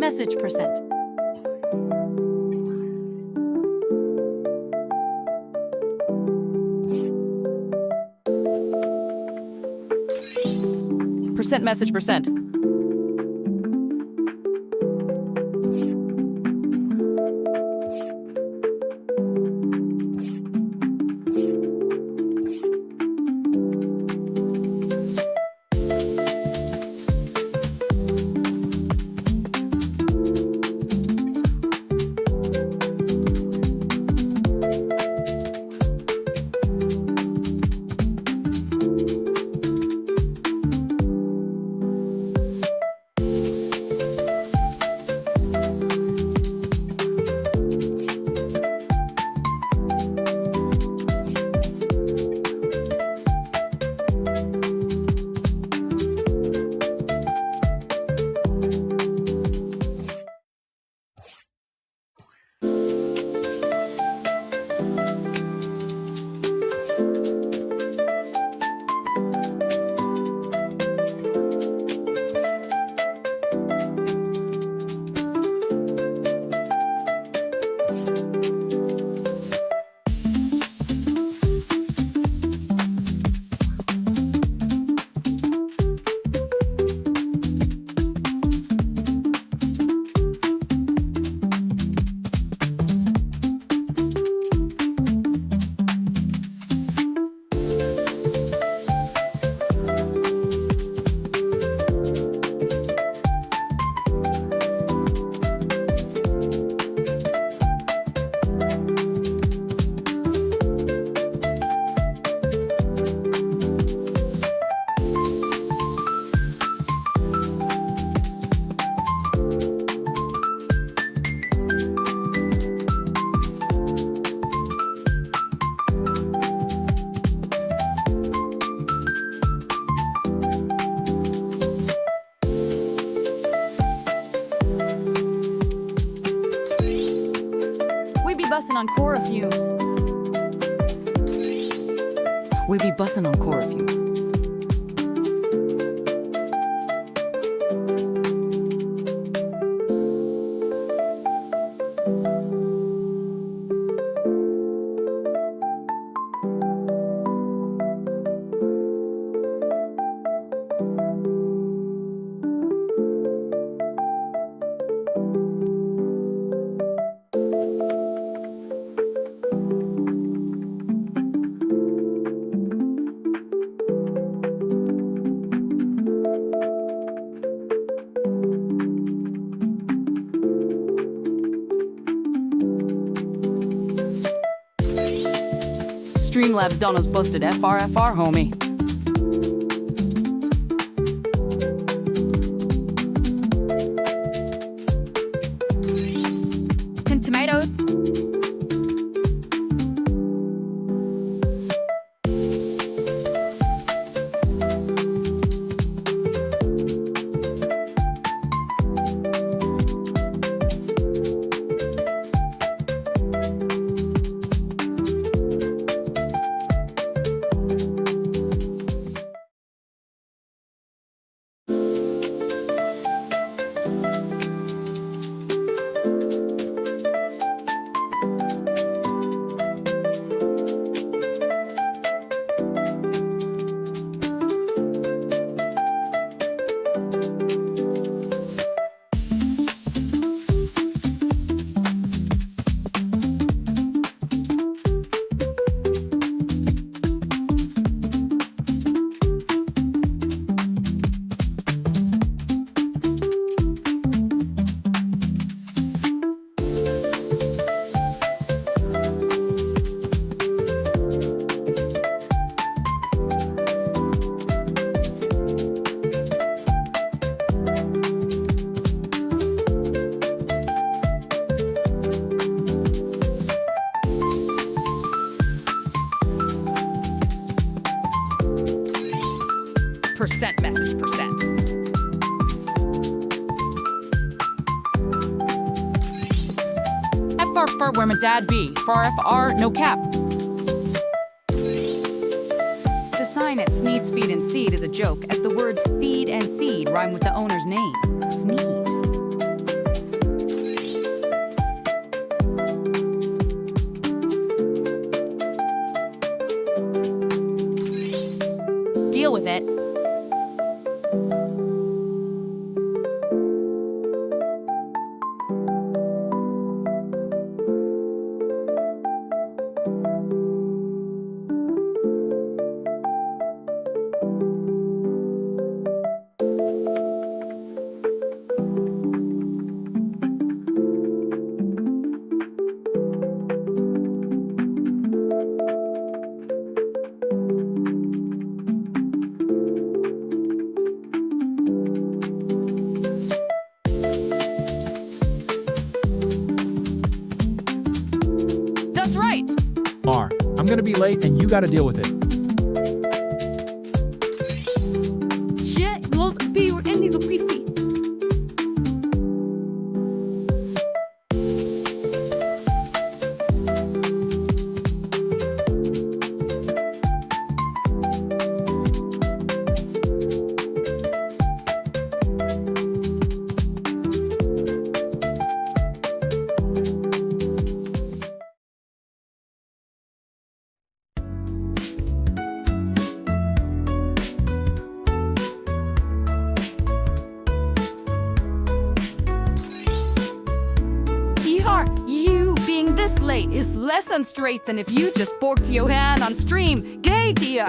message percent. Percent message percent. Bussin' on Korra fumes. We be bussin' on Korra fumes. Streamlabs Donna's busted FRFR, homie. Tin tomato. Percent message percent. FR where my dad be. FR no cap. The sign at Sneed's Feed and Seed is a joke, as the words feed and seed rhyme with the owner's name, Sneed. Mar, I'm gonna be late and you gotta deal with it. Je l'autre any the prefi. You being this late is less unstraight than if you just borked your hand on stream. Gay dear.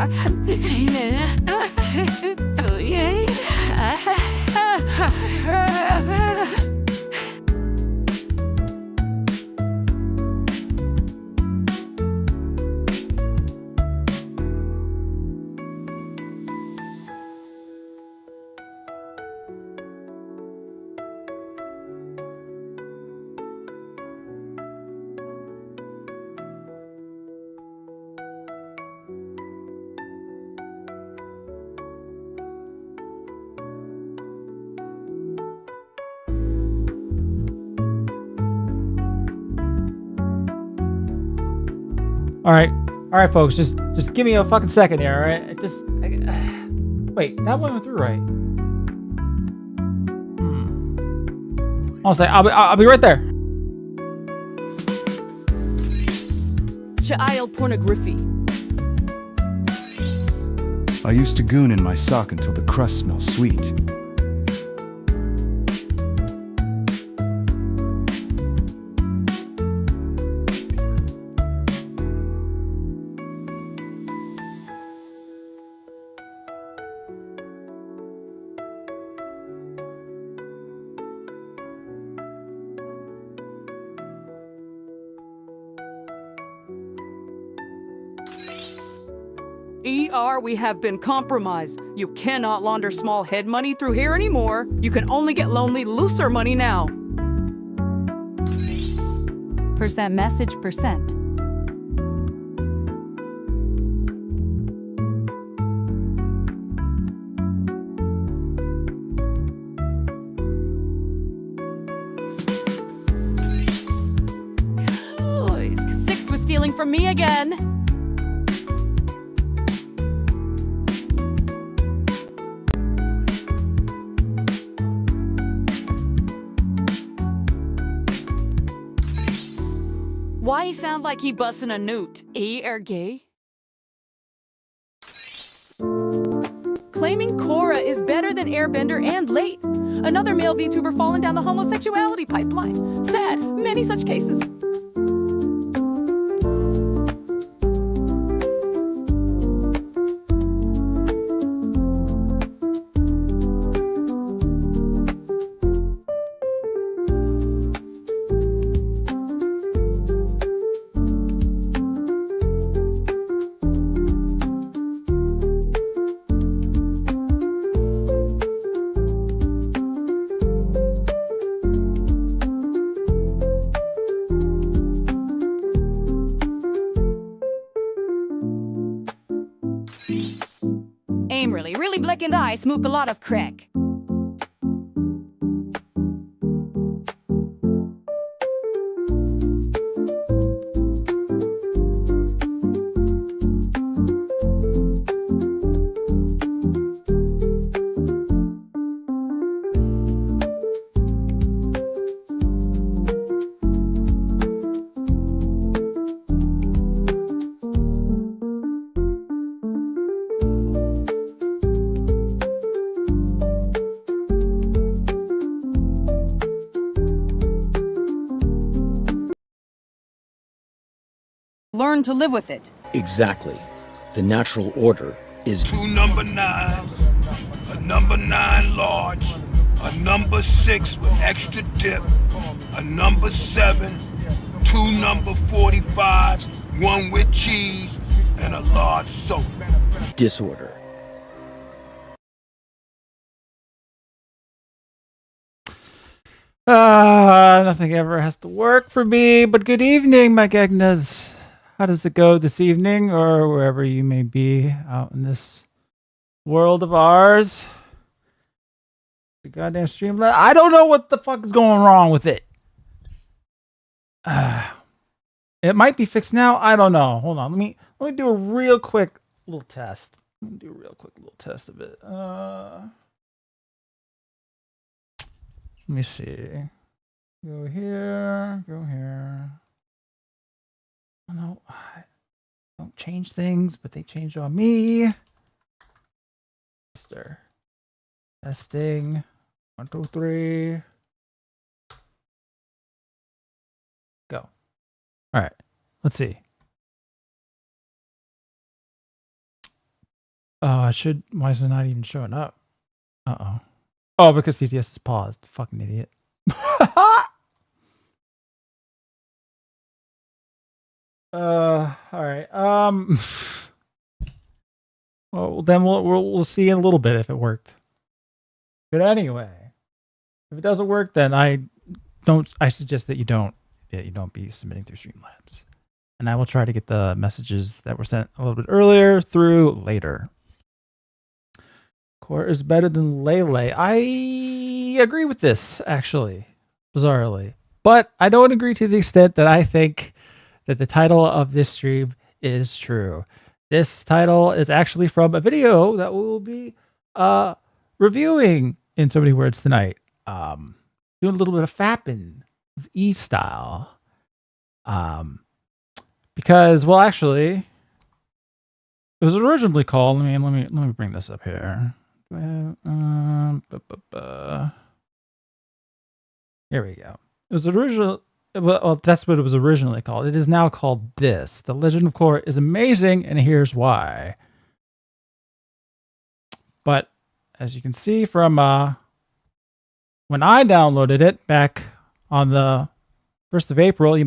All right, folks. Just give me a fucking second here. All right, wait. That one went through right. I'll say I'll be right there. Child pornography. I used to goon in my sock until the crust smelled sweet. We have been compromised. You cannot launder small head money through here anymore. You can only get lonely looser money now. Percent message percent. Oh, 6 was stealing from me again. Why he sound like he bussin' a newt? He are gay? Claiming Korra is better than Airbender and late. Another male VTuber falling down the homosexuality pipeline. Sad, many such cases. Aim really black and I smoke a lot of crack. Learn to live with it. Exactly. The natural order is 2 number 9s, a number 9 large, a number 6 with extra dip, a number 7, 2 number 45s, 1 with cheese, and a large soap. disorder. Nothing ever has to work for me, but good evening, my gegnas. How does it go this evening, or wherever you may be out in this world of ours? The goddamn stream. I don't know what the fuck is going wrong with it. It might be fixed now. I don't know. Hold on. Let me do a real quick little test. Let me do a real quick little test of it. Let me see. Go here. Go here. Oh, no, I don't change things, but they change on me. Tester. Testing. 1, 2, 3. Go. All right. Let's see. I should. Why is it not even showing up? Uh-oh. Oh, because TTS is paused. Fucking idiot. All right. Well, then we'll see in a little bit if it worked. But anyway, if it doesn't work, then I suggest that you don't be submitting through Streamlabs, and I will try to get the messages that were sent a little bit earlier through later. Korra is better than Lele. I agree with this, actually, bizarrely, but I don't agree to the extent that I think that the title of this stream is true. This title is actually from a video that we will be reviewing in so many words tonight. Doing a little bit of fapping with E-style. Because, well, actually, it was originally called. Let me bring this up here. Here we go. It was original. Well, that's what it was originally called. It is now called this. The Legend of Korra is amazing, and here's why. But as you can see from when I downloaded it back on the 1st of April, you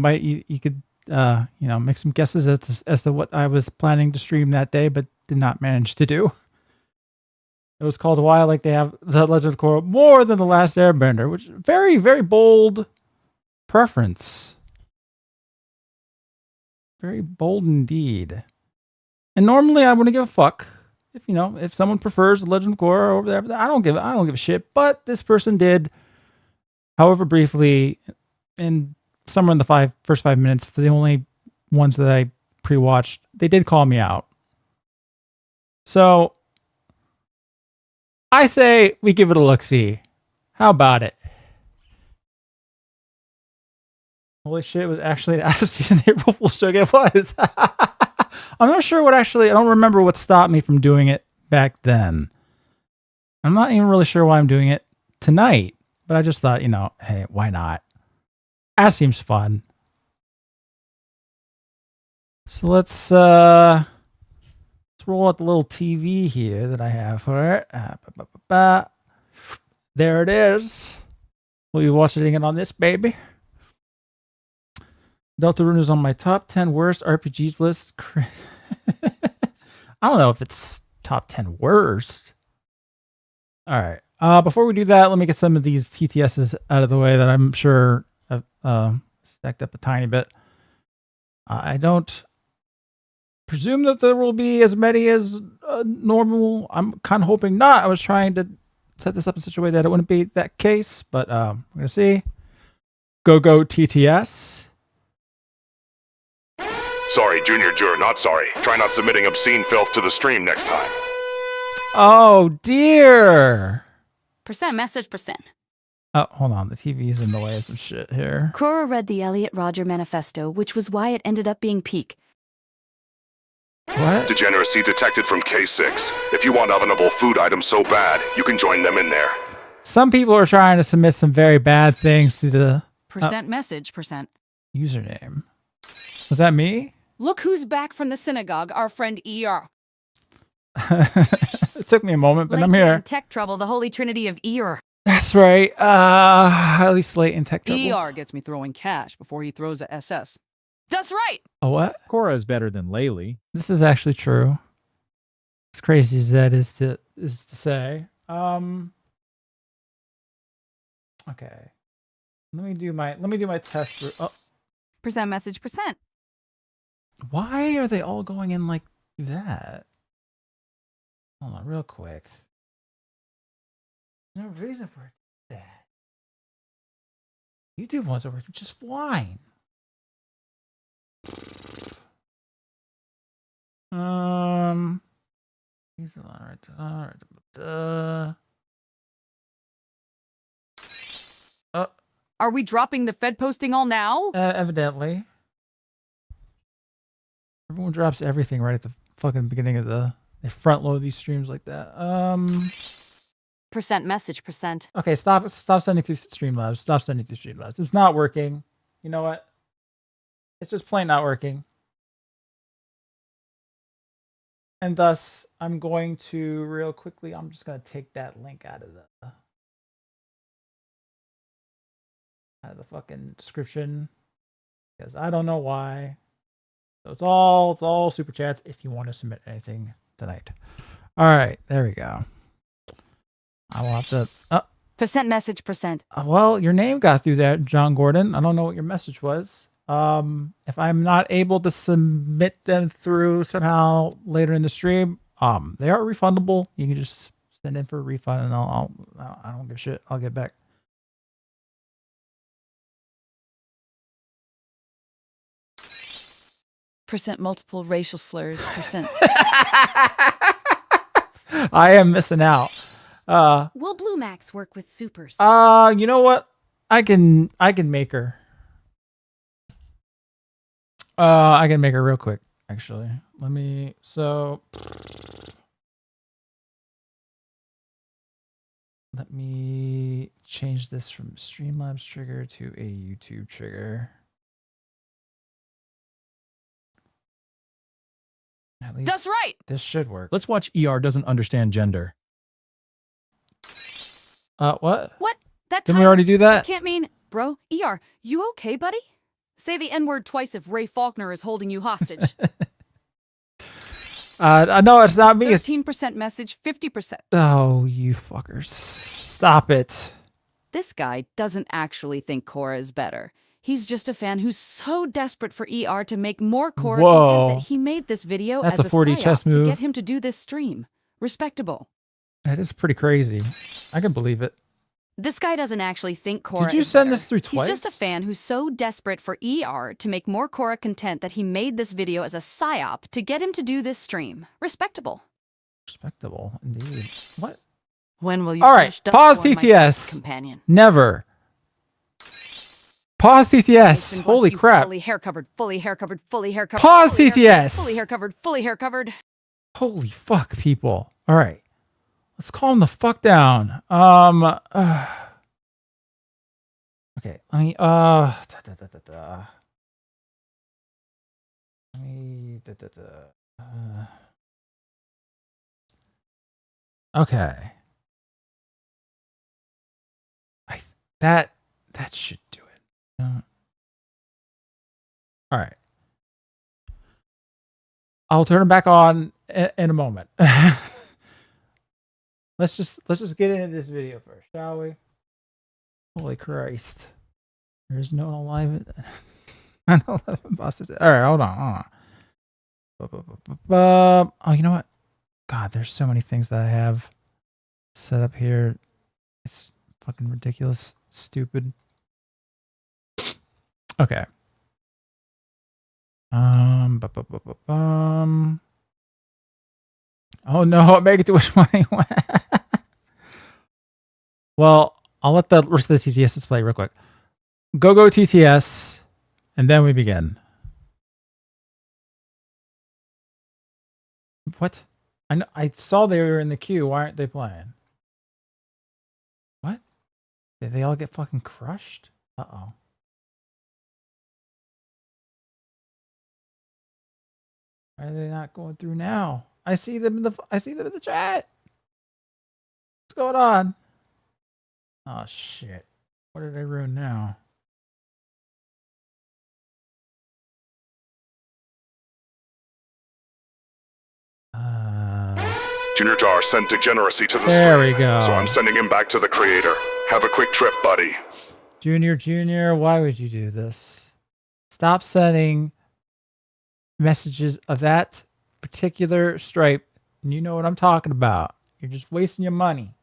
could make some guesses as to what I was planning to stream that day, but did not manage to do. It was called Why Like They Have The Legend of Korra More Than The Last Airbender, which is very, very bold preference. Very bold indeed. And normally I wouldn't give a fuck if someone prefers The Legend of Korra over there. I don't give a shit. But this person did, however briefly, in somewhere in the first 5 minutes, the only ones that I pre-watched, they did call me out. So I say we give it a look-see. How about it? Holy shit, it was actually an out-of-season April Fool's joke. It was. I'm not sure I don't remember what stopped me from doing it back then. I'm not even really sure why I'm doing it tonight, but I just thought, hey, why not? That seems fun. So let's roll out the little TV here that I have for it. There it is. We'll be watching it on this baby. Deltarune is on my top 10 worst RPGs list. I don't know if it's top 10 worst. All right. Before we do that, let me get some of these TTSs out of the way that I'm sure I've stacked up a tiny bit. I don't presume that there will be as many as normal. I'm kind of hoping not. I was trying to set this up in such a way that it wouldn't be that case, but we're going to see. Go TTS. Sorry, Junior Jur, not sorry. Try not submitting obscene filth to the stream next time. Oh, dear. Message percent. Oh, hold on. The TV is in the way of some shit here. Korra read the Elliot Rodger Manifesto, which was why it ended up being peak. What? Degeneracy detected from K6. If you want ovenable food items so bad, you can join them in there. Some people are trying to submit some very bad things to the Message percent. username. Was that me? Look who's back from the synagogue, our friend ER. It took me a moment, but I'm Lately here. in tech trouble, the holy trinity of ER. That's right. At least late in tech trouble. ER gets me throwing cash before he throws a SS. That's right. A what? Korra is better than Laylee. This is actually true. As crazy as that is to say. Okay. Let me do my test. Message percent. Why are they all going in like that? Hold on, real quick. No reason for that. YouTube ones are just fine. He's all right. Are we dropping the Fed posting all now? Evidently. Everyone drops everything right at the fucking beginning of they front load these streams like that. Percent message percent. Okay, stop sending through Streamlabs. Stop sending through Streamlabs. It's not working. You know what? It's just plain not working. And thus, I'm going to real quickly, I'm just going to take that link out of the fucking description because I don't know why. So it's all super chats if you want to submit anything tonight. All right, there we go. I will have to. Percent message percent. Well, your name got through there, John Gordon. I don't know what your message was. If I'm not able to submit them through somehow later in the stream, they are refundable. You can just send in for a refund, and I don't give a shit. I'll get back. Percent multiple racial slurs, percent. I am missing out. Will Blue Max work with supers? You know what? I can make her. I can make her real quick, actually. Let me change this from Streamlabs trigger to a YouTube trigger. At least That's right. this should work. Let's watch ER doesn't understand gender. What? What? That Didn't we already do that? Can't mean, bro. ER, you okay, buddy? Say the N-word twice if Ray Faulkner is holding you hostage. No, it's not me. It's 13% message, 50%. oh, you fuckers! Stop it. This guy doesn't actually think Korra is better. He's just a fan who's so desperate for ER to make more Korra Whoa. content that he made this video That's as a 4D psyop chess to move. get him to do this stream. Respectable. That is pretty crazy. I can believe it. This guy doesn't actually think Korra Did you is send better. this through twice? He's just a fan who's so desperate for ER to make more Korra content that he made this video as a psyop to get him to do this stream. Respectable. Respectable, indeed. What? When will you All right, finish pause Dustborn, my TTS. companion? Never. Pause TTS. Mason, Holy bless you, crap. Fully hair covered, fully hair covered, fully hair covered. Pause fully hair covered, TTS. Fully hair covered, fully hair covered. Holy fuck, people. All right. Let's calm the fuck down. Okay, let me okay. That should do it. All right. I'll turn it back on in a moment. Let's just get into this video first, shall we? Holy Christ. There's no live. I know 11 bosses. All right, hold on. Oh, you know what? God, there's so many things that I have set up here. It's fucking ridiculous. Stupid. Okay. Oh no, make it to which one he went. Well, I'll let the rest of the TTS play real quick. Go TTS, and then we begin. What? I saw they were in the queue. Why aren't they playing? What? Did they all get fucking crushed? Uh-oh. Why are they not going through now? I see them in the chat. What's going on? Oh shit. What did I ruin now? Junior Jar sent degeneracy to the There stream, we go. so I'm sending him back to the creator. Have a quick trip, buddy. Junior, why would you do this? Stop sending messages of that particular stripe, and you know what I'm talking about. You're just wasting your money.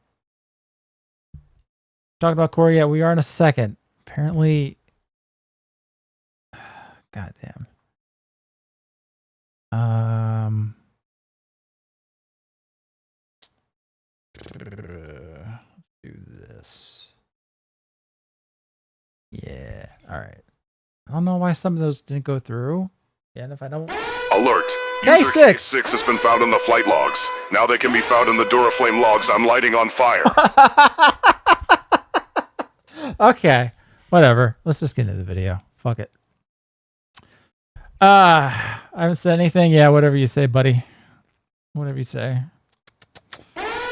Talking about Korra, yeah, we are in a second. Apparently, goddamn. Do this. Yeah. All right. I don't know why some of those didn't go through. Yeah, and if I don't. Alert! K6! K6 has been found in the flight logs. Now they can be found in the Duraflame logs I'm lighting on fire. Okay. Whatever. Let's just get into the video. Fuck it. I haven't said anything. Yeah, whatever you say, buddy. Whatever you say.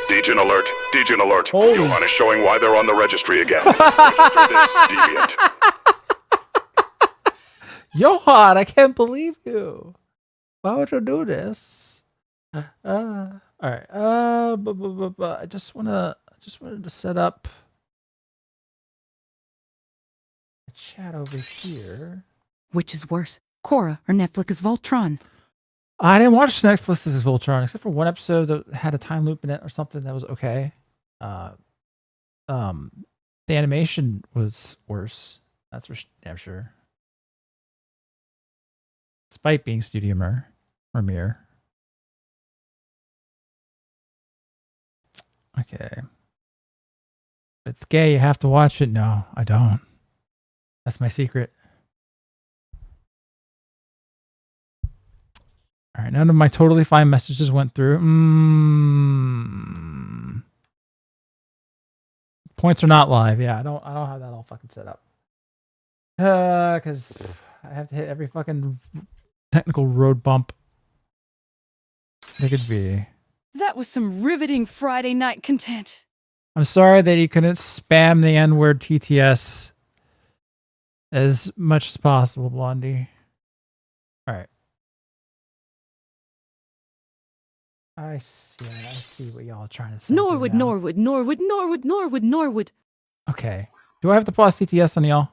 Degen alert! Degen alert! Holy. Johan is showing why they're on the registry again. Register this, deviant. Johan, I can't believe you. Why would you do this? All right. I just wanted to set up a chat over here. Which is worse, Korra or Netflix's Voltron? I didn't watch Netflix's Voltron except for one episode that had a time loop in it or something that was okay. The animation was worse. That's for damn sure. Despite being Studio Mirror. Okay. If it's gay, you have to watch it. No, I don't. That's my secret. All right, none of my totally fine messages went through. Points are not live. Yeah, I don't have that all fucking set up. Because I have to hit every fucking technical road bump there could be. That was some riveting Friday night content. I'm sorry that you couldn't spam the N-word TTS as much as possible, Blondie. All right. I see what y'all are trying to say. Norwood. Okay. Do I have to pause TTS on y'all?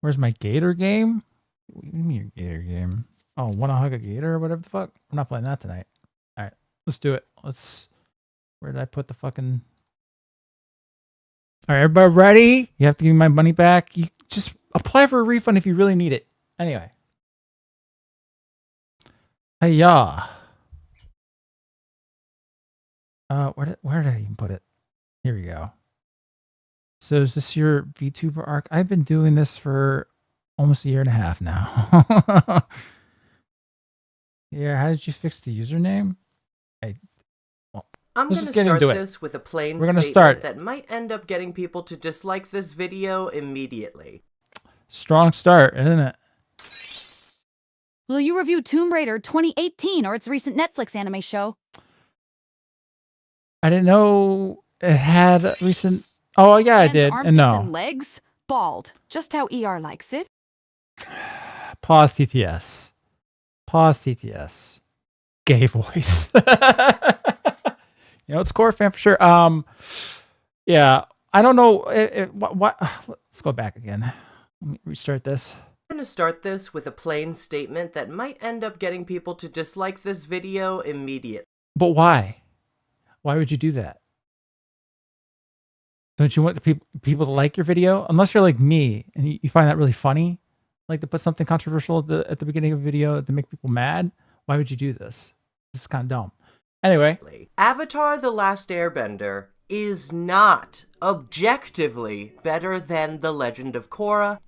Where's my Gator game? What do you mean your Gator game? Oh, wanna hug a Gator or whatever the fuck? I'm not playing that tonight. All right, let's do it. Where did I put the fucking? All right, everybody ready? You have to give me my money back. You just apply for a refund if you really need it. Anyway. Hey, yeah. Where did I even put it? Here we go. So is this your VTuber arc? I've been doing this for almost a year and a half now. Yeah, how did you fix the username? I'm let's going to just get start into it. this with a plain We're gonna statement start. that might end up getting people to dislike this video immediately. Strong start, isn't it? Will you review Tomb Raider 2018 or its recent Netflix anime show? I didn't know it had recent. Oh yeah, I Hands, did. armpits, And no. and legs? Bald. Just how ER likes it. Pause TTS. Pause TTS. Gay voice. You know, it's Korra fan for sure. Yeah, I don't know. What? Let's go back again. Let me restart this. I'm going to start this with a plain statement that might end up getting people to dislike this video immediately. But why? Why would you do that? Don't you want the people to like your video? Unless you're like me and you find that really funny, like to put something controversial at the beginning of a video to make people mad. Why would you do this? This is kind of dumb. Anyway. Avatar: The Last Airbender is not objectively better than The Legend of Korra.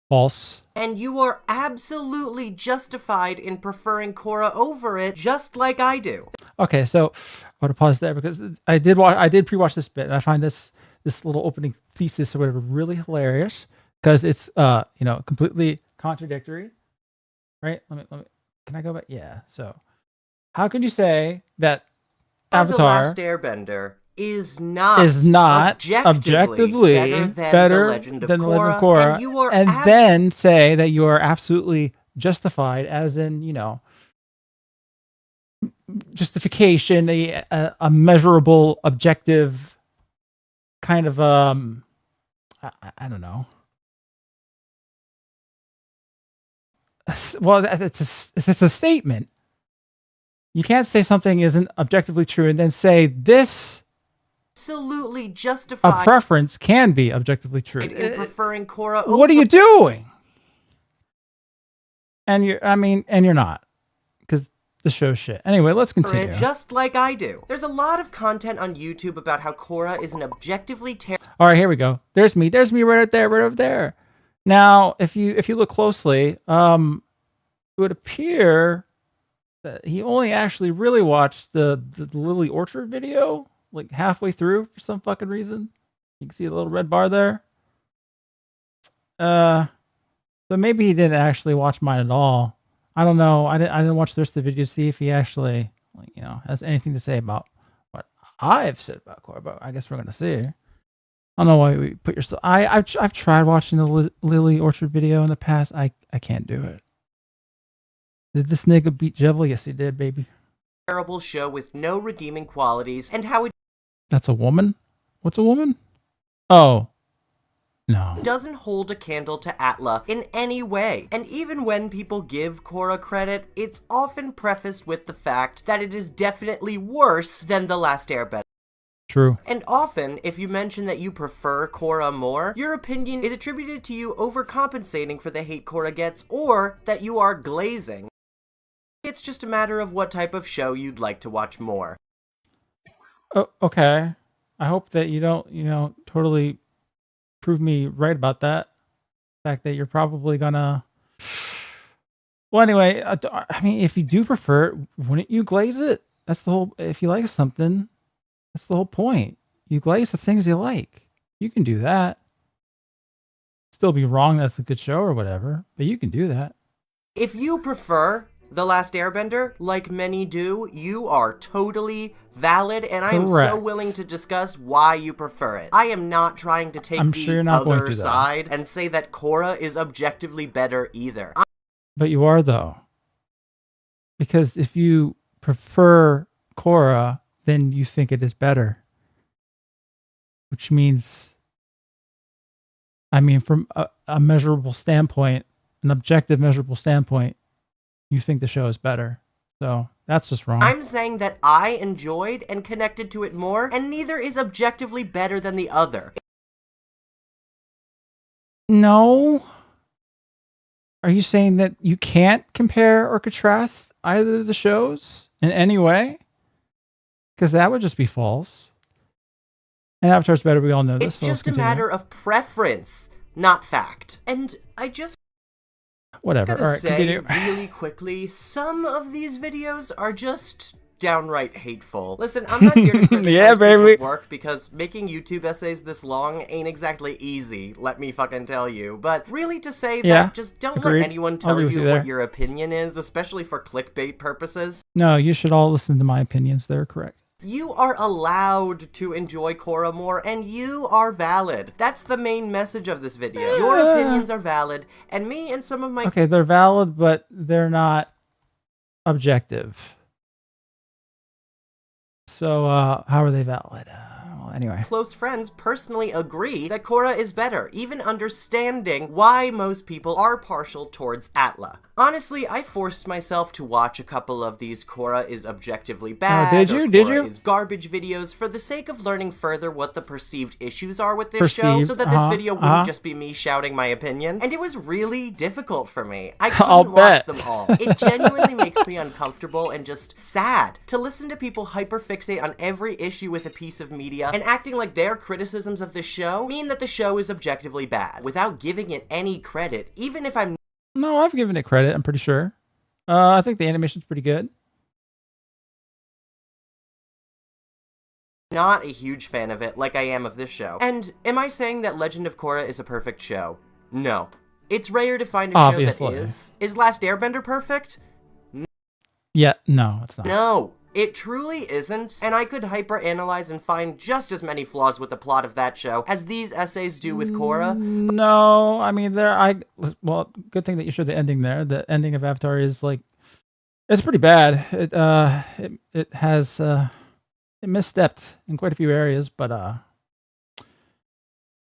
False. And you are absolutely justified in preferring Korra over it, just like I do. Okay, so I'm going to pause there because I did pre-watch this bit and I find this little opening thesis or whatever really hilarious because it's completely contradictory. Right? Let me can I go back? Yeah. So how can you say that Avatar The Last Airbender is not objectively better than The Legend of Korra, and then say that you are absolutely justified, as in, justification, a measurable, objective kind of I don't know. Well, it's a statement. You can't say something isn't objectively true and then say this absolutely a justified preference can be objectively true. in preferring Korra What are over you doing? And you're not, because the show's shit. Anyway, let's continue. it just like I do. There's a lot of content on YouTube about how Korra is an objectively All right, here we go. There's me right up there, right over there. Now, if you look closely, it would appear that he only actually really watched the Lily Orchard video, like halfway through for some fucking reason. You can see a little red bar there. So maybe he didn't actually watch mine at all. I don't know. I didn't watch the rest of the video to see if he actually, has anything to say about what I've said about Korra. But I guess we're gonna see. I don't know why we put yourself. I've tried watching the Lily Orchard video in the past. I can't do it. Did this nigga beat Jevil? Yes, he did, baby. terrible show with no redeeming qualities, and how it That's a woman? What's a woman? Oh. No. doesn't hold a candle to Atla in any way. And even when people give Korra credit, it's often prefaced with the fact that it is definitely worse than The Last Airbender. True. And often, if you mention that you prefer Korra more, your opinion is attributed to you overcompensating for the hate Korra gets, or that you are glazing. It's just a matter of what type of show you'd like to watch more. Oh, okay. I hope that you don't, totally prove me right about that. The fact that you're probably gonna. Well, anyway, I mean, if you do prefer it, wouldn't you glaze it? That's the whole. If you like something, that's the whole point. You glaze the things you like. You can do that. Still be wrong. That's a good show or whatever, but you can do that. If you prefer The Last Airbender, like many do, you are totally valid, and I am so Correct. willing to discuss why you prefer it. I am not trying to take I'm the sure you're not going other to, though. side and say that Korra is objectively better either. But you are, though. Because if you prefer Korra, then you think it is better. Which means, from a measurable standpoint, an objective measurable standpoint, you think the show is better. So that's just wrong. I'm saying that I enjoyed and connected to it more, and neither is objectively better than the other. No. Are you saying that you can't compare or contrast either of the shows in any way? Because that would just be false. And Avatar's better, we all know this. It's just a matter of preference, not fact. And I just Whatever. gotta All right, say continue. really quickly, some of these videos are just downright hateful. Listen, I'm not here to criticize Yeah, baby. people's work, because making YouTube essays this long ain't exactly easy, let me fucking tell you. But really to say Yeah, that, just don't agreed. let anyone I'll tell agree with you you there. what your opinion is, especially for clickbait purposes. No, you should all listen to my opinions. They're correct. You are allowed to enjoy Korra more, and you are valid. That's the main message of this video. Your opinions are valid, and me and some of my Okay, they're valid, but they're not objective. So, how are they valid? Well, anyway. close friends personally agree that Korra is better, even understanding why most people are partial towards Atla. Honestly, I forced myself to watch a couple of these Korra is objectively bad, did or you? Did Korra you? is garbage videos for the sake of learning further what the perceived issues are with this show, so that this uh-huh, video wouldn't just be me shouting my opinion. And it was really difficult for me. I I'll couldn't watch bet. them all. It genuinely makes me uncomfortable and just sad to listen to people hyperfixate on every issue with a piece of media and acting like their criticisms of the show mean that the show is objectively bad, without giving it any credit, even if I'm No, I've given it credit, I'm pretty sure. I think the animation's pretty good. not a huge fan of it like I am of this show. And am I saying that Legend of Korra is a perfect show? No. It's rare to find a Obviously. show that is. Is Last Airbender perfect? Yeah, no, it's not. No, it truly isn't, and I could hyper-analyze and find just as many flaws with the plot of that show as these essays do with Korra. No, well, good thing that you showed the ending there. The ending of Avatar is it's pretty bad. It has it misstepped in quite a few areas, but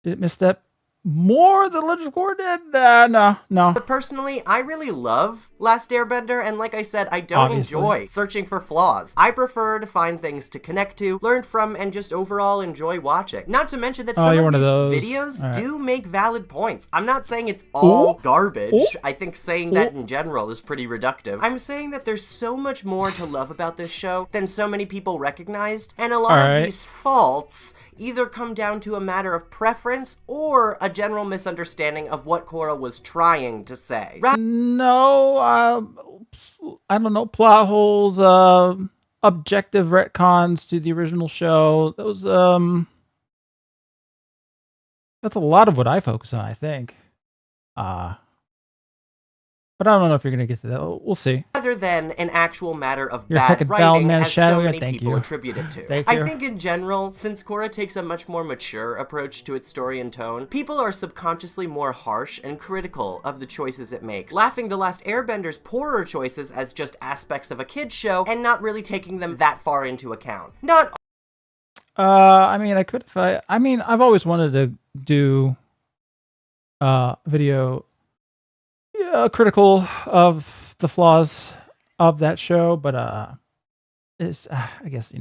did it misstep more than Legend of Korra did? No. But personally, I really love Last Airbender, and like I said, I don't Obviously. enjoy searching for flaws. I prefer to find things to connect to, learn from, and just overall enjoy watching. Not to mention that some you're of one these of those. videos All right. do make valid points. I'm not saying it's all garbage. Ooh. I think saying that in general is pretty reductive. I'm saying that there's so much more to love about this show than so many people recognized, and a lot All of right. these faults either come down to a matter of preference or a general misunderstanding of what Korra was trying to say. No, I don't know, plot holes, objective retcons to the original show. Those, that's a lot of what I focus on, I think. But I don't know if you're going to get to that. We'll see. Rather than an actual matter of You're bad heckin' valid writing, man, as Shadow. so many Thank people you. attribute it to. Thank I you. think in general, since Korra takes a much more mature approach to its story and tone, people are subconsciously more harsh and critical of the choices it makes, laughing The Last Airbender's poorer choices as just aspects of a kid's show and not really taking them that far into account. Not I mean, I could if I've always wanted to do video critical of the flaws of that show, but it's I guess,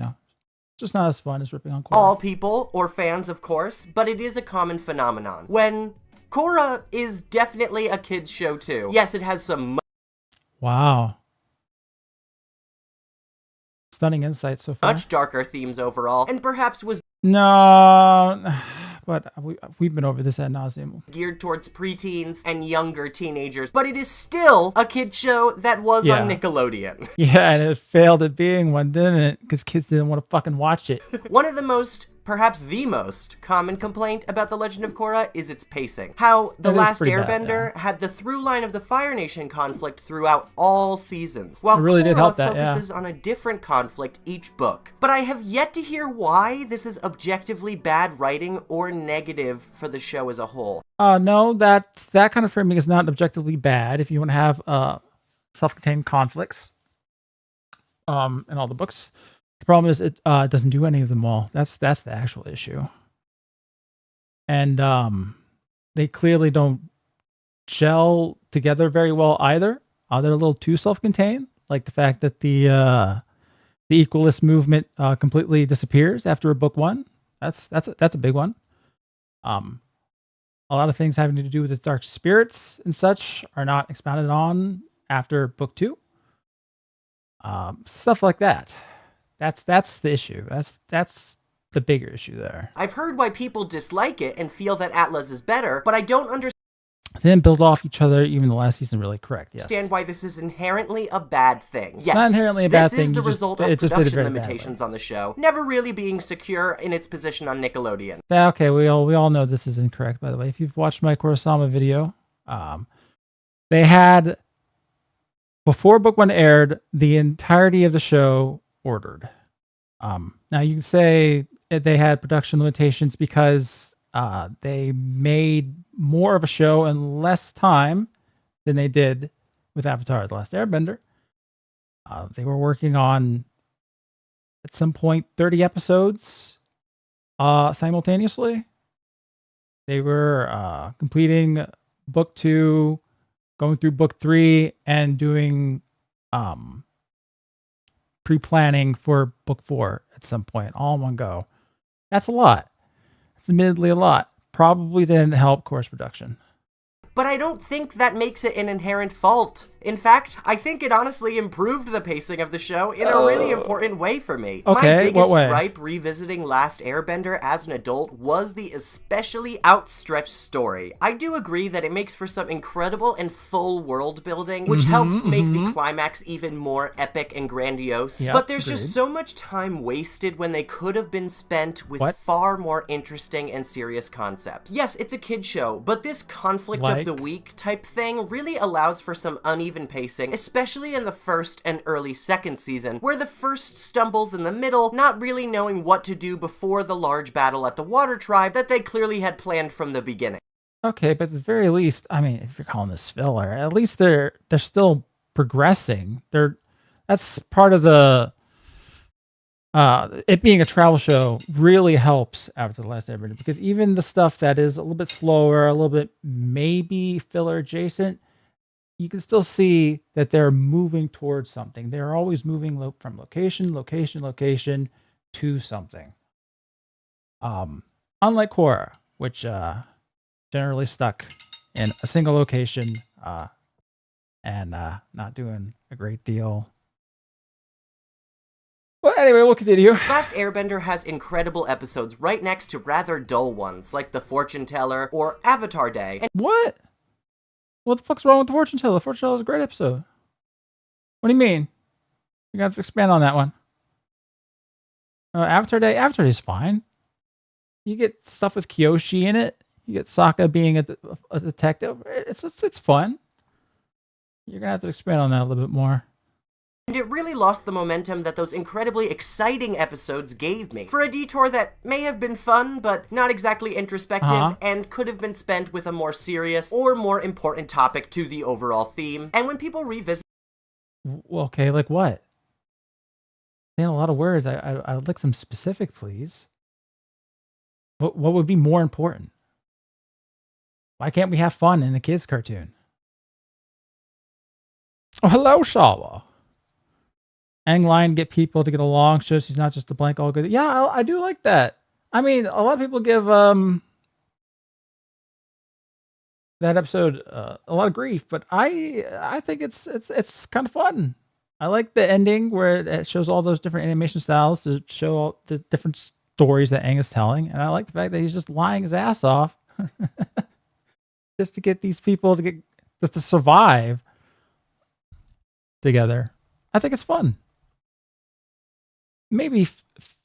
just not as fun as ripping on Korra. all people or fans, of course, but it is a common phenomenon. When Korra is definitely a kid's show too. Yes, it has some Wow. Stunning insight so far. much darker themes overall, and perhaps was No, but we've been over this ad nauseum. geared towards preteens and younger teenagers, but it is still a kid show that was Yeah. on Nickelodeon. Yeah, and it failed at being one, didn't it? Because kids didn't want to fucking watch it. One of the most, perhaps the most, common complaint about The Legend of Korra is its pacing. How The It is Last pretty bad, Airbender had the through line of the Fire Nation conflict throughout all seasons, while It really Korra did help that, yeah. focuses on a different conflict each book. But I have yet to hear why this is objectively bad writing or negative for the show as a whole. No, that kind of framing is not objectively bad if you want to have self-contained conflicts in all the books. The problem is it doesn't do any of them all. That's the actual issue. And they clearly don't gel together very well either. They're a little too self-contained, like the fact that the equalist movement completely disappears after book one. That's a big one. A lot of things having to do with the dark spirits and such are not expounded on after book two. Stuff like that. That's the issue. That's the bigger issue there. I've heard why people dislike it and feel that Atlas is better, but I don't understand They didn't build off each other. Even the last season, really correct. Yes. why this is inherently a bad thing. Yes, not inherently a bad this thing, is the you just- result it of just did it production very limitations badly. on the show, never really being secure in its position on Nickelodeon. Yeah, okay, we all know this is incorrect. By the way, if you've watched my Kurosama video, they had before book one aired the entirety of the show ordered. Now you can say they had production limitations because they made more of a show in less time than they did with Avatar: The Last Airbender. They were working on at some point 30 episodes simultaneously. They were completing book two, going through book three, and doing pre-planning for book four at some point, all in one go. That's a lot. It's admittedly a lot. Probably didn't help course production. But I don't think that makes it an inherent fault. In fact, I think it honestly improved the pacing of the show in a really important way for me. Okay, My what biggest way? gripe revisiting Last Airbender as an adult was the especially outstretched story. I do agree that it makes for some incredible and full world building, which helps make the climax even more epic and grandiose. Yep, But there's agreed. just so much time wasted when they could have been spent with What? far more interesting and serious concepts. Yes, it's a kid show, but this conflict Like? of the week type thing really allows for some uneven pacing, especially in the first and early second season, where the first stumbles in the middle, not really knowing what to do before the large battle at the Water Tribe that they clearly had planned from the beginning. Okay, but at the very least, I mean, if you're calling this filler, at least they're still progressing. That's part of the it being a travel show really helps Avatar: The Last Airbender, because even the stuff that is a little bit slower, a little bit maybe filler adjacent, you can still see that they're moving towards something. They're always moving from location to something. Unlike Korra, which generally stuck in a single location and not doing a great deal. Well, anyway, we'll continue. Last Airbender has incredible episodes right next to rather dull ones, like The Fortune Teller or Avatar Day. And what? What the fuck's wrong with The Fortune Teller? The Fortune Teller is a great episode. What do you mean? You got to expand on that one. Avatar Day is fine. You get stuff with Kyoshi in it. You get Sokka being a detective. It's fun. You're going to have to expand on that a little bit more. And it really lost the momentum that those incredibly exciting episodes gave me, for a detour that may have been fun, but not exactly introspective, and could have been spent with a more serious or more important topic to the overall theme. And when people revisit... Well, okay, like what? Saying a lot of words. I'd like some specific, please. What would be more important? Why can't we have fun in a kid's cartoon? Oh, hello, Shawa. Aang line get people to get along, shows he's not just a blank all good. Yeah, I do like that. I mean, a lot of people give that episode a lot of grief, but I think it's kind of fun. I like the ending where it shows all those different animation styles to show all the different stories that Aang is telling, and I like the fact that he's just lying his ass off just to get these people to survive together. I think it's fun. Maybe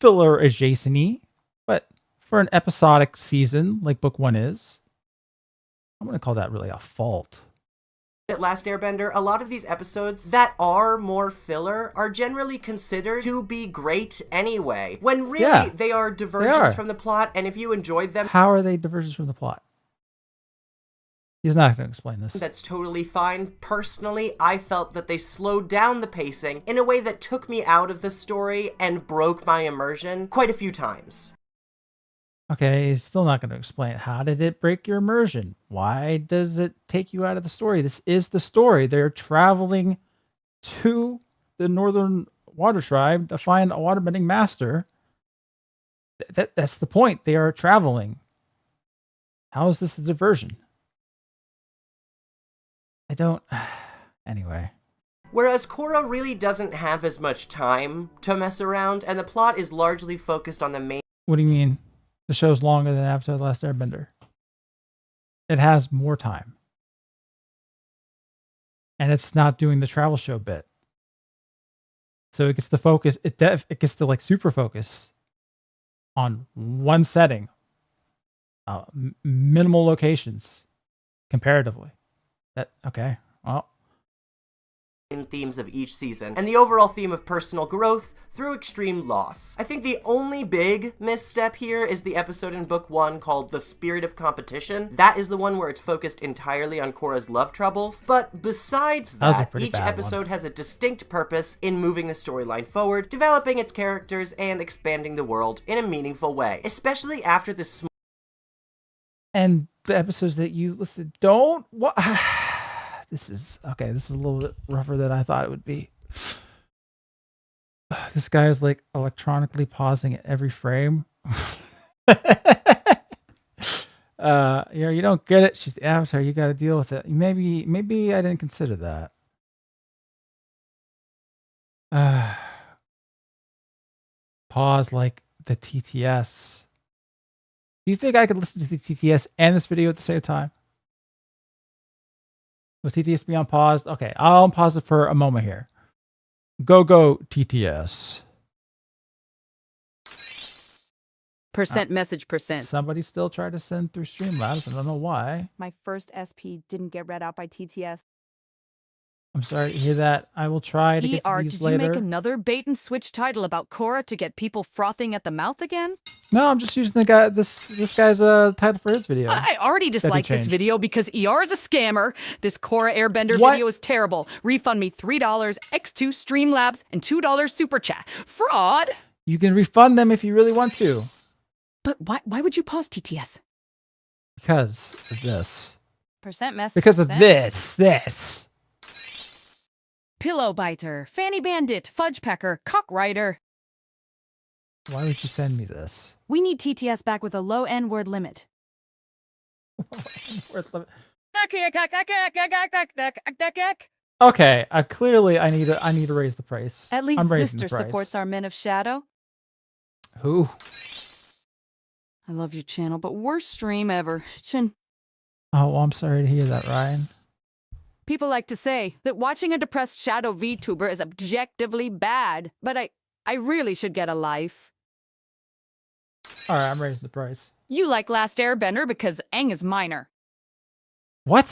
filler adjacent-y, but for an episodic season like Book 1 is, I'm going to call that really a fault. At Last Airbender, a lot of these episodes that are more filler are generally considered to be great anyway, when really they are diversions from the plot, and if you enjoyed them... How are they diversions from the plot? He's not going to explain this. That's totally fine. Personally, I felt that they slowed down the pacing in a way that took me out of the story and broke my immersion quite a few times. Okay, he's still not going to explain. How did it break your immersion? Why does it take you out of the story? This is the story. They're traveling to the Northern Water Tribe to find a waterbending master. That's the point. They are traveling. How is this a diversion? I don't... Anyway. Whereas Korra really doesn't have as much time to mess around, and the plot is largely focused on the main... What do you mean? The show's longer than Avatar: The Last Airbender. It has more time. And it's not doing the travel show bit. So it gets to focus, it gets to like super focus on one setting. Minimal locations comparatively. Okay, well. Themes of each season, and the overall theme of personal growth through extreme loss. I think the only big misstep here is the episode in Book 1 called The Spirit of Competition. That is the one where it's focused entirely on Korra's love troubles, but besides that, each episode has a distinct purpose in moving the storyline forward, developing its characters, and expanding the world in a meaningful way, especially after this and the episodes that you listed don't... What? This is a little bit rougher than I thought it would be. This guy is like electronically pausing at every frame. You don't get it. She's the Avatar. You got to deal with it. Maybe I didn't consider that. Pause like the TTS. Do you think I could listen to the TTS and this video at the same time? Will TTS be on pause? Okay, I'll unpause it for a moment here. Go TTS. %. Somebody still tried to send through Streamlabs. I don't know why. My first SP didn't get read out by TTS. I'm sorry to hear that. I will try to get to these later. Did you make another bait and switch title about Korra to get people frothing at the mouth again? No, I'm just using the guy. This guy's title for his video. I already disliked this video because ER is a scammer. This Korra Airbender video is terrible. Refund me $3, X2 Streamlabs, and $2 Super Chat. Fraud! You can refund them if you really want to. But why would you pause TTS? Because of this. Percent message. Because of this. Pillow biter, fanny bandit, fudge pecker, cockrider. Why would you send me this? We need TTS back with a low N-word limit. Okay, clearly I need to raise the price. At least I'm raising Sister the price. supports our Men of Shadow. Who? I love your channel, but worst stream ever. Oh, well, I'm sorry to hear that, Ryan. People like to say that watching a depressed shadow VTuber is objectively bad, but I really should get a life. All right, I'm raising the price. You like Last Airbender because Aang is minor. What?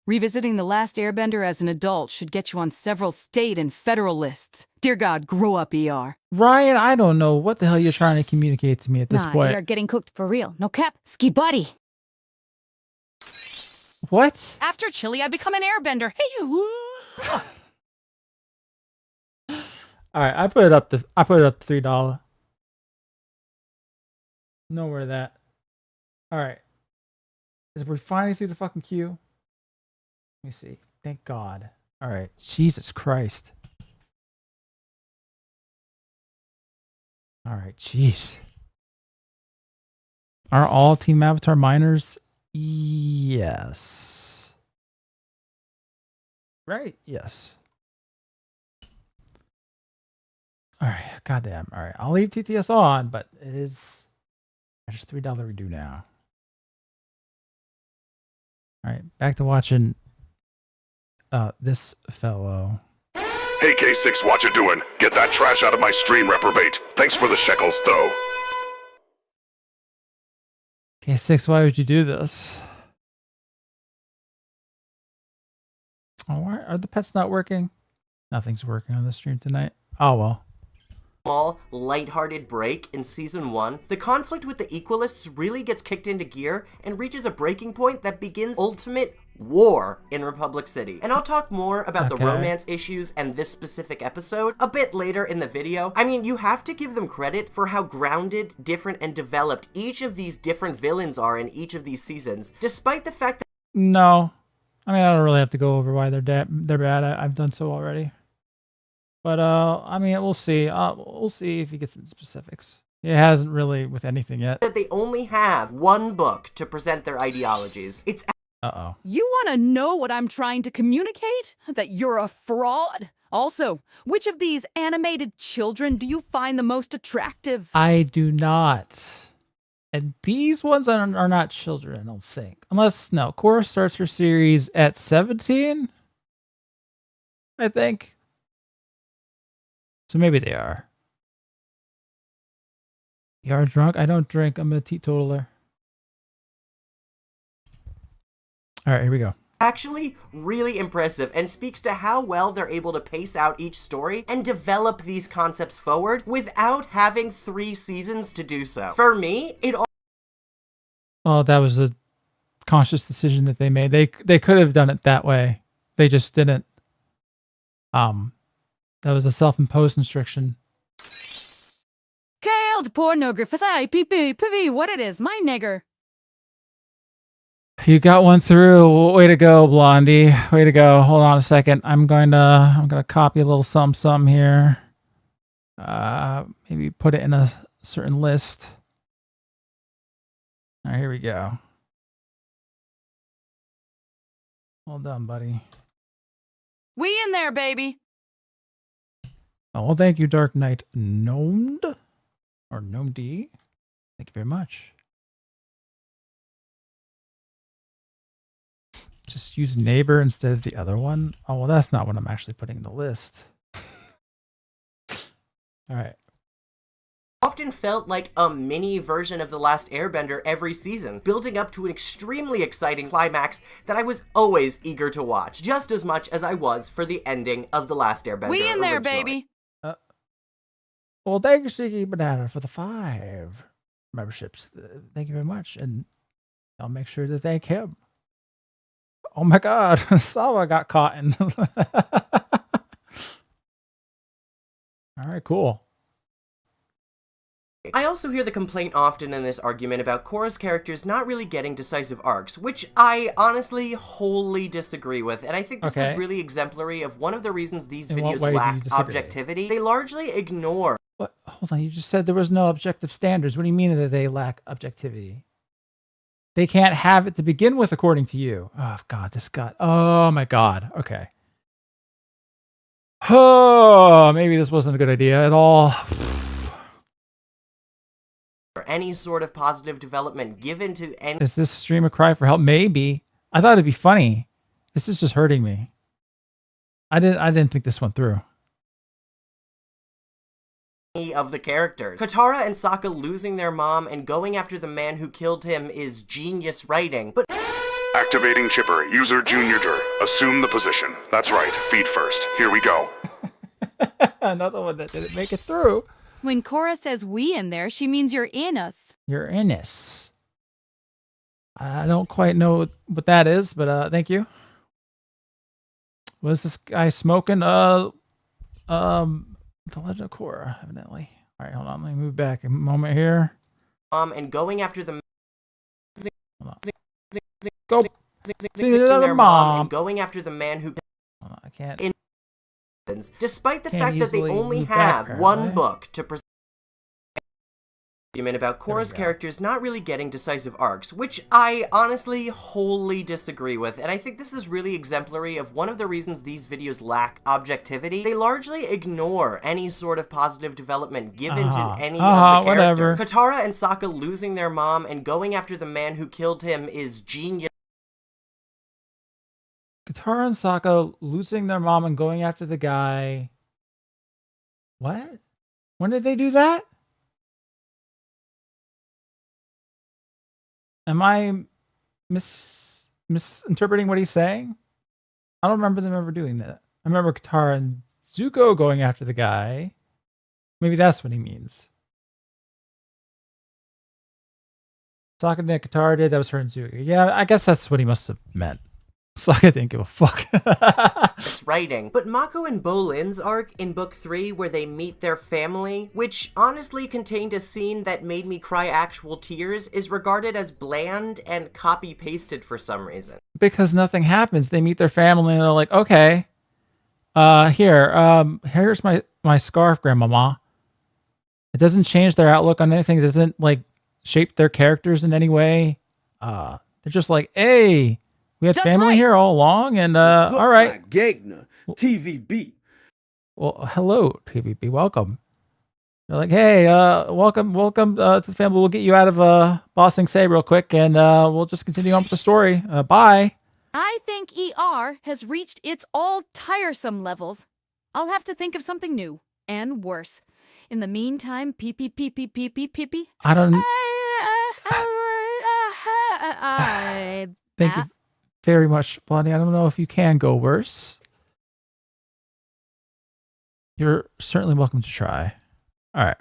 Revisiting The Last Airbender as an adult should get you on several state and federal lists. Dear God, grow up, ER. Ryan, I don't know what the hell you're trying to communicate to me at this point. You're getting cooked for real. No cap. Ski buddy. What? After Chili, I become an airbender. Hey, you. All right, I put it up to $3. Nowhere that. All right. Is we finally through the fucking queue? Let me see. Thank God. All right. Jesus Christ. All right. Jeez. Are all Team Avatar minors? Yes. Right? Yes. All right. Goddamn. All right. I'll leave TTS on, but it is just $3 redo now. All right. Back to watching this fellow. Hey K6, what you doing? Get that trash out of my stream, reprobate. Thanks for the shekels, though. K6, why would you do this? Oh, why are the pets not working? Nothing's working on the stream tonight. Oh, well. Small, lighthearted break in Season 1, the conflict with the Equalists really gets kicked into gear and reaches a breaking point that begins ultimate war in Republic City. And I'll talk more about the romance issues and this specific episode a bit later in the video. I mean, you have to give them credit for how grounded, different, and developed each of these different villains are in each of these seasons, despite the fact that— No. I mean, I don't really have to go over why they're bad. I've done so already. But, I mean, we'll see. We'll see if he gets into specifics. It hasn't really with anything yet. that they only have one book to present their ideologies. It's— Uh-oh. You want to know what I'm trying to communicate? That you're a fraud. Also, which of these animated children do you find the most attractive? I do not. And these ones are not children, I don't think. Unless, no, Korra starts her series at 17? I think. So maybe they are. You are drunk? I don't drink. I'm a teetotaler. All right, here we go. actually really impressive and speaks to how well they're able to pace out each story and develop these concepts forward without having 3 seasons to do so. For me, it all— Oh, that was a conscious decision that they made. They could have done it that way. They just didn't. That was a self-imposed restriction. Killed pornography, PV, what it is, my nigger. You got one through. Way to go, Blondie. Way to go. Hold on a second. I'm gonna copy a little something here. Maybe put it in a certain list. All right, here we go. Well done, buddy. We in there, baby. Oh, well, thank you, Dark Knight Gnomed. Or Gnome D. Thank you very much. Just use neighbor instead of the other one. Oh, well, that's not what I'm actually putting in the list. All right. often felt like a mini version of The Last Airbender every season, building up to an extremely exciting climax that I was always eager to watch, just as much as I was for the ending of The Last Airbender. We in there, originally. baby. Well, thank you, Sticky Banana, for the 5 memberships. Thank you very much. And I'll make sure to thank him. Oh my God, Sawa got caught in. All right, cool. I also hear the complaint often in this argument about Korra's characters not really getting decisive arcs, which I honestly wholly disagree with, and I think this is really exemplary of one of the reasons these videos lack objectivity. They largely ignore... What? Hold on, you just said there was no objective standards. What do you mean that they lack objectivity? They can't have it to begin with, according to you. Oh, God, this guy. Oh, my God. Okay. Oh, maybe this wasn't a good idea at all. Any sort of positive development given to any... Is this stream a cry for help? Maybe. I thought it'd be funny. This is just hurting me. I didn't think this went through. Of the characters. Katara and Sokka losing their mom and going after the man who killed him is genius writing, but... Activating chipper. User Junior Dur. Assume the position. That's right. Feed first. Here we go. Another one that didn't make it through. When Korra says we in there, she means you're in us. You're in us. I don't quite know what that is, but thank you. What is this guy smoking? The Legend of Korra, evidently. All right, hold on. Let me move back a moment here. And going after the... Go. See their mom. And going after the man who... I can't... Despite the fact that they only have one book to present argument about Korra's characters not really getting decisive arcs, which I honestly wholly disagree with, and I think this is really exemplary of one of the reasons these videos lack objectivity. They largely ignore any sort of positive development given to any of the characters. Katara and Sokka losing their mom and going after the man who killed him is genius. Katara and Sokka losing their mom and going after the guy. What? When did they do that? Am I misinterpreting what he's saying? I don't remember them ever doing that. I remember Katara and Zuko going after the guy. Maybe that's what he means. Sokka and Katara did. That was her and Zuko. Yeah, I guess that's what he must have meant. Sokka didn't give a fuck. Writing. But Mako and Bolin's arc in book 3 where they meet their family, which honestly contained a scene that made me cry actual tears, is regarded as bland and copy-pasted for some reason. Because nothing happens. They meet their family and they're like, okay, here's my scarf, Grandmama. It doesn't change their outlook on anything. It doesn't like shape their characters in any way. They're just like, hey, we had family here all along, and all right. Gegner, TVB. Well, hello, TVB. Welcome. They're like, hey, welcome to the family. We'll get you out of Bossing Say real quick, and we'll just continue on with the story. Bye. I think ER has reached its all tiresome levels. I'll have to think of something new and worse. In the meantime, pee. I don't. Thank you very much, Blondie. I don't know if you can go worse. You're certainly welcome to try. All right.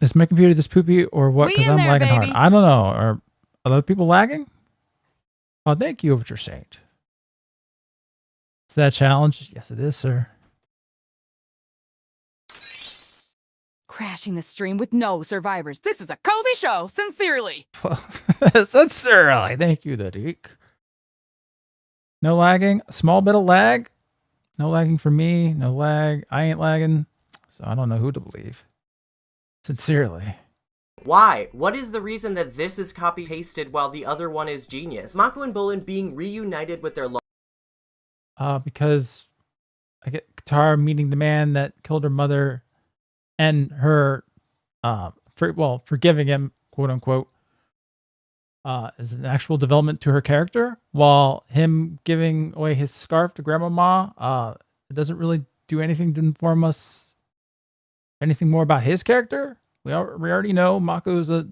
Is my computer this poopy or what? Because I'm lagging hard. I don't know. Are other people lagging? Oh, thank you, Overture Saint. Is that a challenge? Yes, it is, sir. Crashing the stream with no survivors. This is a cozy show. Sincerely. Well, sincerely. Thank you, Dadik. No lagging. A small bit of lag. No lagging for me. No lag. I ain't lagging. So I don't know who to believe. Sincerely. Why? What is the reason that this is copy-pasted while the other one is genius? Mako and Bolin being reunited with their because I get Katara meeting the man that killed her mother and her forgiving him, quote unquote, is an actual development to her character, while him giving away his scarf to Grandmama, it doesn't really do anything to inform us anything more about his character. We already know Mako's a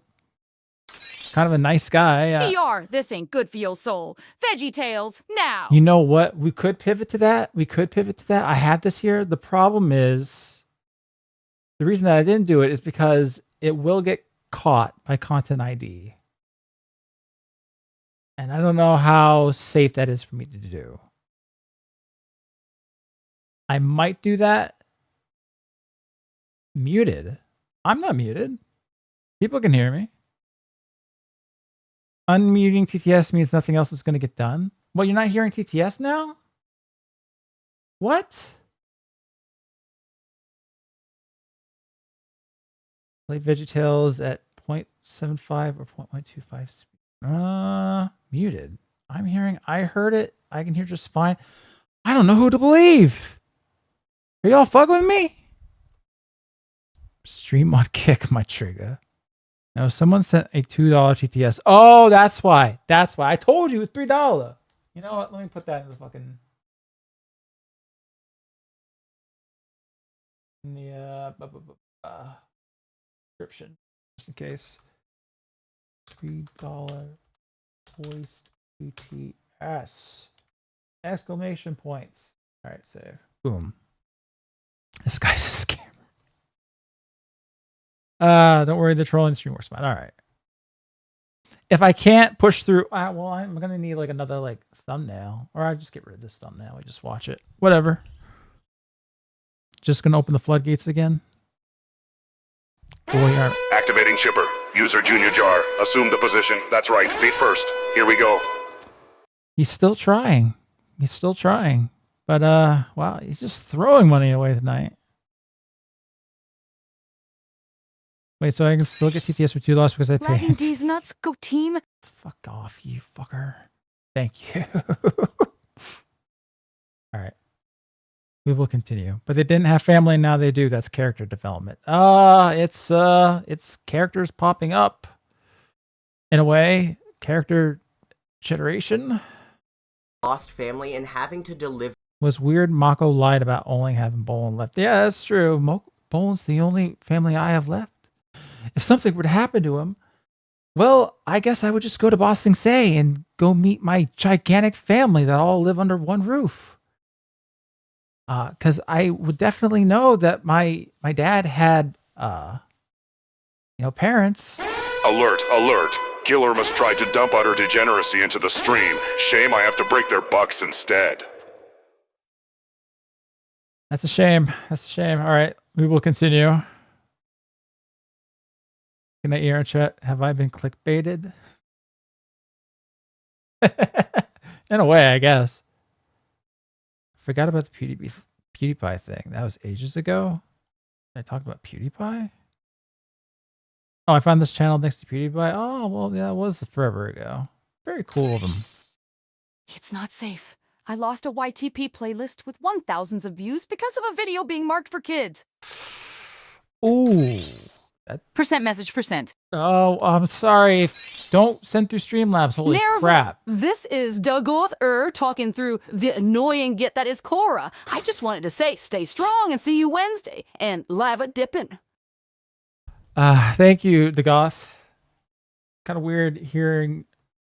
kind of a nice guy. This ain't good for your soul. Veggie Tales, now. You know what? We could pivot to that. I have this here. The problem is, the reason that I didn't do it is because it will get caught by Content ID. And I don't know how safe that is for me to do. I might do that. Muted. I'm not muted. People can hear me. Unmuting TTS means nothing else is going to get done. Well, you're not hearing TTS now? What? Play VeggieTales at 0.75 or 0.125 speed. Muted. I heard it. I can hear just fine. I don't know who to believe. Are y'all fucking with me? Stream on Kick, my trigger. No, someone sent a $2 TTS. Oh, that's why. That's why. I told you it was $3. You know what? Let me put that in the fucking... in the description. Just in case. $3 voiced TTS. Exclamation points. Alright, save. Boom. This guy's a scammer. Don't worry, the trolling stream works fine. Alright. If I can't push through, well, I'm gonna need like another like thumbnail. Or I just get rid of this thumbnail. We just watch it. Whatever. Just gonna open the floodgates again. Activating chipper. User Junior Jar. Assume the position. That's right. Feet first. Here we go. He's still trying. He's still trying. But wow, he's just throwing money away tonight. Wait, so I can still get TTS for $2 because I Lagging paid. D's nuts, go team. Fuck off, you fucker. Thank you. Alright. We will continue. But they didn't have family and now they do. That's character development. It's characters popping up. In a way. Character generation. Lost family and having to deliver. Was weird Mako lied about only having Bolin left. Yeah, that's true. Bolin's the only family I have left. If something were to happen to him, well, I guess I would just go to Ba Sing Se and go meet my gigantic family that all live under one roof. Because I would definitely know that my dad had, parents. Alert, alert. Killer must try to dump utter degeneracy into the stream. Shame I have to break their bucks instead. That's a shame. That's a shame. All right, we will continue. Can I hear in chat? Have I been clickbaited? In a way, I guess. Forgot about the PewDiePie thing. That was ages ago. Did I talk about PewDiePie? Oh, I found this channel next to PewDiePie. Oh, well, yeah, it was forever ago. Very cool of them. It's not safe. I lost a YTP playlist with 1,000s of views because of a video being marked for kids. Ooh. Percent message percent. Oh, I'm sorry. Don't send through Streamlabs. Holy crap. This is Dagoth talking through the annoying git that is Korra. I just wanted to say stay strong and see you Wednesday. And lava dippin'. Thank you, Dagoth. Kind of weird hearing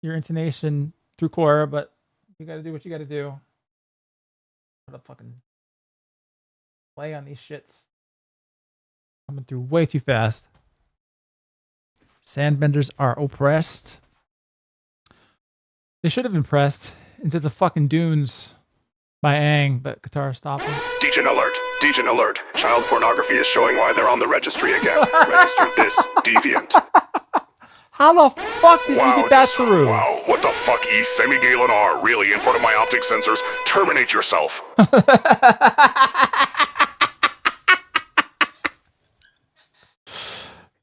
your intonation through Korra, but you gotta do what you gotta do. Put a fucking play on these shits. Coming through way too fast. Sandbenders are oppressed. They should have been pressed into the fucking dunes by Aang, but Katara stopped them. Degen alert! Degen alert! Child pornography is showing why they're on the registry again. Register this deviant. How the fuck did you get that through? Wow, what the fuck, E. Semi-Galen R. Really in front of my optic sensors? Terminate yourself.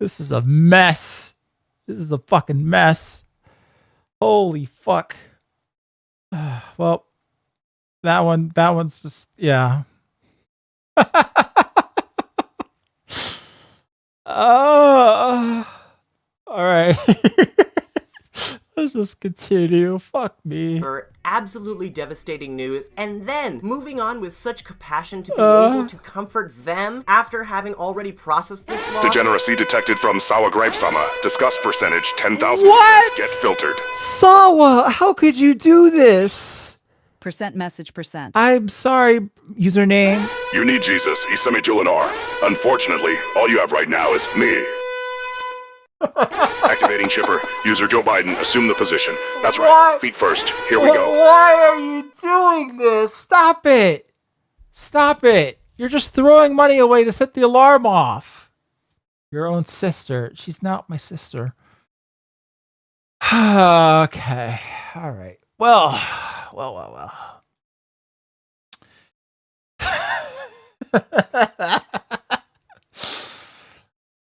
This is a mess. This is a fucking mess. Holy fuck. Well, that one's just, yeah. All right. Let's just continue. Fuck me. For absolutely devastating news, and then moving on with such compassion to be able to comfort them after having already processed this loss. Degeneracy detected from Sawa Gripe-sama. Disgust percentage 10,000. What? Get filtered. Sawa, how could you do this? Percent message percent. I'm sorry, username. You need Jesus, Isami Julinar. Unfortunately, all you have right now is me. Activating chipper. User Joe Biden, assume the position. That's right. What? Feet first. Here we go. Why are you doing this? Stop it. Stop it. You're just throwing money away to set the alarm off. Your own sister. She's not my sister. Okay. All right. Well.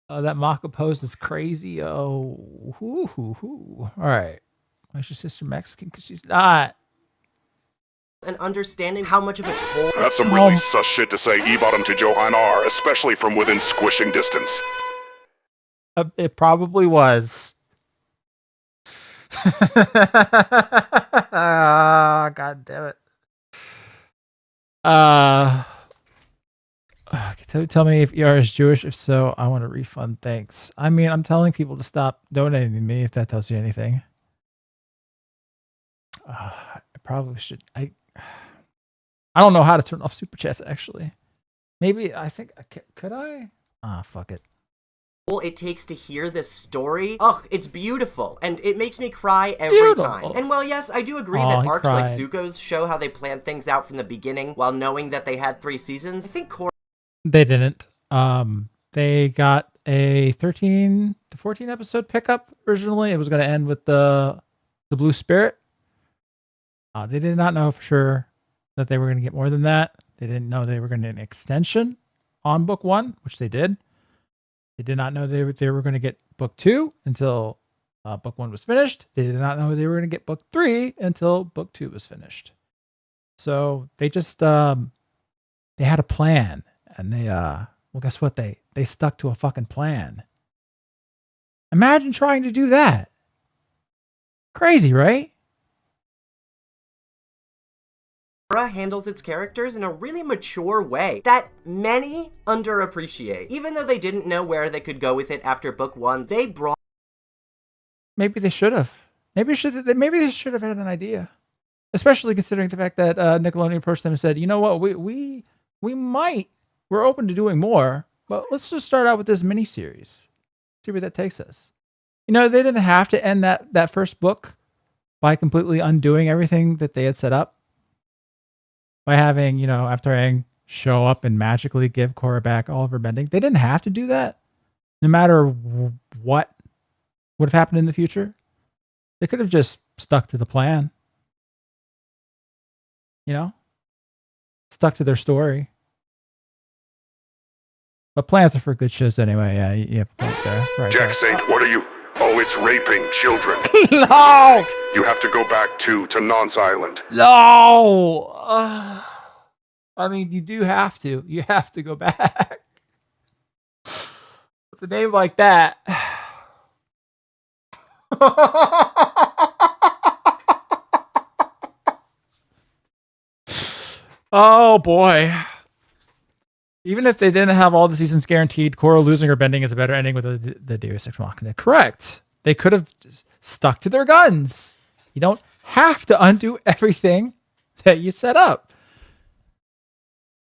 Oh, that Mako pose is crazy. Oh. All right. Why is your sister Mexican? Because she's not. And understanding how much of a toll. That's some really sus shit to say E-bottom to Johan R, especially from within squishing distance. It probably was. God damn it. Tell me if ER is Jewish. If so, I want a refund. Thanks. I mean, I'm telling people to stop donating to me if that tells you anything. I probably should. I don't know how to turn off super chats, actually. Maybe I think could I? Fuck it. It takes to hear this story. Ugh, it's beautiful, and it makes me cry every time. And well, yes, I do agree that arcs like Zuko's show how they planned things out from the beginning while knowing that they had 3 seasons. I think Korra. They didn't. They got a 13 to 14 episode pickup originally. It was going to end with the Blue Spirit. They did not know for sure that they were going to get more than that. They didn't know they were going to get an extension on book 1, which they did. They did not know they were going to get book 2 until book 1 was finished. They did not know they were going to get book 3 until book 2 was finished. So they just they had a plan, and they well, guess what? They stuck to a fucking plan. Imagine trying to do that. Crazy, right? Handles its characters in a really mature way that many underappreciate. Even though they didn't know where they could go with it after book 1, they brought. Maybe they should have. Maybe they should have had an idea, especially considering the fact that Nickelodeon approached them and said, "You know what? We're open to doing more, but let's just start out with this miniseries. See where that takes us." You know, they didn't have to end that first book by completely undoing everything that they had set up. By having, after Aang show up and magically give Korra back all of her bending. They didn't have to do that. No matter what would have happened in the future. They could have just stuck to the plan. Stuck to their story. But plans are for good shows anyway. Yeah, you have a point there. Right, Jack Saint, what are you? Oh, it's raping children. No! You have to go back to Nonce Island. No! I mean, you do have to. You have to go back. With a name like that. Oh, boy. Even if they didn't have all the seasons guaranteed, Korra losing her bending is a better ending with the Deus Ex Machina. Correct. They could have just stuck to their guns. You don't have to undo everything that you set up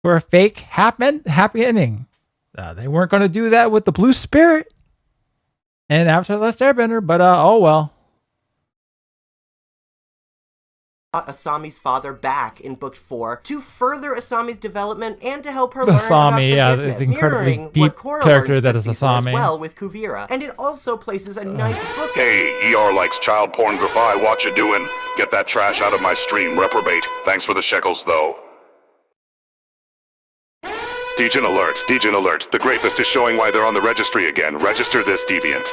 for a fake happy ending. They weren't going to do that with the Blue Spirit and Avatar: The Last Airbender, but oh well. Asami's father back in book 4 to further Asami's development and to help her learn Asami, about forgiveness, the incredibly mirroring deep what Korra character learns that this is season as Asami. well with Kuvira. And it also places a nice book. Hey, ER likes child pornography. What you doing? Get that trash out of my stream, reprobate. Thanks for the shekels, though. Degen alert, Degen alert. The Grapist is showing why they're on the registry again. Register this deviant.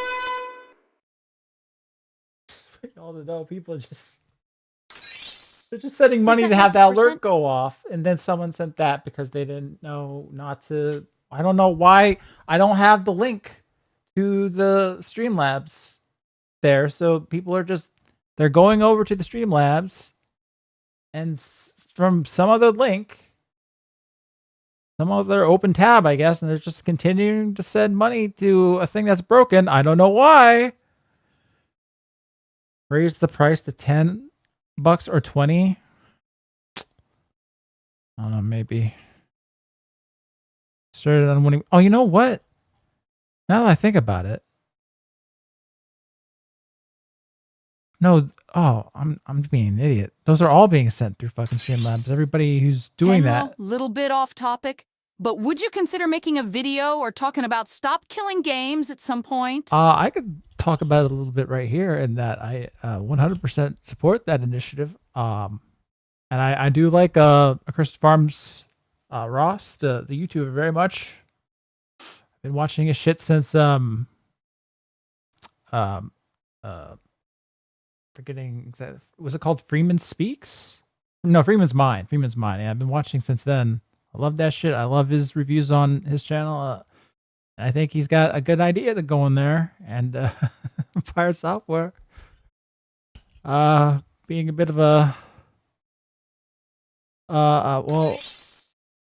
All to know, people just... They're just sending money to have that alert go off, and then someone sent that because they didn't know not to. I don't know why. I don't have the link to the Streamlabs there, so people are they're going over to the Streamlabs, and from some other link, some other open tab, I guess, and they're just continuing to send money to a thing that's broken. I don't know why. Raise the price to $10 or 20. I don't know, maybe. Started on winning. Oh, you know what? Now that I think about it. No, I'm being an idiot. Those are all being sent through fucking Streamlabs. Everybody who's doing that. Little bit off topic. But would you consider making a video or talking about stop killing games at some point? I could talk about it a little bit right here, and that I 100% support that initiative. And I do like Crystal Farms Ross, the YouTuber, very much. I've been watching his shit since forgetting exactly, was it called Freeman Speaks? No, Freeman's Mind. Freeman's Mind. Yeah, I've been watching since then. I love that shit. I love his reviews on his channel. I think he's got a good idea to go in there. And Pirate Software being a bit of a we'll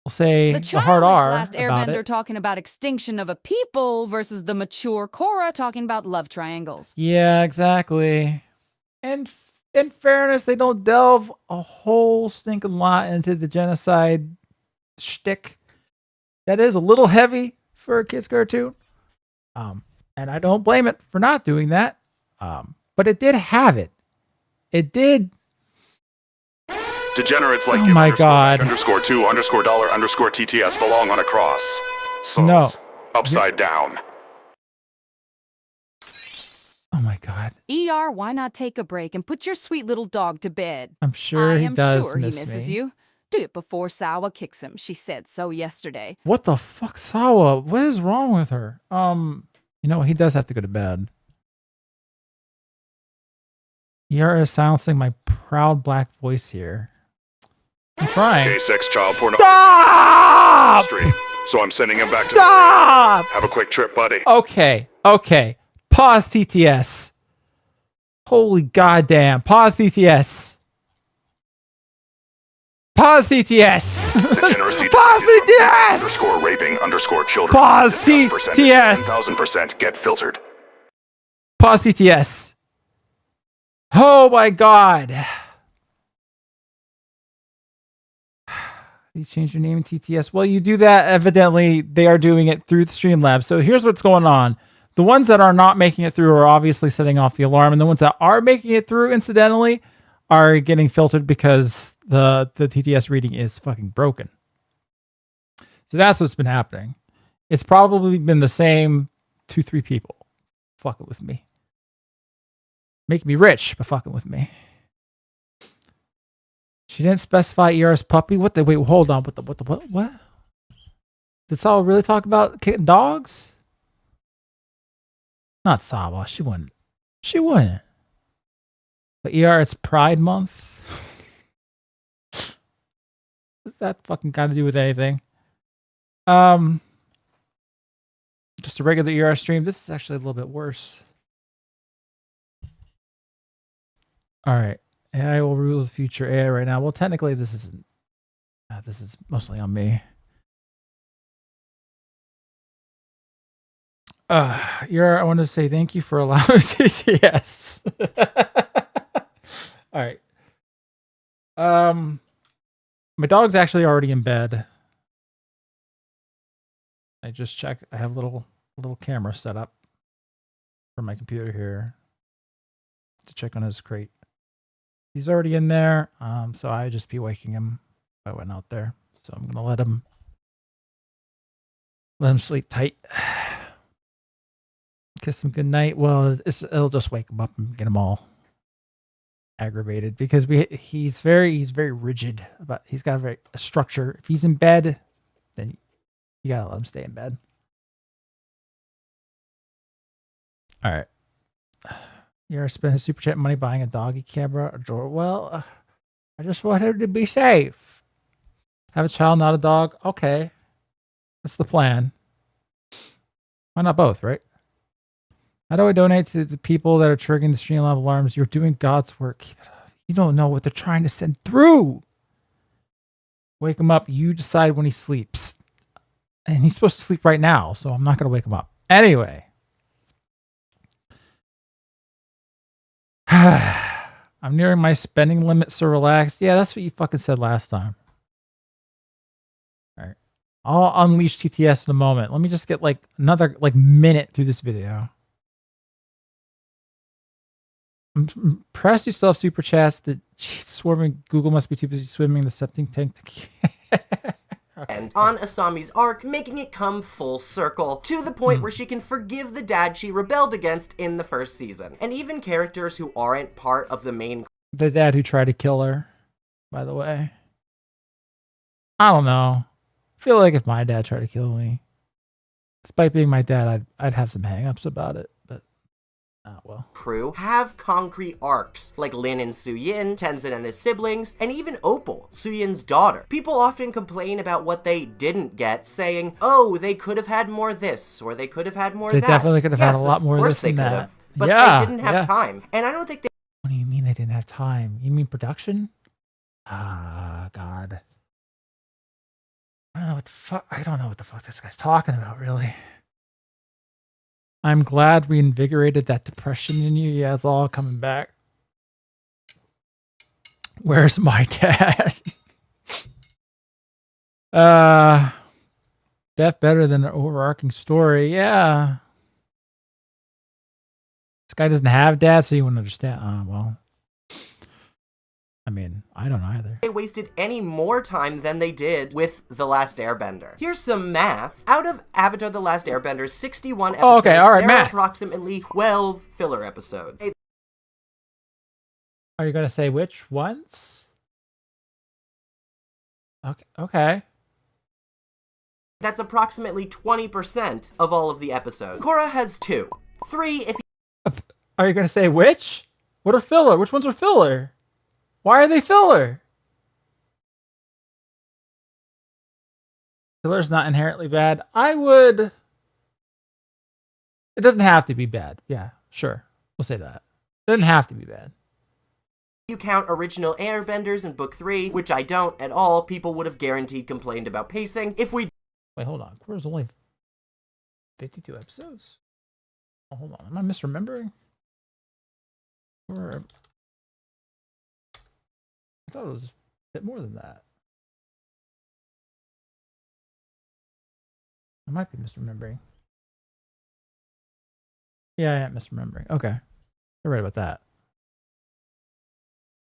say The a childish hard R Last about Airbender it. talking about extinction of a people versus the mature Korra talking about love triangles. Yeah, exactly. And in fairness, they don't delve a whole stinking lot into the genocide shtick. That is a little heavy for a kids cartoon. And I don't blame it for not doing that. But it did have it. It did. Degenerates like Oh you my God. _2_$_TTS belong on a cross. So No. upside down. Oh my God. ER, why not take a break and put your sweet little dog to bed? I'm sure I he am does sure he miss misses me. you. Do it before Sawa kicks him. She said so yesterday. What the fuck, Sawa? What is wrong with her? You know, he does have to go to bed. You're silencing my proud black voice here. I'm trying. Gay sex child pornography. Stop! Stream. So I'm sending him back Stop! to have a quick trip, buddy. Okay. Pause TTS. Holy goddamn. Pause TTS. Pause TTS. Degeneracy. Pause TTS. _raping_children. Pause Discount percentage TTS. 1000% get filtered. Pause TTS. Oh my God. You change your name in TTS. Well, you do that. Evidently, they are doing it through the Streamlabs. So here's what's going on. The ones that are not making it through are obviously setting off the alarm. And the ones that are making it through, incidentally, are getting filtered because the TTS reading is fucking broken. So that's what's been happening. It's probably been the same 2-3 people fucking with me. Make me rich, but fucking with me. She didn't specify ER's puppy. What the wait? Hold on. What? Did Sawa really talk about kitten dogs? Not Sawa. She wouldn't. But ER, it's Pride Month. What's that fucking got to do with anything? Just a regular ER stream. This is actually a little bit worse. All right. AI will rule the future AI right now. Well, technically, this isn't. This is mostly on me. I want to say thank you for allowing TTS. All right. My dog's actually already in bed. I just checked. I have a little camera set up for my computer here to check on his crate. He's already in there, so I just be waking him if I went out there. So I'm gonna let him sleep tight. Kiss him good night. Well, it'll just wake him up and get him all aggravated because he's very rigid about. He's got a structure. If he's in bed, then you gotta let him stay in bed. All right. You're spending his super chat money buying a doggy camera or door. Well, I just want him to be safe. Have a child, not a dog. Okay. That's the plan. Why not both, right? How do I donate to the people that are triggering the Streamlab alarms? You're doing God's work. Keep it up. You don't know what they're trying to send through. Wake him up. You decide when he sleeps. And he's supposed to sleep right now, so I'm not going to wake him up. Anyway. I'm nearing my spending limit, so relax. Yeah, that's what you fucking said last time. All right. I'll unleash TTS in a moment. Let me just get like another minute through this video. I'm impressed you still have super chats. The swarming Google must be too busy swimming in the septic tank. And on Asami's arc, making it come full circle, to the point where she can forgive the dad she rebelled against in the first season. And even characters who aren't part of the main... The dad who tried to kill her, by the way. I don't know. I feel like if my dad tried to kill me, despite being my dad, I'd have some hang-ups about it, but... Oh, well. Crew have concrete arcs, like Lin and Suyin, Tenzin and his siblings, and even Opal, Suyin's daughter. People often complain about what they didn't get, saying, oh, they could have had more this, or they could have had more They that. definitely could have had a lot more of this they and could that. have, but Yeah, they didn't have time. And I don't think they... What do you mean they didn't have time? You mean production? Ah, God. I don't know what the fuck this guy's talking about, really. I'm glad we invigorated that depression in you. Yeah, it's all coming back. Where's my dad? Death better than an overarching story. Yeah. This guy doesn't have dad, so you wouldn't understand. Well. I mean, I don't either. They wasted any more time than they did with The Last Airbender. Here's some math. Out of Avatar The Last Aibender's 61 episodes, okay, all right, there math. are approximately 12 filler episodes. Are you going to say which ones? Okay. That's approximately 20% of all of the episodes. Korra has 2. 3 if Are you going to say which? What are filler? Which ones are filler? Why are they filler? Filler's not inherently bad. It doesn't have to be bad. Yeah, sure. We'll say that. It doesn't have to be bad. you count original Airbenders in Book 3, which I don't at all, people would have guaranteed complained about pacing. If we... Wait, hold on. Korra's only 52 episodes? Oh, hold on. Am I misremembering? Or... I thought it was a bit more than that. I might be misremembering. Yeah, I am misremembering. Okay. You're right about that.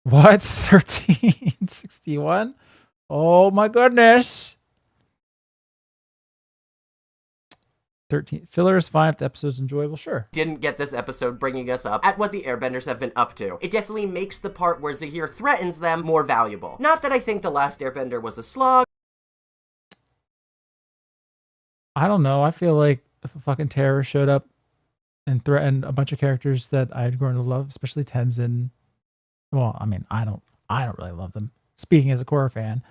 What? 1361? Oh my goodness. 13. Filler is fine if the episode's enjoyable, sure. Didn't get this episode bringing us up at what the Airbenders have been up to. It definitely makes the part where Zahir threatens them more valuable. Not that I think The Last Airbender was a slog. I don't know. I feel like if a fucking terrorist showed up and threatened a bunch of characters that I'd grown to love, especially Tenzin. Well, I mean, I don't really love them. Speaking as a Korra fan,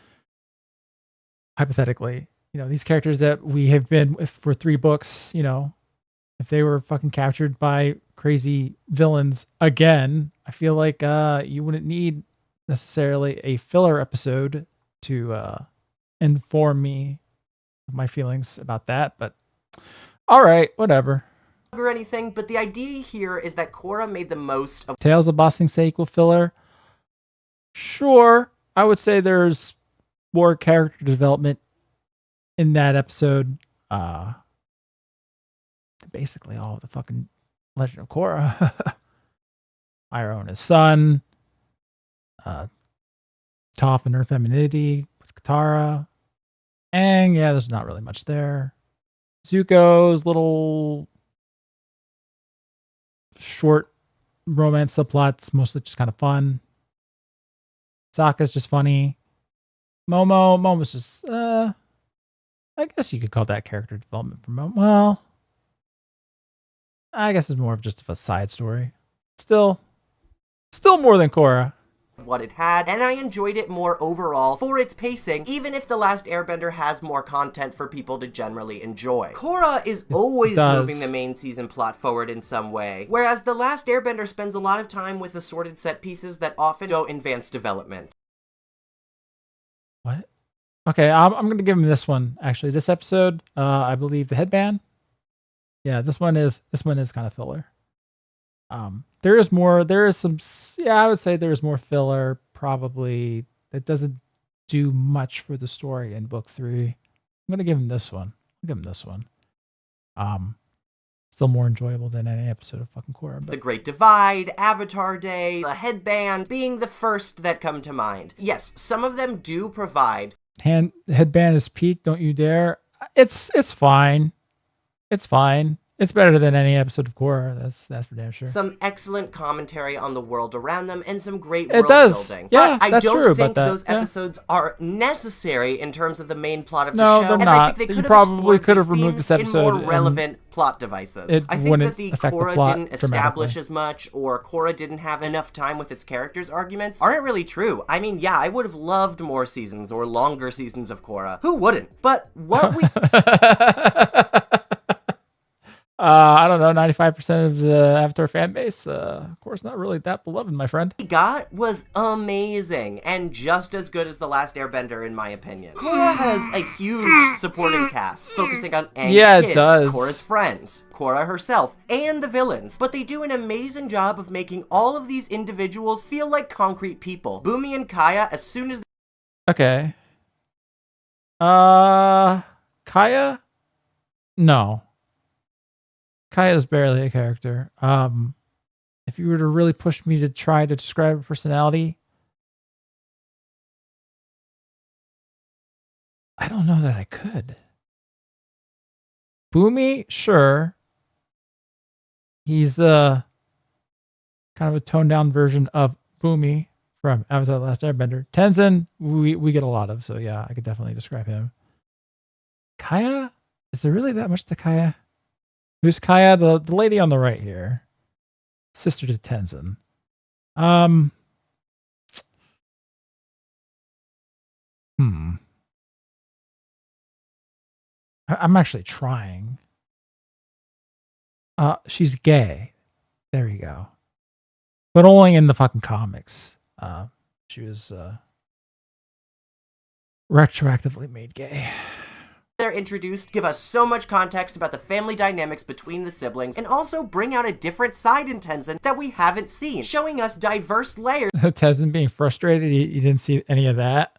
hypothetically, you know, these characters that we have been with for 3 books, you know, if they were fucking captured by crazy villains again, I feel like you wouldn't need necessarily a filler episode to inform me of my feelings about that. But all right, whatever. Or anything, but the idea here is that Korra made the most of Tales of Ba Sing Se equal filler. Sure, I would say there's more character development in that episode. Basically all of the fucking Legend of Korra. Iroh and his son. Toph and her femininity with Katara. And yeah, there's not really much there. Zuko's little short romance subplots, mostly just kind of fun. Sokka's just funny. Momo's just I guess you could call that character development for Momo. Well, I guess it's more of just a side story. Still more than Korra. what it had, and I enjoyed it more overall for its pacing, even if The Last Airbender has more content for people to generally enjoy. Korra is always moving the main season plot forward in some way, whereas The Last Airbender spends a lot of time with assorted set pieces that often go in advanced development. What? Okay, I'm going to give him this one, actually. This episode, I believe the headband. Yeah, this one is kind of filler. There is some, I would say there is more filler, probably, that doesn't do much for the story in book 3. I'm going to give him this one. Still more enjoyable than any episode of fucking Korra. But... The Great Divide, Avatar Day, the headband being the first that come to mind. Yes, some of them do provide Headband is peak. Don't you dare. It's fine. It's fine. It's better than any episode of Korra. That's for damn sure. Some excellent commentary on the world around them and some great It world does. building. Yeah, but I that's don't true think about that. those Yeah. episodes are necessary in terms of the main plot of the No, show. they're and not. I think they You could have probably explored could have these removed themes this episode in more and relevant plot devices. it I think wouldn't that the affect the Korra plot didn't establish dramatically. as much, or Korra didn't have enough time with its characters' arguments aren't really true. I mean, yeah, I would have loved more seasons or longer seasons of Korra. Who wouldn't? But what we I don't know, 95% of the Avatar fan base, of course, not really that beloved, my friend. got was amazing and just as good as The Last Airbender in my opinion. Korra has a huge supporting cast, focusing on Aang's Yeah, it kids, does. Korra's friends, Korra herself, and the villains. But they do an amazing job of making all of these individuals feel like concrete people. Boomy and Kaya, as soon as Okay. Kaya? No. Kaya is barely a character. If you were to really push me to try to describe a personality, I don't know that I could. Boomy, sure. He's kind of a toned down version of Boomy from Avatar: The Last Airbender. Tenzin, we get a lot of, so yeah, I could definitely describe him. Kaya? Is there really that much to Kaya? Who's Kaya? The lady on the right here. Sister to Tenzin. I'm actually trying. She's gay. There you go. But only in the fucking comics. She was retroactively made gay. they're introduced, give us so much context about the family dynamics between the siblings, and also bring out a different side in Tenzin that we haven't seen, showing us diverse layers. Tenzin being frustrated, you didn't see any of that.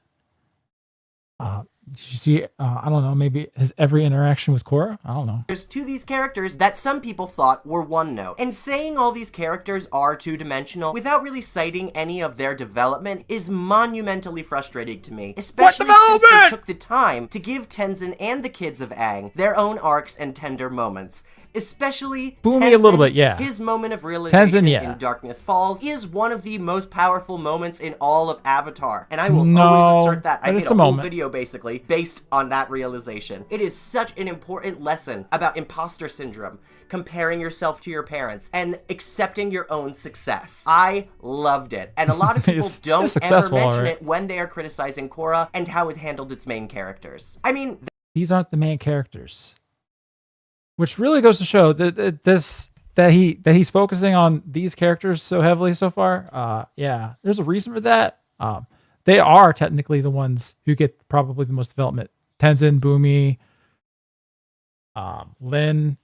Did you see, I don't know, maybe his every interaction with Korra? I don't know. There's to these characters that some people thought were one note. And saying all these characters are two-dimensional without really citing any of their development is monumentally frustrating to me. Especially since they took the time to give Tenzin and the kids of Aang their own arcs and tender moments. Especially Boomy Tenzin, a little bit, yeah. His moment of realization Tenzin, yeah. in Darkness Falls is one of the most powerful moments in all of Avatar. And I will No, always assert that. I but made it's a a whole moment. video basically based on that realization. It is such an important lesson about imposter syndrome, comparing yourself to your parents, and accepting your own success. I loved it. And a lot of people He's don't ever successful, mention alright. it when they are criticizing Korra and how it handled its main characters. I mean, These aren't the main characters. Which really goes to show that he's focusing on these characters so heavily so far. Yeah, there's a reason for that. They are technically the ones who get probably the most development. Tenzin, Boomy, Lin.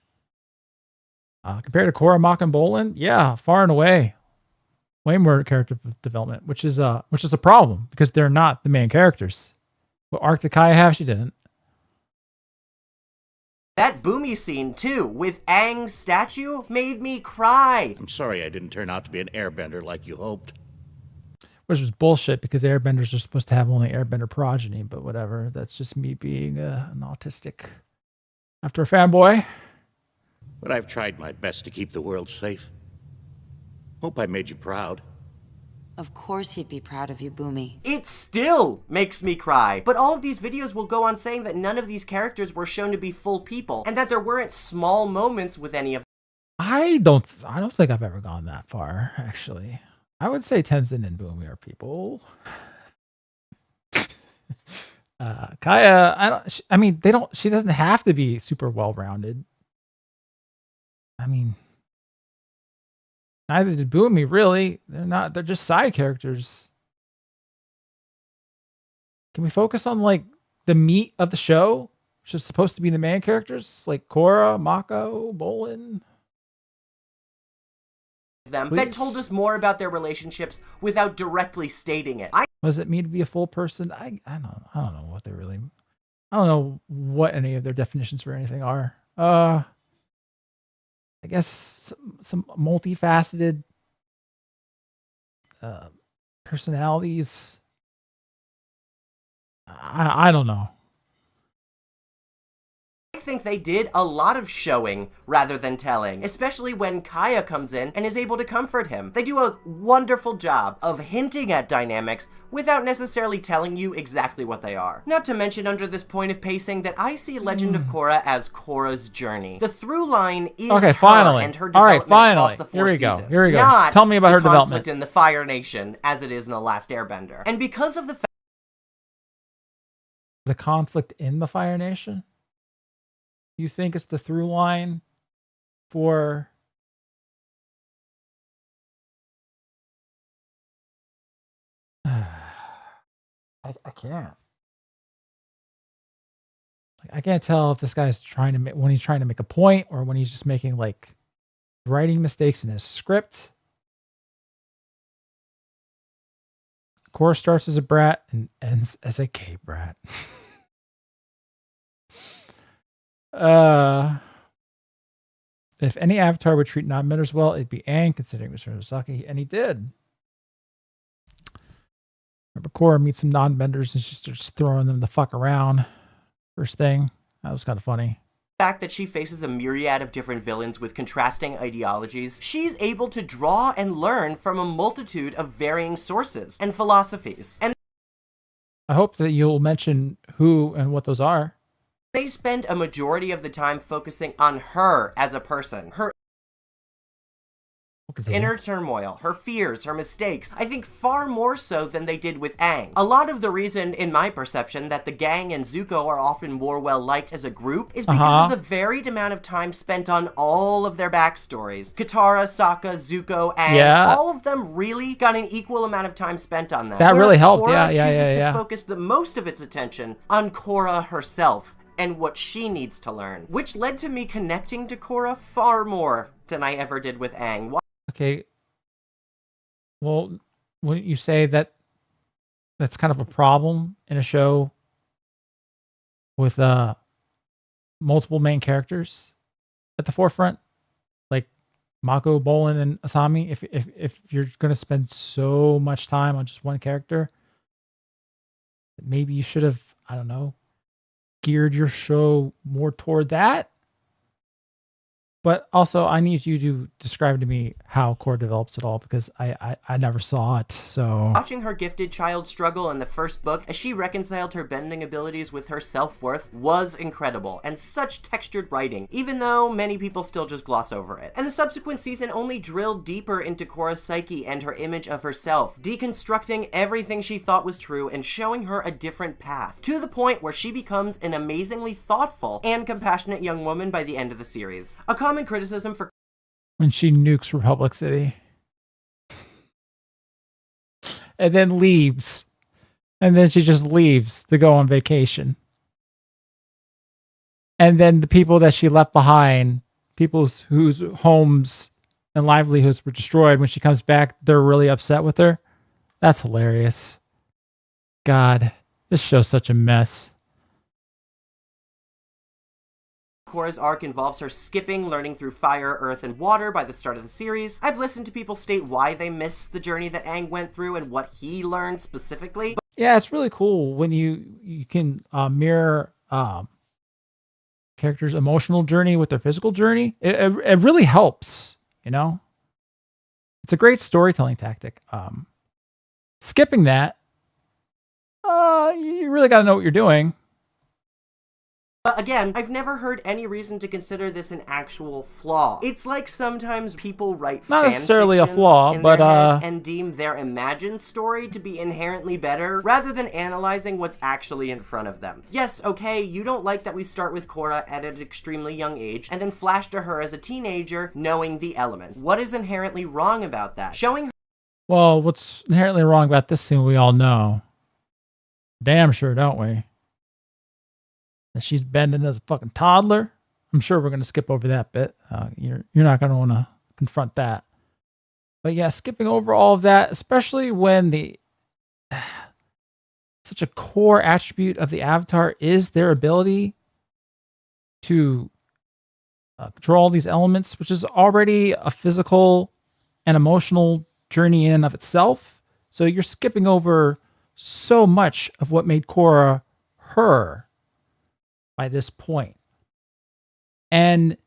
Compared to Korra, Mach, and Bolin, yeah, far and away, way more character development, which is a problem because they're not the main characters. What arc did Kaya have? She didn't. that Boomy scene, too, with Aang's statue, made me cry. I'm sorry I didn't turn out to be an airbender like you hoped. Which was bullshit because airbenders are supposed to have only airbender progeny, but whatever. That's just me being an autistic after a fanboy. But I've tried my best to keep the world safe. Hope I made you proud. Of course he'd be proud of you, Boomy. It still makes me cry. But all of these videos will go on saying that none of these characters were shown to be full people, and that there weren't small moments with any of them. I don't think I've ever gone that far, actually. I would say Tenzin and Boomy are people. Kaya, she doesn't have to be super well-rounded. I mean, neither did Boomy, really. They're just side characters. Can we focus on, like, the meat of the show, which is supposed to be the main characters? Like Korra, Mako, Bolin? Them Please. that told us more about their relationships without directly stating it. What does it mean to be a full person? I don't know what they really... I don't know what any of their definitions for anything are. I guess some multifaceted personalities. I don't know. I think they did a lot of showing rather than telling, especially when Kaya comes in and is able to comfort him. They do a wonderful job of hinting at dynamics without necessarily telling you exactly what they are. Not to mention, under this point of pacing, that I see Legend of Korra as Korra's journey. The through line is her and her development across the 4 seasons. Here we go. Not Tell me about her development. conflict in the Fire Nation as it is in The Last Airbender. And because of the fact The conflict in the Fire Nation? You think it's the through line for I can't. I can't tell if this guy's trying to when he's trying to make a point or when he's just making like writing mistakes in his script. Korra starts as a brat and ends as a gay brat. If any avatar would treat non-benders well, it'd be Aang, considering Mr. Misaki, and he did. Remember, Korra meets some non-benders and she starts throwing them the fuck around. First thing, that was kind of funny. Fact that she faces a myriad of different villains with contrasting ideologies, she's able to draw and learn from a multitude of varying sources and philosophies. And I hope that you'll mention who and what those are. They spend a majority of the time focusing on her as a person, her inner turmoil, her fears, her mistakes, I think far more so than they did with Aang. A lot of the reason, in my perception, that the gang and Zuko are often more well-liked as a group is because of the varied amount of time spent on all of their backstories. Katara, Sokka, Zuko, Aang, all of them really got an equal amount of time spent on them. That really helped, Korra yeah. chooses to focus the most of its attention on Korra herself and what she needs to learn, which led to me connecting to Korra far more than I ever did with Aang. Okay. Well, wouldn't you say that that's kind of a problem in a show with multiple main characters at the forefront, like Mako, Bolin, and Asami? If you're going to spend so much time on just one character, maybe you should have, I don't know, geared your show more toward that. But also, I need you to describe to me how Korra develops it all, because I never saw it, so... Watching her gifted child struggle in the first book as she reconciled her bending abilities with her self-worth was incredible, and such textured writing, even though many people still just gloss over it. And the subsequent season only drilled deeper into Korra's psyche and her image of herself, deconstructing everything she thought was true and showing her a different path, to the point where she becomes an amazingly thoughtful and compassionate young woman by the end of the series. A common criticism for when she nukes Republic City and then leaves, and then she just leaves to go on vacation, and then the people that she left behind, people whose homes and livelihoods were destroyed, when she comes back, they're really upset with her. That's hilarious. God, this show's such a mess. Korra's arc involves her skipping, learning through fire, earth, and water by the start of the series. I've listened to people state why they miss the journey that Aang went through and what he learned specifically. Yeah, it's really cool when you can mirror characters' emotional journey with their physical journey. It really helps, you know? It's a great storytelling tactic. Skipping that, you really got to know what you're doing. But again, I've never heard any reason to consider this an actual flaw. It's like sometimes people write not necessarily a flaw, but and deem their imagined story to be inherently better rather than analyzing what's actually in front of them. Yes, okay, you don't like that we start with Korra at an extremely young age and then flash to her as a teenager knowing the elements. What is inherently wrong about that? Showing her— Well, what's inherently wrong about this scene we all know. Damn sure, don't we? And she's bending as a fucking toddler. I'm sure we're going to skip over that bit. You're not going to want to confront that. But yeah, skipping over all of that, especially when such a core attribute of the Avatar is their ability to control all these elements, which is already a physical and emotional journey in and of itself. So you're skipping over so much of what made Korra her by this point. And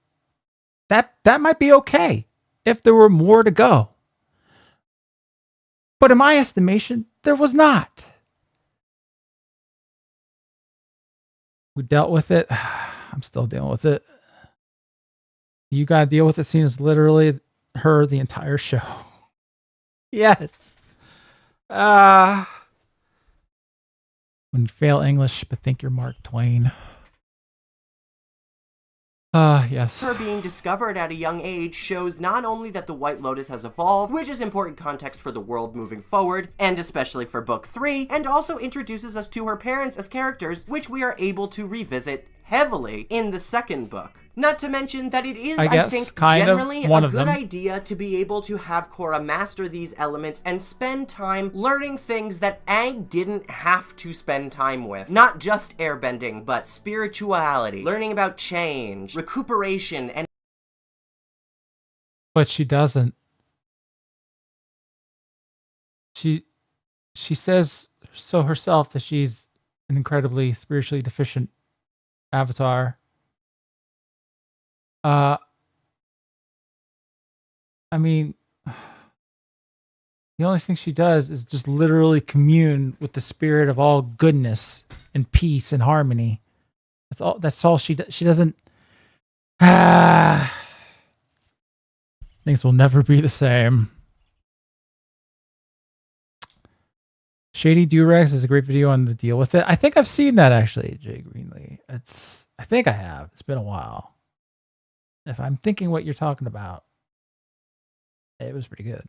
that might be okay if there were more to go. But in my estimation, there was not. We dealt with it. I'm still dealing with it. You got to deal with it, seeing as literally her the entire show. Yes. When you fail English, but think you're Mark Twain. Yes. Her being discovered at a young age shows not only that the White Lotus has evolved, which is important context for the world moving forward, and especially for Book 3, and also introduces us to her parents as characters, which we are able to revisit heavily in the second book. Not to mention that it is, I think, generally a good idea to be able to have Korra master these elements and spend time learning things that Aang didn't have to spend time with. Not just airbending, but spirituality, learning about change, recuperation, and... But she doesn't. She says so herself that she's an incredibly spiritually deficient avatar. I mean, the only thing she does is just literally commune with the spirit of all goodness and peace and harmony. That's all she does. She doesn't. Things will never be the same. Shady Durex is a great video on the deal with it. I think I've seen that actually, Jay Greenlee. I think I have. It's been a while. If I'm thinking what you're talking about, it was pretty good.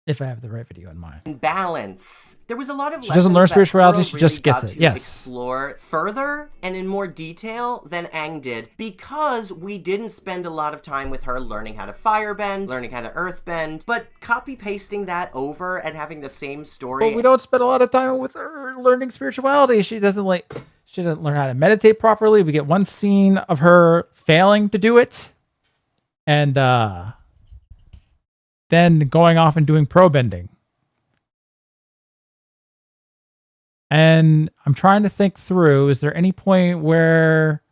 If I have the right video in mind. Balance. There was a lot of she doesn't learn spirituality, she really just gets it. Yes. Explore further and in more detail than Aang did, because we didn't spend a lot of time with her learning how to firebend, learning how to earthbend, but copy-pasting that over and having the same story. But we don't spend a lot of time with her learning spirituality. She doesn't learn how to meditate properly. We get one scene of her failing to do it, and then going off and doing pro bending. And I'm trying to think through, is there any point where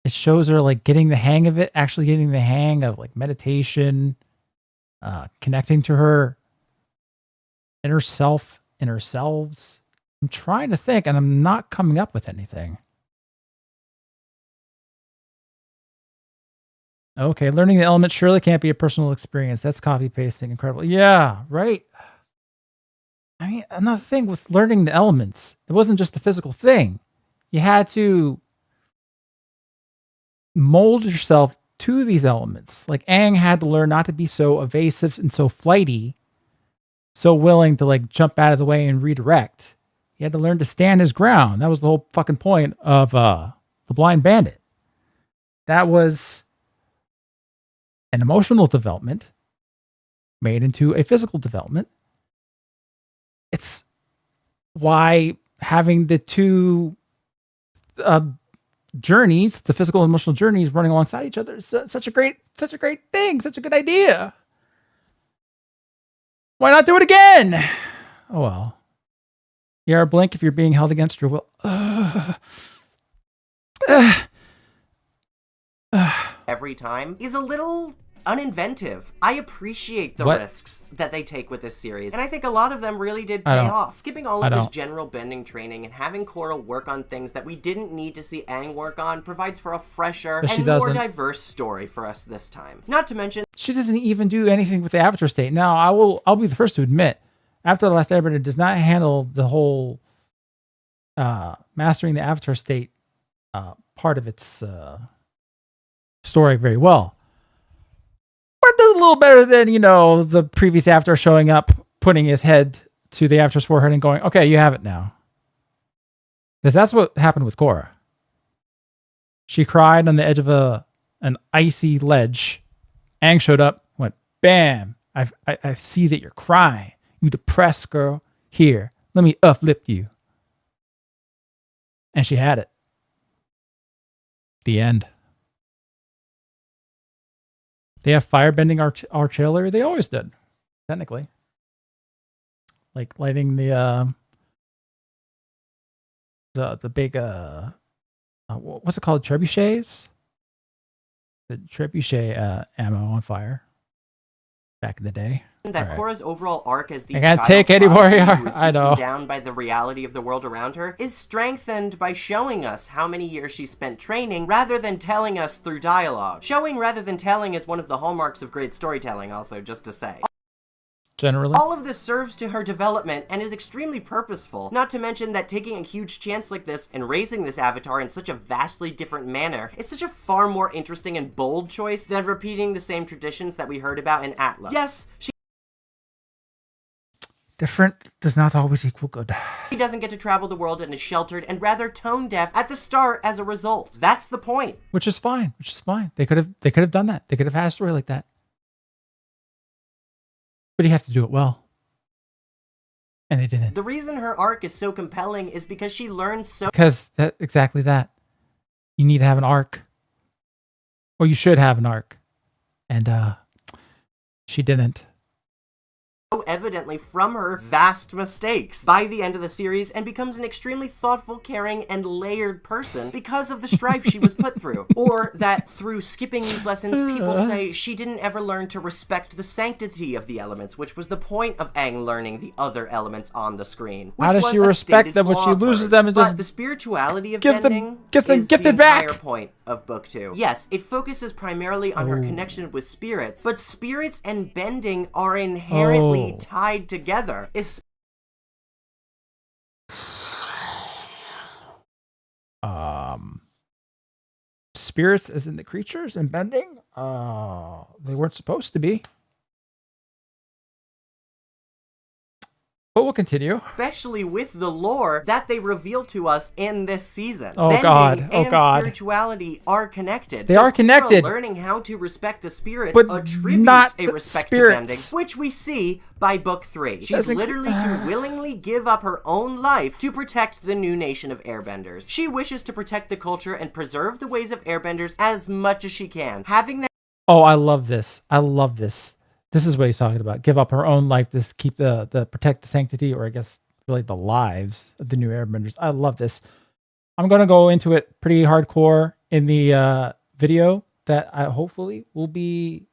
it shows her like getting the hang of it, actually getting the hang of like meditation, connecting to her inner self, inner selves? I'm trying to think, and I'm not coming up with anything. Okay, learning the element surely can't be a personal experience. That's copy pasting. Incredible. Yeah, right. I mean, another thing with learning the elements, it wasn't just a physical thing. You had to mold yourself to these elements. Like Aang had to learn not to be so evasive and so flighty, so willing to like jump out of the way and redirect. He had to learn to stand his ground. That was the whole fucking point of the Blind Bandit. That was an emotional development made into a physical development. It's why having the two journeys, the physical and emotional journeys, running alongside each other is such a great thing, such a good idea. Why not do it again? Oh well. Yeah, blink if you're being held against your will. Every time is a little uninventive. I appreciate the risks that they take with this series, and I think a lot of them really did pay off. Skipping all of this general bending training and having Korra work on things that we didn't need to see Aang work on provides for a fresher and more diverse story for us this time. Not to mention, she doesn't even do anything with the Avatar state. Now, I'll be the first to admit, After the Last Airbender does not handle the whole mastering the Avatar state part of its story very well. But it does a little better than, the previous Avatar showing up, putting his head to the Avatar's forehead and going, okay, you have it now. Because that's what happened with Korra. She cried on the edge of an icy ledge. Aang showed up, went, bam, I see that you're crying. You depressed girl. Here, let me uplift you. And she had it. The end. They have firebending artillery. They always did, technically. like lighting the big what's it called, trebuchets? The trebuchet ammo on fire back in the day. That Korra's overall arc as the I can't child take any more. prodigy who is I know. beaten down by the reality of the world around her is strengthened by showing us how many years she spent training rather than telling us through dialogue. Showing rather than telling is one of the hallmarks of great storytelling, also, just to say. Generally. All of this serves to her development and is extremely purposeful, not to mention that taking a huge chance like this and raising this avatar in such a vastly different manner is such a far more interesting and bold choice than repeating the same traditions that we heard about in Atlas. Yes, Different does not always equal good. she doesn't get to travel the world and is sheltered and rather tone deaf at the start as a result. That's the point. Which is fine. They could have done that. They could have had a story like that. But you have to do it well. And they didn't. The reason her arc is so compelling is because she learns so Because exactly that. You need to have an arc. Or you should have an arc. And she didn't. evidently from her vast mistakes by the end of the series and becomes an extremely thoughtful, caring, and layered person because of the strife she was put through. Or that through skipping these lessons, people say she didn't ever learn to respect the sanctity of the elements, which was the point of Aang learning the other elements on the screen. How does she respect them when she loses them and but just the spirituality of gives bending them is gifted the back? entire point of Book 2. Yes, it focuses primarily on her connection with spirits, but spirits and bending are inherently tied together. Spirits as in the creatures and bending? They weren't supposed to be. But we'll continue. Especially with the lore that they reveal to us in this season. Oh, Bending God. Oh, and God. spirituality are connected. They are connected. Korra learning how to respect the spirits But attributes not a the respect spirits. to bending, which we see by Book 3. She's Doesn't- literally to willingly give up her own life to protect the new nation of Airbenders. She wishes to protect the culture and preserve the ways of Airbenders as much as she can. Having that Oh, I love this. I love this. This is what he's talking about. Give up her own life to keep the protect the sanctity, or I guess really the lives of the new Airbenders. I love this. I'm going to go into it pretty hardcore in the video that I hopefully will be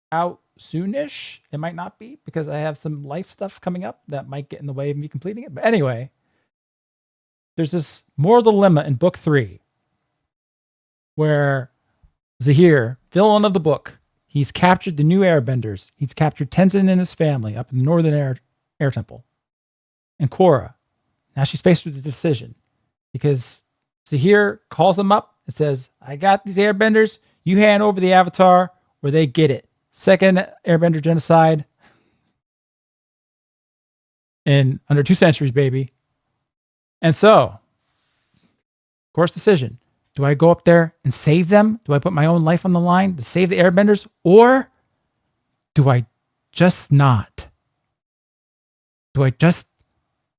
out soonish. It might not be because I have some life stuff coming up that might get in the way of me completing it. But anyway, there's this moral dilemma in Book 3 where Zahir, villain of the book, he's captured the new Airbenders. He's captured Tenzin and his family up in the northern air temple. And Korra, now she's faced with a decision because Zahir calls them up and says, I got these Airbenders. You hand over the Avatar or they get it. Second Airbender genocide in under 2 centuries, baby. And so, Korra's decision. Do I go up there and save them? Do I put my own life on the line to save the Airbenders? Or do I just not? Do I just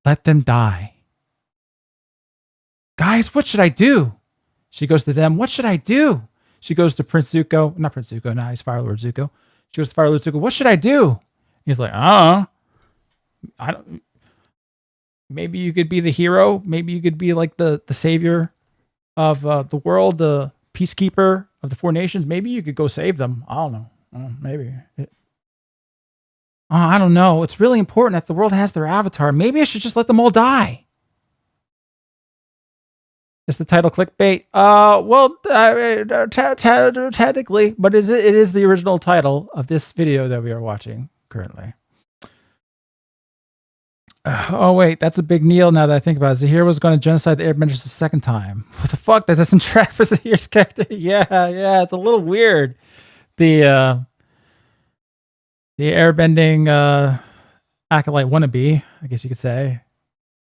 let them die? Guys, what should I do? She goes to them. What should I do? She goes to Prince Zuko. Not Prince Zuko. Now he's Fire Lord Zuko. She goes to Fire Lord Zuko. What should I do? He's like, I don't. Maybe you could be the hero. Maybe you could be like the savior of the world, the peacekeeper of the 4 nations. Maybe you could go save them. I don't know. Maybe. I don't know. It's really important that the world has their avatar. Maybe I should just let them all die. Is the title clickbait? Technically, but it is the original title of this video that we are watching currently. Oh, wait, that's a big deal now that I think about it. Zahir was going to genocide the Airbenders the second time. What the fuck? That doesn't track for Zahir's character. Yeah, it's a little weird. The airbending acolyte wannabe, I guess you could say,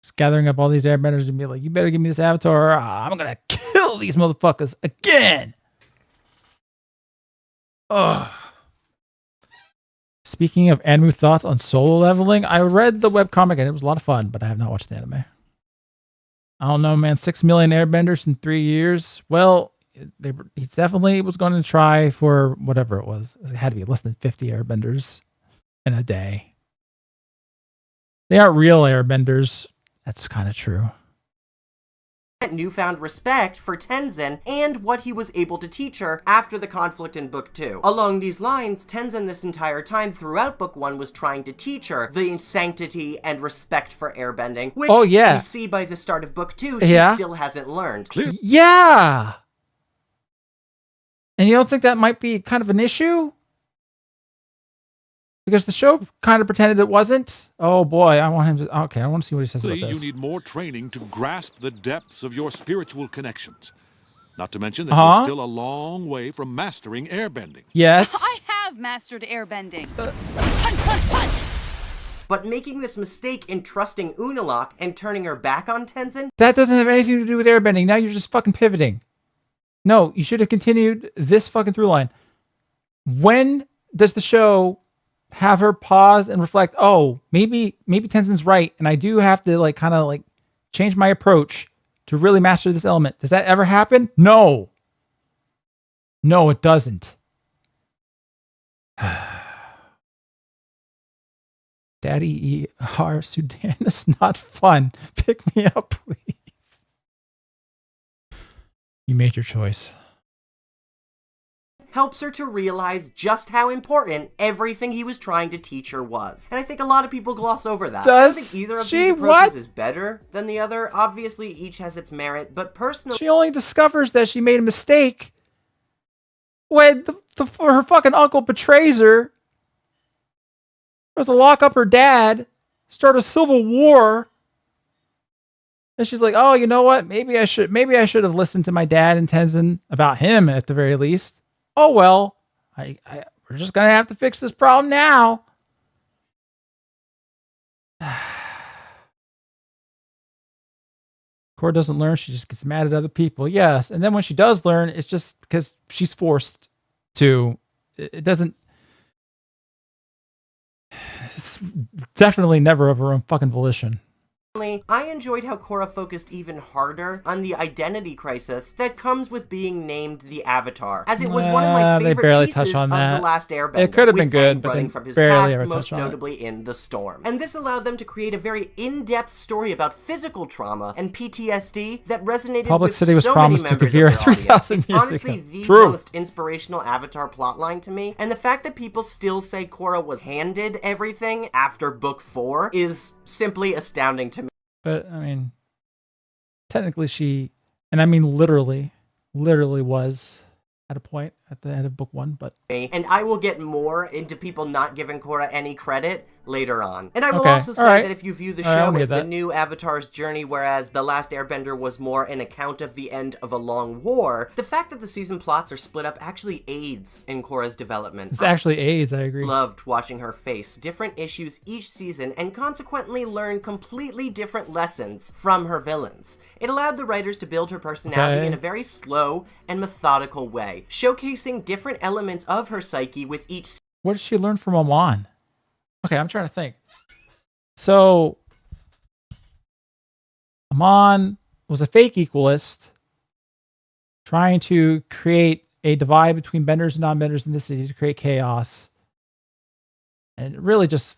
is gathering up all these Airbenders and be like, you better give me this avatar. Or I'm going to kill these motherfuckers again. Ugh. Speaking of Anmu thoughts on solo leveling, I read the webcomic and it was a lot of fun, but I have not watched the anime. I don't know, man. 6 million Airbenders in 3 years. Well, he definitely was going to try for whatever it was. It had to be less than 50 Airbenders in a day. They aren't real airbenders. That's kind of true. Newfound respect for Tenzin and what he was able to teach her after the conflict in Book 2. Along these lines, Tenzin this entire time throughout Book 1 was trying to teach her the sanctity and respect for airbending, which we see by the start of Book 2 she still hasn't learned. Yeah! And you don't think that might be kind of an issue? Because the show kind of pretended it wasn't. Oh boy, I want him to... Okay, I want to see what he says about this. You need more training to grasp the depths of your spiritual connections. Not to mention that you're still a long way from mastering airbending. Yes. I have mastered airbending. Punch, punch, punch! But making this mistake in trusting Unalaq and turning her back on Tenzin... That doesn't have anything to do with airbending. Now you're just fucking pivoting. No, you should have continued this fucking through line. When does the show have her pause and reflect, oh, maybe Tenzin's right, and I do have to like kind of like change my approach to really master this element? Does that ever happen? No. No, it doesn't. Daddy E.R. Sudan is not fun. Pick me up, please. You made your choice. Helps her to realize just how important everything he was trying to teach her was. And I think a lot of people gloss over that. I don't think either of these approaches is better than the other. Obviously, each has its merit, but personally... She only discovers that she made a mistake when her fucking uncle betrays her. Tries to lock up her dad, start a civil war. And she's like, oh, you know what? Maybe I should have listened to my dad and Tenzin about him at the very least. Oh, well, we're just going to have to fix this problem now. Korra doesn't learn. She just gets mad at other people. Yes. And then when she does learn, it's just because she's forced to. It doesn't. It's definitely never of her own fucking volition. I enjoyed how Korra focused even harder on the identity crisis that comes with being named the Avatar, as it was one of my favorite pieces of The Last Airbender. It could have been good, but running from his past, most notably in The Storm. And this allowed them to create a very in-depth story about physical trauma and PTSD that resonated with so many members of their audience. It's honestly the most inspirational Avatar plotline to me, and the fact that people still say Korra was handed everything after Book 4 is simply astounding to me. But, I mean, technically she, and I mean literally was at a point at the end of Book 1, but... And I will get more into people not giving Korra any credit later on. And I will also say that if you view the show as the new Avatar's journey, whereas The Last Airbender was more an account of the end of a long war, the fact that the season plots are split up actually aids in Korra's development. It's actually aids, I agree. Loved watching her face different issues each season and consequently learn completely different lessons from her villains. It allowed the writers to build her personality in a very slow and methodical way, showcasing different elements of her psyche with each. What did she learn from Amon? Okay, I'm trying to think. So, Amon was a fake equalist trying to create a divide between benders and non-benders in the city to create chaos. And it really just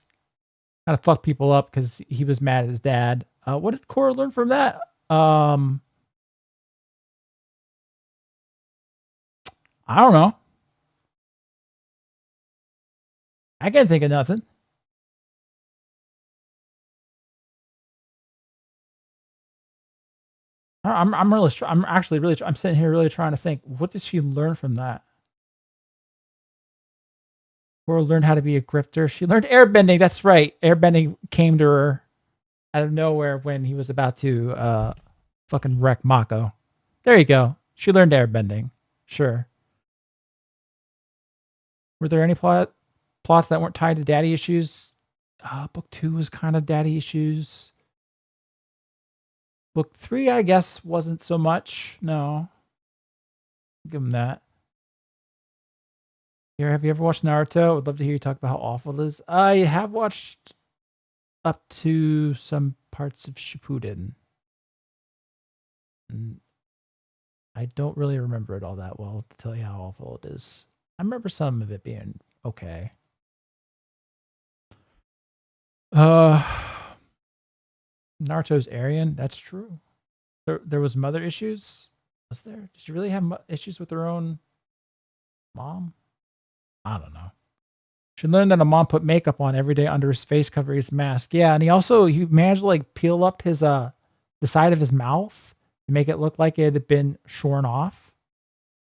kind of fucked people up because he was mad at his dad. What did Korra learn from that? I don't know. I can't think of nothing. I'm sitting here really trying to think. What did she learn from that? Korra learned how to be a grifter. She learned airbending. That's right. Airbending came to her out of nowhere when he was about to fucking wreck Mako. There you go. She learned airbending. Sure. Were there any plots that weren't tied to daddy issues? Book 2 was kind of daddy issues. Book 3, I guess, wasn't so much. No. Give him that. Here, have you ever watched Naruto? I would love to hear you talk about how awful it is. I have watched up to some parts of Shippuden. And I don't really remember it all that well to tell you how awful it is. I remember some of it being okay. Naruto's Aryan. That's true. There was mother issues. Was there? Did she really have issues with her own mom? I don't know. She learned that a mom put makeup on every day under his face, covering his mask. Yeah, and he managed to like peel up his the side of his mouth to make it look like it had been shorn off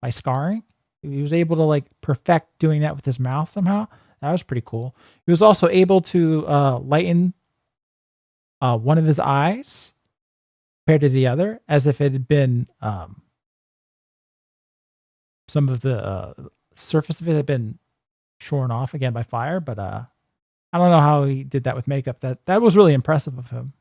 by scarring. He was able to like perfect doing that with his mouth somehow. That was pretty cool. He was also able to lighten one of his eyes compared to the other, as if it had been some of the surface of it had been shorn off again by fire. But I don't know how he did that with makeup. That was really impressive of him.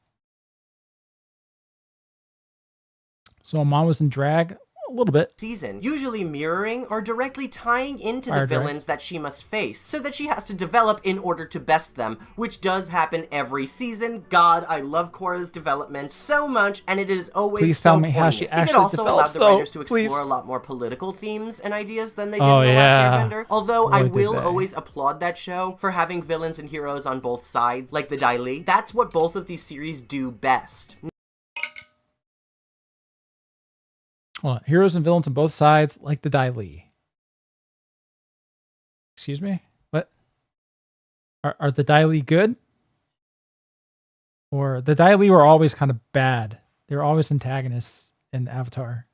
So Mom was in drag a little bit. Season, usually mirroring or directly tying into the villains that she must face, so that she has to develop in order to best them, which does happen every season. God, I love Korra's development so much, and it is always so poignant. How she actually it also allowed the writers to explore a lot more political themes and ideas than they did in the last Airbender. Although I will always applaud that show for having villains and heroes on both sides, like the Dai Li. That's what both of these series do best. Hold on. Heroes and villains on both sides, like the Dai Li. Excuse me? What? Are the Dai Li good? Or the Dai Li were always kind of bad. They were always antagonists in Avatar.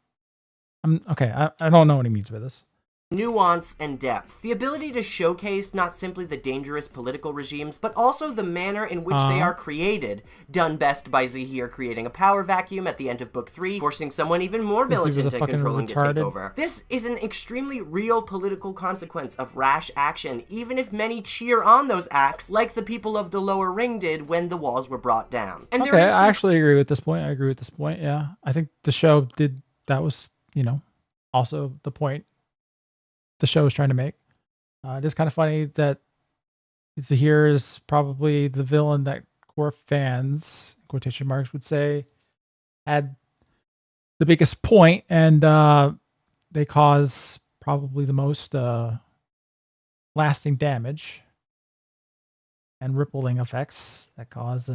Okay, I don't know what he means by this. Nuance and depth. The ability to showcase not simply the dangerous political regimes, but also the manner in which they are created. Done best by Zahir creating a power vacuum at the end of Book 3, forcing someone even more militant and controlling to take over. This is an extremely real political consequence of rash action, even if many cheer on those acts, like the people of the lower ring did when the walls were brought down. And okay, I actually agree with this point. I agree with this point, yeah. I think the show did, that was, also the point the show was trying to make. It is kind of funny that Zahir is probably the villain that Korra fans, quotation marks, would say had the biggest point, and they cause probably the most lasting damage and rippling effects that cause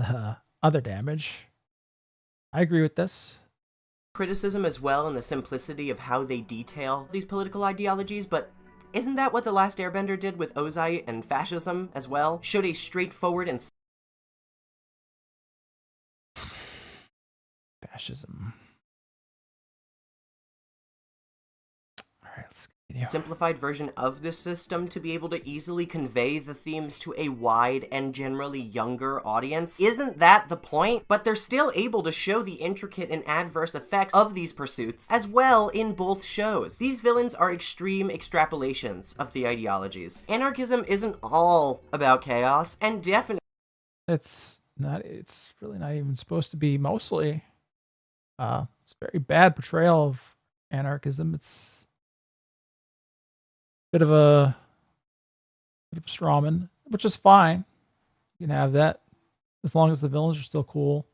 other damage. I agree with this. Criticism as well in the simplicity of how they detail these political ideologies, but isn't that what The Last Airbender did with Ozai and fascism as well? Showed a straightforward and fascism. Alright, let's continue. Simplified version of this system to be able to easily convey the themes to a wide and generally younger audience. Isn't that the point? But they're still able to show the intricate and adverse effects of these pursuits as well in both shows. These villains are extreme extrapolations of the ideologies. Anarchism isn't all about chaos, and definitely it's really not even supposed to be mostly. It's a very bad portrayal of anarchism. It's bit of a strawman, which is fine. You can have that as long as the villains are still cool.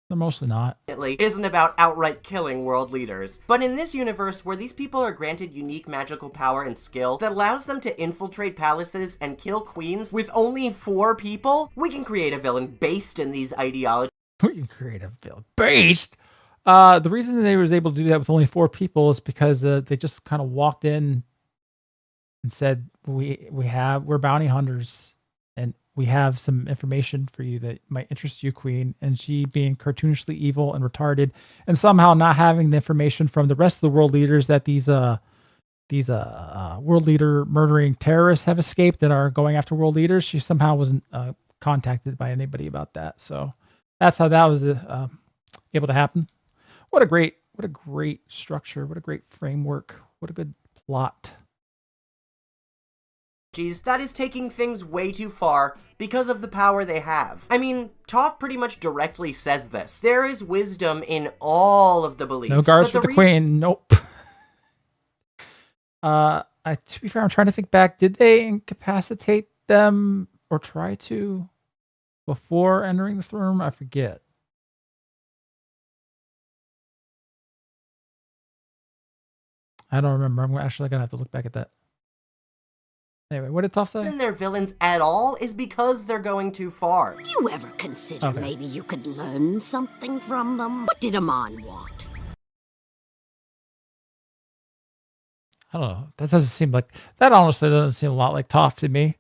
They're mostly not. Isn't about outright killing world leaders. But in this universe, where these people are granted unique magical power and skill that allows them to infiltrate palaces and kill queens with only 4 people, we can create a villain based in these ideologies. We can create a villain based? The reason that they was able to do that with only 4 people is because they just kind of walked in and said, we're bounty hunters and we have some information for you that might interest you, Queen. And she being cartoonishly evil and retarded and somehow not having the information from the rest of the world leaders that these world leader murdering terrorists have escaped that are going after world leaders. She somehow wasn't contacted by anybody about that. So that's how that was able to happen. What a great structure. What a great framework. What a good plot. That is taking things way too far because of the power they have. I mean, Toph pretty much directly says this. There is wisdom in all of the beliefs. No guards with the Queen. Nope. To be fair, I'm trying to think back. Did they incapacitate them or try to before entering the throne room? I forget. I don't remember. I'm actually going to have to look back at that. Anyway, what did Toph say? They're villains at all is because they're going too far. You ever consider maybe you could learn something from them? What did Amon want? I don't know. That doesn't seem like that. Honestly, doesn't seem a lot like Toph to me.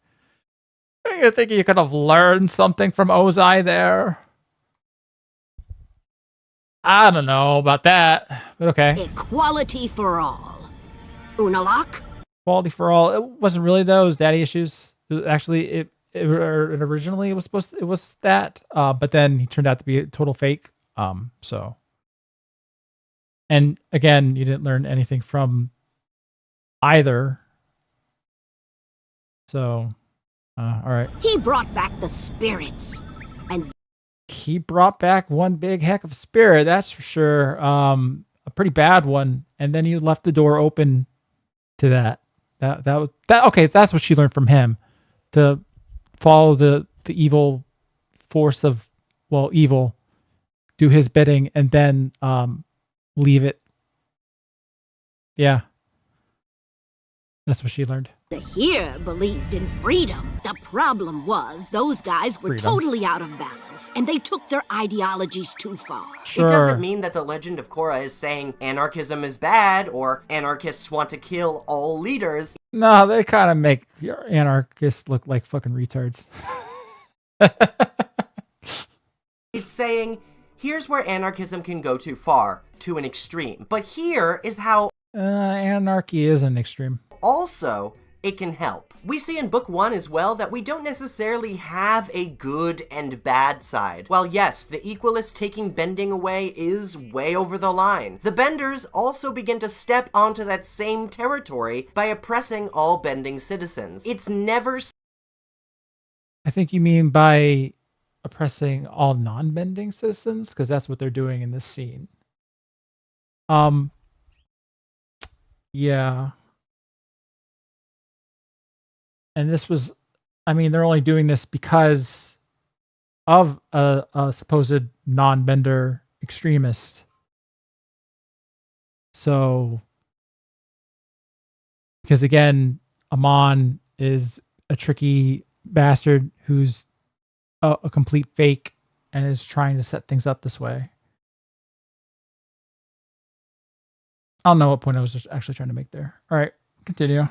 I think you could have learned something from Ozai there. I don't know about that, but okay. Equality for all. Unalak? Quality for all. It wasn't really those daddy issues. Actually, it originally it was that, but then he turned out to be a total fake. So, and again, you didn't learn anything from either. So, all right. He brought back the spirits, and he brought back one big heck of a spirit, that's for sure. A pretty bad one, and then you left the door open to that. Okay, that's what she learned from him, to follow the evil force of evil, do his bidding, and then leave it. Yeah. That's what she learned. the here believed in freedom. The problem was those guys were totally out of balance, and they took their ideologies too far. It doesn't mean that the Legend of Korra is saying anarchism is bad, or anarchists want to kill all leaders. No, they kind of make anarchists look like fucking retards. It's saying, here's where anarchism can go too far, to an extreme. But here is how... anarchy is an extreme. Also, it can help. We see in book 1 as well that we don't necessarily have a good and bad side. While yes, the Equalists taking bending away is way over the line, the Benders also begin to step onto that same territory by oppressing all bending citizens. It's never... I think you mean by oppressing all non-bending citizens, because that's what they're doing in this scene. Yeah. And this was, I mean, they're only doing this because of a supposed non-bender extremist. So, because again, Amon is a tricky bastard who's a complete fake and is trying to set things up this way. I don't know what point I was just actually trying to make there. All right, continue.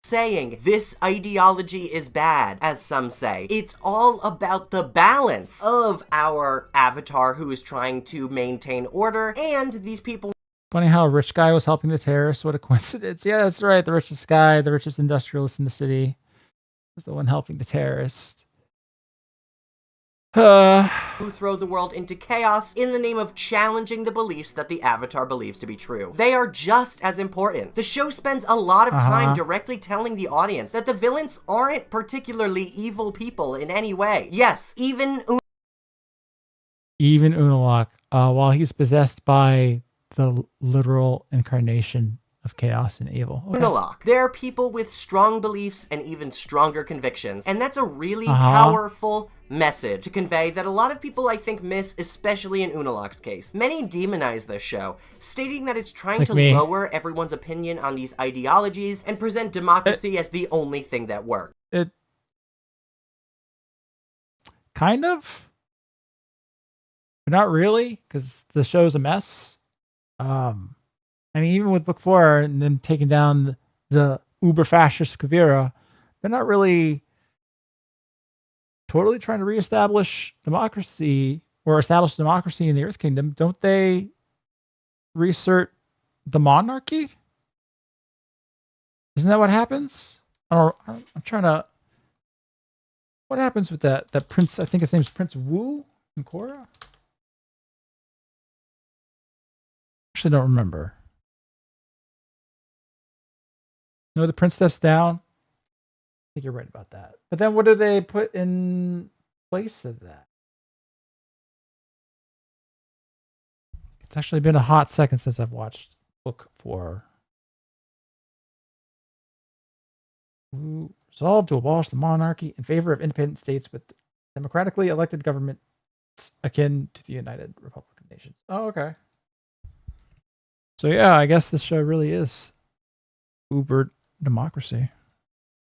Saying this ideology is bad, as some say. It's all about the balance of our avatar who is trying to maintain order and these people. Funny how a rich guy was helping the terrorists. What a coincidence. Yeah, that's right. The richest guy, the richest industrialist in the city, was the one helping the terrorists. Who throw the world into chaos in the name of challenging the beliefs that the Avatar believes to be true. They are just as important. The show spends a lot of time directly telling the audience that the villains aren't particularly evil people in any way. Yes, even Unalak, while he's possessed by the literal incarnation of chaos and evil. Okay. Unalak. They're people with strong beliefs and even stronger convictions, and that's a really powerful message to convey that a lot of people, I think, miss, especially in Unalak's case. Many demonize this show, stating that it's trying to lower everyone's opinion on these ideologies and present democracy as the only thing that works. It kind of, but not really, because the show's a mess. I mean, even with book 4 and them taking down the uber fascist Kavira, they're not really totally trying to reestablish democracy or establish democracy in the Earth Kingdom. Don't they reassert the monarchy? Isn't that what happens? I'm trying to... What happens with that prince? I think his name's Prince Wu in Korra? Actually, don't remember. No, the prince steps down. I think you're right about that. But then what do they put in place of that? It's actually been a hot second since I've watched book 4. Who resolved to abolish the monarchy in favor of independent states with democratically elected governments akin to the United Republican Nations. Oh, okay. So yeah, I guess this show really is uber democracy.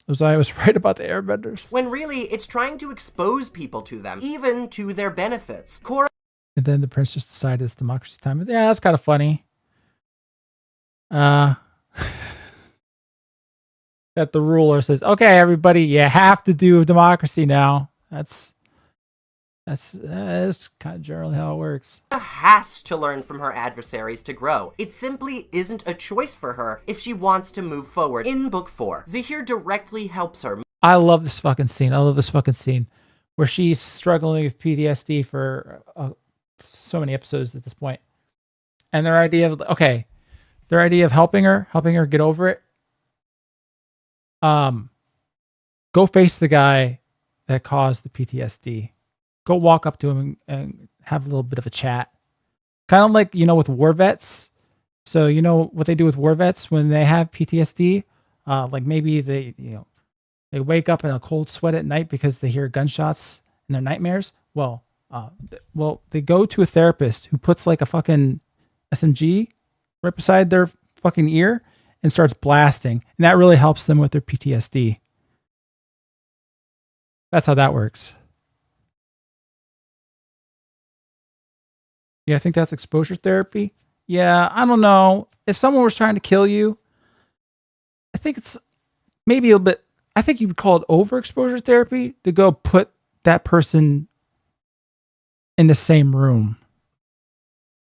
Uzai was right about the airbenders. When really, it's trying to expose people to them, even to their benefits. Korra. And then the prince just decided it's democracy time. Yeah, that's kind of funny. That the ruler says, okay, everybody, you have to do democracy now. That's kind of generally how it works. Has to learn from her adversaries to grow. It simply isn't a choice for her if she wants to move forward. In book 4, Zahir directly helps her. I love this fucking scene. I love this fucking scene where she's struggling with PTSD for so many episodes at this point. And their idea of helping her get over it. Go face the guy that caused the PTSD. Go walk up to him and have a little bit of a chat. Kind of like, with war vets. So, what they do with war vets when they have PTSD? Like maybe they wake up in a cold sweat at night because they hear gunshots in their nightmares. Well, they go to a therapist who puts like a fucking SMG right beside their fucking ear and starts blasting. And that really helps them with their PTSD. That's how that works. Yeah, I think that's exposure therapy. Yeah, I don't know. If someone was trying to kill you, I think it's maybe a bit, I think you would call it overexposure therapy to go put that person in the same room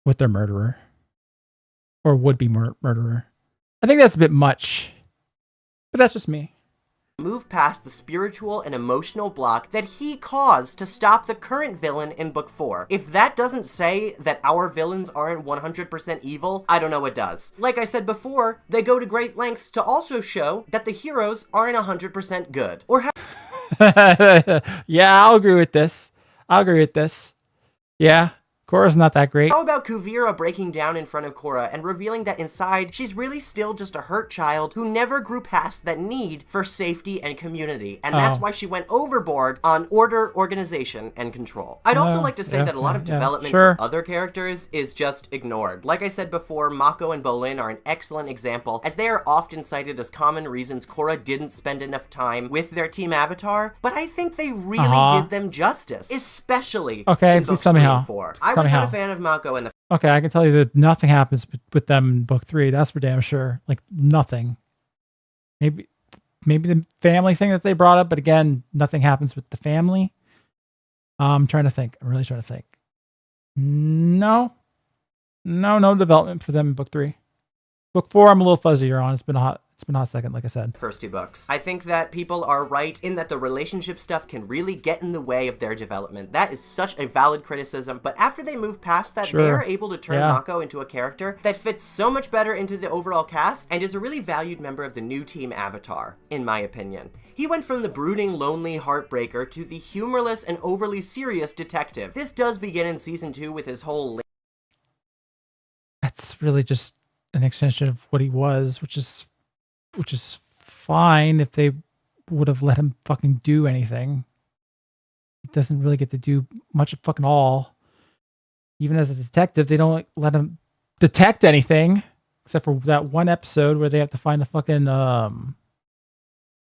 with their murderer or would-be murderer. I think that's a bit much, but that's just me. Move past the spiritual and emotional block that he caused to stop the current villain in book 4. If that doesn't say that our villains aren't 100% evil, I don't know what does. Like I said before, they go to great lengths to also show that the heroes aren't 100% good. Or yeah, I'll agree with this. Yeah, Korra's not that great. How about Kuvira breaking down in front of Korra and revealing that inside, she's really still just a hurt child who never grew past that need for safety and community. And that's why she went overboard on order, organization, and control. I'd also like to say that a lot of development for other characters is just ignored. Like I said before, Mako and Bolin are an excellent example, as they are often cited as common reasons Korra didn't spend enough time with their team avatar, but I think they really did them justice, especially in books 3 and 4. I was not a fan of Mako in the... Okay, I can tell you that nothing happens with them in book 3. That's for damn sure. Like, nothing. Maybe the family thing that they brought up, but again, nothing happens with the family. I'm trying to think. I'm really trying to think. No development for them in book 3. Book 4, I'm a little fuzzier on. It's been a hot second, like I said. First 2 books. I think that people are right in that the relationship stuff can really get in the way of their development. That is such a valid criticism, but after they move past that, they're able to turn Mako into a character that fits so much better into the overall cast and is a really valued member of the new team Avatar, in my opinion. He went from the brooding, lonely heartbreaker to the humorless and overly serious detective. This does begin in season 2 with his whole... That's really just an extension of what he was, which is fine if they would have let him fucking do anything. He doesn't really get to do much of fucking all. Even as a detective, they don't let him detect anything except for that one episode where they have to find the fucking the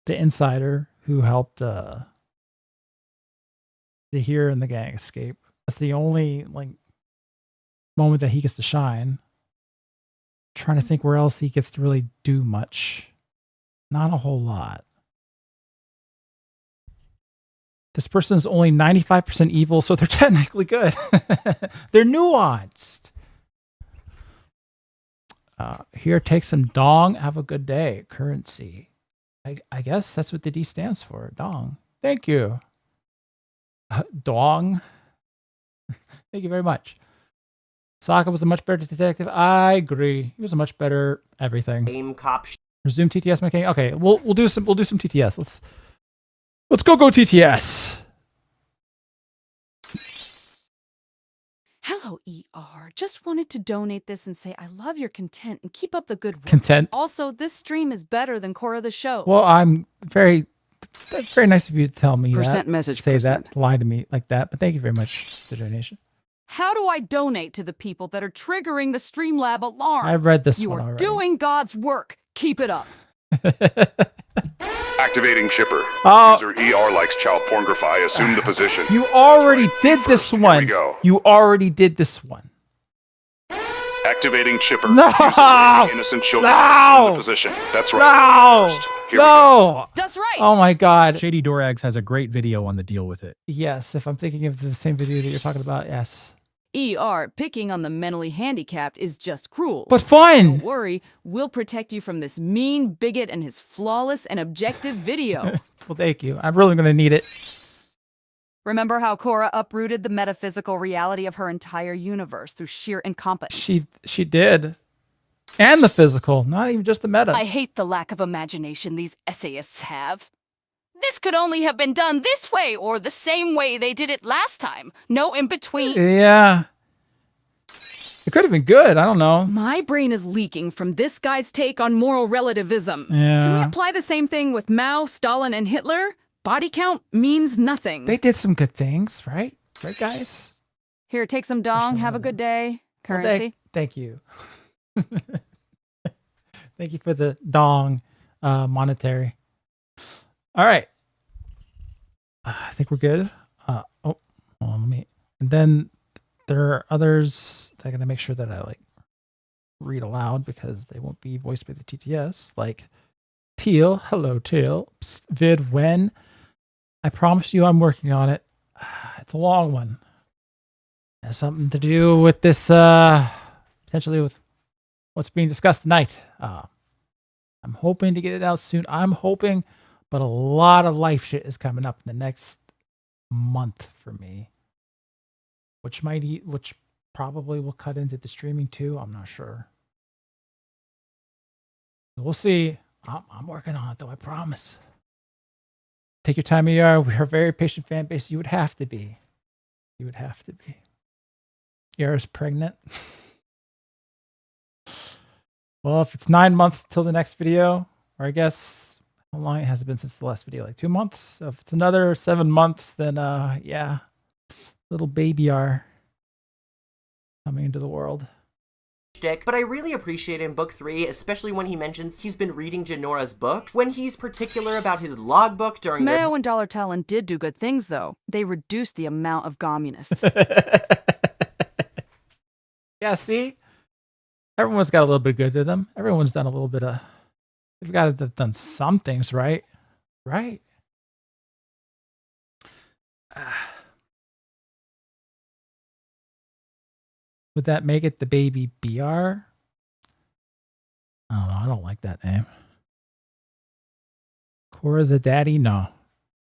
insider who helped Zahir and the gang escape. That's the only moment that he gets to shine. Trying to think where else he gets to really do much. Not a whole lot. This person's only 95% evil, so they're technically good. They're nuanced. Here, take some dong. Have a good day. Currency. I guess that's what the D stands for. Dong. Thank you. Dong. Thank you very much. Sokka was a much better detective. I agree. He was a much better everything. Aim cop. Resume TTS mechanic. Okay, we'll do some TTS. Let's go TTS. Hello, ER. Just wanted to donate this and say I love your content and keep up the good work. Content. Also, this stream is better than Korra the show. Well, that's very nice of you to tell me that. Message. Say that. Lie to me like that. But thank you very much for the donation. How do I donate to the people that are triggering the Streamlab alarm? I read this You one are already. doing God's work. Keep it up. Activating chipper. Oh. User ER likes child pornography. Assume the position. You already did this Here one. we go. You already did this one. Activating chipper. No! User innocent children. No! Assume the position. That's right. No! First. Here we go. No! That's right. Oh my god. Shady Dorags has a great video on the deal with it. Yes, if I'm thinking of the same video that you're talking about, yes. ER, picking on the mentally handicapped is just cruel. But fun! Don't worry, we'll protect you from this mean bigot and his flawless and objective video. Well, thank you. I'm really gonna need it. Remember how Korra uprooted the metaphysical reality of her entire universe through sheer incompetence? She did. And the physical, not even just the meta. I hate the lack of imagination these essayists have. This could only have been done this way or the same way they did it last time. No in between. Yeah. It could have been good. I don't know. My brain is leaking from this guy's take on moral relativism. Yeah. Can we apply the same thing with Mao, Stalin, and Hitler? Body count means nothing. They did some good things, right? Right, guys? Here, take some dong. Have a good day. Currency. Thank you. Thank you for the dong monetary. All right. I think we're good. Let me. And then there are others that I gotta make sure that I like read aloud because they won't be voiced by the TTS. Like Teal, hello Teal. Psst, vid when. I promise you, I'm working on it. It's a long one. It has something to do with this, potentially with what's being discussed tonight. I'm hoping to get it out soon. I'm hoping. But a lot of life shit is coming up in the next month for me, which probably will cut into the streaming too. I'm not sure. We'll see. I'm working on it though. I promise. Take your time, ER. We're a very patient fan base. You would have to be. You would have to be. ER is pregnant. Well, if it's 9 months till the next video, or I guess. How long has it been since the last video? Like 2 months? So if it's another 7 months, then yeah. Little baby R coming into the world. But I really appreciate in book 3, especially when he mentions he's been reading Janora's books, when he's particular about his logbook during Mayo and Dollar Talon did do good things, though. They reduced the amount of communists. Yeah, see? Everyone's got a little bit good to them. Everyone's done a little bit of... They've got to have done some things, right? Right? Would that make it the baby BR? I don't know. I don't like that name. Korra the daddy? No.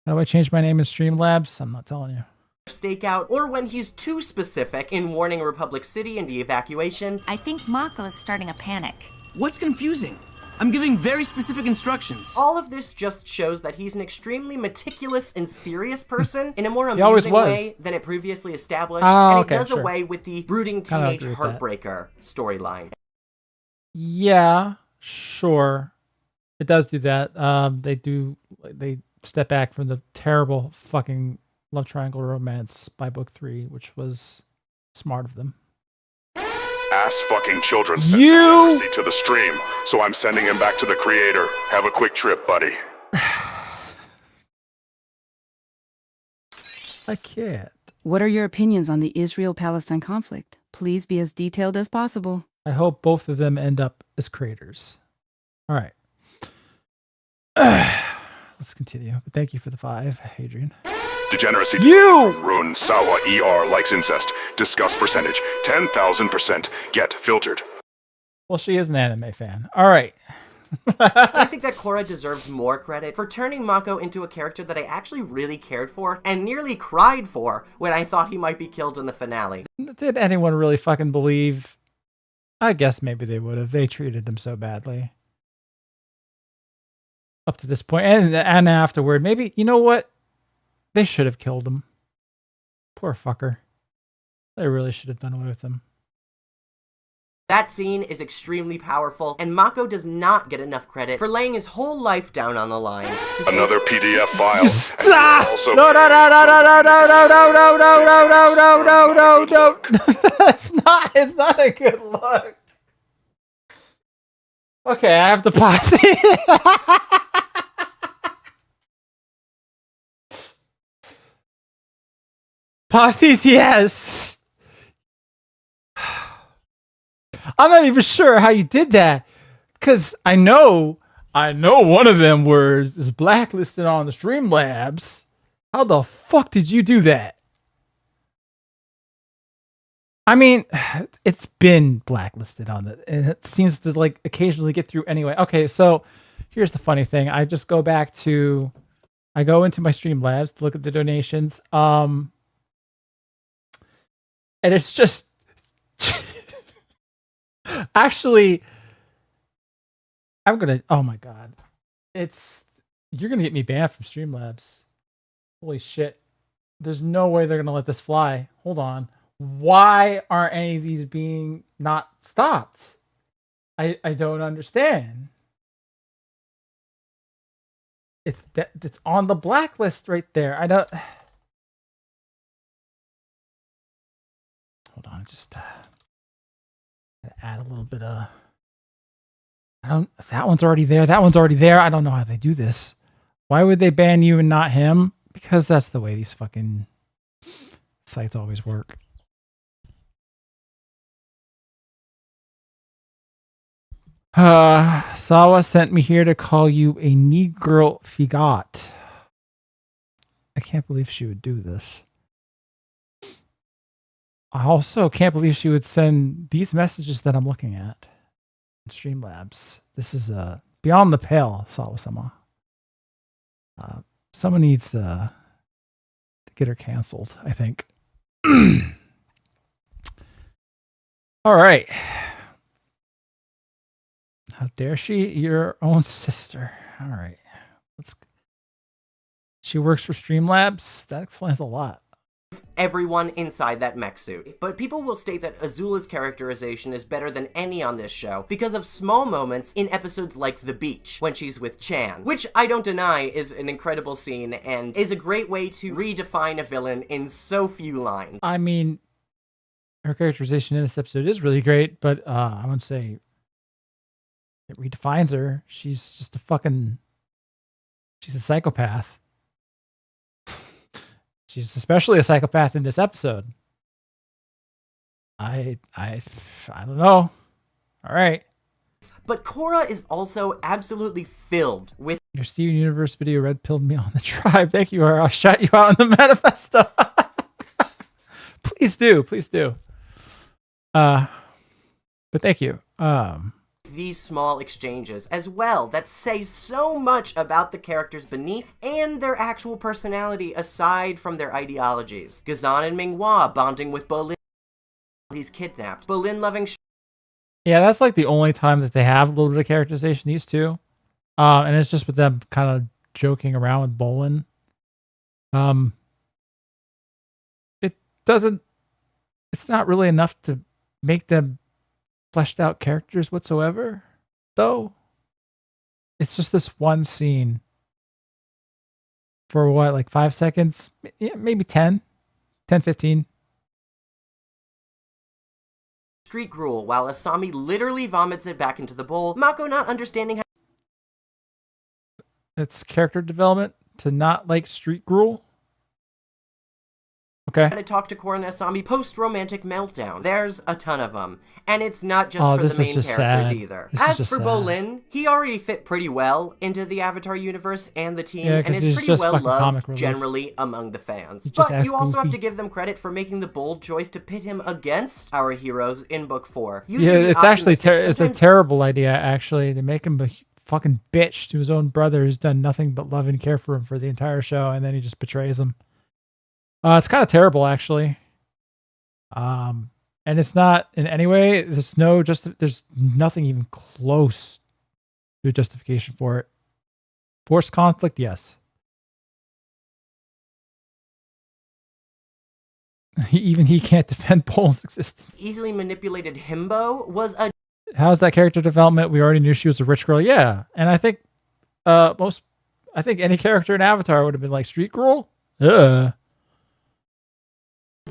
How do I change my name in Streamlabs? I'm not telling you. Stakeout, or when he's too specific in warning Republic City and the evacuation. I think Mako is starting a panic. What's confusing? I'm giving very specific instructions. All of this just shows that he's an extremely meticulous and serious person in a more amusing way than it previously established, and it does away with the brooding teenage heartbreaker storyline. Yeah, sure. It does do that. They step back from the terrible fucking love triangle romance by book 3, which was smart of them. Ass fucking children sent Jesse to the stream, so I'm sending him back to the creator. Have a quick trip, buddy. I can't. What are your opinions on the Israel-Palestine conflict? Please be as detailed as possible. I hope both of them end up as creators. All right. Let's continue. But thank you for the 5, Adrian. Degeneracy. You! Rune Sawa ER likes incest. Discuss percentage. 10,000%. Get filtered. Well, she is an anime fan. All right. I think that Korra deserves more credit for turning Mako into a character that I actually really cared for and nearly cried for when I thought he might be killed in the finale. Did anyone really fucking believe? I guess maybe they would have. They treated him so badly. Up to this point. And afterward, maybe, you know what? They should have killed him. Poor fucker. They really should have done away with him. That scene is extremely powerful, and Mako does not get enough credit for laying his whole life down on the line. Another PDF file. Stop! Also No. It's not a good look. Okay, I have to pause it. Pause TTS. I'm not even sure how you did that, because I know one of them is blacklisted on the Streamlabs. How the fuck did you do that? I mean, it's been blacklisted on it, and it seems to like occasionally get through anyway. Okay, so here's the funny thing. I just go into my Streamlabs to look at the donations. And it's just actually, oh my God. You're gonna get me banned from Streamlabs. Holy shit. There's no way they're gonna let this fly. Hold on. Why aren't any of these being not stopped? I don't understand. It's on the blacklist right there. I don't. Hold on, just add a little bit of. That one's already there. That one's already there. I don't know how they do this. Why would they ban you and not him? Because that's the way these fucking sites always work. Sawa sent me here to call you a Negro Figot. I can't believe she would do this. I also can't believe she would send these messages that I'm looking at in Streamlabs. This is beyond the pale, Sawa-sama. Someone needs to get her canceled, I think. All right. How dare she? Your own sister. All right. She works for Streamlabs. That explains a lot. Everyone inside that mech suit. But people will state that Azula's characterization is better than any on this show because of small moments in episodes like The Beach, when she's with Chan, which I don't deny is an incredible scene and is a great way to redefine a villain in so few lines. I mean, her characterization in this episode is really great, but I wouldn't say it redefines her. She's just she's a psychopath. She's especially a psychopath in this episode. I don't know. All right. But Korra is also absolutely filled with... Your Steven Universe video red pilled me on the tribe. Thank you, or I'll shout you out in the manifesto. Please do. Please do. But thank you. These small exchanges as well that say so much about the characters beneath and their actual personality aside from their ideologies. Gazan and Minghua bonding with Bolin. He's kidnapped. Bolin loving... Yeah, that's like the only time that they have a little bit of characterization, these two. And it's just with them kind of joking around with Bolin. It's not really enough to make them fleshed out characters whatsoever, though. It's just this one scene for what, like 5 seconds? Yeah, maybe 10, 15. Street gruel while Asami literally vomits it back into the bowl, Mako not understanding how... It's character development to not like street gruel. Okay. To talk to Korra and Asami post-romantic meltdown. There's a ton of them. And it's not just for the main characters either. As for Bolin, he already fit pretty well into the Avatar universe and the team, and is pretty well loved generally among the fans. But you also have to give them credit for making the bold choice to pit him against our heroes in Book 4. Yeah, it's actually it's a terrible idea, actually, to make him a fucking bitch to his own brother who's done nothing but love and care for him for the entire show, and then he just betrays him. It's kind of terrible, actually. And it's not in any way. There's nothing even close to a justification for it. Forced conflict, yes. Even he can't defend Poland's existence. Easily manipulated himbo was a... How's that character development? We already knew she was a rich girl. Yeah, and I think any character in Avatar would have been like street girl.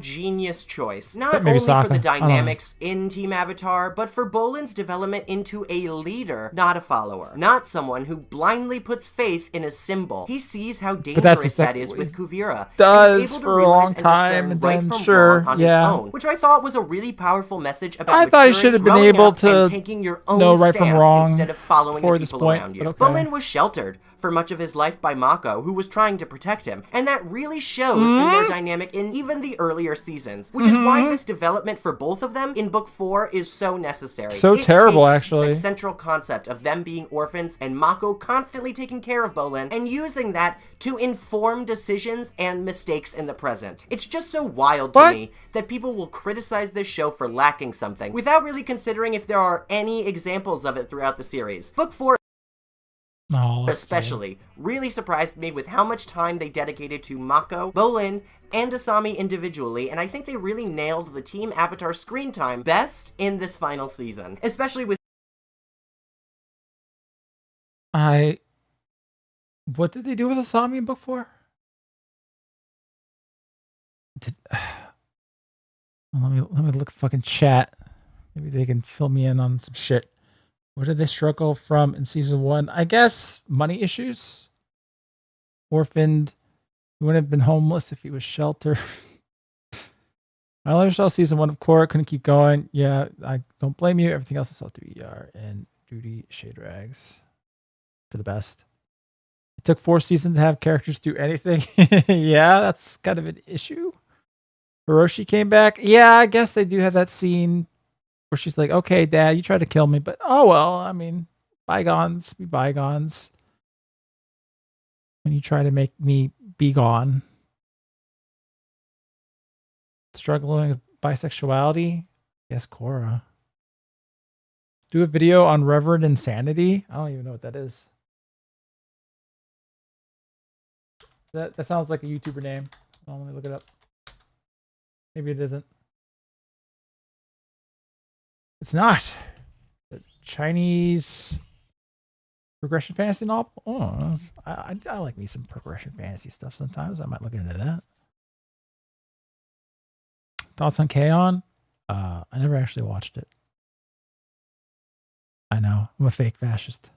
genius choice, not Maybe only for Sokka. the I don't know. dynamics in Team Avatar, but for Bolin's development into a leader, not a follower, not someone who blindly puts faith in a symbol. He sees how dangerous that is with Kuvira, does and is able to for a realize long and time, discern and right then from sure, wrong on yeah. his own, which I thought was a really powerful message about I thought he maturity, should have been growing able up, to and taking your own know right from stance wrong instead of following the before this people point, around you. but okay. Bolin was sheltered for much of his life by Mako, who was trying to protect him, and that really shows in their dynamic in even the earlier seasons, which is why this development for both of them in Book 4 is so necessary. So It terrible, takes actually. that central concept of them being orphans and Mako constantly taking care of Bolin and using that to inform decisions and mistakes in the present. It's just so wild to me that people will criticize this show for lacking something without really considering if there are any examples of it throughout the series. Book 4 especially really surprised me with how much time they dedicated to Mako, Bolin, and Asami individually, and I think they really nailed the Team Avatar screen time best in this final season, especially with What did they do with Asami in Book 4? Let me look fucking chat. Maybe they can fill me in on some shit. What did they struggle from in season 1? I guess money issues. Orphaned. He wouldn't have been homeless if he was sheltered. I only saw season 1 of Korra. Couldn't keep going. Yeah, I don't blame you. Everything else I saw through ER and Duty Shade Rags. For the best. It took 4 seasons to have characters do anything. Yeah, that's kind of an issue. Hiroshi came back. Yeah, I guess they do have that scene where she's like, okay, Dad, you tried to kill me, but oh well, I mean, bygones be bygones. When you try to make me be gone. Struggling with bisexuality? Yes, Korra. Do a video on Reverend Insanity? I don't even know what that is. That sounds like a YouTuber name. Oh, let me look it up. Maybe it isn't. It's not. The Chinese progression fantasy novel. Oh, I like me some progression fantasy stuff sometimes. I might look into that. Thoughts on K-On? I never actually watched it. I know. I'm a fake fascist.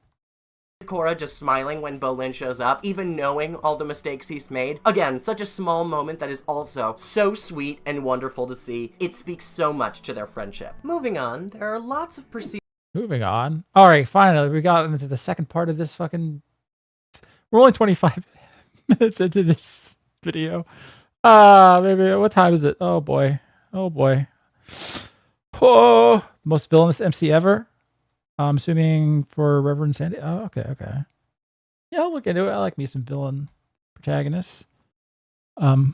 Korra just smiling when Bolin shows up, even knowing all the mistakes he's made. Again, such a small moment that is also so sweet and wonderful to see. It speaks so much to their friendship. Moving on, there are lots of Moving on. All right, finally, we got into the second part of this fucking... We're only 25 minutes into this video. Maybe, what time is it? Oh boy. Oh boy. Oh, most villainous MC ever. I'm assuming for Reverend Sandy. Oh, okay. Yeah, I'll look into it. I like me some villain protagonists. Korra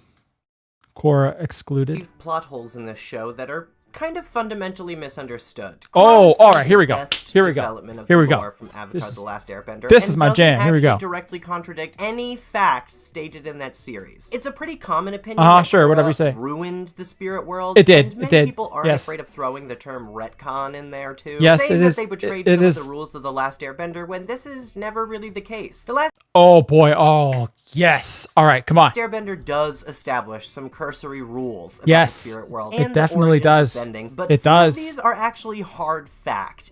excluded. plot holes in this show that are kind of fundamentally misunderstood. Oh, Korra's all right. Here we go. best Here we go. development of Here the we go. lore from Avatar: The Last Airbender. This and is my doesn't jam. Here we go. actually directly contradict any facts stated in that series. It's a pretty common opinion. That Sure. Korra Whatever you say. ruined the spirit world. It did. And many It did. people aren't Yes. afraid of throwing the term retcon in there too. Yes, saying it that is. they betrayed It some is. of the rules of The Last Airbender when this is never really the case. The Last Oh boy. Oh yes. All right. Come on. Airbender does establish some cursory rules about Yes. the spirit world It and definitely the origins does. of bending, but It few of does. these are actually hard fact.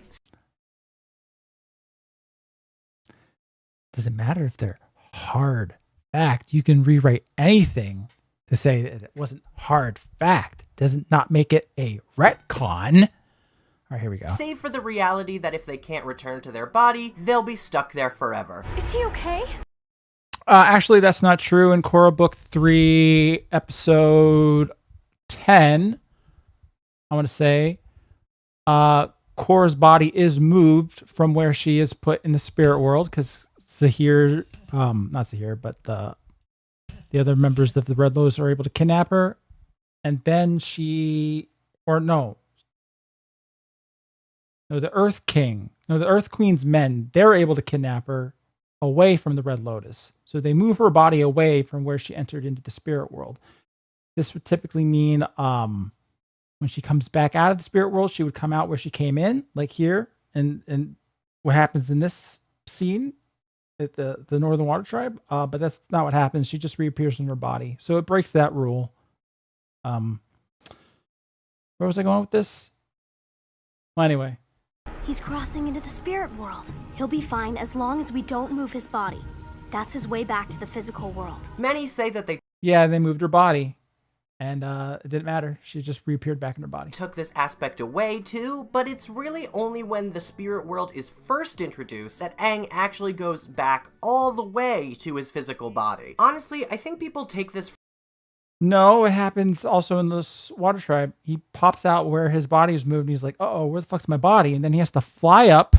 Doesn't matter if they're hard fact. You can rewrite anything to say that it wasn't hard fact. Doesn't not make it a retcon. All right, here we go. Save for the reality that if they can't return to their body, they'll be stuck there forever. Is he okay? Actually, that's not true. In Korra Book 3, Episode 10, I want to say, Korra's body is moved from where she is put in the spirit world because Zahir, not Zahir, but the other members of the Red Lotus are able to kidnap her. And then the Earth King, the Earth Queen's men, they're able to kidnap her away from the Red Lotus. So they move her body away from where she entered into the spirit world. This would typically mean when she comes back out of the spirit world, she would come out where she came in, like here. And what happens in this scene at the Northern Water Tribe, but that's not what happens. She just reappears in her body. So it breaks that rule. Where was I going with this? Well, anyway. He's crossing into the spirit world. He'll be fine as long as we don't move his body. That's his way back to the physical world. Many say that they moved her body. And it didn't matter. She just reappeared back in her body. Took this aspect away too, but it's really only when the spirit world is first introduced that Aang actually goes back all the way to his physical body. Honestly, I think people take this. No, it happens also in this Water Tribe. He pops out where his body is moved and he's like, uh-oh, where the fuck's my body? And then he has to fly up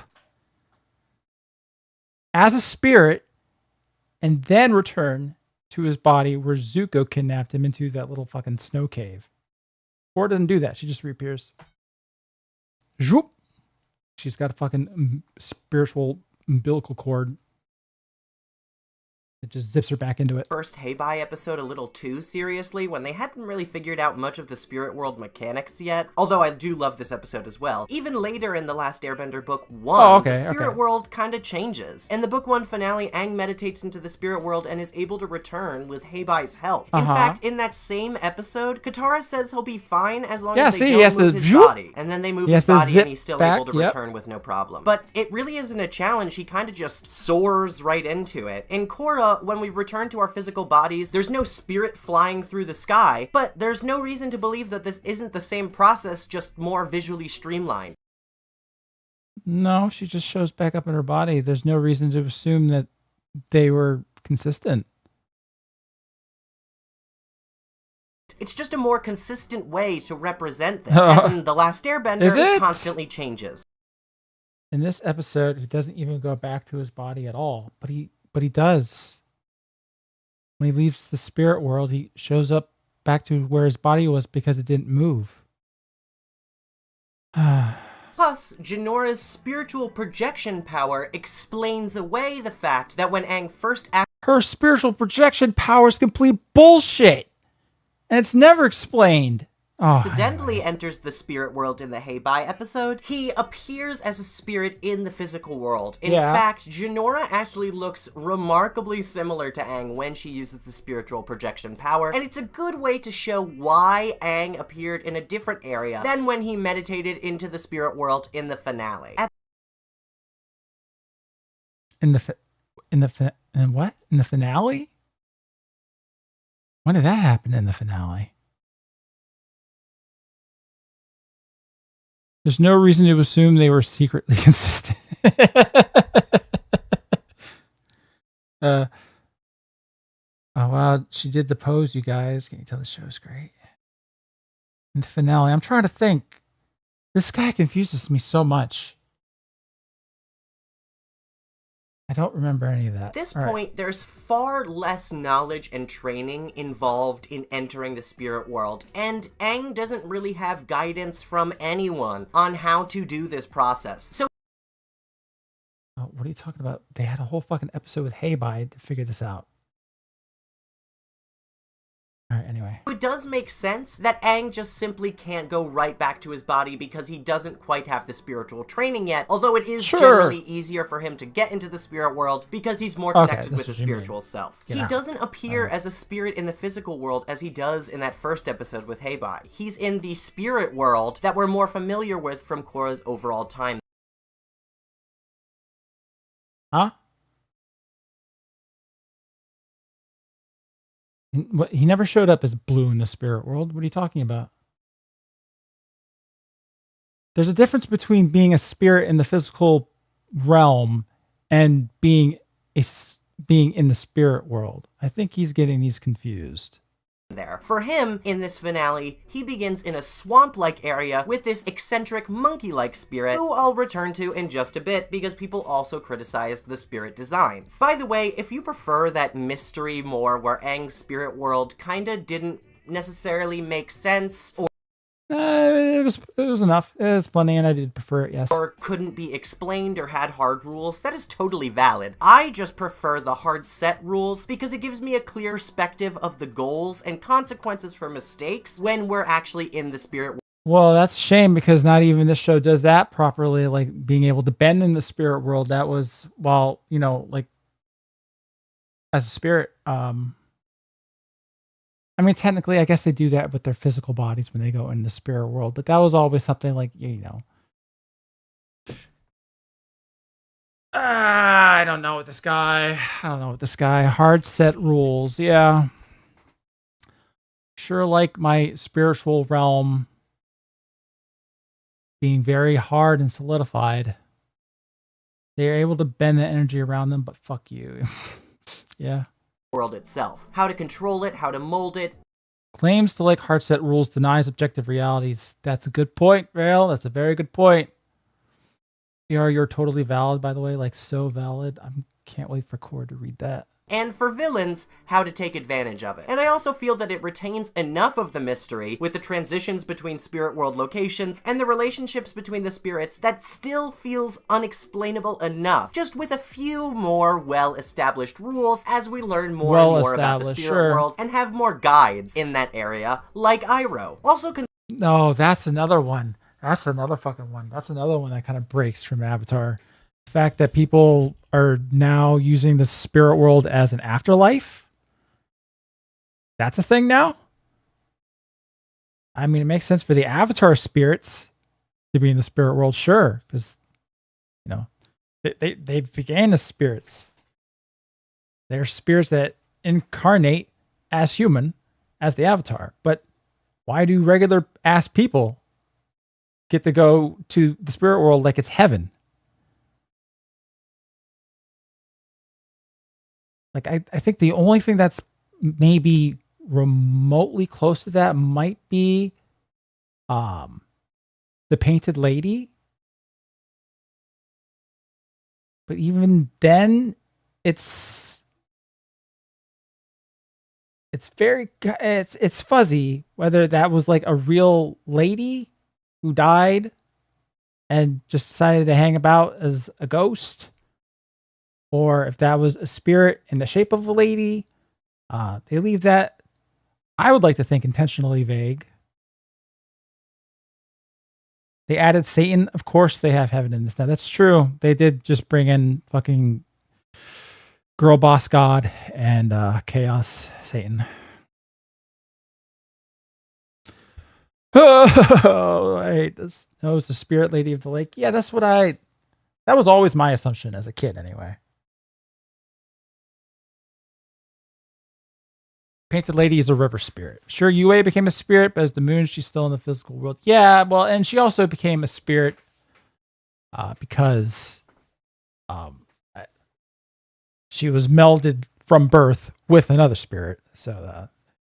as a spirit and then return to his body where Zuko kidnapped him into that little fucking snow cave. Korra doesn't do that. She just reappears. Zoop. She's got a fucking spiritual umbilical cord. It just zips her back into it. First Heibai episode a little too seriously when they hadn't really figured out much of the spirit world mechanics yet. Although I do love this episode as well. Even later in The Last Airbender Book 1, the spirit world kinda changes. In the Book 1 finale, Aang meditates into the spirit world and is able to return with Heibai's help. In fact, in that same episode, Katara says he'll be fine as long as they don't move his body. And then they move his body and he's still able to return with no problem. But it really isn't a challenge, he kinda just soars right into it. In Korra, when we return to our physical bodies, there's no spirit flying through the sky, but there's no reason to believe that this isn't the same process, just more visually streamlined. No, she just shows back up in her body. There's no reason to assume that they were consistent. It's just a more consistent way to represent this. As in The Last Airbender, it constantly changes. In this episode, he doesn't even go back to his body at all, but he does. When he leaves the spirit world, he shows up back to where his body was because it didn't move. Plus, Janora's spiritual projection power explains away the fact that when Aang first her spiritual projection power is complete bullshit, and it's never explained. accidentally enters the spirit world in the Heibai episode, he appears as a spirit in the physical world. In fact, Jinora actually looks remarkably similar to Aang when she uses the spiritual projection power, and it's a good way to show why Aang appeared in a different area than when he meditated into the spirit world in the finale. In the finale? When did that happen in the finale? There's no reason to assume they were secretly consistent. Oh wow, she did the pose, you guys. Can you tell the show's great? In the finale, I'm trying to think. This guy confuses me so much. I don't remember any of that. At this point, there's far less knowledge and training involved in entering the spirit world, and Aang doesn't really have guidance from anyone on how to do this process. So, what are you talking about? They had a whole fucking episode with Heibai to figure this out. Alright, anyway. It does make sense that Aang just simply can't go right back to his body because he doesn't quite have the spiritual training yet, although it is generally easier for him to get into the spirit world because he's more connected with his spiritual self. He doesn't appear as a spirit in the physical world as he does in that first episode with Heibai. He's in the spirit world that we're more familiar with from Korra's overall time. Huh? He never showed up as blue in the spirit world. What are you talking about? There's a difference between being a spirit in the physical realm and being in the spirit world. I think he's getting these confused. There. For him, in this finale, he begins in a swamp-like area with this eccentric monkey-like spirit, who I'll return to in just a bit because people also criticize the spirit designs. By the way, if you prefer that mystery more where Aang's spirit world kinda didn't necessarily make sense, or it was enough. It was plenty, and I did prefer it, yes. Or couldn't be explained or had hard rules, that is totally valid. I just prefer the hard set rules because it gives me a clear perspective of the goals and consequences for mistakes when we're actually in the spirit world. Well, that's a shame because not even this show does that properly, like being able to bend in the spirit world. That was, well, you know, like as a spirit, I mean, technically, I guess they do that with their physical bodies when they go in the spirit world, but that was always something like, you know. I don't know with this guy. Hard set rules. Yeah. Sure, like my spiritual realm being very hard and solidified. They're able to bend the energy around them, but fuck you. Yeah. World itself. How to control it, how to mold it. Claims to like hard set rules, denies objective realities. That's a good point, Rail. That's a very good point. You're totally valid, by the way. Like, so valid. I can't wait for Korra to read that. And for villains, how to take advantage of it. And I also feel that it retains enough of the mystery with the transitions between spirit world locations and the relationships between the spirits that still feels unexplainable enough, just with a few more well-established rules as we learn more and more about the spirit world and have more guides in that area, like Iroh. Also, no, that's another one. That's another fucking one. That's another one that kind of breaks from Avatar. The fact that people are now using the spirit world as an afterlife. That's a thing now. I mean, it makes sense for the Avatar spirits to be in the spirit world, sure, because you know they began as spirits. They're spirits that incarnate as human, as the Avatar. But why do regular ass people get to go to the spirit world like it's heaven? Like, I think the only thing that's maybe remotely close to that might be the Painted Lady. But even then, it's fuzzy whether that was like a real lady who died and just decided to hang about as a ghost, or if that was a spirit in the shape of a lady. They leave that, I would like to think, intentionally vague. They added Satan. Of course they have heaven in this now. That's true. They did just bring in fucking girl boss god and chaos Satan. Oh, I hate this. No, it was the spirit lady of the lake. Yeah, that was always my assumption as a kid anyway. Painted Lady is a river spirit. Sure, Yue became a spirit, but as the moon, she's still in the physical world. Yeah, well, and she also became a spirit because she was melded from birth with another spirit. So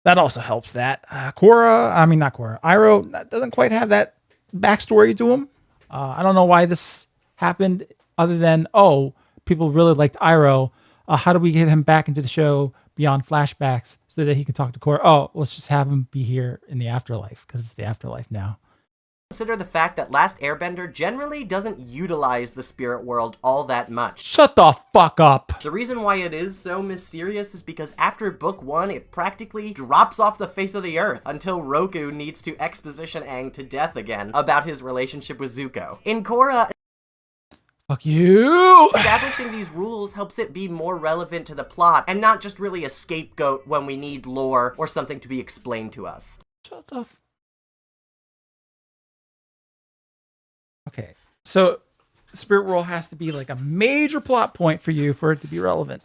that also helps that. Not Korra. Iroh doesn't quite have that backstory to him. I don't know why this happened other than, people really liked Iroh. How do we get him back into the show beyond flashbacks so that he can talk to Korra? Let's just have him be here in the afterlife because it's the afterlife now. Consider the fact that Last Airbender generally doesn't utilize the spirit world all that much. Shut the fuck up! The reason why it is so mysterious is because after book 1, it practically drops off the face of the earth until Roku needs to exposition Aang to death again about his relationship with Zuko. In Korra, fuck you! Establishing these rules helps it be more relevant to the plot and not just really a scapegoat when we need lore or something to be explained to us. Shut the Okay, so Spirit World has to be like a major plot point for you for it to be relevant.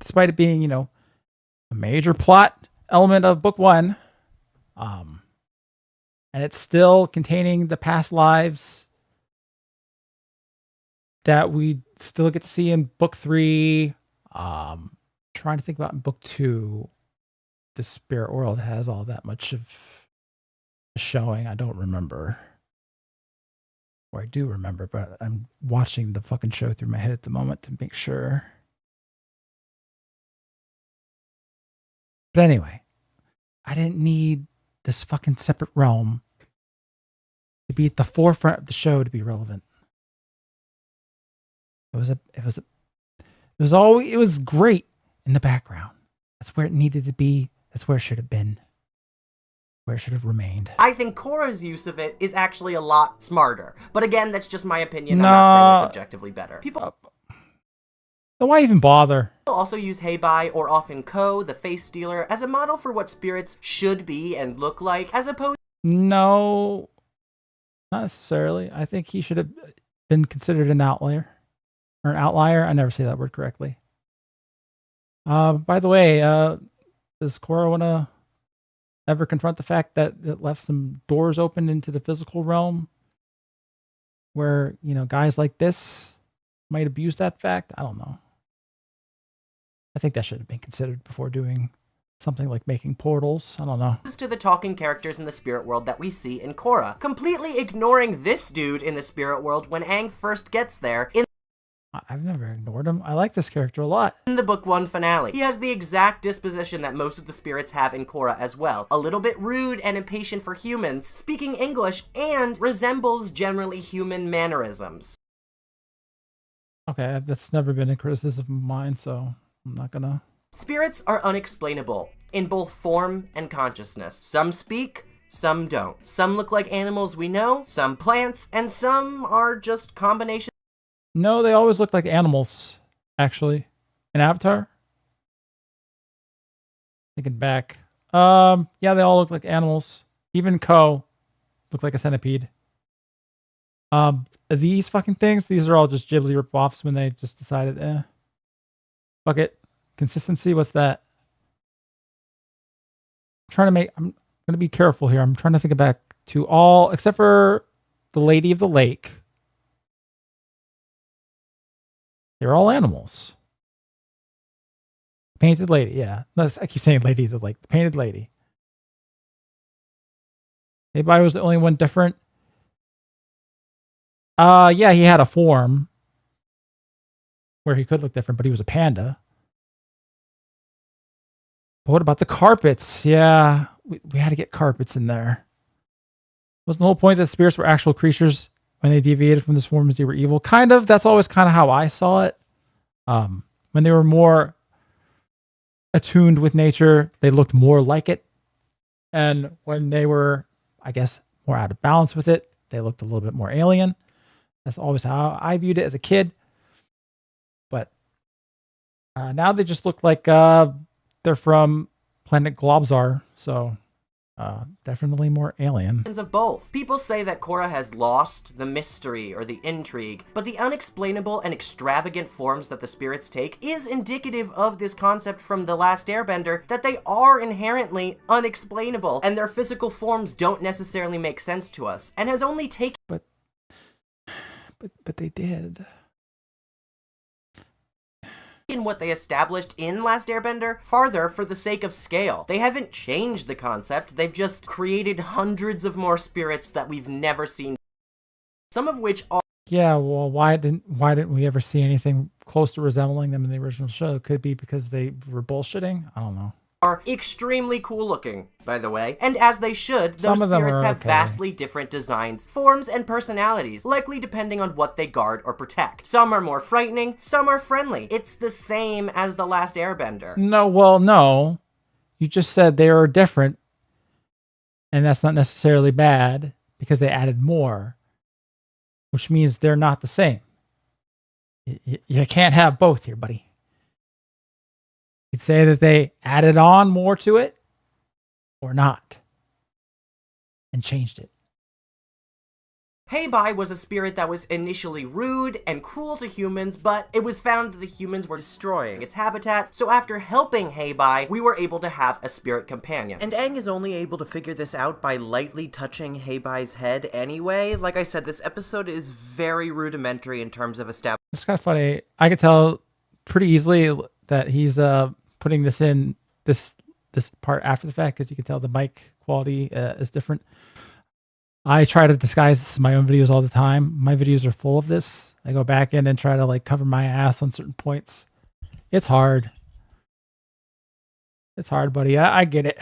Despite it being, a major plot element of book 1. And it's still containing the past lives that we still get to see in book 3. Trying to think about in book 2, the Spirit World has all that much of showing. I don't remember. Or I do remember, but I'm watching the fucking show through my head at the moment to make sure. But anyway, I didn't need this fucking separate realm to be at the forefront of the show to be relevant. It was great in the background. That's where it needed to be. That's where it should have been. Where it should have remained. I think Korra's use of it is actually a lot smarter. But again, that's just my opinion. I'm not saying it's objectively better. Then why even bother? People also use Heibai or often Ko, the face stealer, as a model for what spirits should be and look like, as opposed. No, not necessarily. I think he should have been considered an outlier. Or an outlier. I never say that word correctly. By the way, does Korra want to ever confront the fact that it left some doors open into the physical realm where, you know, guys like this might abuse that fact? I don't know. I think that should have been considered before doing something like making portals. I don't know. To the talking characters in the spirit world that we see in Korra, completely ignoring this dude in the spirit world when Aang first gets there. I've never ignored him. I like this character a lot. In the book 1 finale, he has the exact disposition that most of the spirits have in Korra as well. A little bit rude and impatient for humans, speaking English, and resembles generally human mannerisms. Okay, that's never been a criticism of mine, so I'm not gonna... Spirits are unexplainable, in both form and consciousness. Some speak, some don't. Some look like animals we know, some plants, and some are just combinations. No, they always look like animals, actually. In Avatar? Thinking back. Yeah, they all look like animals. Even Ko looked like a centipede. These fucking things, these are all just Ghibli rip-offs when they just decided, fuck it. Consistency, what's that? I'm gonna be careful here. I'm trying to think back to all, except for the Lady of the Lake. They're all animals. Painted lady, yeah. I keep saying lady of the lake. The painted lady. Heibai was the only one different. Yeah, he had a form where he could look different, but he was a panda. But what about the carpets? Yeah, we had to get carpets in there. Wasn't the whole point that spirits were actual creatures when they deviated from this form as they were evil? Kind of. That's always kind of how I saw it. When they were more attuned with nature, they looked more like it. And when they were, I guess, more out of balance with it, they looked a little bit more alien. That's always how I viewed it as a kid. But now they just look like they're from planet Globzar. So definitely more alien. Of both. People say that Korra has lost the mystery or the intrigue, but the unexplainable and extravagant forms that the spirits take is indicative of this concept from The Last Airbender, that they are inherently unexplainable and their physical forms don't necessarily make sense to us, and has only taken But they did. In what they established in Last Airbender farther for the sake of scale. They haven't changed the concept, they've just created hundreds of more spirits that we've never seen. Some of which are... Yeah, well, why didn't we ever see anything close to resembling them in the original show? Could be because they were bullshitting? I don't know. Are extremely cool looking, by the way. And as they should, those spirits have vastly different designs, forms, and personalities, likely depending on what they guard or protect. Some are more frightening, some are friendly. It's the same as The Last Airbender. No, well, no. You just said they are different, and that's not necessarily bad, because they added more, which means they're not the same. You can't have both here, buddy. You'd say that they added on more to it or not and changed it. Heibai was a spirit that was initially rude and cruel to humans, but it was found that the humans were destroying its habitat, so after helping Heibai, we were able to have a spirit companion. And Aang is only able to figure this out by lightly touching Heibai's head anyway. Like I said, this episode is very rudimentary in terms of establishing. It's kind of funny. I could tell pretty easily that he's putting this in this part after the fact, because you can tell the mic quality is different. I try to disguise this in my own videos all the time. My videos are full of this. I go back in and try to like cover my ass on certain points. It's hard. It's hard, buddy. I get it.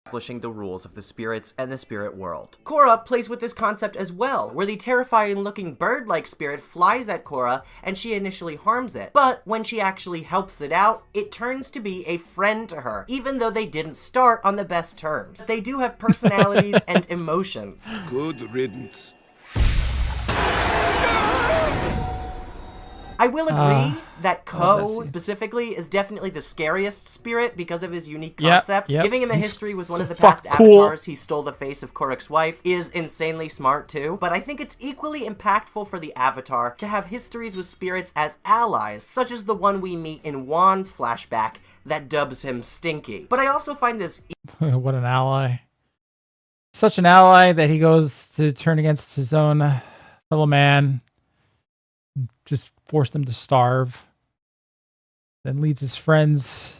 Establishing the rules of the spirits and the spirit world. Korra plays with this concept as well, where the terrifying looking bird-like spirit flies at Korra and she initially harms it. But when she actually helps it out, it turns to be a friend to her, even though they didn't start on the best terms. They do have personalities and emotions. Good riddance. I will agree that Ko specifically is definitely the scariest spirit because of his unique concept. Giving him a history with one of the past avatars he stole the face of Kuruk's wife is insanely smart too, but I think it's equally impactful for the avatar to have histories with spirits as allies, such as the one we meet in Juan's flashback that dubs him Stinky. But I also find this what an ally. Such an ally that he goes to turn against his own fellow man, just force them to starve, then leads his friends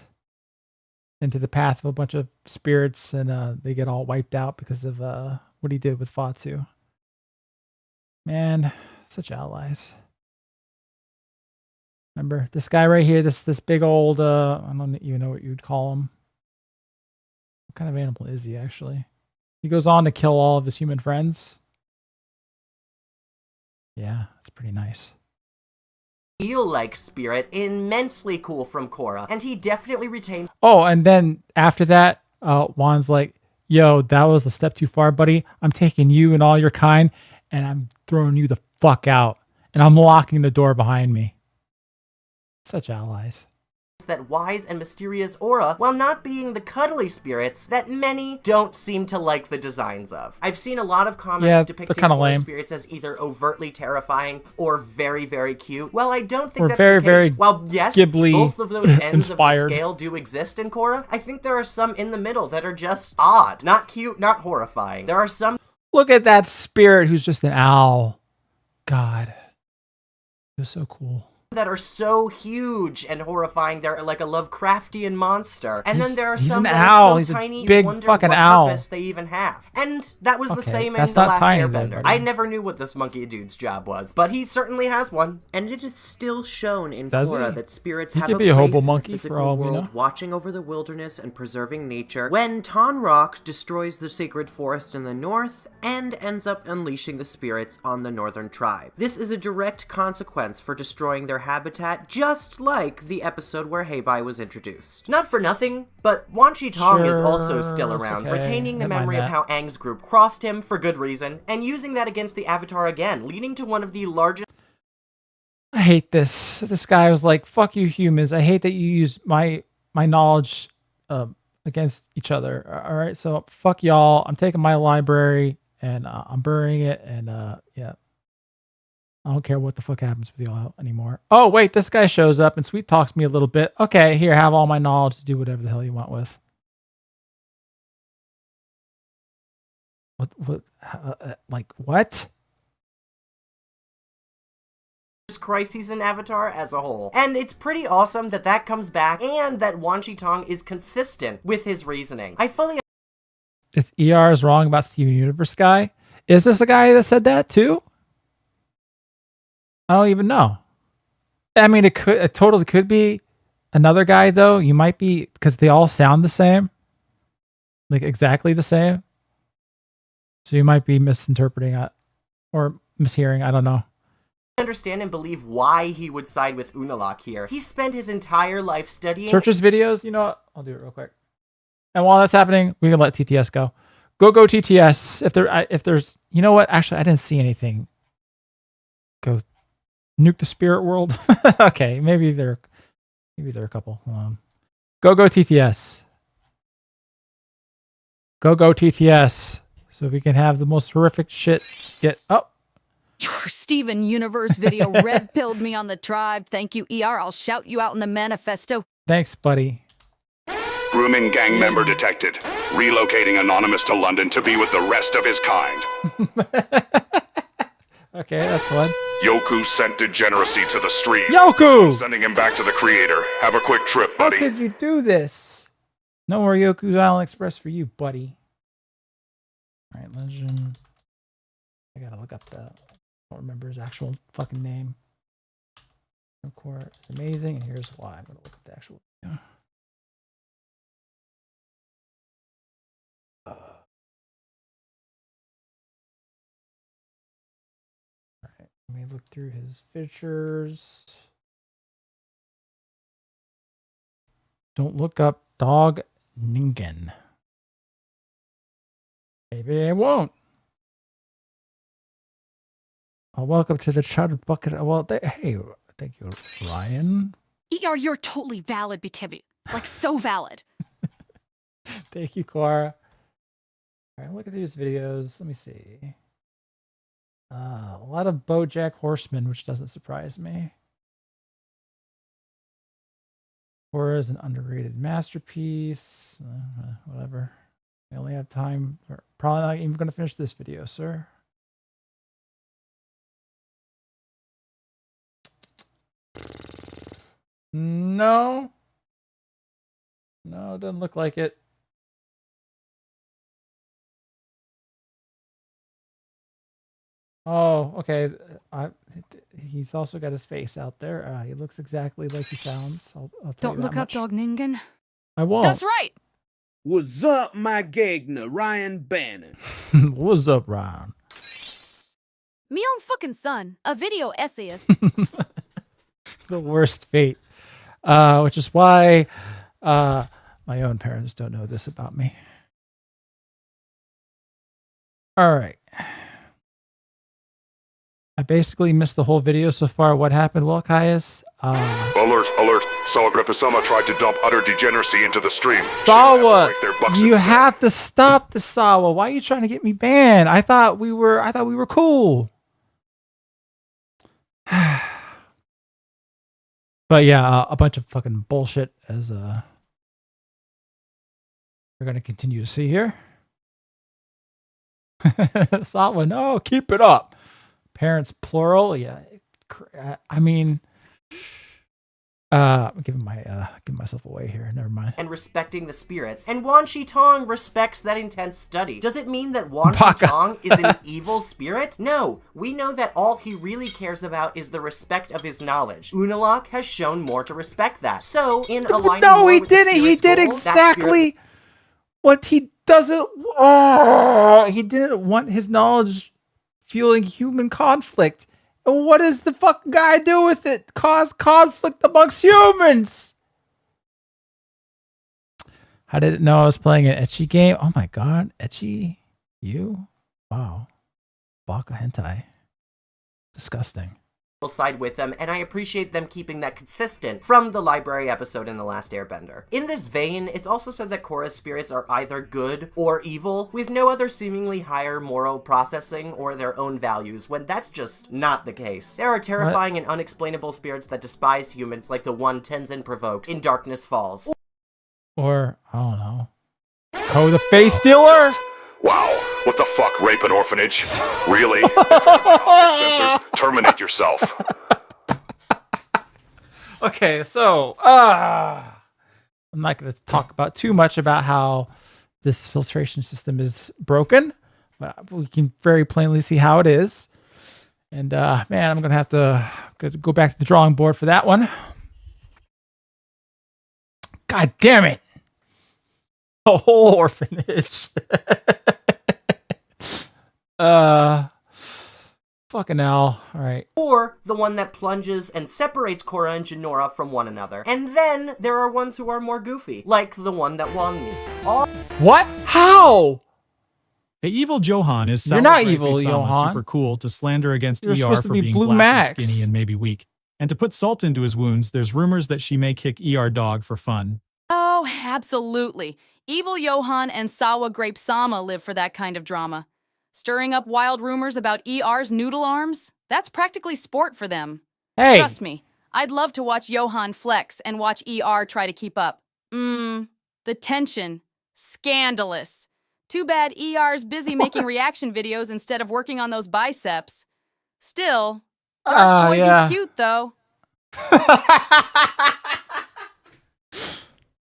into the path of a bunch of spirits, and they get all wiped out because of what he did with Fatu. Man, such allies. Remember this guy right here, this big old I don't even know what you'd call him. What kind of animal is he actually? He goes on to kill all of his human friends. Yeah, that's pretty nice. eel-like spirit, immensely cool from Korra, and he definitely retains. Oh, and then after that, Juan's like, yo, that was a step too far, buddy. I'm taking you and all your kind, and I'm throwing you the fuck out. And I'm locking the door behind me. Such allies. That wise and mysterious aura, while not being the cuddly spirits that many don't seem to like the designs of. I've seen a lot of comments depicting Korra spirits as either overtly terrifying or very, very cute. Well, I don't think that's the case. While yes, Ghibli both of those ends of the scale do exist in Korra, I think there are some in the middle that are just odd. Not cute, not horrifying. There are some... Look at that spirit who's just an owl. God. It was so cool. That are so huge and horrifying, they're like a Lovecraftian monster. And then there are some that are so tiny, you wonder what purpose they even have. And that was the same in The Last Airbender. I never knew what this monkey dude's job was, but he certainly has one. And it is still shown in Korra that spirits have a place in the physical world, watching over the wilderness and preserving nature, when Tonrock destroys the sacred forest in the north and ends up unleashing the spirits on the northern tribe. This is a direct consequence for destroying their habitat, just like the episode where Heibai was introduced. Not for nothing, but Wan Shi Tong is also still around, retaining the memory of how Aang's group crossed him for good reason, and using that against the Avatar again, leading to one of the largest... I hate this. This guy was like, fuck you humans. I hate that you use my knowledge against each other. All right, so fuck y'all. I'm taking my library and I'm burying it, and yeah. I don't care what the fuck happens with y'all anymore. Oh, wait, this guy shows up and sweet talks me a little bit. Okay, here, have all my knowledge to do whatever the hell you want with. What, like, what? Crises in Avatar as a whole. And it's pretty awesome that that comes back and that Wan Shi Tong is consistent with his reasoning. I fully... It's ER is wrong about Steven Universe guy. Is this a guy that said that too? I don't even know. I mean, it totally could be another guy though. You might be, because they all sound the same, like exactly the same. So you might be misinterpreting it or mishearing. I don't know. Understand and believe why he would side with Unalaq here. He spent his entire life studying... Searches videos. You know what? I'll do it real quick. And while that's happening, we can let TTS go. Go TTS. If there's, you know what? Actually, I didn't see anything. Go nuke the spirit world. Okay, maybe there are a couple. Go TTS. Go TTS. So we can have the most horrific shit get up. Your Steven Universe video red-pilled me on the tribe. Thank you, ER. I'll shout you out in the manifesto. Thanks, buddy. Grooming gang member detected. Relocating Anonymous to London to be with the rest of his kind. Okay, that's one. Yoku sent degeneracy to the stream. Yoku! So I'm sending him back to the creator. Have a quick trip, buddy. How could you do this? No more Yoku's Island Express for you, buddy. All right, legend. I gotta look up the... I don't remember his actual fucking name. Korra is amazing, and here's why. I'm gonna look up the actual... Yeah. Let me look through his features. Don't look up Dog Ningen. Maybe I won't. Welcome to the Chud Bucket. Well, hey, Thank you, Ryan. ER, you're totally valid, BTW. Like, so valid. Thank you, Korra. All right, look at these videos. Let me see. A lot of BoJack Horseman, which doesn't surprise me. Korra is an underrated masterpiece. Whatever. I only have time. Probably not even going to finish this video, sir. No. No, it doesn't look like it. Oh, okay. He's also got his face out there. He looks exactly like he sounds. I'll tell Don't you look that up, much. Dog Ningen. I won't. That's right. What's up, my Gegner, Ryan Bannon? What's up, Ryan? Me own fucking son, a video essayist. The worst fate. Which is why my own parents don't know this about me. All right. I basically missed the whole video so far. What happened, Well, Caius? Alert, alert. Sawa Grepasama tried to dump utter degeneracy into the stream. Sawa, you have to stop the Sawa. Why are you trying to get me banned? I thought we were cool. But yeah, a bunch of fucking bullshit as we're gonna continue to see here. Sawa, no, keep it up. Parents plural, yeah. I mean, I'm giving myself away here. Never mind. And respecting the spirits. And Wan Shi Tong respects that intense study. Does it mean that Wan Shi Tong is an evil spirit? No. We know that all he really cares about is the respect of his knowledge. Unalaq has shown more to respect that. So, in alignment No, he didn't. He did exactly what he doesn't. He didn't want his knowledge fueling human conflict. And what does the fucking guy do with it? Cause conflict amongst humans. How did it know I was playing an ecchi game? Oh my god, ecchi? You? Wow. Baka hentai. Disgusting. Side with them, and I appreciate them keeping that consistent from the library episode in The Last Airbender. In this vein, it's also said that Korra's spirits are either good or evil, with no other seemingly higher moral processing or their own values, when that's just not the case. There are terrifying and unexplainable spirits that despise humans, like the one Tenzin provokes in Darkness Falls. Or, I don't know. Oh, the face stealer? Wow, what the fuck, rape an orphanage? Really? Sensors, terminate yourself. Okay, so, I'm not going to talk about too much about how this filtration system is broken, but we can very plainly see how it is. And, man, I'm going to have to go back to the drawing board for that one. God damn it. A whole orphanage. Fucking hell. All right. Or the one that plunges and separates Korra and Jinora from one another. And then there are ones who are more goofy, like the one that Wong meets. What? How? The evil Johan is You're not evil, Johan. Super cool to slander against You're ER supposed to for be being Blue black Max. and skinny and maybe weak. And to put salt into his wounds, there's rumors that she may kick ER dog for fun. Oh, absolutely. Evil Johan and Sawa Grape Sama live for that kind of drama. Stirring up wild rumors about ER's noodle arms? That's practically sport for them. Hey! Trust me, I'd love to watch Johan flex and watch ER try to keep up. The tension. Scandalous. Too bad ER's busy making reaction videos instead of working on those biceps. Still, Dark Boy be cute, though.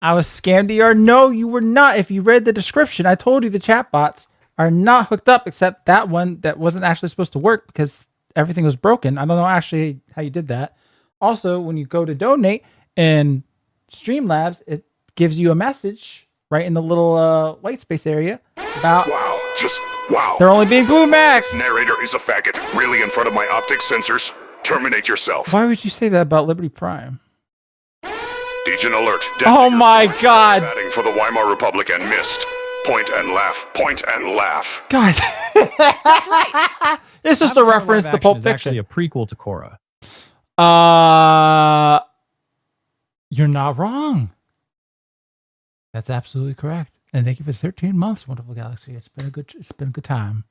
I was scammed, ER. No, you were not. If you read the description, I told you the chatbots are not hooked up except that one that wasn't actually supposed to work because everything was broken. I don't know actually how you did that. Also, when you go to donate in Streamlabs, it gives you a message right in the little white space area about Wow. they're only being Blue Max. This narrator is a faggot, really in front of my optic sensors. Terminate yourself. Why would you say that about Liberty Prime? Degen alert. Oh my god. Batting for the Weimar Republic and missed. Point and laugh. Point and laugh. God. That's right. It's just a reference to Pulp Is Fiction. actually a prequel to Korra. You're not wrong. That's absolutely correct. And thank you for 13 months, Wonderful Galaxy. It's been a good time.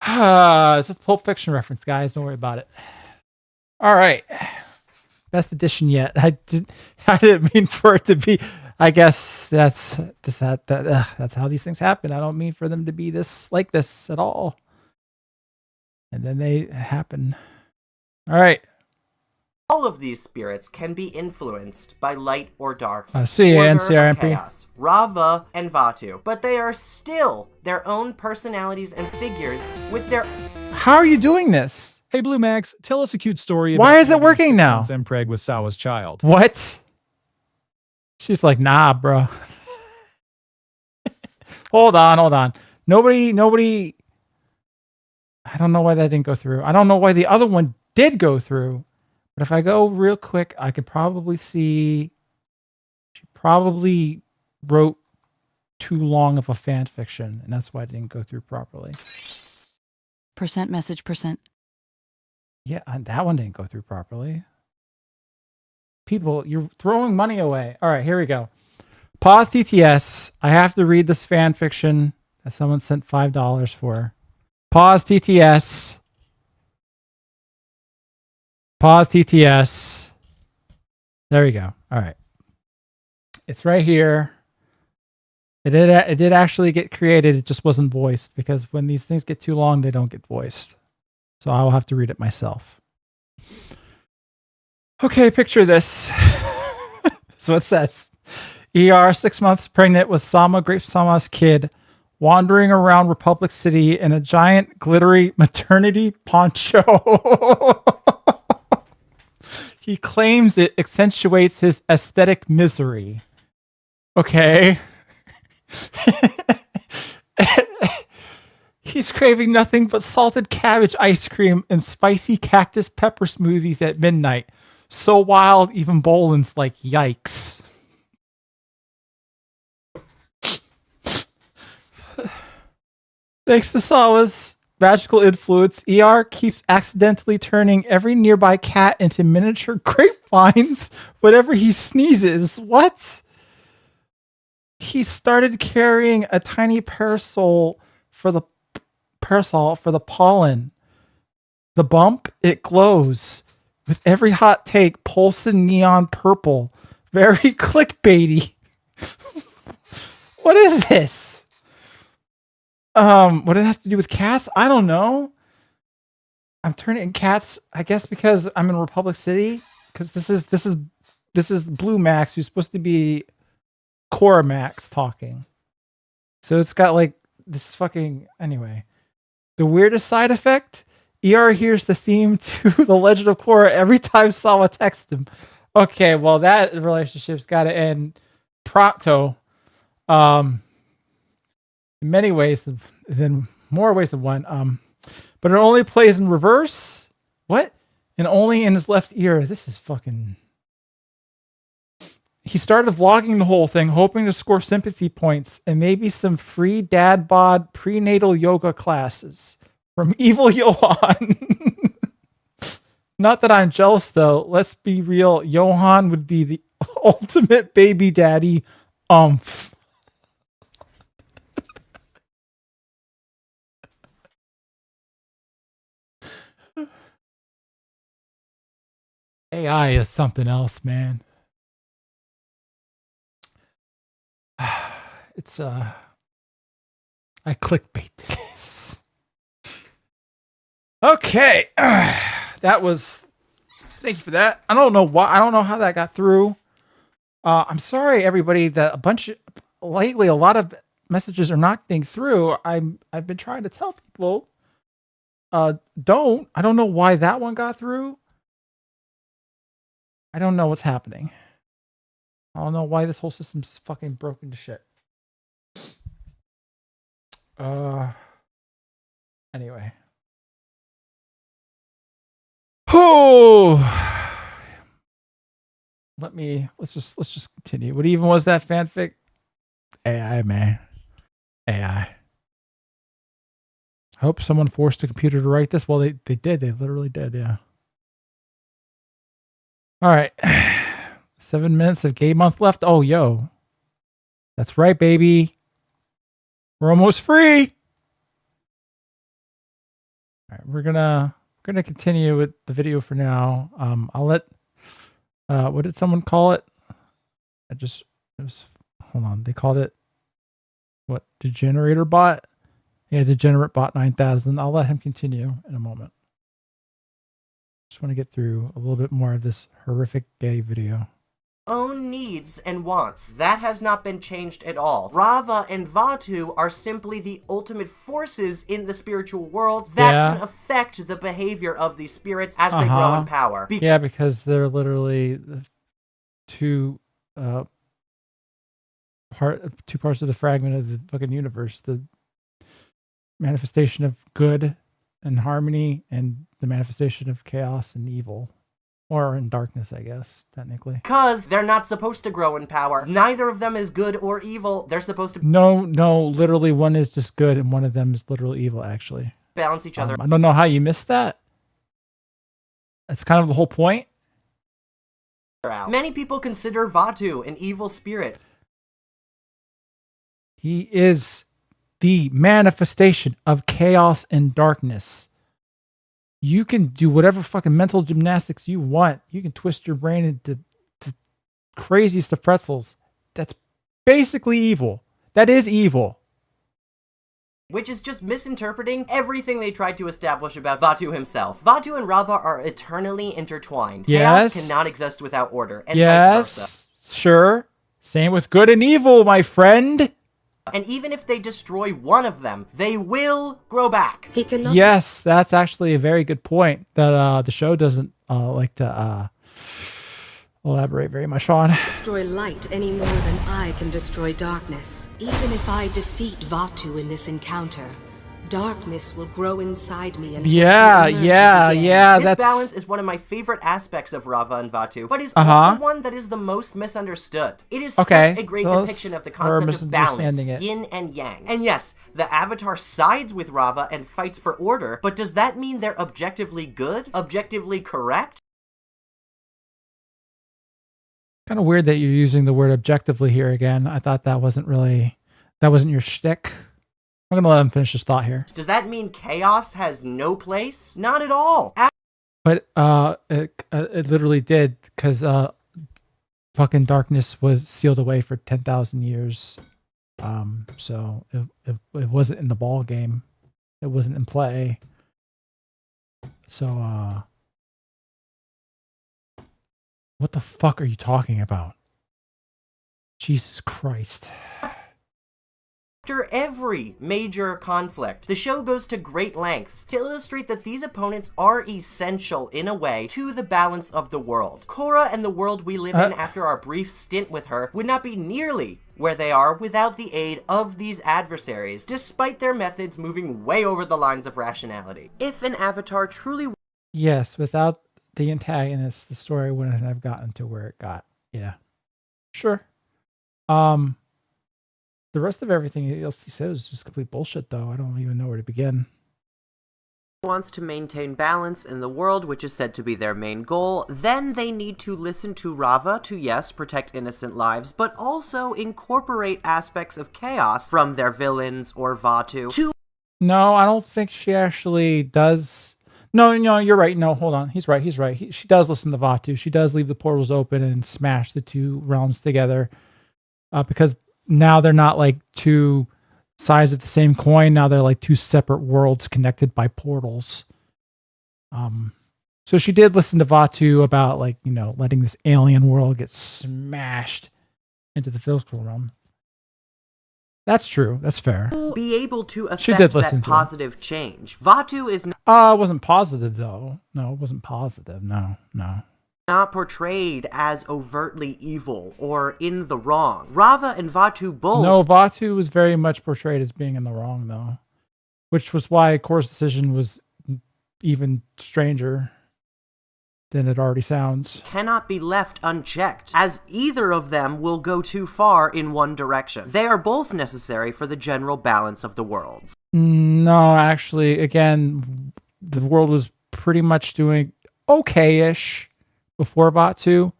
It's just Pulp Fiction reference, guys. Don't worry about it. All right. Best edition yet. I didn't mean for it to be. I guess that's how these things happen. I don't mean for them to be like this at all. And then they happen. All right. All of these spirits can be influenced by light or dark, CRMP, chaos, Rava, and Vatu, but they are still their own personalities and figures with their... How are you doing this? Hey, Blue Max, tell us a cute story. Why is it working now? Mpreg with Sawa's child. What? She's like, nah, bro. Hold on. Nobody. I don't know why that didn't go through. I don't know why the other one did go through. But if I go real quick, I could probably see she probably wrote too long of a fan fiction, and that's why it didn't go through properly. Percent message percent. Yeah, that one didn't go through properly. People, you're throwing money away. All right, here we go. Pause TTS. I have to read this fan fiction that someone sent $5 for. Pause TTS. Pause TTS. There we go. All right. It's right here. It did actually get created. It just wasn't voiced because when these things get too long, they don't get voiced. So I will have to read it myself. Okay, picture this. So it says, ER 6 months pregnant with Grape Sama's kid, wandering around Republic City in a giant glittery maternity poncho. He claims it accentuates his aesthetic misery. Okay. He's craving nothing but salted cabbage ice cream and spicy cactus pepper smoothies at midnight. So wild, even Boland's like, yikes. Thanks to Sawa's magical influence, ER keeps accidentally turning every nearby cat into miniature grapevines whenever he sneezes. What? He started carrying a tiny parasol for the pollen. The bump, it glows. With every hot take, pulsing neon purple. Very clickbaity. What is this? What does it have to do with cats? I don't know. I'm turning in cats, I guess because I'm in Republic City. Because this is Blue Max, who's supposed to be Korra Max talking. So it's got like this fucking anyway. The weirdest side effect? ER hears the theme to The Legend of Korra every time Sawa texts him. Okay, well that relationship's got to end pronto. In many ways, than more ways than one. But it only plays in reverse. What? And only in his left ear. This is fucking. He started vlogging the whole thing, hoping to score sympathy points and maybe some free dad bod prenatal yoga classes from Evil Johan. Not that I'm jealous though. Let's be real. Johan would be the ultimate baby daddy. AI is something else, man. It's I clickbait this. Okay. That was thank you for that. I don't know why. I don't know how that got through. I'm sorry everybody that lately a lot of messages are not getting through. I've been trying to tell people I don't know why that one got through. I don't know what's happening. I don't know why this whole system's fucking broken to shit. Anyway. Oh. Let's just continue. What even was that fanfic? AI, man. AI. I hope someone forced a computer to write this. Well, they did. They literally did, yeah. All right. 7 minutes of gay month left. Oh, yo. That's right, baby. We're almost free. All right, we're gonna continue with the video for now. I'll let what did someone call it? Hold on. They called it what? Degenerator bot? Yeah, Degenerate Bot 9000. I'll let him continue in a moment. Just want to get through a little bit more of this horrific gay video. Own needs and wants. That has not been changed at all. Rava and Vatu are simply the ultimate forces in the spiritual world that can affect the behavior of these spirits as they grow in power. Yeah, because they're literally two parts of the fragment of the fucking universe. The manifestation of good and harmony and the manifestation of chaos and evil. Or in darkness, I guess, technically. Because they're not supposed to grow in power. Neither of them is good or evil. They're supposed to... No, literally one is just good and one of them is literally evil, actually. Balance each other. I don't know how you missed that. That's kind of the whole point. Many people consider Vatu an evil spirit. He is the manifestation of chaos and darkness. You can do whatever fucking mental gymnastics you want. You can twist your brain into the craziest of pretzels. That's basically evil. That is evil. Which is just misinterpreting everything they tried to establish about Vatu himself. Vatu and Rava are eternally intertwined. Yes. Chaos cannot exist without order, and vice versa. Sure. Same with good and evil, my friend. And even if they destroy one of them, they will grow back. He cannot. Yes, that's actually a very good point that the show doesn't like to elaborate very much on. Destroy light any more than I can destroy darkness. Even if I defeat Vatu in this encounter, darkness will grow inside me until This balance is one of my favorite aspects of Rava and Vatu, but is also one that is the most misunderstood. It is such a great depiction of the concept of balance, yin and yang. And yes, the Avatar sides with Rava and fights for order, but does that mean they're objectively good? Objectively correct? Kind of weird that you're using the word objectively here again. I thought that wasn't your shtick. I'm going to let him finish his thought here. Does that mean chaos has no place? Not at all. But it literally did, because fucking darkness was sealed away for 10,000 years. So it wasn't in the ball game. It wasn't in play. So what the fuck are you talking about? Jesus Christ. After every major conflict, the show goes to great lengths to illustrate that these opponents are essential, in a way, to the balance of the world. Korra and the world we live in after our brief stint with her would not be nearly where they are without the aid of these adversaries, despite their methods moving way over the lines of rationality. If an Avatar truly... Yes, without the antagonists, the story wouldn't have gotten to where it got. Yeah. Sure. The rest of everything else he said was just complete bullshit, though. I don't even know where to begin. Wants to maintain balance in the world, which is said to be their main goal, then they need to listen to Rava to, yes, protect innocent lives, but also incorporate aspects of chaos from their villains or Vatu to... No, I don't think she actually does. No, you're right. No, hold on. He's right. She does listen to Vatu. She does leave the portals open and smash the two realms together. Because now they're not like two sides of the same coin. Now they're like two separate worlds connected by portals. So she did listen to Vatu about letting this alien world get smashed into the physical realm. That's true. That's fair. Be able to affect that positive change. Vatu is it wasn't positive though. No, it wasn't positive. No. Not portrayed as overtly evil or in the wrong. Rava and Vatu both... No, Vatu was very much portrayed as being in the wrong, though. Which was why Korra's decision was even stranger than it already sounds. Cannot be left unchecked, as either of them will go too far in one direction. They are both necessary for the general balance of the worlds. No, actually, again, the world was pretty much doing okay-ish before Batu,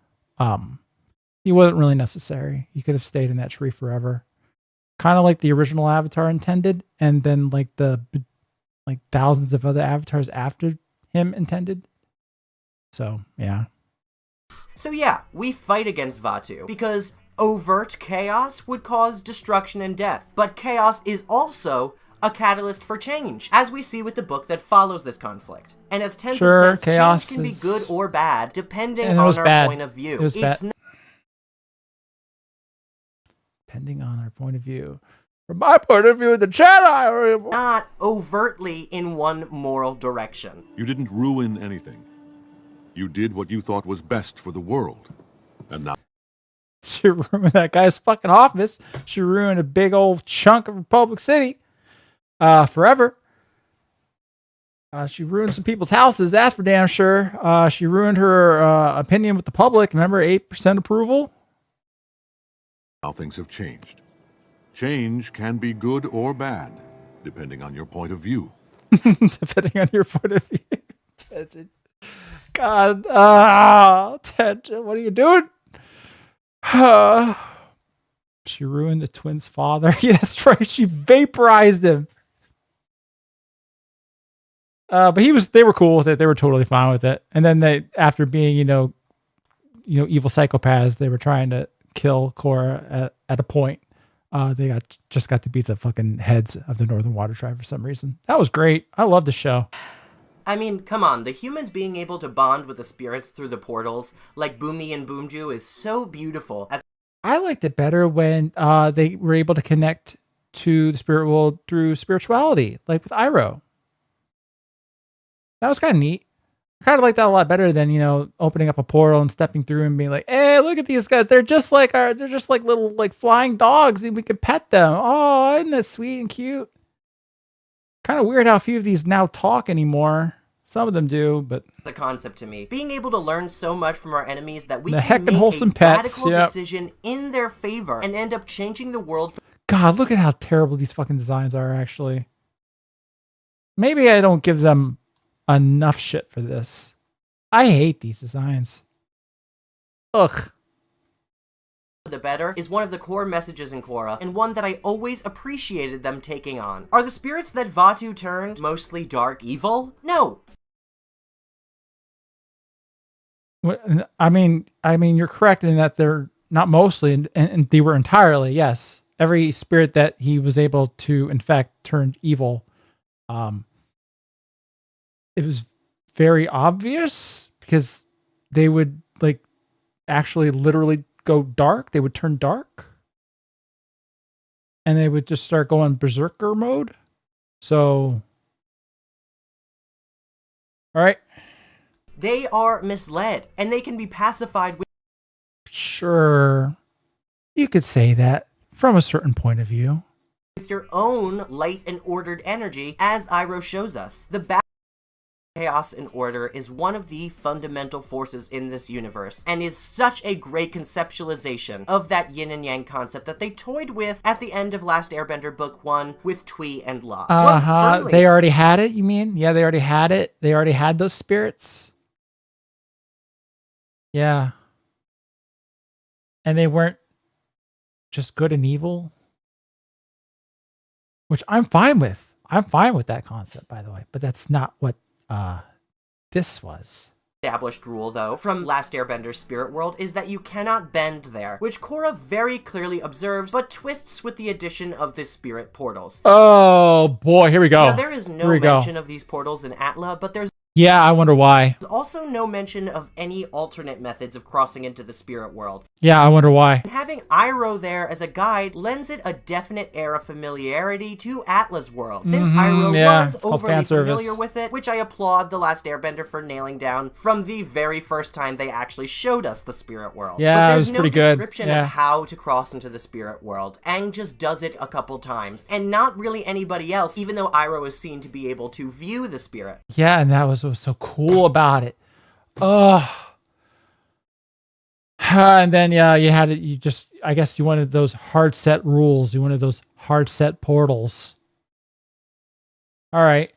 he wasn't really necessary. He could have stayed in that tree forever. Kind of like the original Avatar intended, and then like thousands of other avatars after him intended. So, yeah. So yeah, we fight against Vatu, because overt chaos would cause destruction and death. But chaos is also a catalyst for change, as we see with the book that follows this conflict. And as Tenzin says, change can be good or bad, depending on our point of view. Depending on our point of view. From my point of view, the Jedi not overtly in one moral direction. You didn't ruin anything. You did what you thought was best for the world. And now she ruined that guy's fucking office. She ruined a big old chunk of Republic City. Forever. She ruined some people's houses, that's for damn sure. She ruined her opinion with the public. Remember, 8% approval? now things have changed. Change can be good or bad, depending on your point of view. Depending on your point of view. That's it. God, Ted, what are you doing? She ruined the twins' father. Yeah, that's right. She vaporized him. But they were cool with it. They were totally fine with it. And then after being, evil psychopaths, they were trying to kill Korra at a point. They just got to be the fucking heads of the Northern Water Tribe for some reason. That was great. I love the show. I mean, come on, the humans being able to bond with the spirits through the portals, like Bumi and Boomju, is so beautiful. I liked it better when they were able to connect to the spirit world through spirituality, like with Iroh. That was kind of neat. I kind of like that a lot better than, opening up a portal and stepping through and being like, hey, look at these guys. They're just like little like flying dogs and we can pet them. Oh, isn't that sweet and cute? Kind of weird how few of these now talk anymore. Some of them do, but it's a concept to me. Being able to learn so much from our enemies that we the can make wholesome a pets, radical decision in their favor and end up changing the world. God, look at how terrible these fucking designs are, actually. Maybe I don't give them enough shit for this. I hate these designs. Ugh. The better is one of the core messages in Korra, and one that I always appreciated them taking on. Are the spirits that Vatu turned mostly dark evil? No. I mean, you're correct in that they're not mostly, and they were entirely, yes. Every spirit that he was able to infect turned evil. It was very obvious because they would actually literally go dark. They would turn dark. And they would just start going berserker mode. So, all right. They are misled, and they can be pacified with... Sure. You could say that from a certain point of view. With your own light and ordered energy, as Iroh shows us. The chaos and order is one of the fundamental forces in this universe, and is such a great conceptualization of that yin and yang concept that they toyed with at the end of Last Airbender Book 1 with Tui and La. They already had it, you mean? Yeah, they already had it. They already had those spirits. Yeah. And they weren't just good and evil. Which I'm fine with. I'm fine with that concept, by the way. But that's not what this was. Established rule, though, from Last Airbender's spirit world is that you cannot bend there, which Korra very clearly observes, but twists with the addition of the spirit portals. Oh boy, here we go. Now, there is no mention of these portals in Atla, but there's I wonder why. There's also no mention of any alternate methods of crossing into the spirit world. Yeah, I wonder why. And having Iroh there as a guide lends it a definite air of familiarity to Atla's world, since Iroh was overly familiar with it, which I applaud The Last Airbender for nailing down from the very first time they actually showed us the spirit world. Yeah, but there's it was no pretty good. description of how to cross into the spirit world. Aang just does it a couple times, and not really anybody else, even though Iroh is seen to be able to view the spirit. Yeah, and that was what was so cool about it. And then you had it. I guess you wanted those hard set rules. You wanted those hard set portals. All right,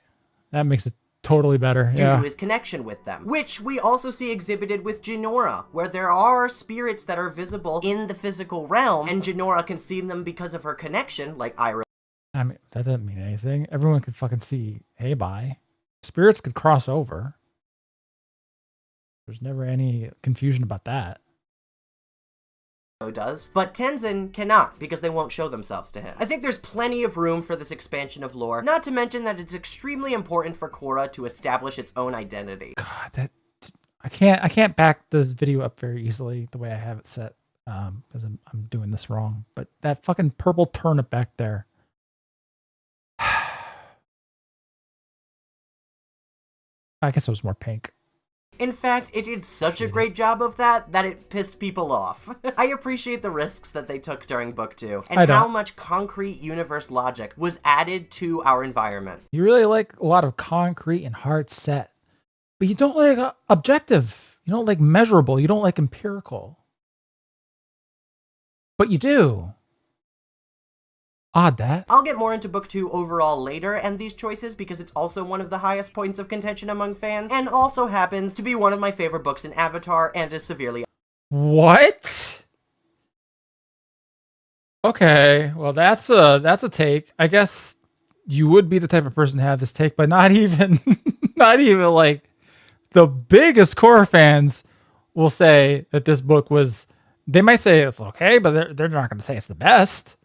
that makes it totally better. Due to his connection with them, which we also see exhibited with Jinora, where there are spirits that are visible in the physical realm, and Jinora can see them because of her connection, like Iroh. I mean, that doesn't mean anything. Everyone could fucking see Heibai. Spirits could cross over. There's never any confusion about that. Does, but Tenzin cannot because they won't show themselves to him. I think there's plenty of room for this expansion of lore, not to mention that it's extremely important for Korra to establish its own identity. God, that I can't back this video up very easily the way I have it set, because I'm doing this wrong. But that fucking purple turnip back there. I guess it was more pink. In fact, it did such a great job of that it pissed people off. I appreciate the risks that they took during book 2, and how much concrete universe logic was added to our environment. You really like a lot of concrete and hard set, but you don't like objective. You don't like measurable. You don't like empirical. But you do. Odd that. I'll get more into book 2 overall later and these choices because it's also one of the highest points of contention among fans, and also happens to be one of my favorite books in Avatar and is severely... What? Okay, well that's a take. I guess you would be the type of person to have this take, but not even not even like the biggest Korra fans will say that this book was, they might say it's okay, but they're not going to say it's the best.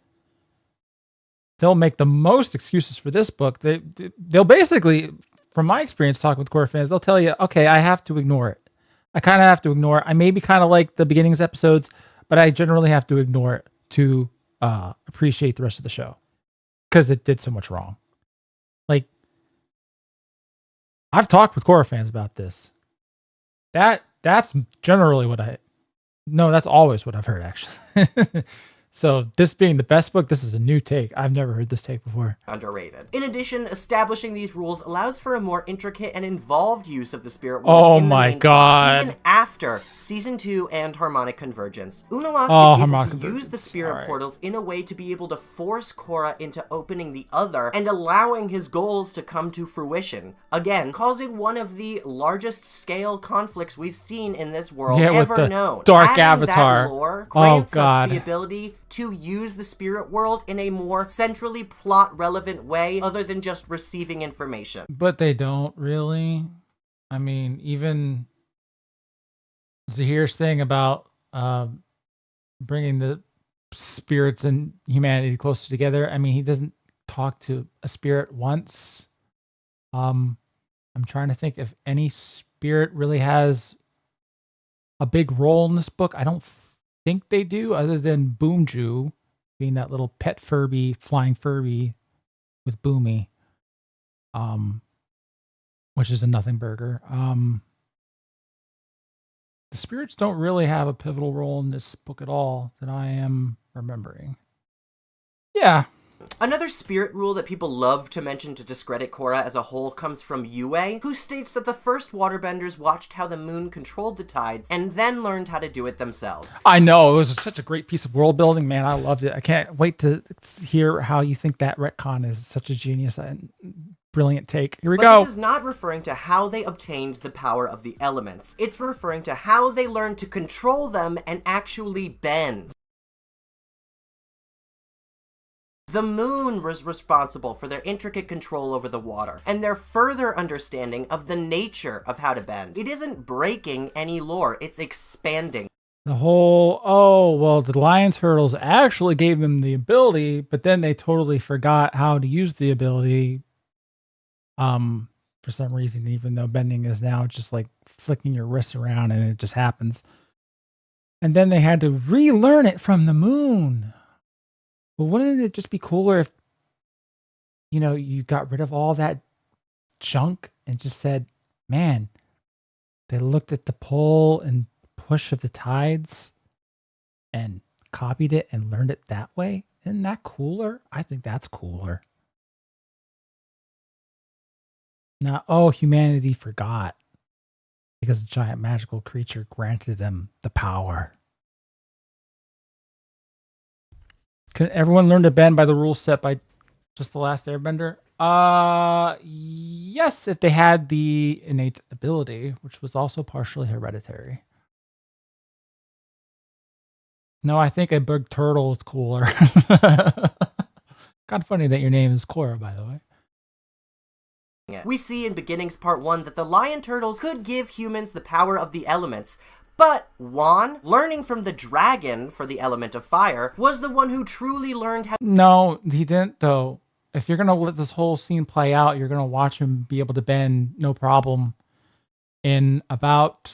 They'll make the most excuses for this book. They'll basically, from my experience talking with Korra fans, they'll tell you, okay, I have to ignore it. I kind of have to ignore it. I maybe kind of like the beginnings episodes, but I generally have to ignore it to appreciate the rest of the show because it did so much wrong. Like, I've talked with Korra fans about this. That's generally what that's always what I've heard, actually. So this being the best book, this is a new take. I've never heard this take before. Underrated. In addition, establishing these rules allows for a more intricate and involved use of the spirit world. Oh my god. Even after Season 2 and Harmonic Convergence, Unalaq is able to use the spirit portals in a way to be able to force Korra into opening the other and allowing his goals to come to fruition. Again, causing one of the largest scale conflicts we've seen in this world ever known. Dark Adding Avatar. That lore grants us the ability to use the spirit world in a more centrally plot-relevant way other than just receiving information. But they don't really. I mean, even Zahir's thing about bringing the spirits and humanity closer together. I mean, he doesn't talk to a spirit once. I'm trying to think if any spirit really has a big role in this book. I don't think they do, other than Boomju being that little pet Furby, flying Furby with Boomy, which is a nothing burger. The spirits don't really have a pivotal role in this book at all that I am remembering. Yeah. Another spirit rule that people love to mention to discredit Korra as a whole comes from Yue, who states that the first waterbenders watched how the moon controlled the tides and then learned how to do it themselves. I know, it was such a great piece of world building, man. I loved it. I can't wait to hear how you think that retcon is such a genius and brilliant take. Here we go. This is not referring to how they obtained the power of the elements. It's referring to how they learned to control them and actually bend. The moon was responsible for their intricate control over the water, and their further understanding of the nature of how to bend. It isn't breaking any lore, it's expanding. The whole, the lion turtles actually gave them the ability, but then they totally forgot how to use the ability for some reason, even though bending is now just like flicking your wrists around and it just happens. And then they had to relearn it from the moon. But wouldn't it just be cooler if, you got rid of all that junk and just said, man, they looked at the pull and push of the tides and copied it and learned it that way? Isn't that cooler? I think that's cooler. Now, humanity forgot because a giant magical creature granted them the power. Can everyone learn to bend by the rules set by just the last Airbender? Yes, if they had the innate ability, which was also partially hereditary. No, I think a big turtle is cooler. Kind of funny that your name is Korra, by the way. We see in Beginnings Part 1 that the lion turtles could give humans the power of the elements, but Juan, learning from the dragon for the element of fire, was the one who truly learned how— No, he didn't, though. If you're going to let this whole scene play out, you're going to watch him be able to bend no problem in about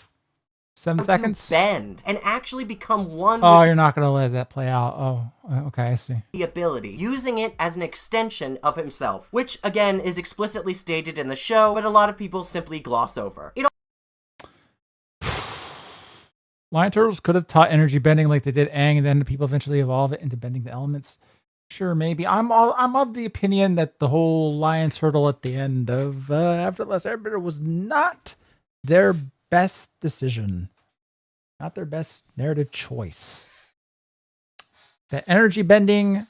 7 seconds. to bend and actually become one Oh, with you're not going to let that play out. Oh, okay, I see. the ability, using it as an extension of himself, which again is explicitly stated in the show, but a lot of people simply gloss over. It Lion turtles could have taught energy bending like they did Aang, and then the people eventually evolve it into bending the elements. Sure, maybe. I'm of the opinion that the whole lion turtle at the end of After the Last Airbender was not their best decision, not their best narrative choice. The energy bending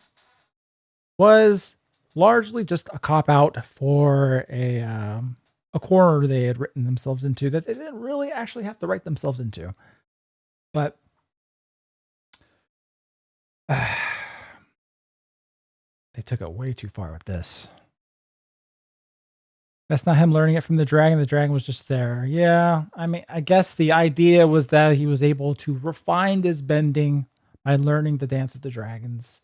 was largely just a cop out for a corner they had written themselves into that they didn't really actually have to write themselves into. But they took it way too far with this. That's not him learning it from the dragon. The dragon was just there. Yeah, I mean, I guess the idea was that he was able to refine his bending by learning the dance of the dragons.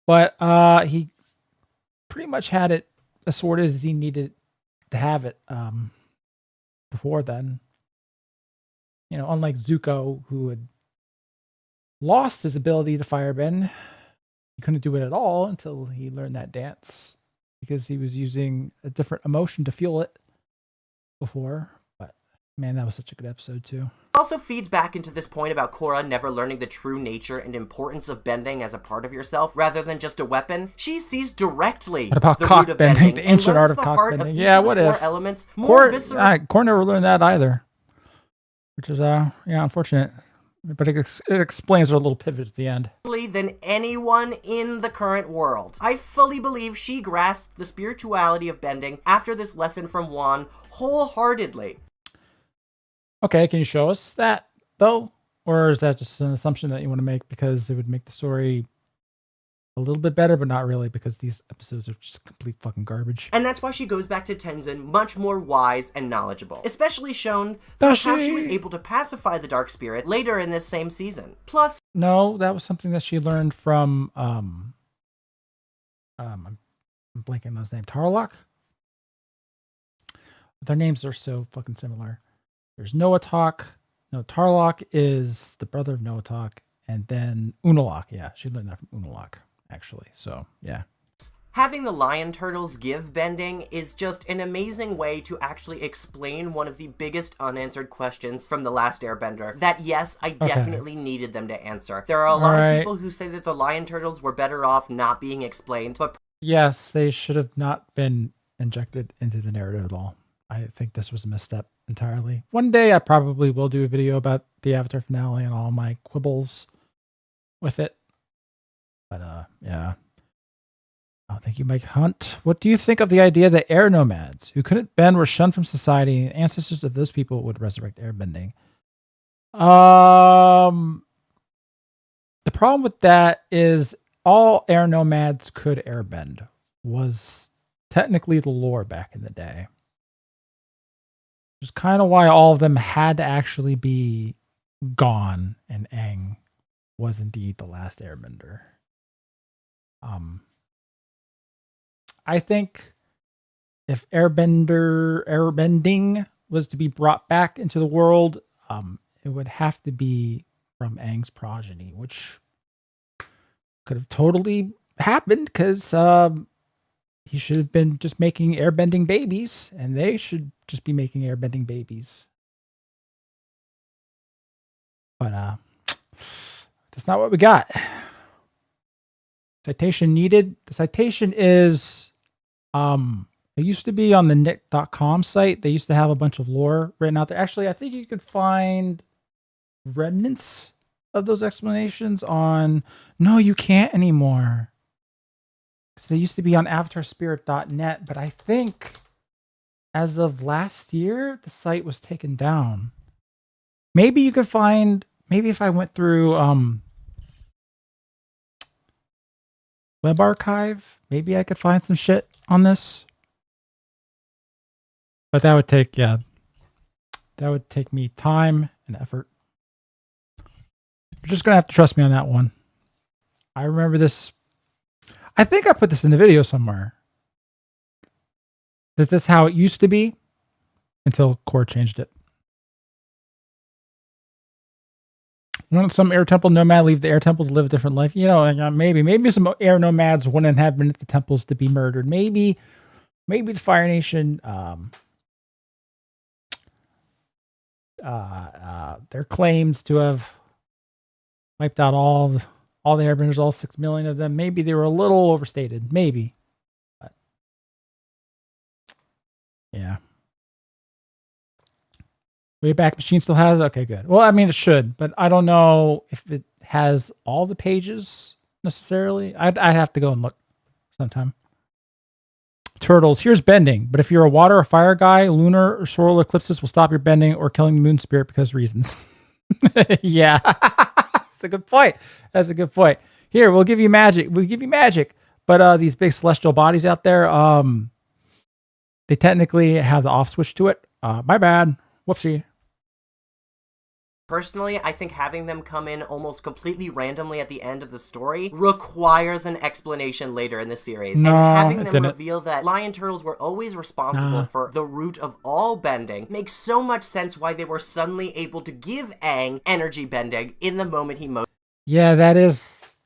But he pretty much had it as sorted as he needed to have it before then. You know, unlike Zuko, who had lost his ability to firebend, he couldn't do it at all until he learned that dance because he was using a different emotion to fuel it before. But man, that was such a good episode too. also feeds back into this point about Korra never learning the true nature and importance of bending as a part of yourself rather than just a weapon. She sees directly What about the cock root of bending, the and ancient art learns of the cock heart bending? of Yeah, each what of the if? four elements more viscerally. Korra never learned that either, which is yeah, unfortunate. But it explains our little pivot at the end. Than anyone in the current world. I fully believe she grasped the spirituality of bending after this lesson from Juan wholeheartedly. Okay, can you show us that though? Or is that just an assumption that you want to make because it would make the story a little bit better, but not really because these episodes are just complete fucking garbage. And that's why she goes back to Tenzin much more wise and knowledgeable, especially shown through how she was able to pacify the dark spirit later in this same season. Plus, no, that was something that she learned from I'm blanking on his name, Tarlok. Their names are so fucking similar. There's Noatok. No, Tarlok is the brother of Noatok, and then Unalaq. Yeah, she learned that from Unalaq, actually. So yeah. having the lion turtles give bending is just an amazing way to actually explain one of the biggest unanswered questions from The Last Airbender that, yes, I definitely needed them to answer. There are a lot of people who say that the lion turtles were better off not being explained, but yes, they should have not been injected into the narrative at all. I think this was a misstep entirely. One day I probably will do a video about the Avatar finale and all my quibbles with it. But yeah. Oh, thank you, Mike Hunt. What do you think of the idea that air nomads who couldn't bend were shunned from society and ancestors of those people would resurrect airbending? The problem with that is all air nomads could airbend was technically the lore back in the day. Which is kind of why all of them had to actually be gone, and Aang was indeed the last airbender. I think if airbending was to be brought back into the world, it would have to be from Aang's progeny, which could have totally happened because he should have been just making airbending babies, and they should just be making airbending babies. But that's not what we got. Citation needed. The citation is it used to be on the nick.com site. They used to have a bunch of lore written out there. Actually, I think you could find remnants of those explanations on. No, you can't anymore. So they used to be on avatarspirit.net, but I think as of last year, the site was taken down. Maybe you could find, maybe if I went through Web Archive, maybe I could find some shit on this. But that would take, that would take me time and effort. You're just going to have to trust me on that one. I remember this. I think I put this in the video somewhere. That's how it used to be until Korra changed it. Wouldn't some air temple nomad leave the air temple to live a different life? You know, maybe some air nomads wouldn't have been at the temples to be murdered. Maybe the Fire Nation, their claims to have wiped out all the airbenders, all 6 million of them. Maybe they were a little overstated. Maybe. But yeah. Wayback Machine still has it? Okay, good. Well, I mean, it should, but I don't know if it has all the pages necessarily. I'd have to go and look sometime. Turtles. Here's bending, but if you're a water or fire guy, lunar or solar eclipses will stop your bending or killing the moon spirit because reasons. Yeah. That's a good point. That's a good point. Here, we'll give you magic. But these big celestial bodies out there, they technically have the off switch to it. My bad. Whoopsie. Personally, I think having them come in almost completely randomly at the end of the story requires an explanation later in the series. No, and having it them didn't. reveal that lion turtles were always responsible for the root of all bending makes so much sense why they were suddenly able to give Aang energy bending in the moment he most... Yeah, that is...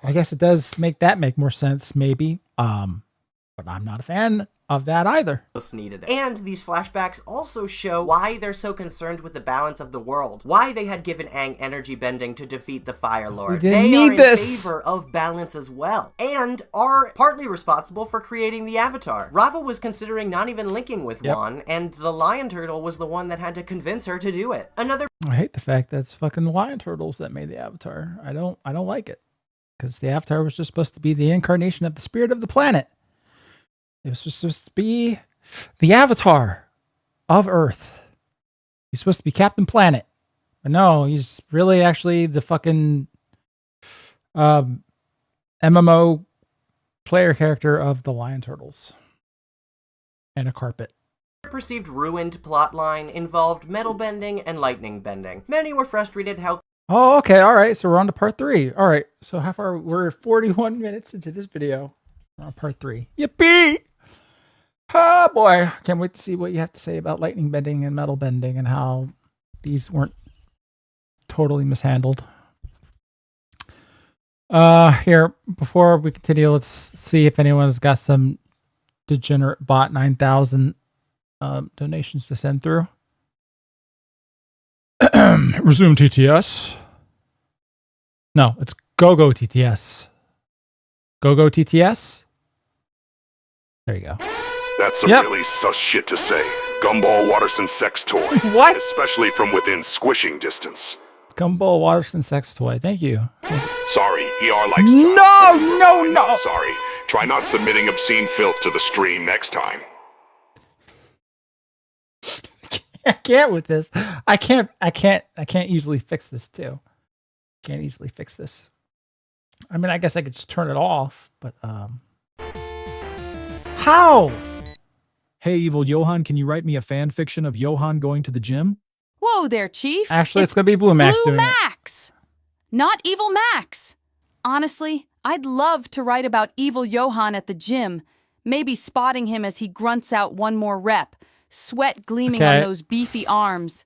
I guess it does make more sense, maybe. But I'm not a fan of that either. Needed it. And these flashbacks also show why they're so concerned with the balance of the world, why they had given Aang energy bending to defeat the Fire Lord. They are in favor of balance as well, and are partly responsible for creating the Avatar. Rava was considering not even linking with Wan, and the Lion Turtle was the one that had to convince her to do it. I hate the fact that it's fucking lion turtles that made the Avatar. I don't like it, because the Avatar was just supposed to be the incarnation of the spirit of the planet. It was supposed to be the Avatar of Earth. He's supposed to be Captain Planet. But no, he's really actually the fucking MMO player character of the Lion Turtles. And a carpet. Perceived ruined plotline involved metal bending and lightning bending. Many were frustrated how... Oh, okay. All right. So we're on to part 3. All right. So how far? We're 41 minutes into this video. We're on part 3. Yippee! Oh boy, can't wait to see what you have to say about lightning bending and metal bending and how these weren't totally mishandled. Here, before we continue, let's see if anyone's got some degenerate bot 9,000 donations to send through. Resume TTS. No, it's GoGo TTS. GoGo TTS. There you go. That's some really sus shit to say. Gumball Watterson sex toy. What? Especially from within squishing distance. Gumball Watterson sex toy. Thank you. Sorry, ER likes No. Sorry. Try not submitting obscene filth to the stream next time. I can't with this. I can't easily fix this too. Can't easily fix this. I mean, I guess I could just turn it off, but how? Hey, Evil Johan, can you write me a fan fiction of Johan going to the gym? Whoa there, Chief. Actually, it's going to be Blue Max Blue doing Max, not Evil Max. Honestly, I'd love to write about Evil Johan at the gym, maybe spotting him as he grunts out one more rep, sweat gleaming on those beefy arms.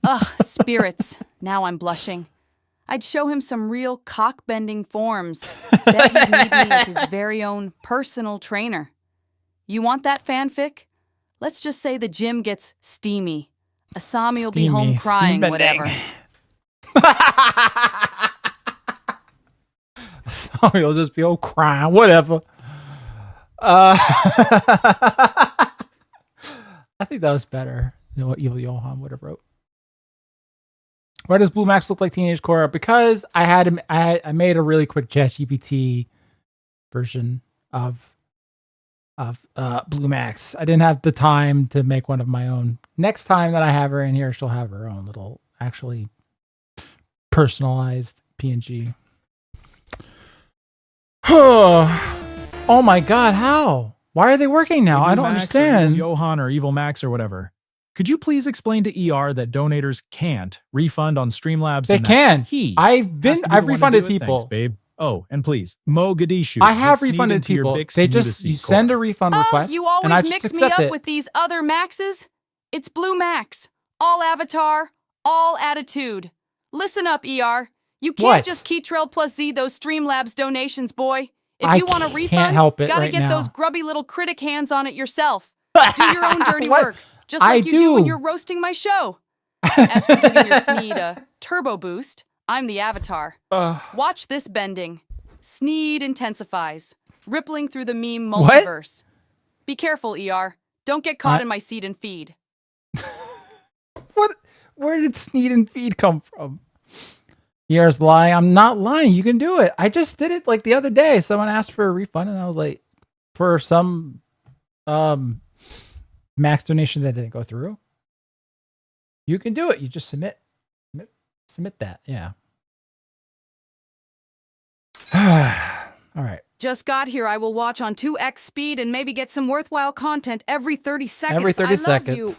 Ugh, spirits. Now I'm blushing. I'd show him some real cock-bending forms. Bet he'd need me as his very own personal trainer. You want that fanfic? Let's just say the gym gets steamy. Asami will be home crying, whatever. Asami will just be crying, whatever. I think that was better than what Evil Johan would have wrote. Why does Blue Max look like teenage Korra? Because I made a really quick ChatGPT version of Blue Max. I didn't have the time to make one of my own. Next time that I have her in here, she'll have her own little actually personalized PNG. Oh my god, how? Why are they working now? I don't understand. Johan or Evil Max or whatever. Could you please explain to ER that donators can't refund on Streamlabs? They can. I've refunded people. Thanks, babe. Oh, and please, Mo Gadishu. I have refunded people. They just you send a refund request. You and I always just mix me accept up it. with these other Maxes. It's Blue Max. All avatar, all attitude. Listen up, ER. You can't What? just Keytrail plus Z those Streamlabs donations, boy. If I you want a can't refund, help it gotta right get now. those grubby little critic hands on it yourself. Do your own dirty What? work, just like I you do when do. you're roasting my show. As for giving your Sneed a turbo boost, I'm the avatar. Watch this bending. Sneed intensifies, rippling through the meme What? multiverse. Be careful, ER. Don't get caught in my seed and feed. What? Where did Sneed and Feed come from? ER's lying. I'm not lying. You can do it. I just did it like the other day. Someone asked for a refund, and I was like, for some max donation that didn't go through. You can do it. You just submit that. Yeah. All right. Just got here. I will watch on 2x speed and maybe get some worthwhile content every 30 seconds. Every 30 I seconds. Love you.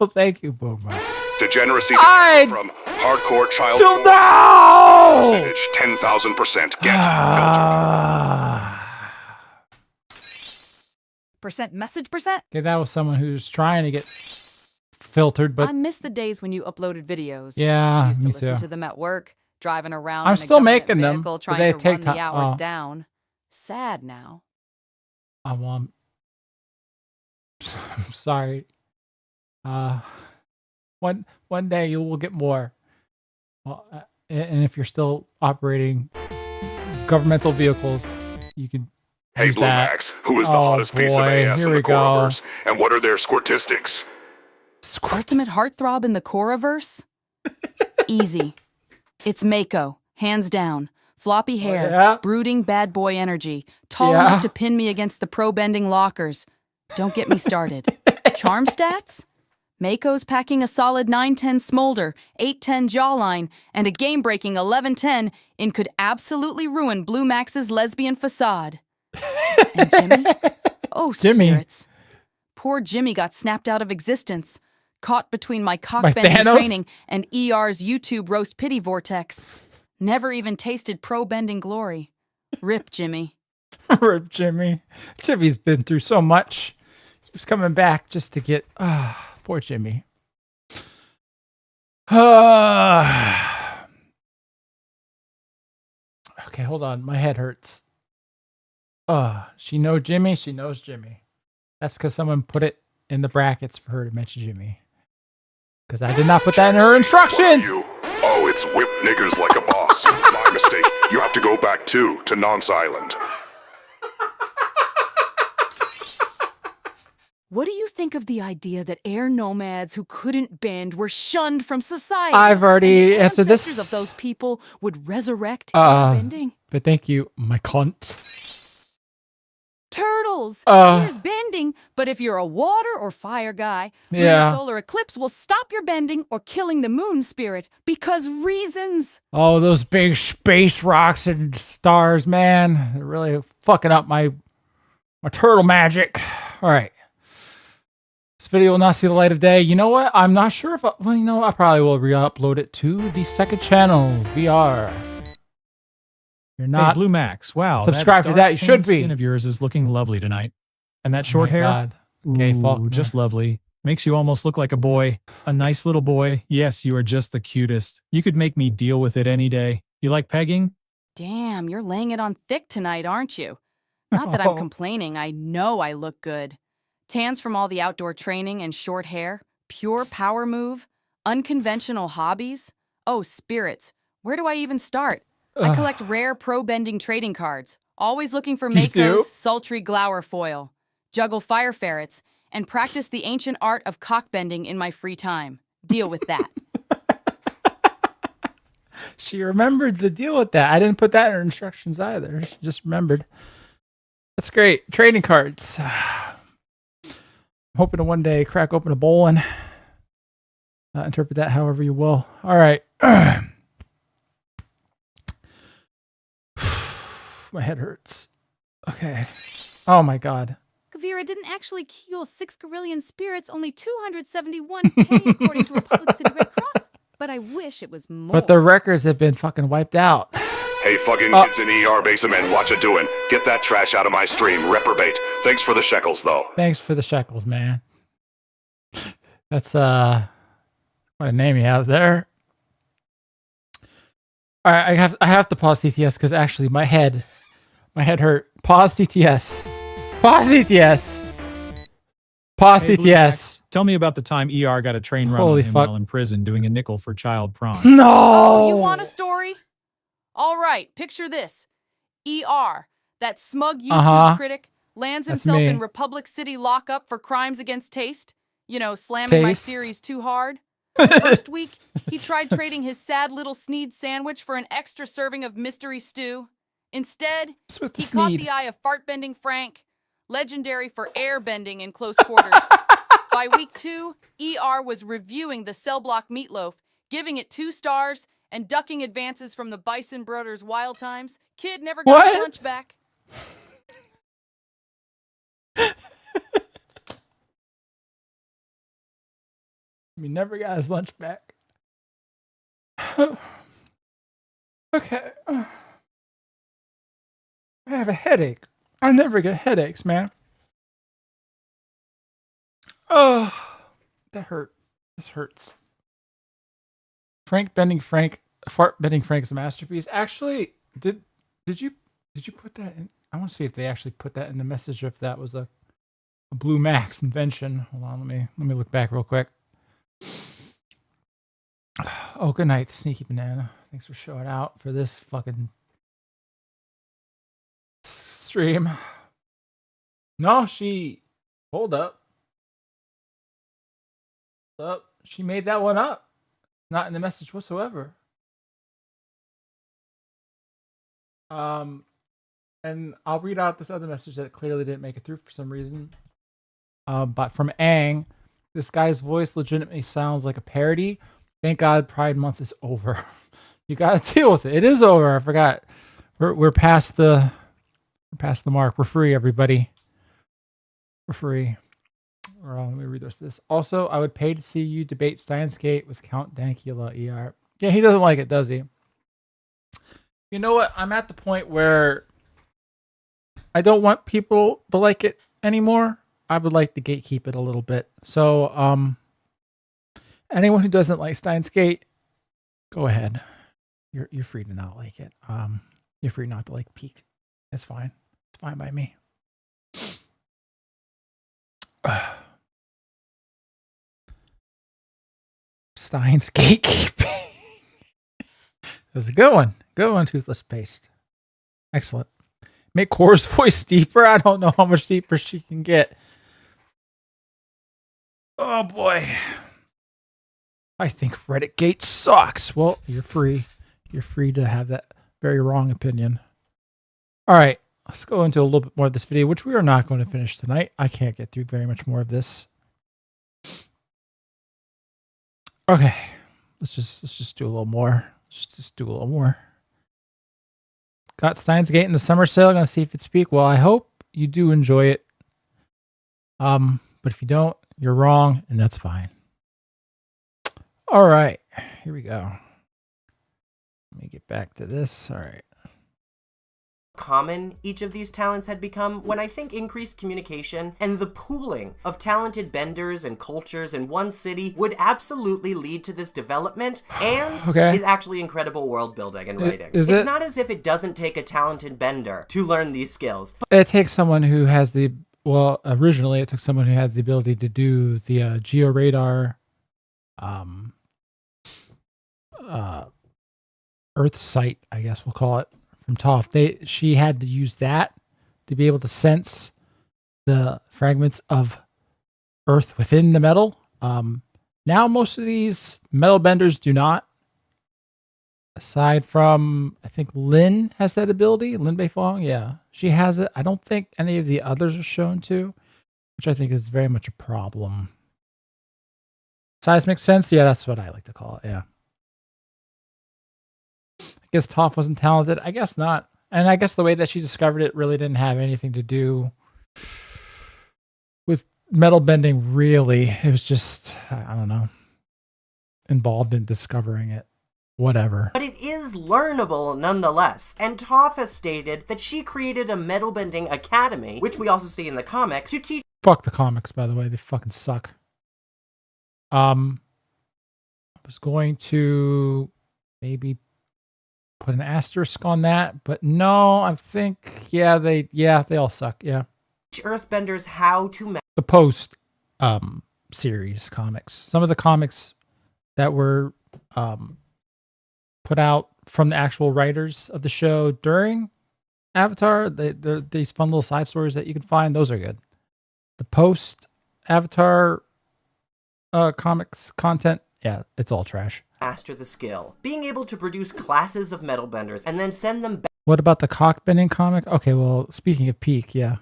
Well, thank you, Boomer. Degeneracy from hardcore child don't know! percentage 10,000%. Get Percent message percent? Okay, that was someone who's trying to get filtered, but I miss the days when you uploaded videos. Yeah, I used to me listen too. to them at work, driving around I'm in a still government making them, vehicle, but trying they to take run the time. hours Oh. down. Sad now. I'm sorry. One day you will get more. Well, and if you're still operating governmental vehicles, you can. Hey, use Blue that. Max, who is the Oh, hottest piece of boy, AS here in the we go. Korraverse, and what are their squirtistics? Ultimate heartthrob in the Korraverse? Easy. It's Mako, hands down. Floppy hair, yeah? brooding bad boy energy, tall Yeah? enough to pin me against the pro-bending lockers. Don't get me started. Charm stats? Mako's packing a solid 910 smolder, 810 jawline, and a game-breaking 1110 in could absolutely ruin Blue Max's lesbian facade. And Jimmy? Oh, Jimmy. spirits. Poor Jimmy got snapped out of existence, caught between my By cock-bending Thanos? training and ER's YouTube roast pity vortex. Never even tasted pro-bending glory. Rip, Jimmy. Rip Jimmy. Jimmy's been through so much. Keeps coming back just to get. Poor Jimmy. Okay, hold on. My head hurts. She knows Jimmy. She knows Jimmy. That's because someone put it in the brackets for her to mention Jimmy. Because I did not put that in her instructions. Oh, it's whip niggers like a boss. My mistake. You have to go back to Nonce Island. What do you think of the idea that air nomads who couldn't bend were shunned from society? I've already and the answered this. ancestors of those people would resurrect bending? But thank you, my cunt. Turtles! Here's bending, but if you're a water or fire guy, Yeah. lunar solar eclipse will stop your bending or killing the moon spirit because reasons. Oh, those big space rocks and stars, man. They're really fucking up my turtle magic. All right. This video will not see the light of day. You know what? I'm not sure if I probably will re-upload it to the second channel, VR. You're not Blue Max. Wow. subscribed to dark that. You tan should be. Skin of yours is looking lovely tonight. And that Oh short my hair. God. Gay Ooh, Faulkner. just lovely. Makes you almost look like a boy. A nice little boy. Yes, you are just the cutest. You could make me deal with it any day. You like pegging? Damn, you're laying it on thick tonight, aren't you? Not that I'm complaining. I know I look good. Tans from all the outdoor training and short hair, pure power move, unconventional hobbies. Oh, spirits. Where do I even start? I collect rare pro-bending trading cards, always looking for You do? Mako's sultry glower foil, juggle fire ferrets, and practice the ancient art of cockbending in my free time. Deal with that. She remembered to deal with that. I didn't put that in her instructions either. She just remembered. That's great. Trading cards. I'm hoping to one day crack open a bowl and interpret that however you will. All right. My head hurts. Okay. Oh my god. Kavira didn't actually kill 6 Gorillion spirits, only 271K according to Republic City Red Cross. But I wish it was more. But the records have been fucking wiped out. Hey, fucking kids in ER basement, watch it doing. Get that trash out of my stream, reprobate. Thanks for the shekels, though. Thanks for the shekels, man. That's what a name you have there. All right, I have to pause TTS because actually my head hurt. Pause TTS. Pause TTS. Pause Hey, Blue TTS. Max, tell me about the time ER got a train run Holy on him fuck. while in prison doing a nickel for child prom. No. Oh, you want a story? All right, picture this. ER, that smug YouTube critic, lands That's himself me. in Republic City lockup for crimes against taste. You know, slamming my Taste? series too hard. The first week, he tried trading his sad little Sneed sandwich for an extra serving of mystery stew. Instead, he caught the eye of fart-bending Frank, legendary for airbending in close quarters. By week 2, ER was reviewing the cell block meatloaf, giving it 2 stars, and ducking advances from the Bison Brothers Wild Times. Kid never got his lunch back. He never got his lunch back. Okay. I have a headache. I never get headaches, man. Oh, that hurt. This hurts. Fart bending Frank's masterpiece. Actually, did you put that in? I want to see if they actually put that in the message, or if that was a Blue Max invention. Hold on, let me look back real quick. Oh, good night, Sneaky Banana. Thanks for showing out for this fucking stream. No, hold up. She made that one up. Not in the message whatsoever. And I'll read out this other message that clearly didn't make it through for some reason. But from Aang, this guy's voice legitimately sounds like a parody. Thank God Pride Month is over. You gotta deal with it. It is over. I forgot. We're past the mark. We're free, everybody. We're free. Let me read this. Also, I would pay to see you debate Steins Gate with Count Dankula ER. Yeah, he doesn't like it, does he? You know what? I'm at the point where I don't want people to like it anymore. I would like to gatekeep it a little bit. So, anyone who doesn't like Steins Gate, go ahead. You're free to not like it. You're free not to like Peak. It's fine. It's fine by me. Steins Gatekeeping. That's a good one. Good one, Toothless Paste. Excellent. Make Korra's voice deeper. I don't know how much deeper she can get. Oh boy. I think Reddit Gate sucks. Well, you're free. You're free to have that very wrong opinion. All right. Let's go into a little bit more of this video, which we are not going to finish tonight. I can't get through very much more of this. Okay. Let's just do a little more. Let's just do a little more. Got Steins Gate in the summer sale. Gonna see if it speaks. Well, I hope you do enjoy it. But if you don't, you're wrong, and that's fine. All right, here we go. Let me get back to this. All right. Common each of these talents had become when I think increased communication and the pooling of talented benders and cultures in one city would absolutely lead to this development and is actually incredible world building and writing. It's not as if it doesn't take a talented bender to learn these skills. It takes someone who has the, well, originally it took someone who had the ability to do the georadar Earth sight, I guess we'll call it, from Toph. She had to use that to be able to sense the fragments of Earth within the metal. Now most of these metal benders do not. Aside from, I think Lin has that ability. Lin Beifong, yeah. She has it. I don't think any of the others are shown to, which I think is very much a problem. Seismic sense? Yeah, that's what I like to call it, yeah. I guess Toph wasn't talented. I guess not. And I guess the way that she discovered it really didn't have anything to do with metal bending, really. It was just, I don't know, involved in discovering it. Whatever. But it is learnable nonetheless, and Toph has stated that she created a metal bending academy, which we also see in the comics, to teach— Fuck the comics, by the way. They fucking suck. I was going to maybe put an asterisk on that, but no, I think, they all suck, yeah. Earthbenders how to— The post series comics. Some of the comics that were put out from the actual writers of the show during Avatar, they're these fun little side stories that you can find. Those are good. The post Avatar comics content, yeah, it's all trash. Master the skill. Being able to produce classes of metal benders and then send them back— What about the cock bending comic? Okay, well, speaking of peak, yeah.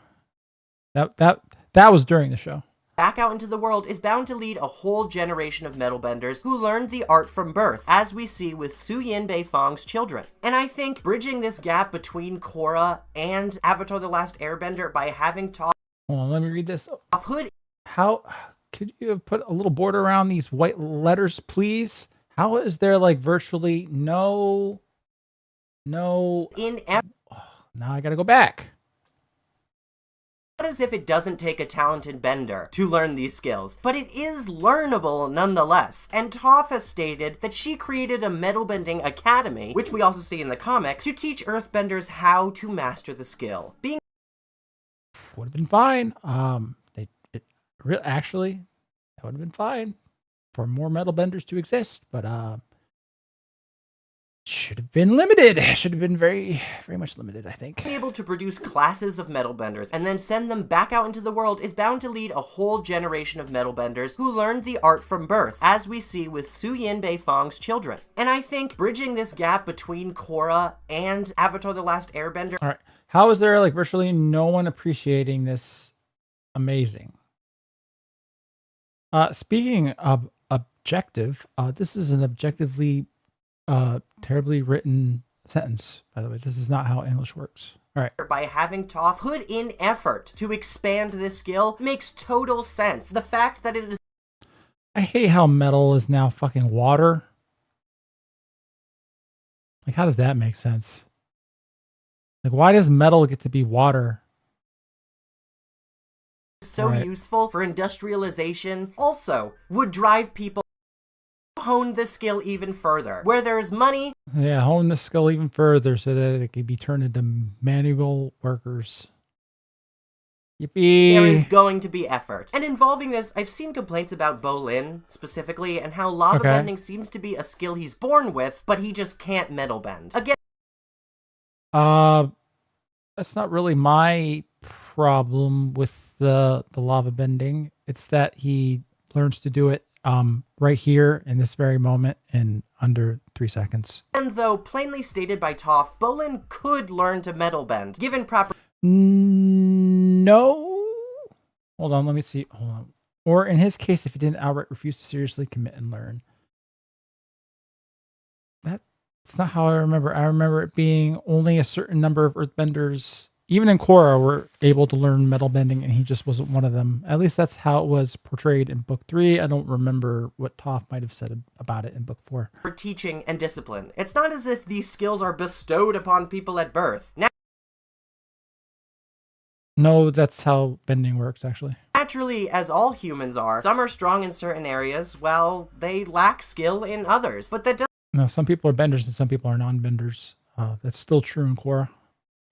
That was during the show. Back out into the world is bound to lead a whole generation of metal benders who learned the art from birth, as we see with Su Yin Beifong's children. And I think bridging this gap between Korra and Avatar The Last Airbender by having Toph— Hold on, let me read this. Hood— How could you have put a little border around these white letters, please? How is there like virtually no in now I gotta go back. Not as if it doesn't take a talented bender to learn these skills, but it is learnable nonetheless. And Toph has stated that she created a metal bending academy, which we also see in the comics, to teach earthbenders how to master the skill. Would have been fine. Actually, that would have been fine for more metal benders to exist, but should have been limited. Should have been very, very much limited, I think. Being able to produce classes of metal benders and then send them back out into the world is bound to lead a whole generation of metal benders who learned the art from birth, as we see with Su Yin Beifong's children. And I think bridging this gap between Korra and Avatar The Last Airbender— All right. How is there like virtually no one appreciating this? Amazing. Speaking of objective, this is an objectively terribly written sentence, by the way. This is not how English works. All right. By having Toph put in effort to expand this skill makes total sense. The fact that it is— I hate how metal is now fucking water. Like, how does that make sense? Like, why does metal get to be water? So useful for industrialization, also would drive people to hone this skill even further. Where there is money— Yeah, hone the skill even further so that it can be turned into manual workers. Yippee! There is going to be effort. And involving this, I've seen complaints about Bolin, specifically, and how lava bending seems to be a skill he's born with, but he just can't metal bend. Again— that's not really my problem with the lava bending. It's that he learns to do it right here in this very moment in under 3 seconds. And though plainly stated by Toph, Bolin could learn to metal bend, given proper— No. Hold on, let me see. Hold on. Or in his case, if he didn't outright refuse to seriously commit and learn. That's not how I remember. I remember it being only a certain number of earthbenders, even in Korra, were able to learn metal bending, and he just wasn't one of them. At least that's how it was portrayed in book 3. I don't remember what Toph might have said about it in book 4. For teaching and discipline. It's not as if these skills are bestowed upon people at birth. No, that's how bending works, actually. Naturally, as all humans are, some are strong in certain areas, while they lack skill in others. But that No, some people are benders and some people are non-benders. That's still true in Korra.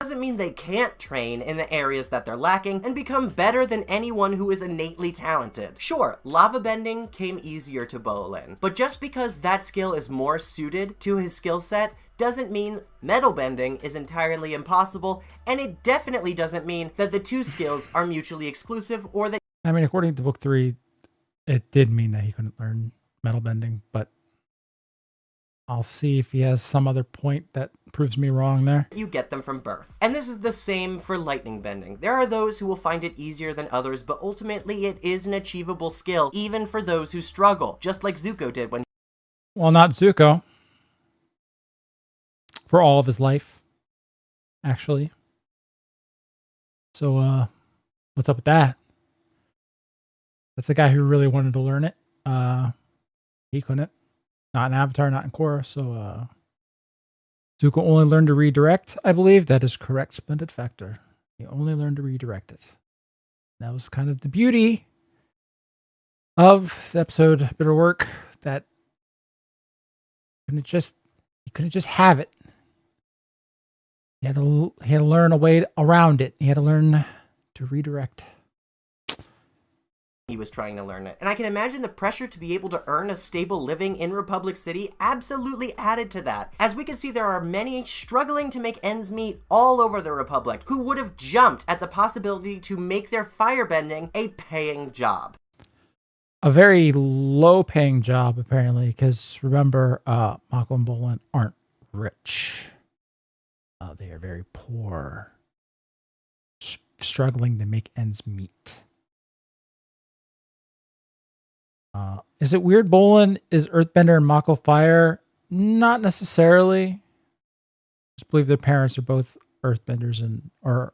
Doesn't mean they can't train in the areas that they're lacking and become better than anyone who is innately talented. Sure, lava bending came easier to Bolin, but just because that skill is more suited to his skill set doesn't mean metal bending is entirely impossible, and it definitely doesn't mean that the two skills are mutually exclusive or that— I mean, according to book 3, it did mean that he couldn't learn metal bending, but I'll see if he has some other point that proves me wrong there. You get them from birth. And this is the same for lightning bending. There are those who will find it easier than others, but ultimately it is an achievable skill, even for those who struggle, just like Zuko did when... Well, not Zuko. For all of his life, actually. So, what's up with that? That's a guy who really wanted to learn it. He couldn't. Not in Avatar, not in Korra, so, Zuko only learned to redirect, I believe. That is correct, Splendid Factor. He only learned to redirect it. That was kind of the beauty of the episode Bitter Work, that he couldn't just have it. He had to learn a way around it. He had to learn to redirect. He was trying to learn it. And I can imagine the pressure to be able to earn a stable living in Republic City absolutely added to that. As we can see, there are many struggling to make ends meet all over the Republic who would have jumped at the possibility to make their firebending a paying job. A very low-paying job, apparently, because remember, Mako and Bolin aren't rich. They are very poor, struggling to make ends meet. Is it weird Bolin is Earthbender and Mako Fire? Not necessarily. Just believe their parents are both Earthbenders or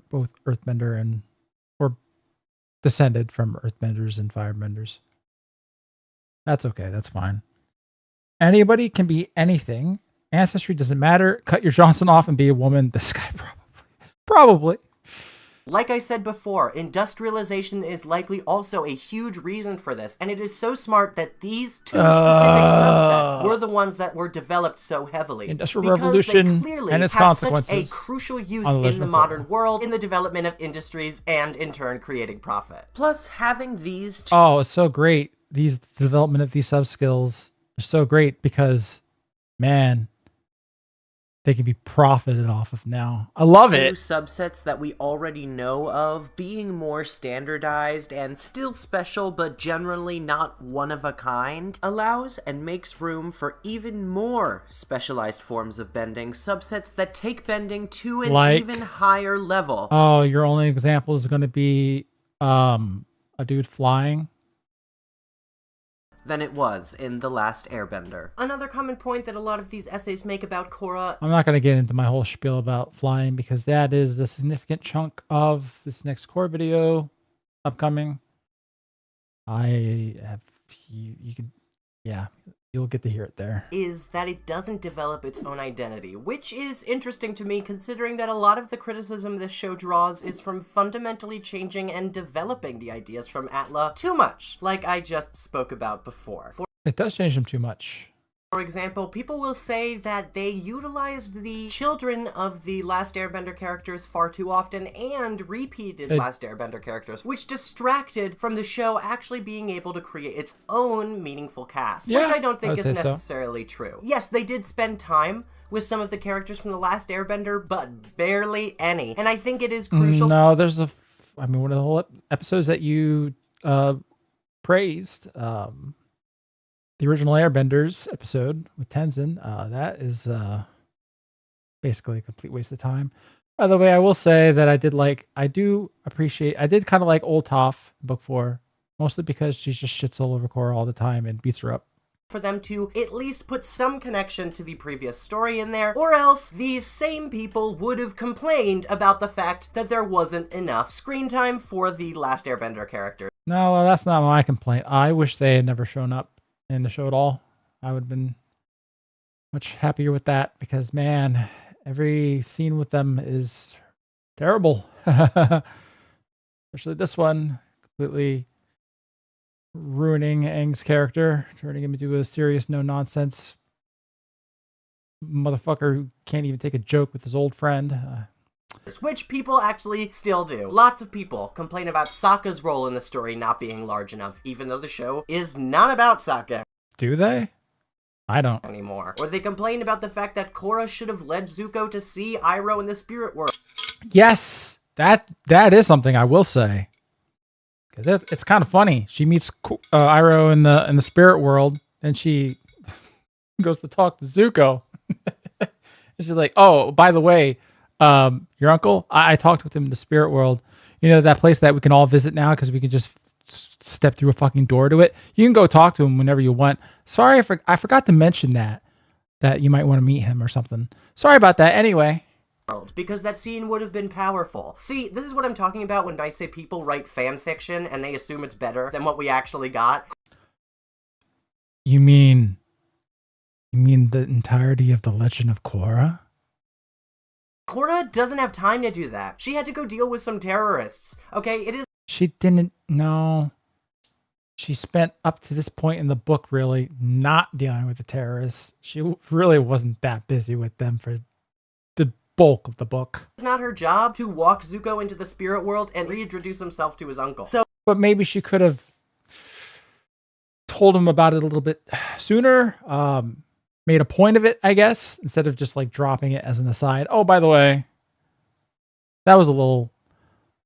descended from Earthbenders and Firebenders. That's okay. That's fine. Anybody can be anything. Ancestry doesn't matter. Cut your Johnson off and be a woman. This guy probably. Like I said before, industrialization is likely also a huge reason for this, and it is so smart that these two specific subsets were the ones that were developed so heavily. Industrial Revolution and its consequences. Such a crucial use in the modern world in the development of industries and, in turn, creating profit. Plus, having these... Oh, it's so great. The development of these sub-skills are so great because, man... they can be profited off of now. I love it. New subsets that we already know of being more standardized and still special, but generally not one of a kind, allows and makes room for even more specialized forms of bending, subsets that take bending to an even higher level. Oh, your only example is going to be a dude flying? Than it was in The Last Airbender. Another common point that a lot of these essays make about Korra... I'm not going to get into my whole spiel about flying because that is a significant chunk of this next core video upcoming. You'll get to hear it there. Is that it doesn't develop its own identity, which is interesting to me considering that a lot of the criticism this show draws is from fundamentally changing and developing the ideas from Atla too much, like I just spoke about before. It does change them too much. For example, people will say that they utilized the children of the Last Airbender characters far too often and repeated Last Airbender characters, which distracted from the show actually being able to create its own meaningful cast, which I don't think is necessarily true. Yes, they did spend time with some of the characters from The Last Airbender, but barely any. And I think it is crucial. No, there's one of the whole episodes that you praised, the original Airbenders episode with Tenzin, that is basically a complete waste of time. By the way, I will say that I did kind of like Old Toph book 4, mostly because she just shits all over Korra all the time and beats her up. For them to at least put some connection to the previous story in there, or else these same people would have complained about the fact that there wasn't enough screen time for the Last Airbender character. No, that's not my complaint. I wish they had never shown up in the show at all. I would have been much happier with that because, man, every scene with them is terrible. Especially this one, completely ruining Aang's character, turning him into a serious, no-nonsense motherfucker who can't even take a joke with his old friend. Which people actually still do. Lots of people complain about Sokka's role in the story not being large enough, even though the show is not about Sokka. Do they? I don't. Anymore. Or they complain about the fact that Korra should have led Zuko to see Iroh in the spirit world. Yes, that is something I will say. Because it's kind of funny. She meets Iroh in the spirit world, and she Goes to talk to Zuko. And she's like, oh, by the way, your uncle, I talked with him in the spirit world. You know, that place that we can all visit now because we can just step through a fucking door to it. You can go talk to him whenever you want. Sorry, I forgot to mention that you might want to meet him or something. Sorry about that. Anyway. Because that scene would have been powerful. See, this is what I'm talking about when I say people write fan fiction and they assume it's better than what we actually got. You mean the entirety of the Legend of Korra? Korra doesn't have time to do that. She had to go deal with some terrorists. Okay, it is. She didn't. No. She spent up to this point in the book really not dealing with the terrorists. She really wasn't that busy with them for the bulk of the book. It's not her job to walk Zuko into the spirit world and reintroduce himself to his uncle. So, but maybe she could have told him about it a little bit sooner. Made a point of it, I guess, instead of just like dropping it as an aside. Oh, by the way, that was a little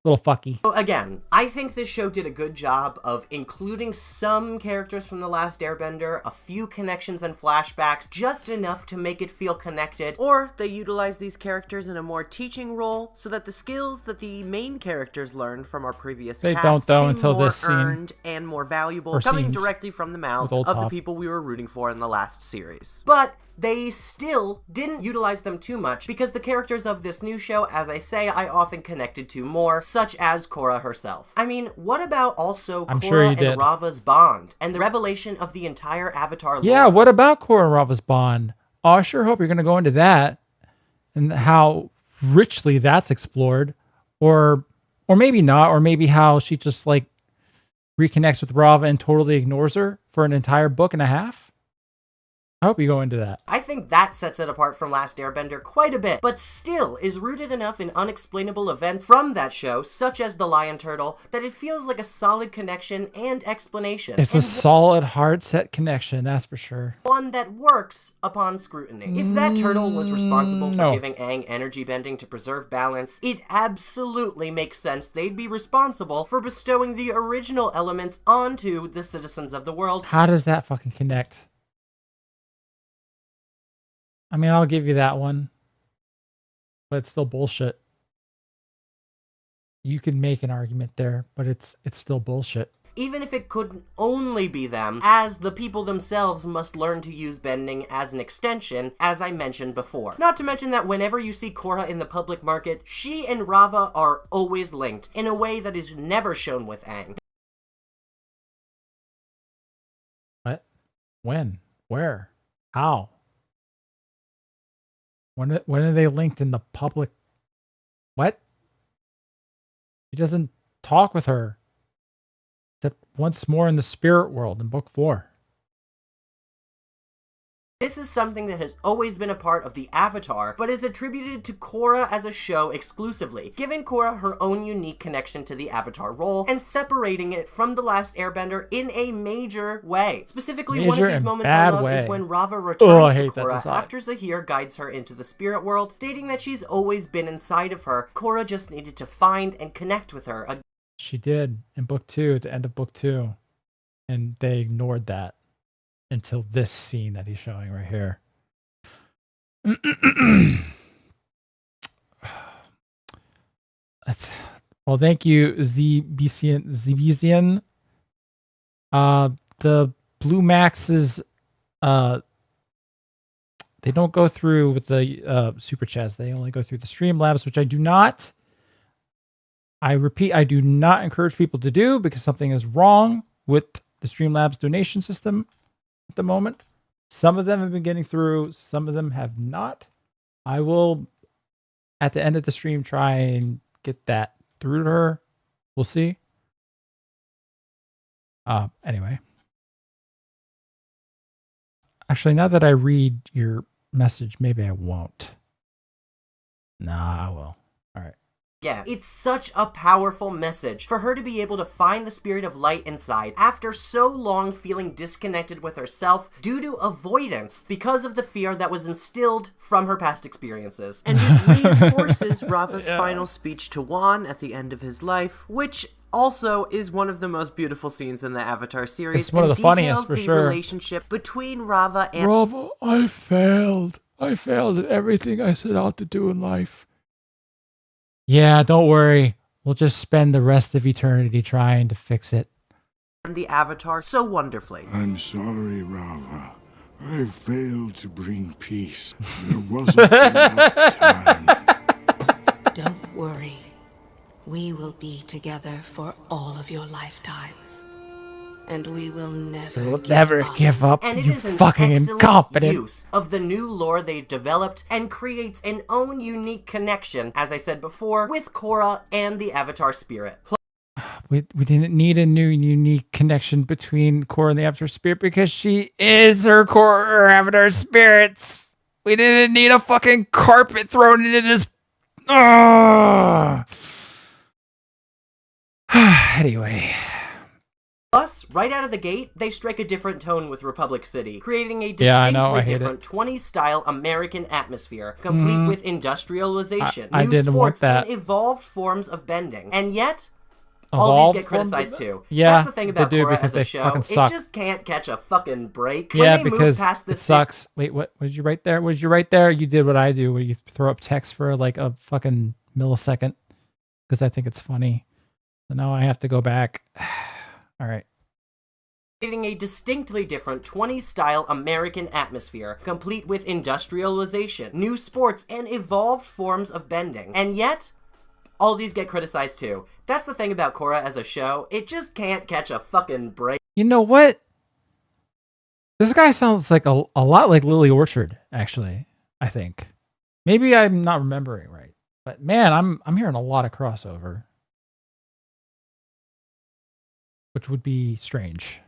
fucky. Again, I think this show did a good job of including some characters from The Last Airbender, a few connections and flashbacks, just enough to make it feel connected, or they utilize these characters in a more teaching role so that the skills that the main characters learned from our previous cast seem until more this scene. Earned and more valuable, Or coming scenes. directly from the mouths With of old the Toph. people we were rooting for in the last series. But they still didn't utilize them too much because the characters of this new show, as I say, I often connected to more, such as Korra herself. I mean, what about also Korra and Rava's bond and the revelation of the entire Avatar lore? Yeah, what about Korra and Rava's bond? Oh, I sure hope you're going to go into that and how richly that's explored, or maybe not, or maybe how she just like reconnects with Rava and totally ignores her for an entire book and a half. I hope you go into that. I think that sets it apart from Last Airbender quite a bit, but still is rooted enough in unexplainable events from that show, such as the Lion Turtle, that it feels like a solid connection and explanation. It's a solid, hard-set connection, that's for sure. One that works upon scrutiny. If that turtle was responsible for giving Aang energy bending to preserve balance, it absolutely makes sense they'd be responsible for bestowing the original elements onto the citizens of the world. How does that fucking connect? I mean, I'll give you that one, but it's still bullshit. You can make an argument there, but it's still bullshit. Even if it could only be them, as the people themselves must learn to use bending as an extension, as I mentioned before. Not to mention that whenever you see Korra in the public market, she and Rava are always linked, in a way that is never shown with Aang. What? When? Where? How? When are they linked in the public? What? He doesn't talk with her. Except once more in the spirit world in book 4. This is something that has always been a part of the Avatar, but is attributed to Korra as a show exclusively, giving Korra her own unique connection to the Avatar role, and separating it from The Last Airbender in a major way. Specifically, one of these moments I love is when Rava returns to Korra after Zahir guides her into the spirit world, stating that she's always been inside of her. Korra just needed to find and connect with her. She did in book 2, at the end of book 2, and they ignored that until this scene that he's showing right here. Well, thank you, Zbzian. The Blue Maxes, they don't go through with the super chats. They only go through the Streamlabs, which I do not. I repeat, I do not encourage people to do because something is wrong with the Streamlabs donation system at the moment. Some of them have been getting through, some of them have not. I will, at the end of the stream, try and get that through to her. We'll see. Anyway. Actually, now that I read your message, maybe I won't. Nah, I will. All right. Yeah, it's such a powerful message for her to be able to find the spirit of light inside after so long feeling disconnected with herself due to avoidance because of the fear that was instilled from her past experiences. And it reinforces Rava's final speech to Wan at the end of his life, which also is one of the most beautiful scenes in the Avatar series. It's one of the funniest, for sure. The relationship between Rava and... Rava, I failed. I failed at everything I set out to do in life. Yeah, don't worry. We'll just spend the rest of eternity trying to fix it. And the Avatar so wonderfully. I'm sorry, Rava. I failed to bring peace. There wasn't enough time. Don't worry. We will be together for all of your lifetimes. And we will never give up. And it You is an fucking excellent incompetent. use of the new lore they've developed and creates an own unique connection, as I said before, with Korra and the Avatar spirit. We didn't need a new unique connection between Korra and the Avatar Spirit because she is her core Avatar Spirits. We didn't need a fucking carpet thrown into this. Anyway. Plus, right out of the gate, they strike a different tone with Republic City, creating a distinctly different 20s-style American atmosphere, complete with industrialization, new sports, and evolved forms of bending. And yet... all these get criticized too. Yeah, that's the thing about Korra as a show. It just can't catch a fucking break. Yeah, when they because move past it sucks. Wait, what did you write there? What did you write there? You did what I do, where you throw up text for like a fucking millisecond because I think it's funny. So now I have to go back. All right. Creating a distinctly different 20s-style American atmosphere, complete with industrialization, new sports, and evolved forms of bending. And yet... all these get criticized too. That's the thing about Korra as a show. It just can't catch a fucking break. You know what? This guy sounds like a lot like Lily Orchard, actually, I think. Maybe I'm not remembering right. But man, I'm hearing a lot of crossover. Which would be strange.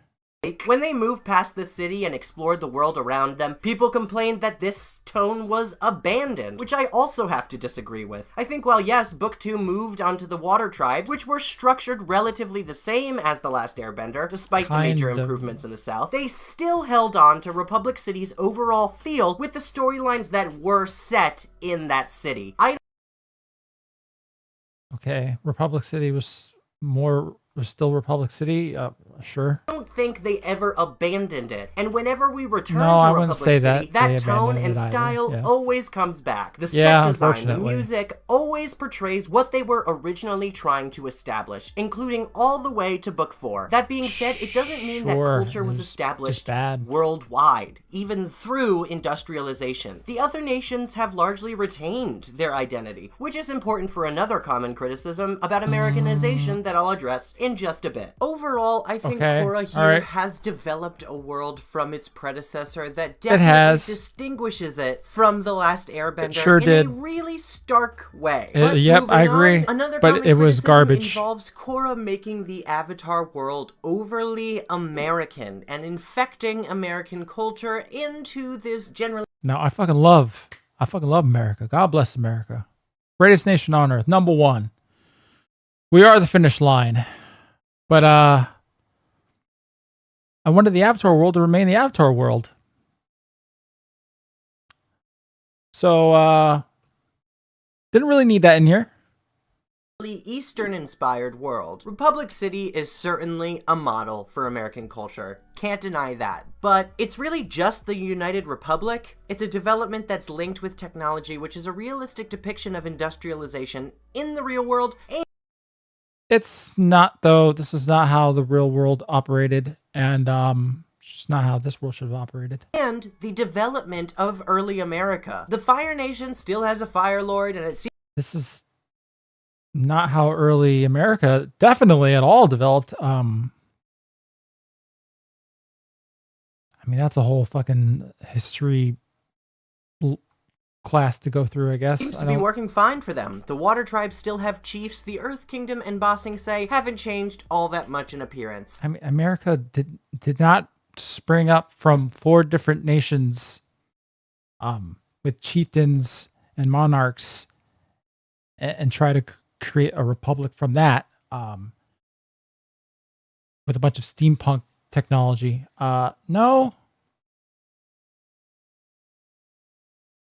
When they moved past the city and explored the world around them, people complained that this tone was abandoned, which I also have to disagree with. I think while yes, Book 2 moved onto the Water Tribes, which were structured relatively the same as The Last Airbender, despite the major improvements in the South, they still held on to Republic City's overall feel with the storylines that were set in that city. Okay, Republic City was still Republic City? Sure. I don't think they ever abandoned it. And whenever we return No, to I wouldn't Republic say City, that they that tone and abandoned it style either. Yeah. always comes back. The Yeah, set design, the unfortunately. music, always portrays what they were originally trying to establish, including all the way to Book 4. That being said, it doesn't mean that Sure, culture was it was established just bad. worldwide, even through industrialization. The other nations have largely retained their identity, which is important for another common criticism about Americanization that I'll address in just a bit. Overall, I think Korra here has developed a world from its predecessor that definitely distinguishes it from The Last Airbender in a really stark way. Yep, I agree. Another but it was garbage. Involves Korra making the Avatar world overly American and infecting American culture into this generally... No, I fucking love America. God bless America. Greatest nation on earth. Number one. We are the finish line. But I wanted the Avatar world to remain the Avatar world. So didn't really need that in here. Eastern-inspired world. Republic City is certainly a model for American culture. Can't deny that. But it's really just the United Republic. It's a development that's linked with technology, which is a realistic depiction of industrialization in the real world. It's not, though. This is not how the real world operated, and it's not how this world should have operated. And the development of early America. The Fire Nation still has a Fire Lord, and it seems... This is not how early America definitely at all developed. I mean, that's a whole fucking history class to go through, I guess. Seems to be working fine for them. The Water Tribes still have chiefs. The Earth Kingdom and Bossing Say haven't changed all that much in appearance. I mean, America did not spring up from 4 different nations with chieftains and monarchs and try to create a republic from that with a bunch of steampunk technology. No.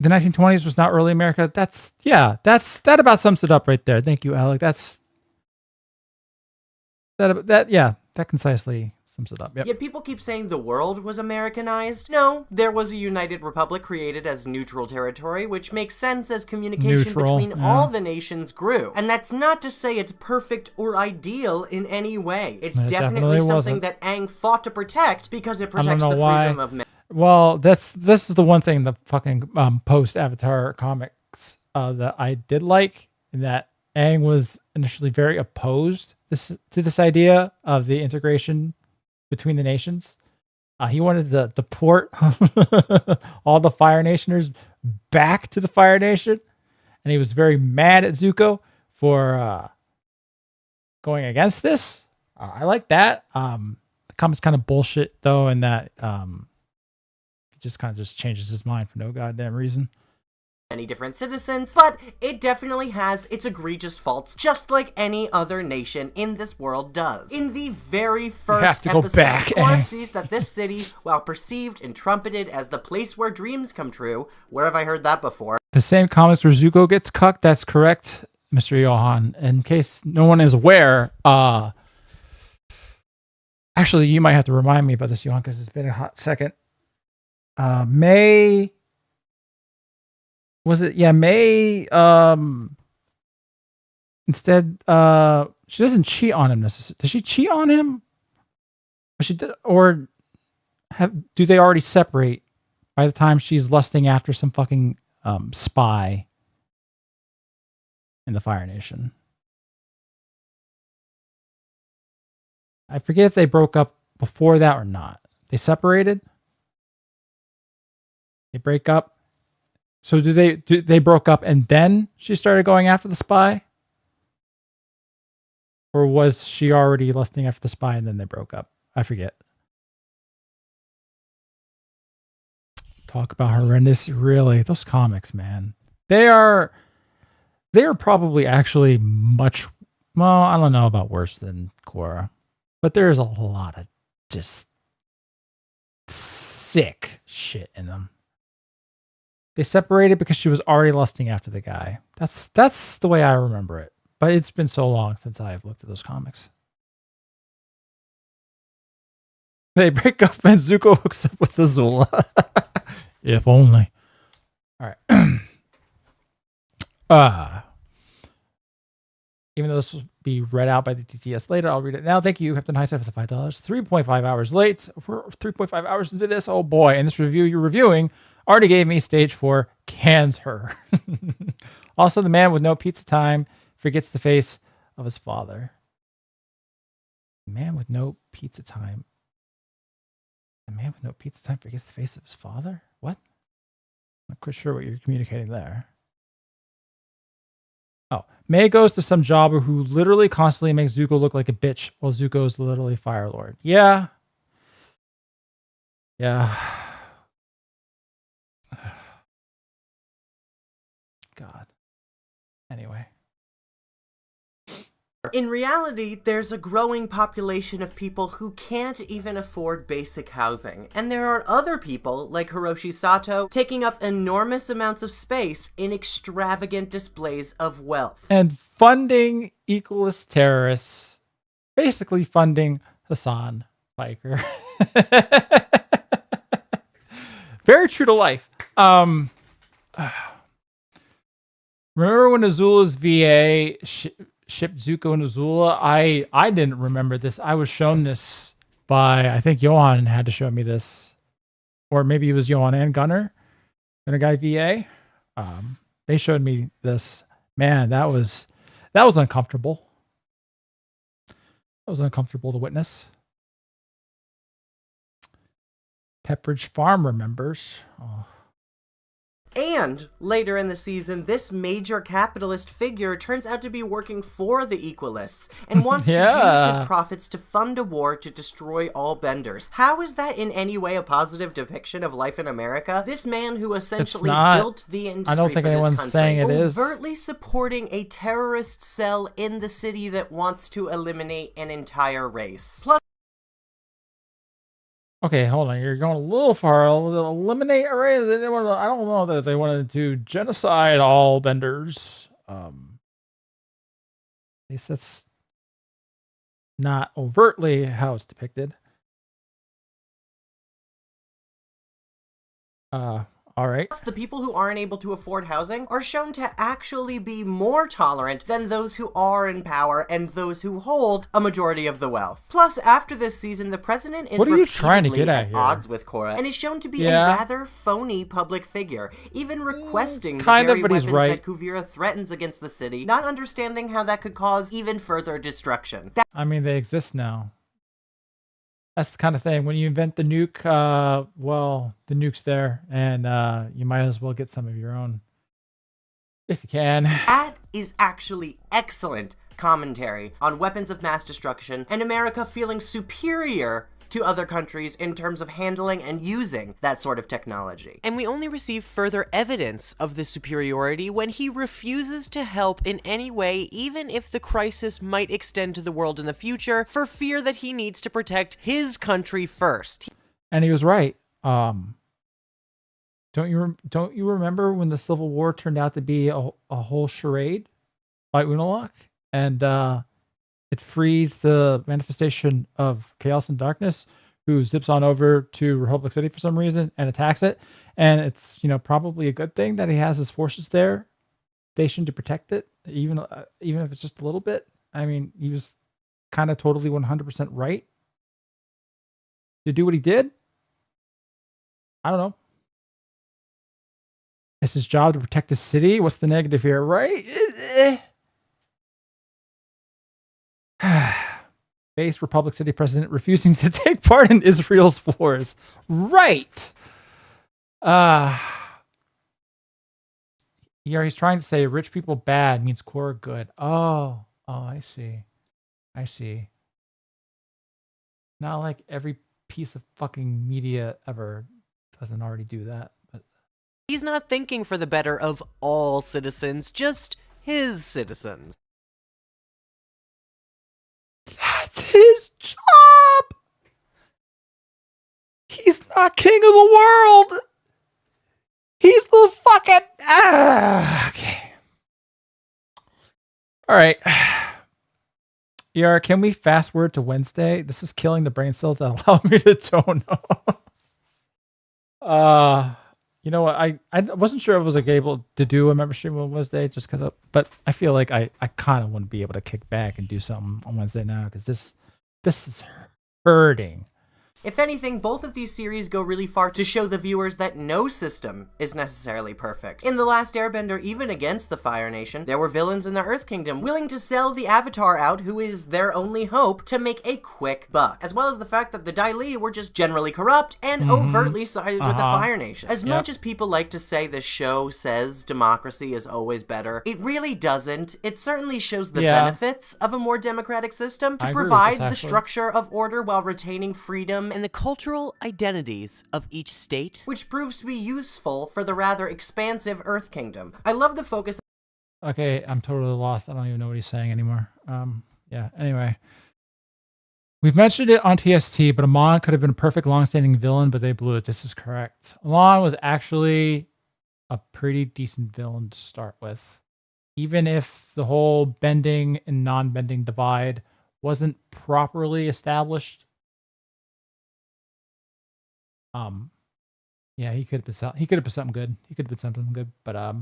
The 1920s was not early America. That about sums it up right there. Thank you, Alec. That concisely sums it up. Yep. Yet people keep saying the world was Americanized. No, there was a United Republic created as neutral territory, which makes sense as communication between all the nations grew. And that's not to say it's perfect or ideal in any way. It's definitely something that Aang fought to protect because it protects the freedom of men. Well, this is the one thing the fucking post-Avatar comics that I did like, in that Aang was initially very opposed to this idea of the integration between the nations. He wanted to deport all the Fire Nationers back to the Fire Nation, and he was very mad at Zuko for going against this. I like that. The comic's kind of bullshit though, in that it just kind of just changes his mind for no goddamn reason. Many different citizens, but it definitely has its egregious faults, just like any other nation in this world does. In the very first episode, Korra sees that this city, while perceived and trumpeted as the place where dreams come true, where have I heard that before? The same comics where Zuko gets cucked, that's correct, Mr. Johan. In case no one is aware, actually, you might have to remind me about this, Johan, because it's been a hot second. May... Was it? Yeah, May. Instead, she doesn't cheat on him necessarily. Does she cheat on him? Or she did, or do they already separate by the time she's lusting after some fucking spy in the Fire Nation? I forget if they broke up before that or not. They separated. They break up. So they broke up and then she started going after the spy? Or was she already lusting after the spy and then they broke up? I forget. Talk about horrendous. Really, those comics, man. They are probably actually much, well, I don't know about worse than Korra. But there's a lot of just sick shit in them. They separated because she was already lusting after the guy. That's the way I remember it. But it's been so long since I've looked at those comics. They break up and Zuko hooks up with Azula. If only. All right. Even though this will be read out by the TTS later, I'll read it now. Thank you, Captain Highside, for the $5. 3.5 hours late. We're 3.5 hours into this. Oh boy. And this review you're reviewing already gave me stage 4 cans her. Also, the man with no pizza time forgets the face of his father. The man with no pizza time. The man with no pizza time forgets the face of his father? What? I'm not quite sure what you're communicating there. Oh, May goes to some jobber who literally constantly makes Zuko look like a bitch while Zuko is literally Fire Lord. Yeah. Yeah. God. Anyway. In reality, there's a growing population of people who can't even afford basic housing. And there are other people, like Hiroshi Sato, taking up enormous amounts of space in extravagant displays of wealth. And funding equalist terrorists. Basically funding Hassan Piker. Very true to life. Remember when Azula's VA shipped Zuko and Azula? I didn't remember this. I was shown this by, I think Johan had to show me this. Or maybe it was Johan and Gunnar. Gunnar Guy VA. They showed me this. Man, that was uncomfortable. That was uncomfortable to witness. Pepperidge Farm remembers. Oh. And later in the season, this major capitalist figure turns out to be working for the Equalists and wants to use his profits to fund a war to destroy all benders. How is that in any way a positive depiction of life in America? This man who essentially built the industry I don't think for this anyone's country, saying it is. overtly supporting a terrorist cell in the city that wants to eliminate an entire race. Plus, okay, hold on. You're going a little far. Eliminate a race. I don't know that they wanted to genocide all benders. At least that's not overtly how it's depicted. All right. The people who aren't able to afford housing are shown to actually be more tolerant than those who are in power and those who hold a majority of the wealth. Plus, after this season, the president is what are you trying to get at here? odds with Korra and is shown to be a rather phony public figure, even requesting the very weapons that Kuvira threatens against the city, not understanding how that could cause even further destruction. I mean, they exist now. That's the kind of thing. When you invent the nuke, well, the nuke's there, and you might as well get some of your own. If you can. That is actually excellent commentary on weapons of mass destruction and America feeling superior to other countries in terms of handling and using that sort of technology. And we only receive further evidence of this superiority when he refuses to help in any way, even if the crisis might extend to the world in the future, for fear that he needs to protect his country first. And he was right. Don't you remember when the Civil War turned out to be a whole charade by Unalaq? And it frees the manifestation of chaos and darkness, who zips on over to Republic City for some reason and attacks it. And it's, you know, probably a good thing that he has his forces there stationed to protect it, even if it's just a little bit. I mean, he was kind of totally 100% right to do what he did. I don't know. It's his job to protect the city. What's the negative here, right? Base Republic City president refusing to take part in Israel's wars. Right. He's trying to say rich people bad means Korra good. Oh, I see. Not like every piece of fucking media ever doesn't already do that. But he's not thinking for the better of all citizens, just his citizens. That's his job. He's not king of the world. He's the fucking... okay. All right. Can we fast forward to Wednesday? This is killing the brain cells that allow me to DONO. You know what? I wasn't sure I was like able to do a member stream on Wednesday just because but I feel like I kind of want to be able to kick back and do something on Wednesday now because this is hurting. If anything, both of these series go really far to show the viewers that no system is necessarily perfect. In The Last Airbender, even against the Fire Nation, there were villains in the Earth Kingdom willing to sell the Avatar out, who is their only hope, to make a quick buck. As well as the fact that the Dai Li were just generally corrupt and overtly sided with the Fire Nation. As much as people like to say the show says democracy is always better, it really doesn't. It certainly shows the benefits of a more democratic system to provide the structure of order while retaining freedom and the cultural identities of each state, which proves to be useful for the rather expansive Earth Kingdom. I love the focus. Okay, I'm totally lost. I don't even know what he's saying anymore. Yeah, anyway. We've mentioned it on TST, but Amon could have been a perfect long-standing villain, but they blew it. This is correct. Amon was actually a pretty decent villain to start with. Even if the whole bending and non-bending divide wasn't properly established. Yeah, he could have been something good. But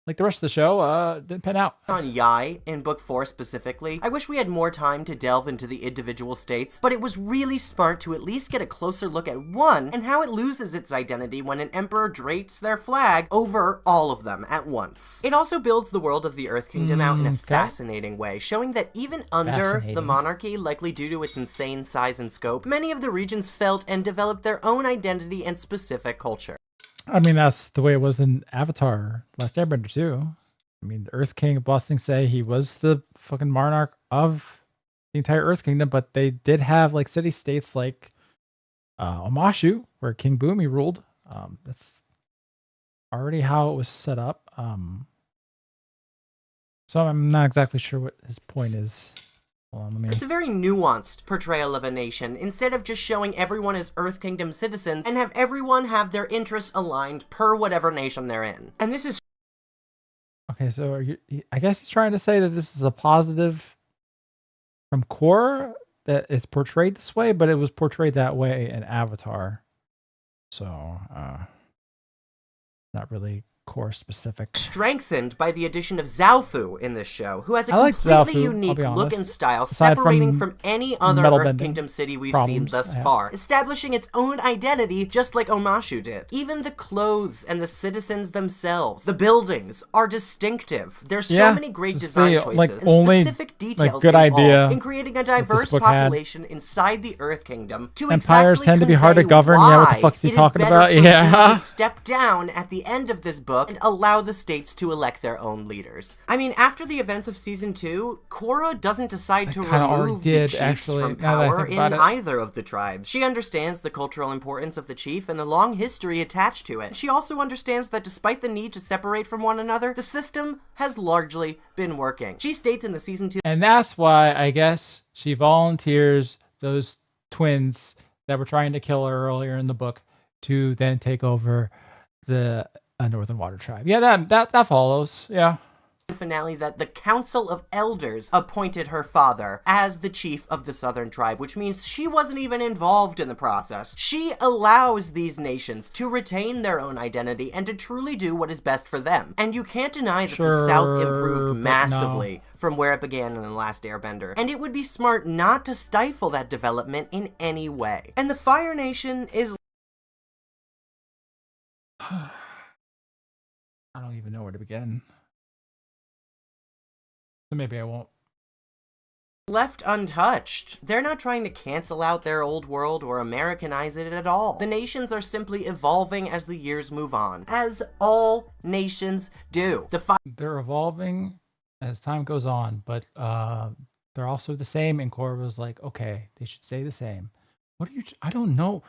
like the rest of the show, didn't pan out. On Yai, in Book 4 specifically, I wish we had more time to delve into the individual states, but it was really smart to at least get a closer look at one and how it loses its identity when an emperor drapes their flag over all of them at once. It also builds the world of the Earth Kingdom out in a fascinating way, showing that even under the monarchy, likely due to its insane size and scope, many of the regions felt and developed their own identity and specific culture. I mean, that's the way it was in Avatar, Last Airbender too. I mean, the Earth King of Boston say he was the fucking monarch of the entire Earth Kingdom, but they did have like city-states like Omashu, where King Boomy ruled. That's already how it was set up. So I'm not exactly sure what his point is. It's a very nuanced portrayal of a nation, instead of just showing everyone as Earth Kingdom citizens and have everyone have their interests aligned per whatever nation they're in. And this is... Okay, so I guess he's trying to say that this is a positive from Korra that it's portrayed this way, but it was portrayed that way in Avatar. So, not really Korra specific. Strengthened by the addition of Zaofu in this show, who has a I completely like Zaofu, unique I'll be look and honest. style, Aside separating from any other metal Earth bending Kingdom city we've seen problems, thus yeah. far, establishing its own identity just like Omashu did. Even the clothes and the citizens themselves, the buildings, are distinctive. There's so many great design choices and specific details good involved idea in creating a diverse book had. population inside the Earth Kingdom to Empires exactly tend to be hard to convey govern. Yeah, what the why fuck's he it is talking better about? for Yeah. them to step down at the end of this book and allow the states to elect their own leaders. I mean, after the events of Season 2, Korra doesn't decide to remove the chiefs from power in either of the tribes. She understands the cultural importance of the chief and the long history attached to it. She also understands that despite the need to separate from one another, the system has largely been working. She states in the Season 2... And that's why, I guess, she volunteers those twins that were trying to kill her earlier in the book to then take over the Northern Water Tribe. Yeah, that follows. Yeah. Finale that the Council of Elders appointed her father as the chief of the Southern Tribe, which means she wasn't even involved in the process. She allows these nations to retain their own identity and to truly do what is best for them. And you can't deny that the South improved massively from where it began in The Last Airbender. And it would be smart not to stifle that development in any way. And the Fire Nation is... I don't even know where to begin. So maybe I won't. Left untouched. They're not trying to cancel out their old world or Americanize it at all. The nations are simply evolving as the years move on, as all nations do. They're evolving as time goes on, but they're also the same. And Korra was like, okay, they should stay the same. What are you? I don't know.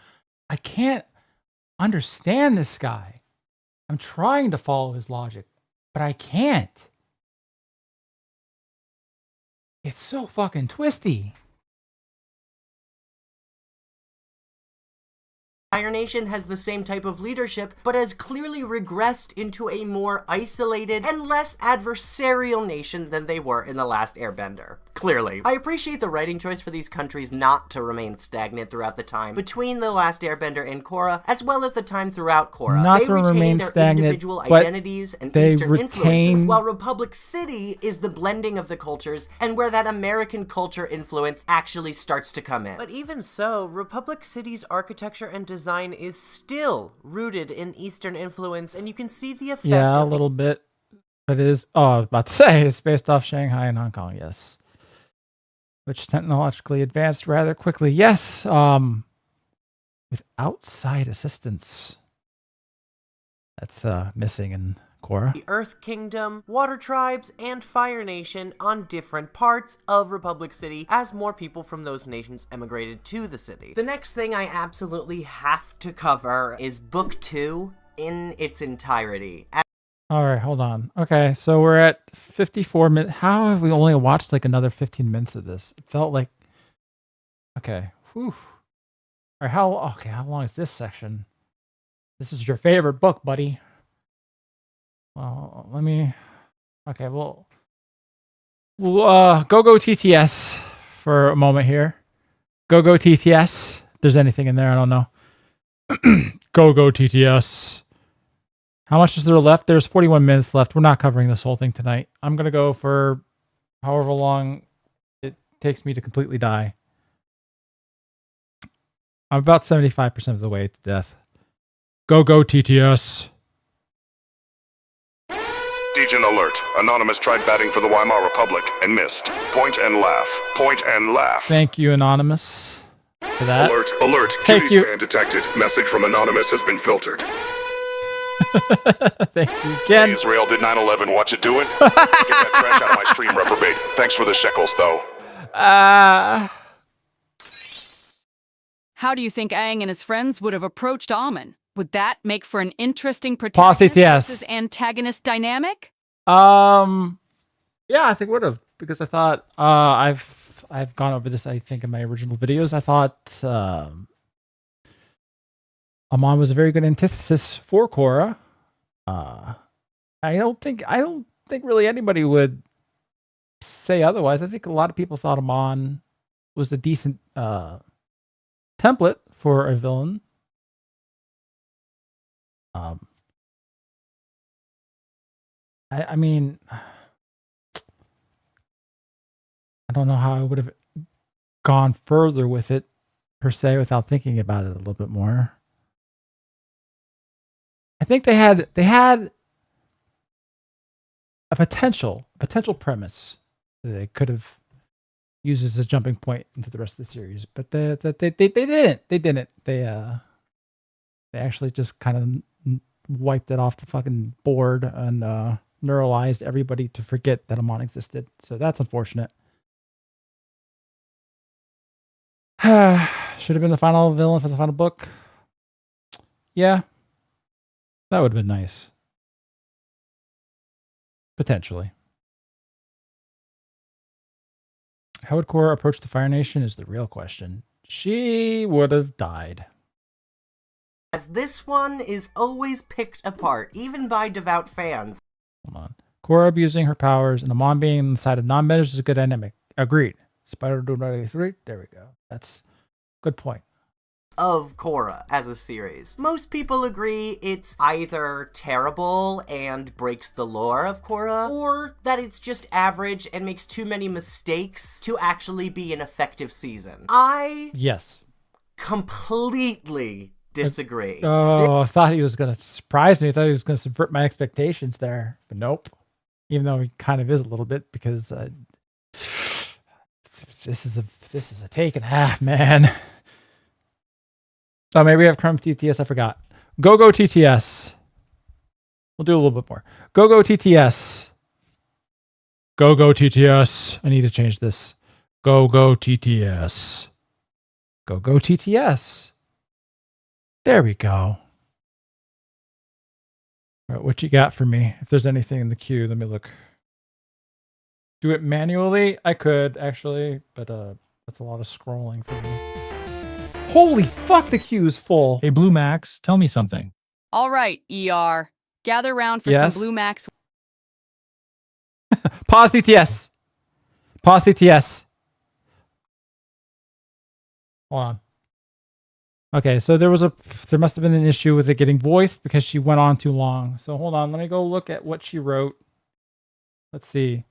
I can't understand this guy. I'm trying to follow his logic, but I can't. It's so fucking twisty. Fire Nation has the same type of leadership, but has clearly regressed into a more isolated and less adversarial nation than they were in The Last Airbender. Clearly. I appreciate the writing choice for these countries not to remain stagnant throughout the time between The Last Airbender and Korra, as well as the time throughout Korra. Not they to retain remain their stagnant, individual but identities and they Eastern influences, retain... while Republic City is the blending of the cultures and where that American culture influence actually starts to come in. But even so, Republic City's architecture and design is still rooted in Eastern influence, and you can see the effect. Yeah, a little bit. But it is, I was about to say, it's based off Shanghai and Hong Kong, yes. Which technologically advanced rather quickly. Yes, with outside assistance. That's missing in Korra. The Earth Kingdom, Water Tribes, and Fire Nation on different parts of Republic City as more people from those nations emigrated to the city. The next thing I absolutely have to cover is Book 2 in its entirety. All right, hold on. Okay, so we're at 54 minutes. How have we only watched like another 15 minutes of this? It felt like... Okay. Whew. All right, how long is this section? This is your favorite book, buddy. Well, let me... Okay, we'll go TTS for a moment here. Go TTS. If there's anything in there, I don't know. Go TTS. How much is there left? There's 41 minutes left. We're not covering this whole thing tonight. I'm going to go for however long it takes me to completely die. I'm about 75% of the way to death. Go TTS. Degen alert. Anonymous tried batting for the Weimar Republic and missed. Point and laugh. Point and laugh. Thank you, Anonymous, for that. Alert. Thank Cutie you. fan detected. Message from Anonymous has been filtered. Thank you again. Israel did 9/11. Watch it do it. Get that trash out of my stream, reprobate. Thanks for the shekels, though. How do you think Aang and his friends would have approached Amon? Would that make for an interesting Pause protagonist TTS. versus antagonist dynamic? Yeah, I think would have, because I thought I've gone over this, I think, in my original videos. I thought Amon was a very good antithesis for Korra. I don't think really anybody would say otherwise. I think a lot of people thought Amon was a decent template for a villain. I mean, I don't know how I would have gone further with it per se without thinking about it a little bit more. I think they had a potential premise that they could have used as a jumping point into the rest of the series, but they didn't. They actually just kind of wiped it off the fucking board and neuralized everybody to forget that Amon existed. So that's unfortunate. Should have been the final villain for the final book. Yeah, that would have been nice. Potentially. How would Korra approach the Fire Nation is the real question. She would have died. As this one is always picked apart, even by devout fans. Hold on. Korra abusing her powers and Amon being on the side of non-benders is a good dynamic. Agreed. Spider Doom 93. There we go. That's a good point. Of Korra as a series. Most people agree it's either terrible and breaks the lore of Korra, or that it's just average and makes too many mistakes to actually be an effective season. Yes. Completely disagree. I thought he was going to surprise me. I thought he was going to subvert my expectations there, but nope. Even though he kind of is a little bit, because this is a take and a half, man. Oh, maybe we have Chrome TTS. I forgot. Go TTS. We'll do a little bit more. Go TTS. Go TTS. I need to change this. Go TTS. Go TTS. There we go. All right, what you got for me? If there's anything in the queue, let me look. Do it manually? I could, actually, but that's a lot of scrolling for me. Holy fuck, the queue is full. Hey, Blue Max, tell me something. All right, ER. Gather round for Yes? some Blue Max. Pause TTS. Pause TTS. Hold on. Okay, so there must have been an issue with it getting voiced because she went on too long. So hold on, let me go look at what she wrote. Let's see.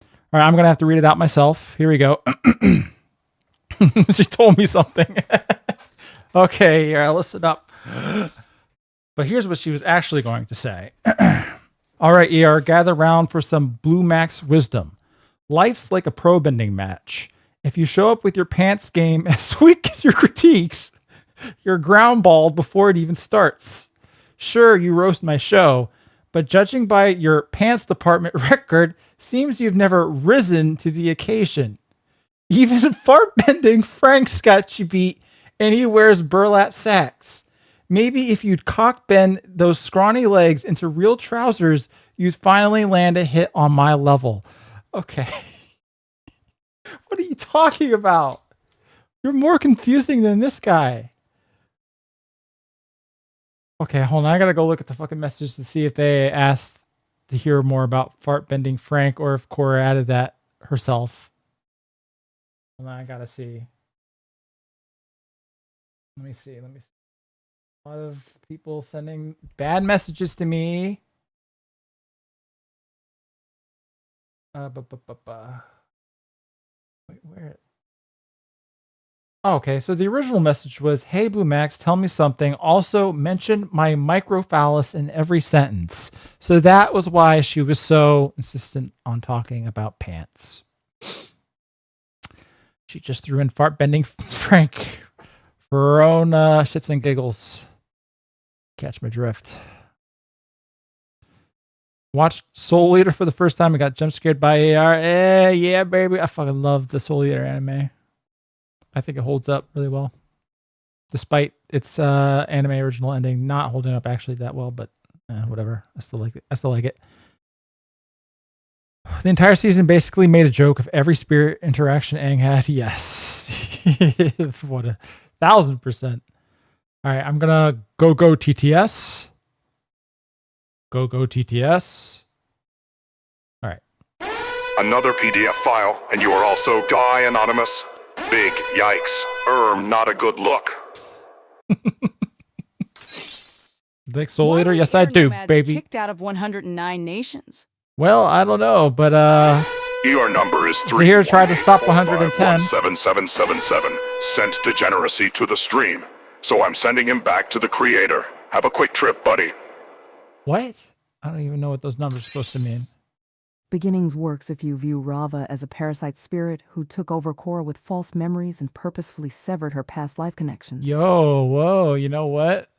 All right, I'm going to have to read it out myself. Here we go. She told me something. Okay, yeah, listen up. But here's what she was actually going to say. All right, ER, gather round for some Blue Max wisdom. Life's like a pro bending match. If you show up with your pants game as weak as your critiques, you're ground balled before it even starts. Sure, you roast my show, but judging by your pants department record, seems you've never risen to the occasion. Even fart-bending Frank's got you beat, and he wears burlap sacks. Maybe if you'd cock-bend those scrawny legs into real trousers, you'd finally land a hit on my level. Okay. What are you talking about? You're more confusing than this guy. Okay, hold on. I gotta go look at the fucking messages to see if they asked to hear more about fart-bending Frank or if Korra added that herself. Hold on, I gotta see. Let me see. A lot of people sending bad messages to me. Wait, where? Oh, okay, so the original message was, "Hey, Blue Max, tell me something. Also, mention my microphallus in every sentence." So that was why she was so insistent on talking about pants. She just threw in fart bending Frank for her own shits and giggles. Catch my drift. Watched Soul Eater for the first time. I got jump scared by AR. Yeah, baby. I fucking love the Soul Eater anime. I think it holds up really well. Despite its anime original ending not holding up actually that well, but whatever. I still like it. The entire season basically made a joke of every spirit interaction Aang had. Yes. What 1,000%. All right, I'm going to go TTS. Go TTS. All right. Another PDF file, and you are also die anonymous. Big yikes. Not a good look. Big Soul Eater? Yes, I do, baby. Kicked out of 109 nations. Well, I don't know, but Your number is so here try to stop 110. 7777. Sent degeneracy to the stream. So I'm sending him back to the creator. Have a quick trip, buddy. What? I don't even know what those numbers are supposed to mean. Beginnings works if you view Rava as a parasite spirit who took over Korra with false memories and purposefully severed her past life connections. Yo, whoa, you know what?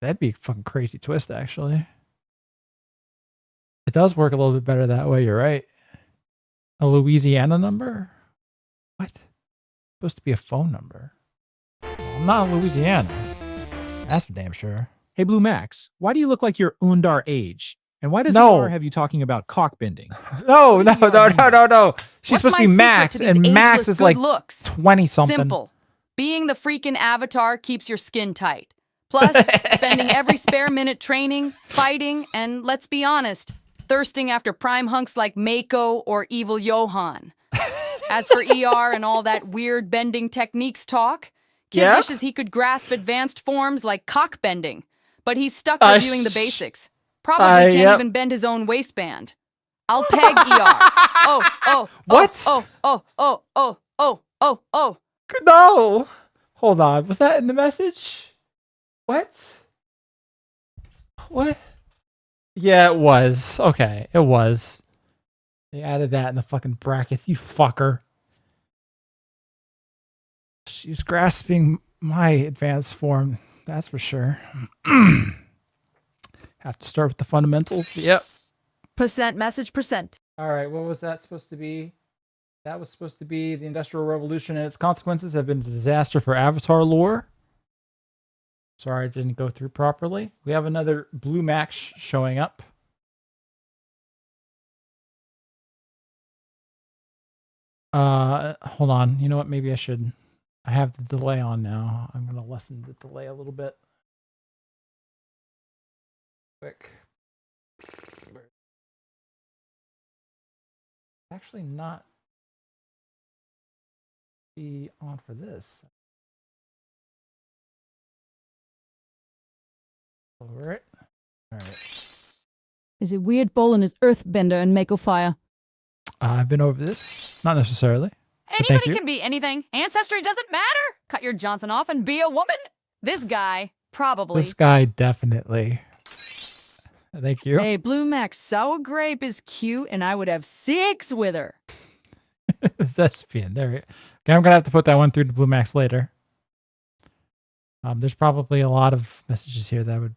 That'd be a fucking crazy twist, actually. It does work a little bit better that way, you're right. A Louisiana number? What? Supposed to be a phone number. Well, I'm not in Louisiana. That's for damn sure. Hey, Blue Max, why do you look like you're Undar age? And why does No. ER have you talking about cock bending? No. She's supposed to be Max, and Max is like looks? 20-something. Simple. Being the freaking avatar keeps your skin tight. Plus, spending every spare minute training, fighting, and let's be honest, thirsting after prime hunks like Mako or Evil Johan. As for ER and all that weird bending techniques talk, Kid wishes he could grasp advanced forms like cock bending, but he's stuck reviewing the basics. Probably can't even bend his own waistband. I'll peg ER. What? Oh. No. Hold on. Was that in the message? What? Yeah, it was. Okay, it was. They added that in the fucking brackets, you fucker. She's grasping my advanced form, that's for sure. Have to start with the fundamentals. Yep. %. All right, what was that supposed to be? That was supposed to be the Industrial Revolution and its consequences have been a disaster for Avatar lore. Sorry, I didn't go through properly. We have another Blue Max showing up. Hold on. You know what? Maybe I should. I have the delay on now. I'm going to lessen the delay a little bit. Quick. Actually not be on for this. Over it. All right. Is it weird Bolin is Earthbender and Mako Fire? I've been over this. Not necessarily. Anybody can be anything. Ancestry doesn't matter. Cut your Johnson off and be a woman. This guy, probably. This guy, definitely. Thank you. Hey, Blue Max Sour Grape is cute, and I would have 6 with her. Thespian. There. Okay, I'm going to have to put that one through to Blue Max later. There's probably a lot of messages here that I would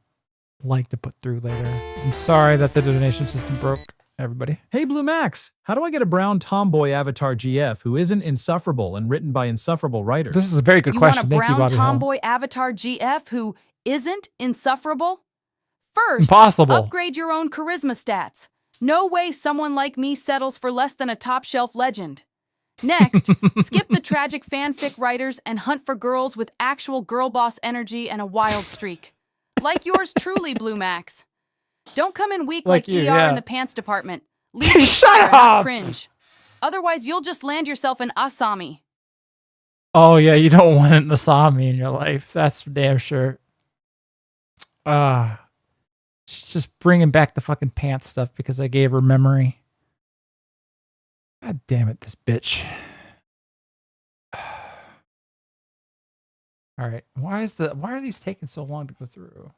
like to put through later. I'm sorry that the donation system broke, everybody. Hey, Blue Max, how do I get a brown tomboy avatar GF who isn't insufferable and written by insufferable writers? This is a very good question. You want a Thank you, brown Bobby tomboy avatar GF who isn't insufferable? First, Impossible. upgrade your own charisma stats. No way someone like me settles for less than a top-shelf legend. Next, skip the tragic fanfic writers and hunt for girls with actual girl boss energy and a wild streak. Like yours truly, Blue Max. Don't come in weak like you, ER in the pants department. Leave me Shut not up! cringe. Otherwise, you'll just land yourself in Asami. Oh, yeah, you don't want an Asami in your life. That's for damn sure. She's just bringing back the fucking pants stuff because I gave her memory. God damn it, this bitch. All right, why are these taking so long to go through?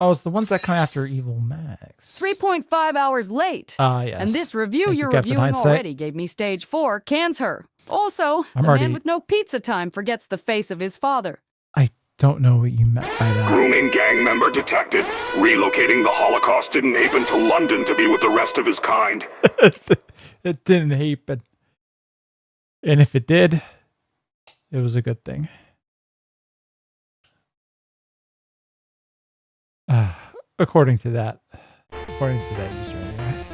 Oh, it's the ones that come after Evil Max. 3.5 hours late. Yes. And this review Thank you, you're Captain reviewing Hindsight. already gave me stage 4, cans her. Also, I'm the already- man with no pizza time forgets the face of his father. I don't know what you meant by that. Grooming gang member detected. Relocating the Holocaust didn't happen to London to be with the rest of his kind. It didn't happen. And if it did, it was a good thing. According to that user anyway.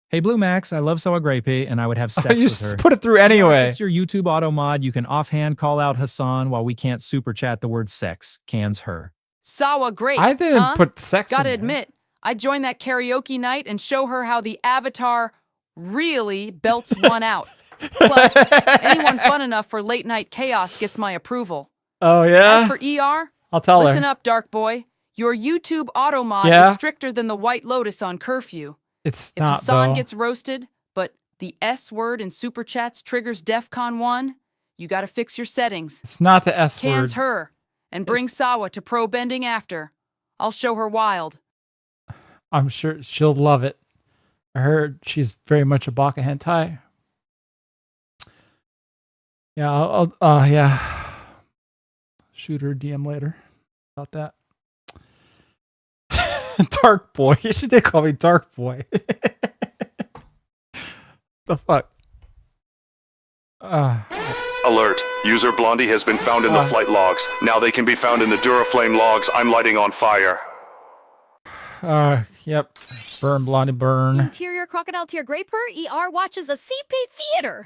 Hey, Blue Max, I love Soa Grape and I would have sex You with just her. put it through anyway. It's your YouTube auto mod. You can offhand call out Hassan while we can't super chat the word sex. Cans her. Sawa great. I didn't huh? put sex Gotta in there. admit, I'd join that karaoke night and show her how the Avatar really belts one out. Plus, anyone fun enough for late night chaos gets my approval. Oh, yeah? As for ER, I'll tell her. Listen up, Dark Boy. Your YouTube auto mod Yeah? is stricter than the White Lotus on curfew. It's If not, Hassan though. gets roasted, but the S word in Super Chats triggers DEFCON 1, you gotta fix your settings. It's not the S word. Cans her, and bring Sawa to pro bending after. I'll show her wild. I'm sure she'll love it. I heard she's very much a baka hentai. Yeah, yeah. Shoot her DM later about that. Dark Boy. She did call me Dark Boy. The fuck? Alert. User Blondie has been found in the flight logs. Now they can be found in the Duraflame logs I'm lighting on fire. Yep. Burn, Blondie, burn. Interior crocodile tear Graper, ER watches a CP theater.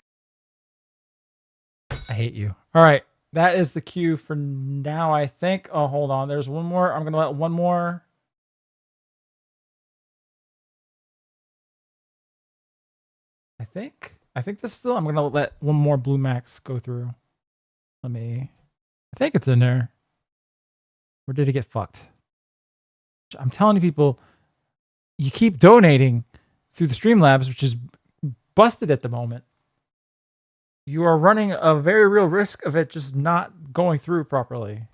I hate you. All right. That is the cue for now, I think. Oh, hold on. There's one more. I'm going to let one more. I think this still, I'm going to let one more Blue Max go through. I think it's in there. Or did it get fucked? I'm telling you people, you keep donating through the Streamlabs, which is busted at the moment. You are running a very real risk of it just not going through properly.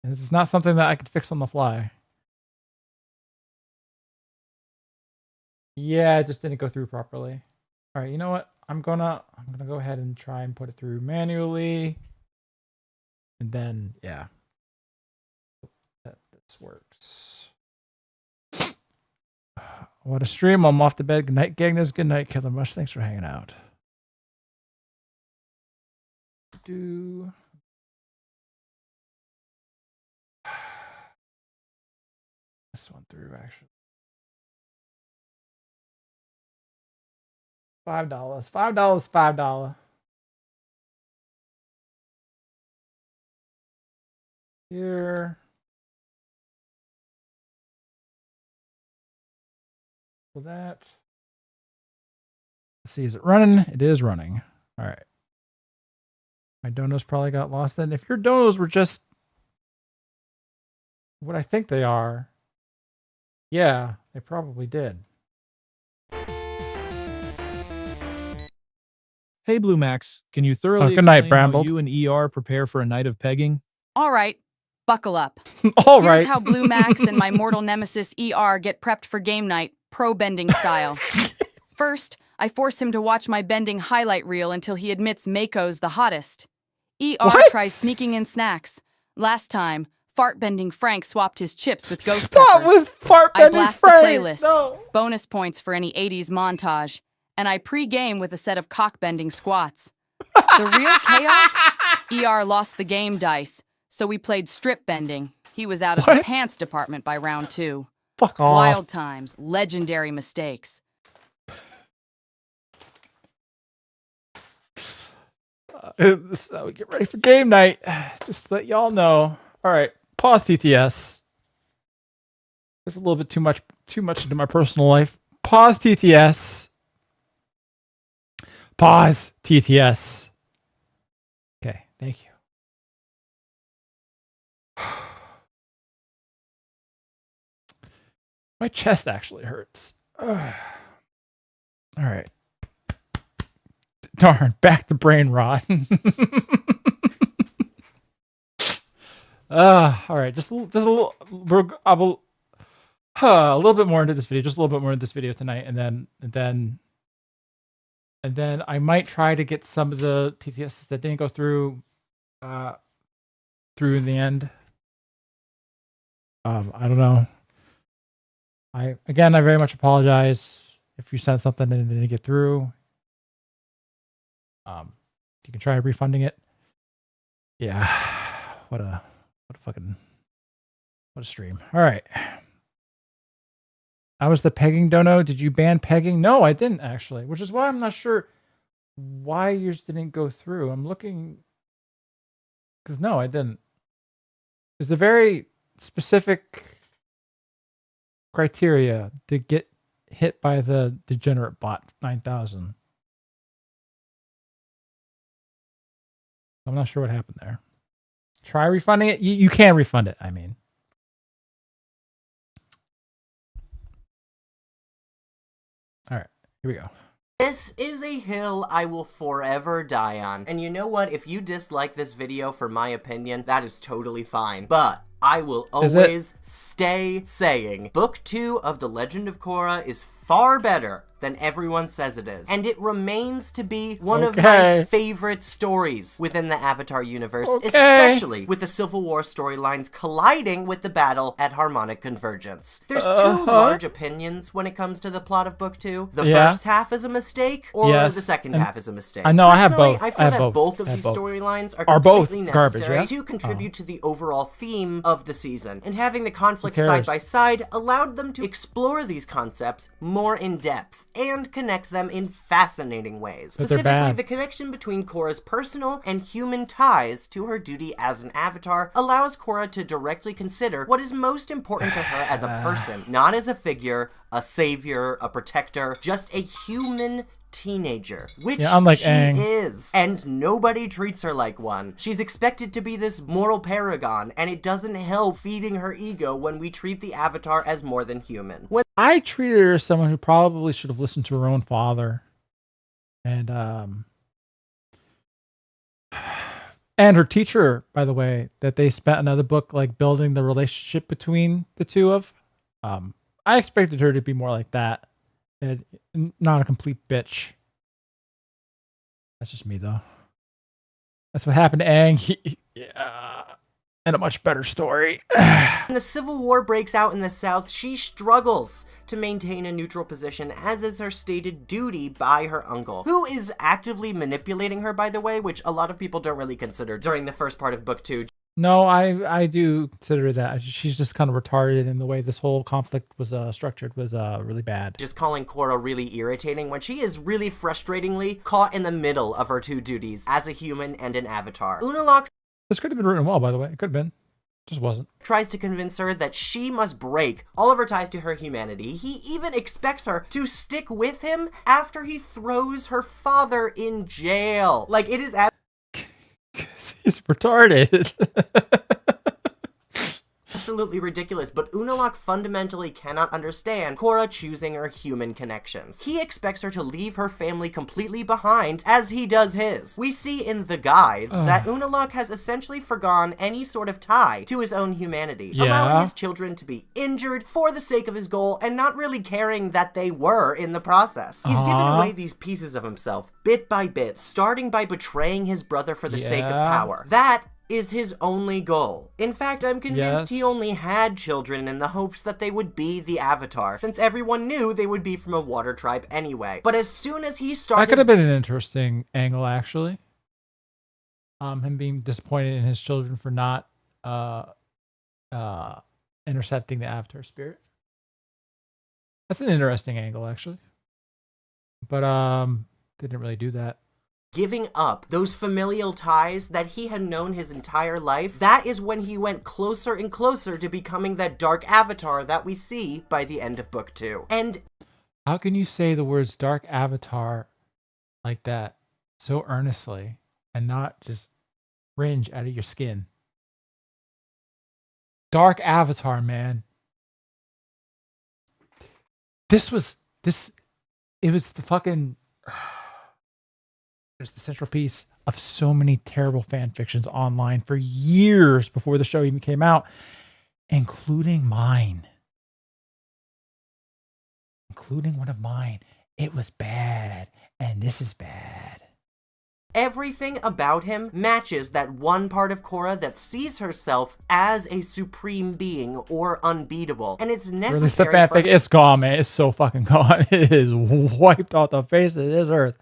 And this is not something that I could fix on the fly. Yeah, it just didn't go through properly. All right, you know what? I'm gonna go ahead and try and put it through manually. And then, yeah. This works. What a stream. I'm off to bed. Good night, Gagnus. Good night, Killer Mush. Thanks for hanging out. Do this one through, actually. $5. $5. Here. For that. Let's see, is it running? It is running. All right. My donos probably got lost then. If your donos were just what I think they are, yeah, they probably did. Hey, Blue Max, can you thoroughly good night, explain Bramble. how you and ER prepare for a night of pegging? All right, buckle up. All Here's right. how Blue Max and my mortal nemesis ER get prepped for game night, pro bending style. First, I force him to watch my bending highlight reel until he admits Mako's the hottest. ER tries sneaking in snacks. Last time, fart bending Frank swapped his chips with ghost Stop peppers. with fart I bending blast Frank. the playlist. No. Bonus points for any 80s montage. And I pre-game with a set of cock-bending squats. The real chaos? ER lost the game dice, so we played strip bending. He was out of the pants department by round 2. Fuck off. Wild times, legendary mistakes. This is how we get ready for game night. Just to let y'all know. All right, pause TTS. It's a little bit too much into my personal life. Pause TTS. Pause TTS. Okay, thank you. My chest actually hurts. All right. Darn, back to brain rot. All right, just a little bit more into this video, just a little bit more into this video tonight, and then I might try to get some of the TTS that didn't go through in the end. I don't know. I very much apologize if you sent something and it didn't get through. You can try refunding it. Yeah. What a stream. All right. I was the pegging dono. Did you ban pegging? No, I didn't actually, which is why I'm not sure why yours didn't go through. I'm looking because no, I didn't. It's a very specific criteria to get hit by the degenerate bot 9000. I'm not sure what happened there. Try refunding it. You can refund it, I mean. All right, here we go. This is a hill I will forever die on. And you know what? If you dislike this video for my opinion, that is totally fine. But I will always stay saying Book 2 of The Legend of Korra is far better than everyone says it is. And it remains to be one of my favorite stories within the Avatar universe, especially with the Civil War storylines colliding with the battle at Harmonic Convergence. There's two large opinions when it comes to the plot of Book 2. The first half is a mistake, or the second half is a mistake. I know, I have both. I feel that both of these storylines are completely necessary to contribute to the overall theme of the season. And having the conflict side by side allowed them to explore these concepts more in depth and connect them in fascinating ways. Specifically, the connection between Korra's personal and human ties to her duty as an avatar allows Korra to directly consider what is most important to her as a person, not as a figure, a savior, a protector, just a human teenager, which she is, and nobody treats her like one. She's expected to be this moral paragon, and it doesn't help feeding her ego when we treat the Avatar as more than human. I treated her as someone who probably should have listened to her own father, and her teacher, by the way, that they spent another book like building the relationship between the two of. I expected her to be more like that. And not a complete bitch. That's just me, though. That's what happened to Aang. And a much better story. When the Civil War breaks out in the South, she struggles to maintain a neutral position, as is her stated duty by her uncle, who is actively manipulating her, by the way, which a lot of people don't really consider during the first part of Book 2. No, I do consider that. She's just kind of retarded, and the way this whole conflict was structured was really bad. Just calling Korra really irritating when she is really frustratingly caught in the middle of her two duties as a human and an avatar. Unalaq, this could have been written well, by the way. It could have been. Just wasn't. Tries to convince her that she must break all of her ties to her humanity. He even expects her to stick with him after he throws her father in jail. Like, it is he's retarded. absolutely ridiculous, but Unalaq fundamentally cannot understand Korra choosing her human connections. He expects her to leave her family completely behind, as he does his. We see in the guide that Unalaq has essentially forgone any sort of tie to his own humanity, allowing his children to be injured for the sake of his goal and not really caring that they were in the process. He's given away these pieces of himself, bit by bit, starting by betraying his brother for the sake of power. That is his only goal. In fact, I'm convinced he only had children in the hopes that they would be the Avatar, since everyone knew they would be from a water tribe anyway. But as soon as he started— That could have been an interesting angle, actually. Him being disappointed in his children for not intercepting the Avatar spirit. That's an interesting angle, actually. But they didn't really do that. Giving up those familial ties that he had known his entire life, that is when he went closer and closer to becoming that dark avatar that we see by the end of Book 2. And how can you say the words dark avatar like that so earnestly and not just cringe out of your skin? Dark avatar, man. It was the fucking... There's the central piece of so many terrible fan fictions online for years before the show even came out, including mine. Including one of mine. It was bad, and this is bad. Everything about him matches that one part of Korra that sees herself as a supreme being or unbeatable. And it's necessary the fanfic is gone, man. It's so fucking gone. It is wiped off the face of this earth.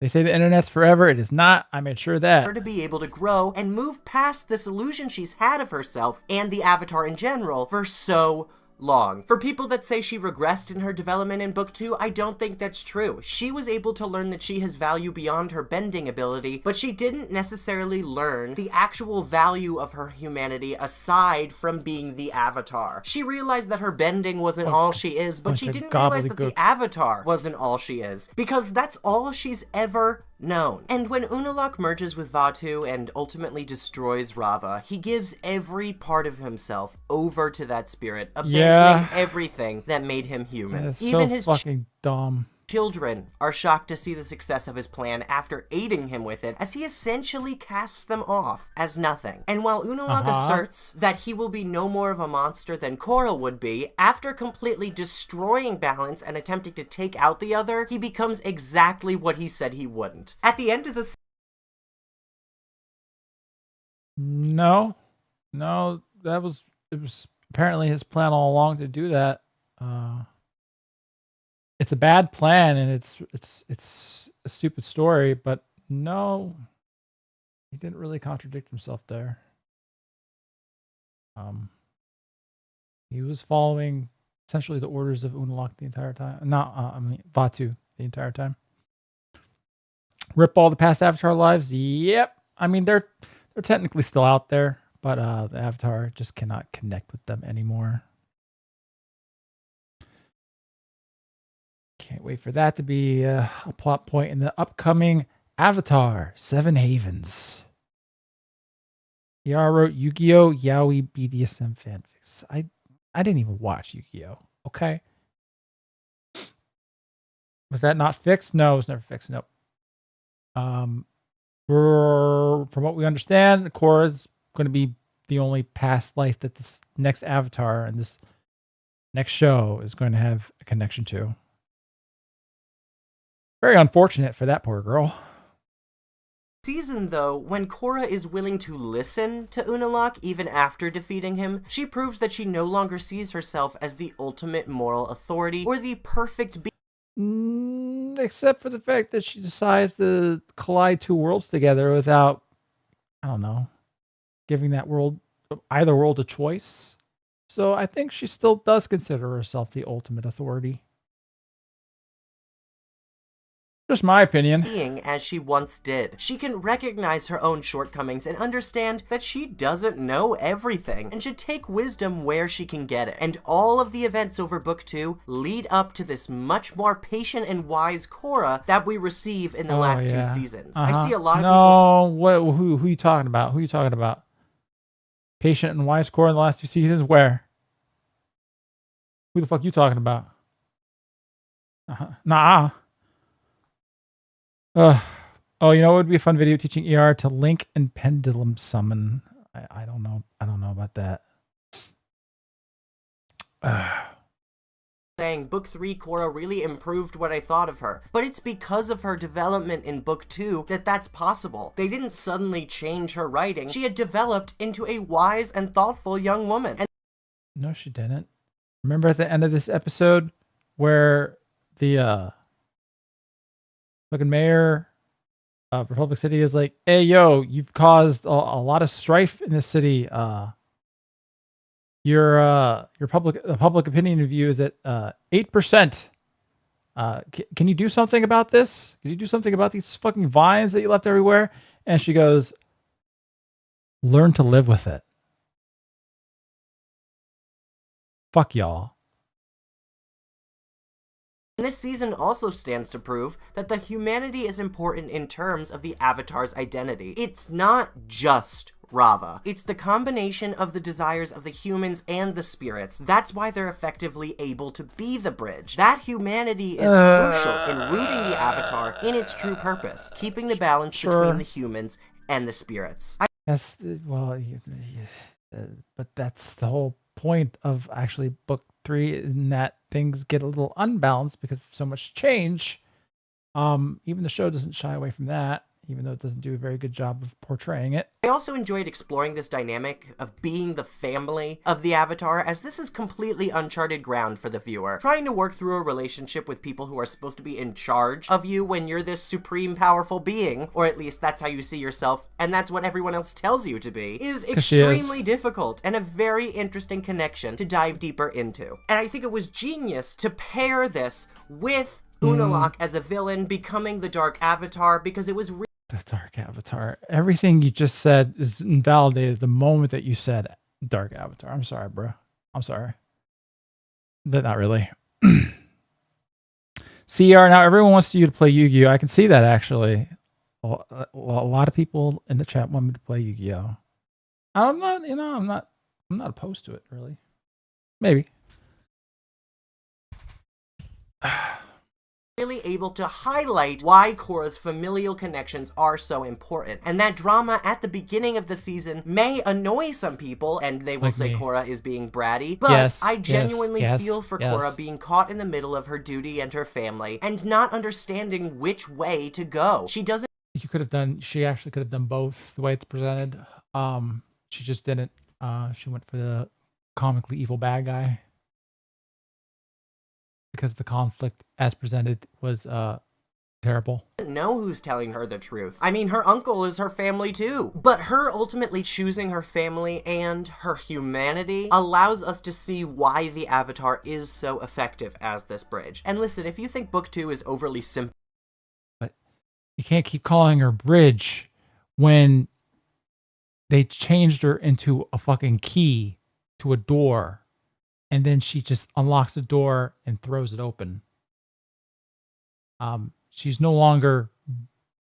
They say the internet's forever. It is not. I made sure that. Her to be able to grow and move past this illusion she's had of herself and the Avatar in general for so long. For people that say she regressed in her development in Book 2, I don't think that's true. She was able to learn that she has value beyond her bending ability, but she didn't necessarily learn the actual value of her humanity aside from being the Avatar. She realized that her bending wasn't all she is, but she didn't realize that the Avatar wasn't all she is, because that's all she's ever known. And when Unalaq merges with Vaatu and ultimately destroys Rava, he gives every part of himself over to that spirit, abandoning everything that made him human. That's Even so his fucking dumb. children are shocked to see the success of his plan after aiding him with it, as he essentially casts them off as nothing. And while Unalaq asserts that he will be no more of a monster than Korra would be, after completely destroying balance and attempting to take out the other, he becomes exactly what he said he wouldn't. At the end of the No, it was apparently his plan all along to do that. It's a bad plan and it's a stupid story, but no, he didn't really contradict himself there. He was following essentially the orders of Unalaq the entire time. Vaatu the entire time. Rip all the past Avatar lives. Yep. I mean, they're technically still out there, but the Avatar just cannot connect with them anymore. Can't wait for that to be a plot point in the upcoming Avatar 7 Havens. Yara wrote Yu-Gi-Oh! Yaoi BDSM fanfics. I didn't even watch Yu-Gi-Oh! Okay. Was that not fixed? No, it was never fixed. Nope. From what we understand, Korra is going to be the only past life that this next Avatar and this next show is going to have a connection to. Very unfortunate for that poor girl. season, though, when Korra is willing to listen to Unalaq even after defeating him, she proves that she no longer sees herself as the ultimate moral authority or the perfect being. Except for the fact that she decides to collide two worlds together without, I don't know, giving that world, either world, a choice. So I think she still does consider herself the ultimate authority. Just my opinion. Being as she once did. She can recognize her own shortcomings and understand that she doesn't know everything and should take wisdom where she can get it. And all of the events over Book 2 lead up to this much more patient and wise Korra that we receive in the last two seasons. I see a lot of people... Who are you talking about? Who are you talking about? Patient and wise Korra in the last two seasons? Where? Who the fuck are you talking about? Nah. Oh, you know what would be a fun video teaching ER to link and pendulum summon. I don't know. I don't know about that. Saying Book 3 Korra really improved what I thought of her, but it's because of her development in Book 2 that that's possible. They didn't suddenly change her writing. She had developed into a wise and thoughtful young woman. And no, she didn't. Remember at the end of this episode where the fucking mayor of Republic City is like, hey, yo, you've caused a lot of strife in this city. Your public opinion of you is at 8%. Can you do something about this? Can you do something about these fucking vines that you left everywhere? And she goes, learn to live with it. Fuck y'all. this season also stands to prove that the humanity is important in terms of the Avatar's identity. It's not just Rava. It's the combination of the desires of the humans and the spirits. That's why they're effectively able to be the bridge. That humanity is crucial in rooting the Avatar in its true purpose, keeping the balance between the humans and the spirits. But that's the whole point of actually Book 3, in that things get a little unbalanced because of so much change. Even the show doesn't shy away from that. even though it doesn't do a very good job of portraying it. I also enjoyed exploring this dynamic of being the family of the Avatar, as this is completely uncharted ground for the viewer. Trying to work through a relationship with people who are supposed to be in charge of you when you're this supreme powerful being, or at least that's how you see yourself, and that's what everyone else tells you to be, is extremely difficult and a very interesting connection to dive deeper into. And I think it was genius to pair this with Unalaq as a villain becoming the Dark Avatar, because it was the Dark Avatar. Everything you just said is invalidated the moment that you said Dark Avatar. I'm sorry, bro. I'm sorry. But not really. CR, now everyone wants you to play Yu-Gi-Oh! I can see that, actually. A lot of people in the chat want me to play Yu-Gi-Oh! I'm not opposed to it, really. Maybe. really able to highlight why Korra's familial connections are so important. And that drama at the beginning of the season may annoy some people, and they will Like say me. Korra is being bratty, but I genuinely yes, feel for yes. Korra being caught in the middle of her duty and her family, and not understanding which way to go. She doesn't She actually could have done both the way it's presented. She just didn't. She went for the comically evil bad guy. Because the conflict as presented was terrible. know who's telling her the truth. I mean, her uncle is her family too. But her ultimately choosing her family and her humanity allows us to see why the Avatar is so effective as this bridge. And listen, if you think book 2 is overly simple, But you can't keep calling her Bridge when they changed her into a fucking key to a door. And then she just unlocks the door and throws it open. She's no longer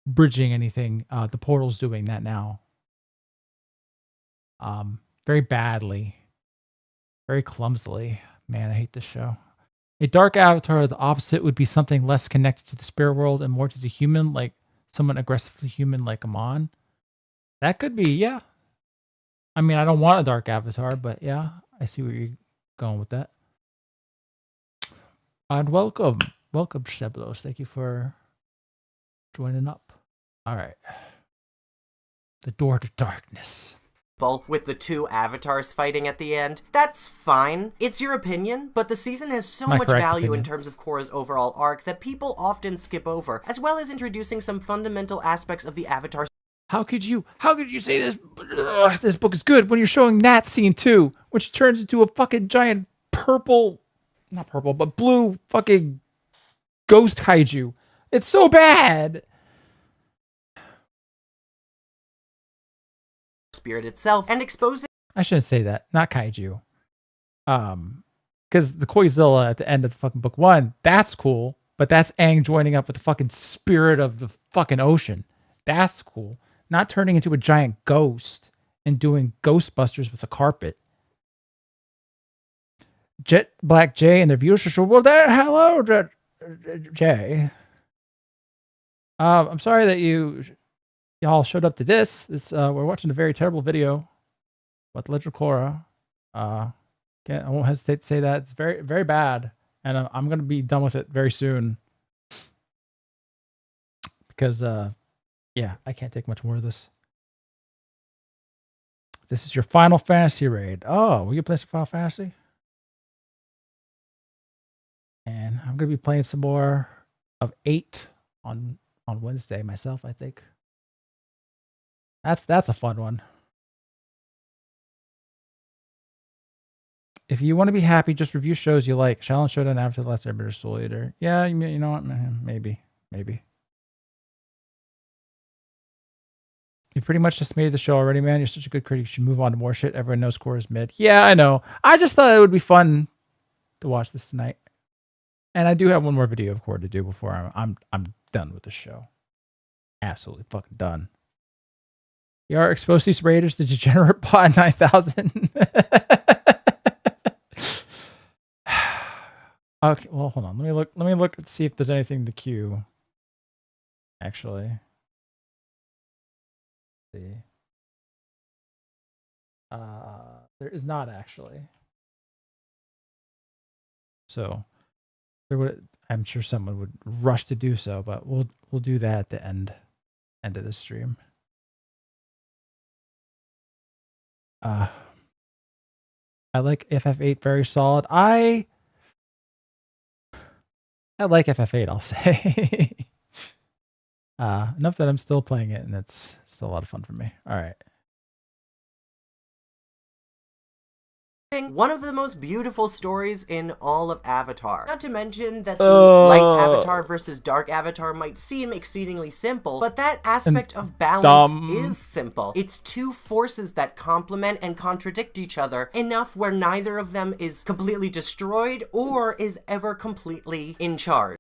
bridging anything. The portal's doing that now. Very badly. Very clumsily. Man, I hate this show. A dark avatar, the opposite, would be something less connected to the spirit world and more to the human, like someone aggressively human like Amon. That could be, yeah. I mean, I don't want a dark avatar, but yeah, I see where you're going with that. And welcome Sheblos. Thank you for joining up. All right, the door to darkness. with the two avatars fighting at the end, that's fine. It's your opinion, but the season has so My much correct value opinion. in terms of Korra's overall arc that people often skip over, as well as introducing some fundamental aspects of the Avatar. How could you say this book is good when you're showing that scene too, which turns into a fucking giant not purple, but blue fucking ghost kaiju. It's so bad. Spirit itself and exposing. I shouldn't say that. Not kaiju. Because the Koizilla at the end of the fucking book 1, that's cool, but that's Aang joining up with the fucking spirit of the fucking ocean. That's cool. Not turning into a giant ghost and doing Ghostbusters with a carpet. Jet Black J and their viewers are well there. Hello, Jay. I'm sorry that y'all showed up to this. We're watching a very terrible video about the Legend of Korra. I won't hesitate to say that it's very, very bad, and I'm gonna be done with it very soon because yeah, I can't take much more of this. This is your Final Fantasy raid. Oh, will you play some Final Fantasy? And I'm gonna be playing some more of 8 on Wednesday myself, I think. That's a fun one. If you want to be happy, just review shows you like. Shaolin Showdown, Avatar: The Last Airbender, Soul Eater. Yeah, you know what? Maybe. You pretty much just made the show already, man. You're such a good critic. You should move on to more shit. Everyone knows Korra is mid. Yeah, I know. I just thought it would be fun to watch this tonight. And I do have one more video of Korra to do before I'm done with the show. Absolutely fucking done. You are exposed to these raiders, the degenerate bot 9000. Okay, well, hold on. Let me look and see if there's anything in the queue. Actually. Let's see. There is not actually. So I'm sure someone would rush to do so, but we'll do that at the end. end of the stream. I like FF8 very solid. I like FF8, I'll say. Enough that I'm still playing it, and it's still a lot of fun for me. All right. One of the most beautiful stories in all of Avatar. Not to mention that the light Avatar versus dark Avatar might seem exceedingly simple, but that aspect of balance is simple. It's two forces that complement and contradict each other enough where neither of them is completely destroyed or is ever completely in charge.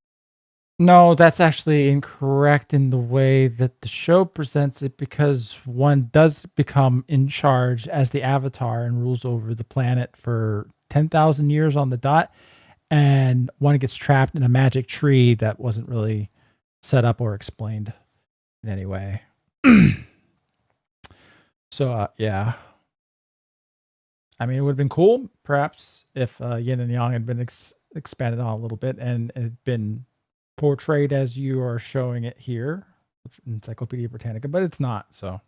No, that's actually incorrect in the way that the show presents it, because one does become in charge as the Avatar and rules over the planet for 10,000 years on the dot, and one gets trapped in a magic tree that wasn't really set up or explained in any way. So, yeah. I mean, it would have been cool, perhaps, if Yin and Yang had been expanded on a little bit and it had been portrayed as you are showing it here with Encyclopedia Britannica, but it's not, so.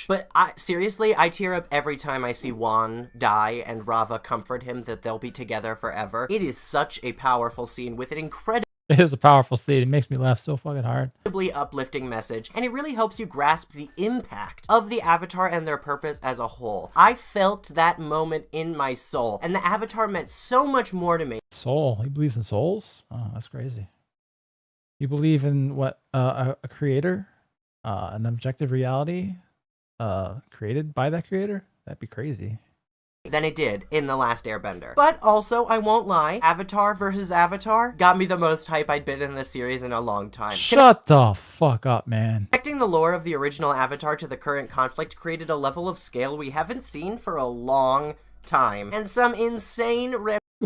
But seriously, I tear up every time I see Juan die and Rava comfort him that they'll be together forever. It is such a powerful scene with an incredibly It is a powerful scene. It makes me laugh so fucking hard. Uplifting message, and it really helps you grasp the impact of the Avatar and their purpose as a whole. I felt that moment in my soul, and the Avatar meant so much more to me. Soul? He believes in souls? Oh, that's crazy. You believe in what? A creator? An objective reality created by that creator? That'd be crazy. Than it did in The Last Airbender. But also, I won't lie, Avatar versus Avatar got me the most hype I'd been in this series in a long time. Shut the fuck up, man. Connecting the lore of the original Avatar to the current conflict created a level of scale we haven't seen for a long time, and some insane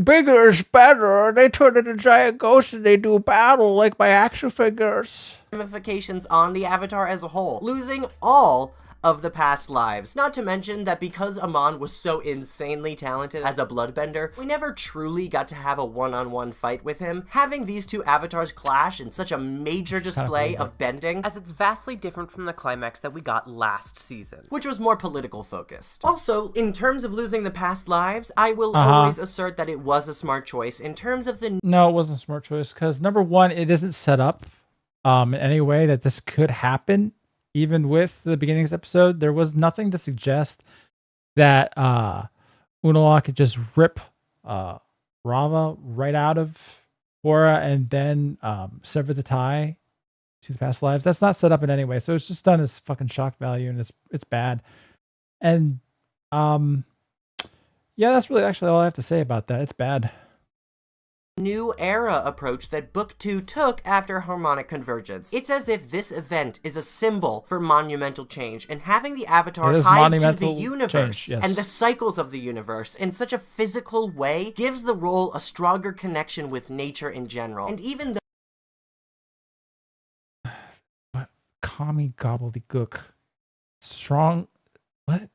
bigger is better. They turn into giant ghosts and they do battle like my action figures. Ramifications on the Avatar as a whole, losing all of the past lives. Not to mention that because Amon was so insanely talented as a bloodbender, we never truly got to have a one-on-one fight with him. Having these two avatars clash in such a major display of bending, as it's vastly different from the climax that we got last season, which was more political focused. Also, in terms of losing the past lives, I will always assert that it was a smart choice in terms of the— No, it wasn't a smart choice, because number one, it isn't set up in any way that this could happen. Even with the beginning's episode, there was nothing to suggest that Unalaq could just rip Rava right out of Korra and then sever the tie to the past lives. That's not set up in any way, so it's just done as fucking shock value, and it's bad. And yeah, that's really actually all I have to say about that. It's bad. New era approach that Book 2 took after Harmonic Convergence. It's as if this event is a symbol for monumental change, and having the Avatar tied to the universe and the cycles of the universe in such a physical way gives the role a stronger connection with nature in general. And even though— What? Kami gobbledygook. Strong— what?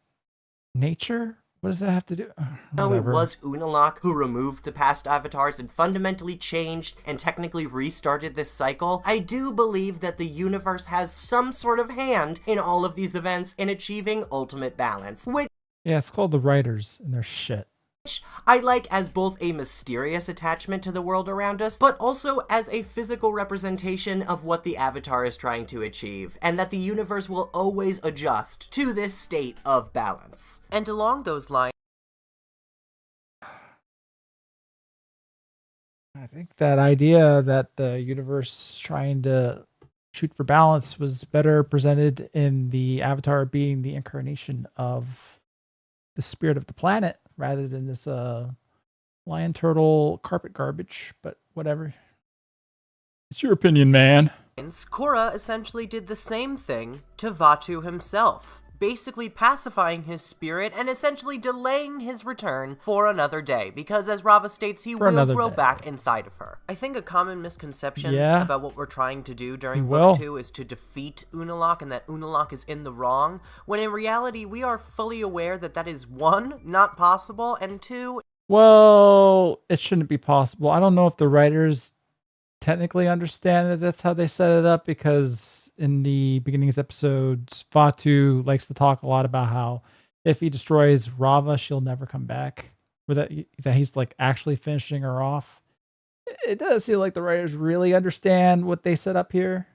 Nature? What does that have to do? No, it was Unalaq who removed the past avatars and fundamentally changed and technically restarted this cycle. I do believe that the universe has some sort of hand in all of these events in achieving ultimate balance, which— yeah, it's called the writers and their shit. I like as both a mysterious attachment to the world around us, but also as a physical representation of what the Avatar is trying to achieve, and that the universe will always adjust to this state of balance. And along those lines, I think that idea that the universe trying to shoot for balance was better presented in the Avatar being the incarnation of the spirit of the planet, rather than this lion turtle carpet garbage, but whatever. It's your opinion, man. Korra essentially did the same thing to Vaatu himself, basically pacifying his spirit and essentially delaying his return for another day, because as Rava states, he will grow back inside of her. I think a common misconception about what we're trying to do during Book 2 is to defeat Unalaq and that Unalaq is in the wrong, when in reality we are fully aware that that is 1, not possible, and 2, well, it shouldn't be possible. I don't know if the writers technically understand that that's how they set it up, because in the beginning of episodes, Fatu likes to talk a lot about how if he destroys Rava, she'll never come back. Or that he's like actually finishing her off. It does seem like the writers really understand what they set up here.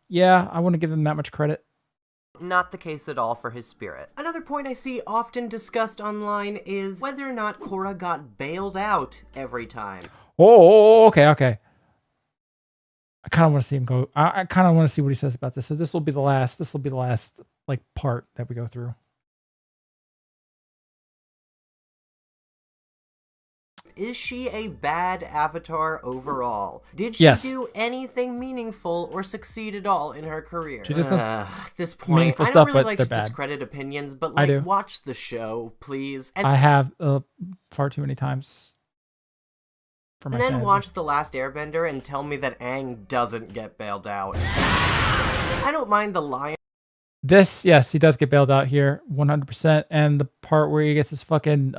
Yeah, I wouldn't give them that much credit. Not the case at all for his spirit. Another point I see often discussed online is whether or not Korra got bailed out every time. Oh, okay. I kind of want to see him go. I kind of want to see what he says about this. So this will be the last like part that we go through. Is she a bad avatar overall? Did she Yes. do anything meaningful or succeed at all in her career? She just does At this point, meaningful I don't stuff, really but like they're to bad. discredit opinions, but I like, do. watch the show, please. And I have far too many times for my then sanity. watch The Last Airbender and tell me that Aang doesn't get bailed out. I don't mind the lion. This, yes, he does get bailed out here, 100%. And the part where he gets his fucking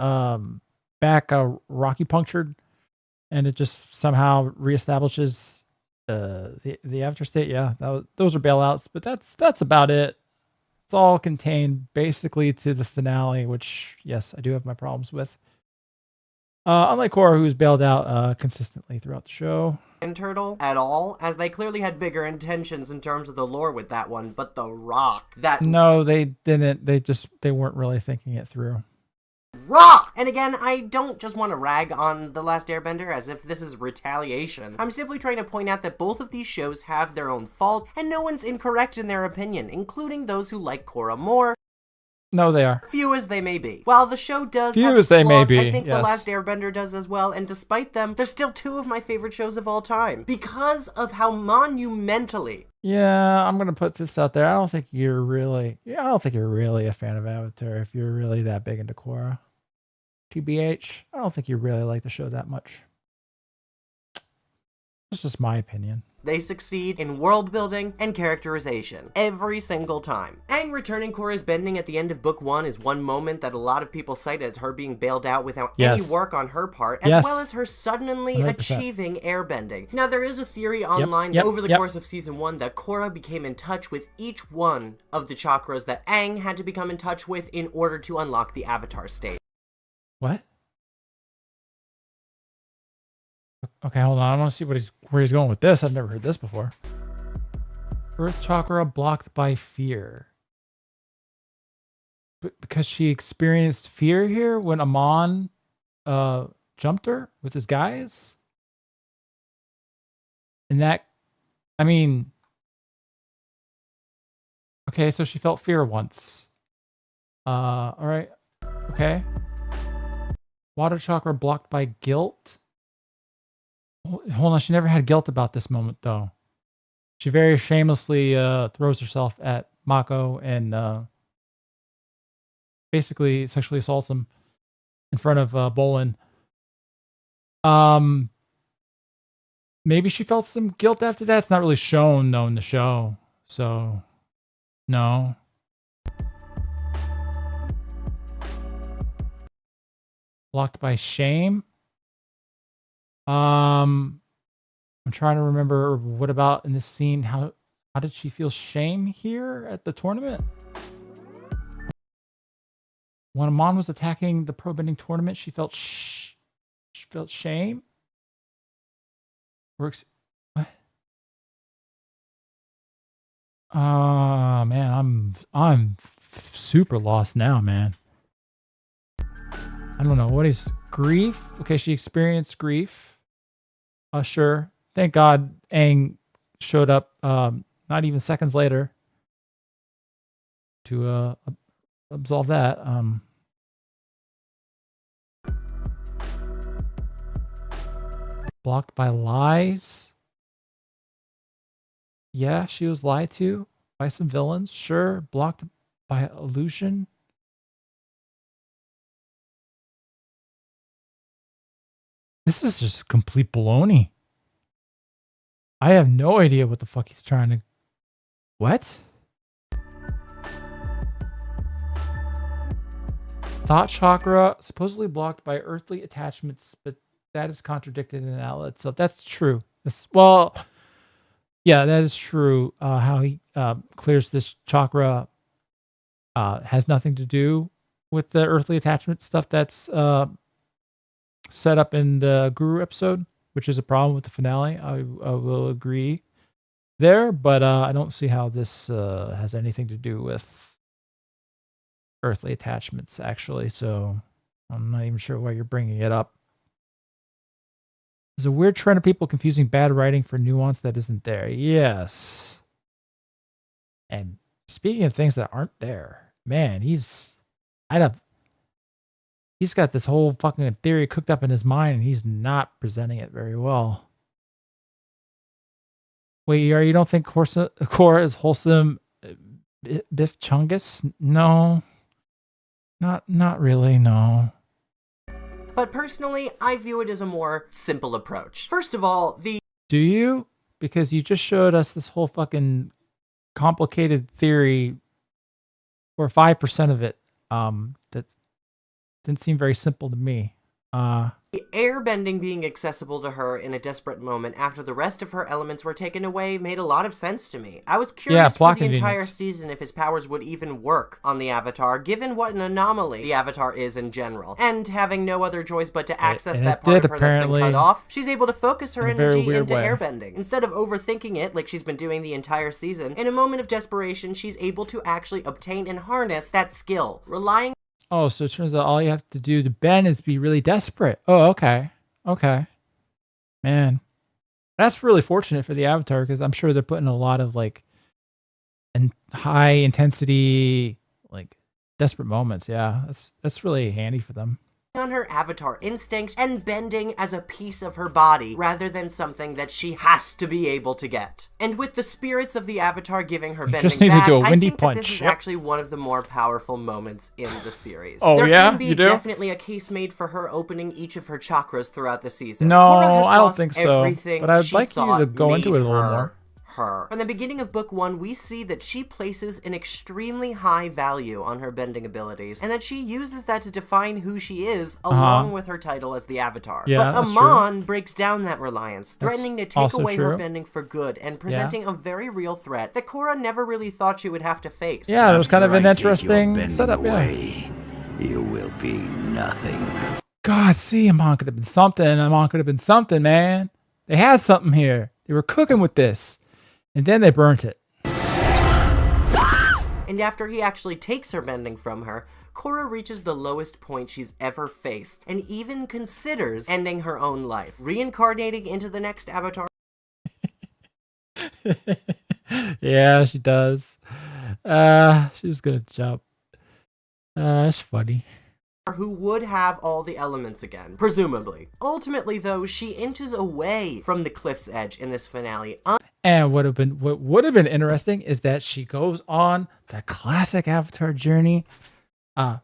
back rocky punctured, and it just somehow reestablishes the after state. Yeah, those are bailouts, but that's about it. It's all contained basically to the finale, which yes, I do have my problems with. Unlike Korra, who's bailed out consistently throughout the show. Turtle at all, as they clearly had bigger intentions in terms of the lore with that one, but the rock, that No, they didn't. They weren't really thinking it through. rock! And again, I don't just want to rag on The Last Airbender as if this is retaliation. I'm simply trying to point out that both of these shows have their own faults, and no one's incorrect in their opinion, including those who like Korra more. No, they are. Few as they may be. While the show does Few have as its they may flaws, be, I think yes. The Last Airbender does as well, and despite them, they're still two of my favorite shows of all time. Because of how monumentally... Yeah, I'm gonna put this out there. I don't think you're really a fan of Avatar if you're really that big into Korra. TBH, I don't think you really like the show that much. That's just my opinion. They succeed in world building and characterization every single time. Aang returning Korra's bending at the end of book 1 is one moment that a lot of people cite as her being bailed out without any work on her part, as well as her suddenly 100%. achieving airbending. Now, there is a theory online that over the course of season 1 that Korra became in touch with each one of the chakras that Aang had to become in touch with in order to unlock the Avatar state. What? Okay, hold on. I want to see where he's going with this. I've never heard this before. Earth chakra blocked by fear. But because she experienced fear here when Amon jumped her with his guys? And that, I mean, okay, so she felt fear once. All right. Okay. Water chakra blocked by guilt. Hold on, she never had guilt about this moment, though. She very shamelessly throws herself at Mako and basically sexually assaults him in front of Bolin. Maybe she felt some guilt after that. It's not really shown, though, in the show. So, no. Blocked by shame. I'm trying to remember what about in this scene. How did she feel shame here at the tournament? When Amon was attacking the pro bending tournament, she felt shame. Works. What? Man, I'm super lost now, man. I don't know what is grief. Okay, she experienced grief. Sure. Thank God Aang showed up not even seconds later to absolve that. Blocked by lies. Yeah, she was lied to by some villains. Sure. Blocked by illusion. This is just complete baloney. I have no idea what the fuck he's trying to... What? Thought chakra supposedly blocked by earthly attachments, but that is contradicted in an outlet. So that's true. Well, yeah, that is true. How he clears this chakra has nothing to do with the earthly attachment stuff that's set up in the Guru episode, which is a problem with the finale. I will agree there, but I don't see how this has anything to do with earthly attachments, actually. So I'm not even sure why you're bringing it up. There's a weird trend of people confusing bad writing for nuance that isn't there. Yes. And speaking of things that aren't there, man, he's got this whole fucking theory cooked up in his mind, and he's not presenting it very well. Wait, you don't think Korra is wholesome Biff Chungus? No. Not really, no. But personally, I view it as a more simple approach. First of all, Do you? Because you just showed us this whole fucking complicated theory for 5% of it. That didn't seem very simple to me. airbending being accessible to her in a desperate moment after the rest of her elements were taken away made a lot of sense to me. I was curious for the entire season if his powers would even work on the Avatar, given what an anomaly the Avatar is in general. And having no other choice but to access that part of her that's been cut off, she's able to focus her energy into airbending. Instead of overthinking it like she's been doing the entire season, in a moment of desperation, she's able to actually obtain and harness that skill, relying. Oh, so it turns out all you have to do to bend is be really desperate. Oh, okay. Okay. Man. That's really fortunate for the Avatar, because I'm sure they're putting a lot of high intensity, desperate moments. Yeah. That's really handy for them. On her avatar instinct and bending as a piece of her body rather than something that she has to be able to get. And with the spirits of the Avatar giving her bending back, I think that this is actually one of the more powerful moments in the series. There can be definitely a case made for her opening each of her chakras throughout the season. No, I don't think so. But I'd like you to go into it a little more. From the beginning of book 1, we see that she places an extremely high value on her bending abilities, and that she uses that to define who she is, along with her title as the Avatar. Yeah, but Amon breaks down that reliance, threatening to take away her bending for good, and presenting a very real threat that Korra never really thought she would have to face. Yeah, it was kind of an interesting setup, You will be nothing. God, see, Amon could have been something. Amon could have been something, man. They had something here. They were cooking with this. And then they burnt it. And after he actually takes her bending from her, Korra reaches the lowest point she's ever faced, and even considers ending her own life, reincarnating into the next Avatar. Yeah, she does. She was gonna jump. That's funny. Who would have all the elements again, presumably. Ultimately, though, she inches away from the cliff's edge in this finale. And what would have been interesting is that she goes on the classic Avatar journey,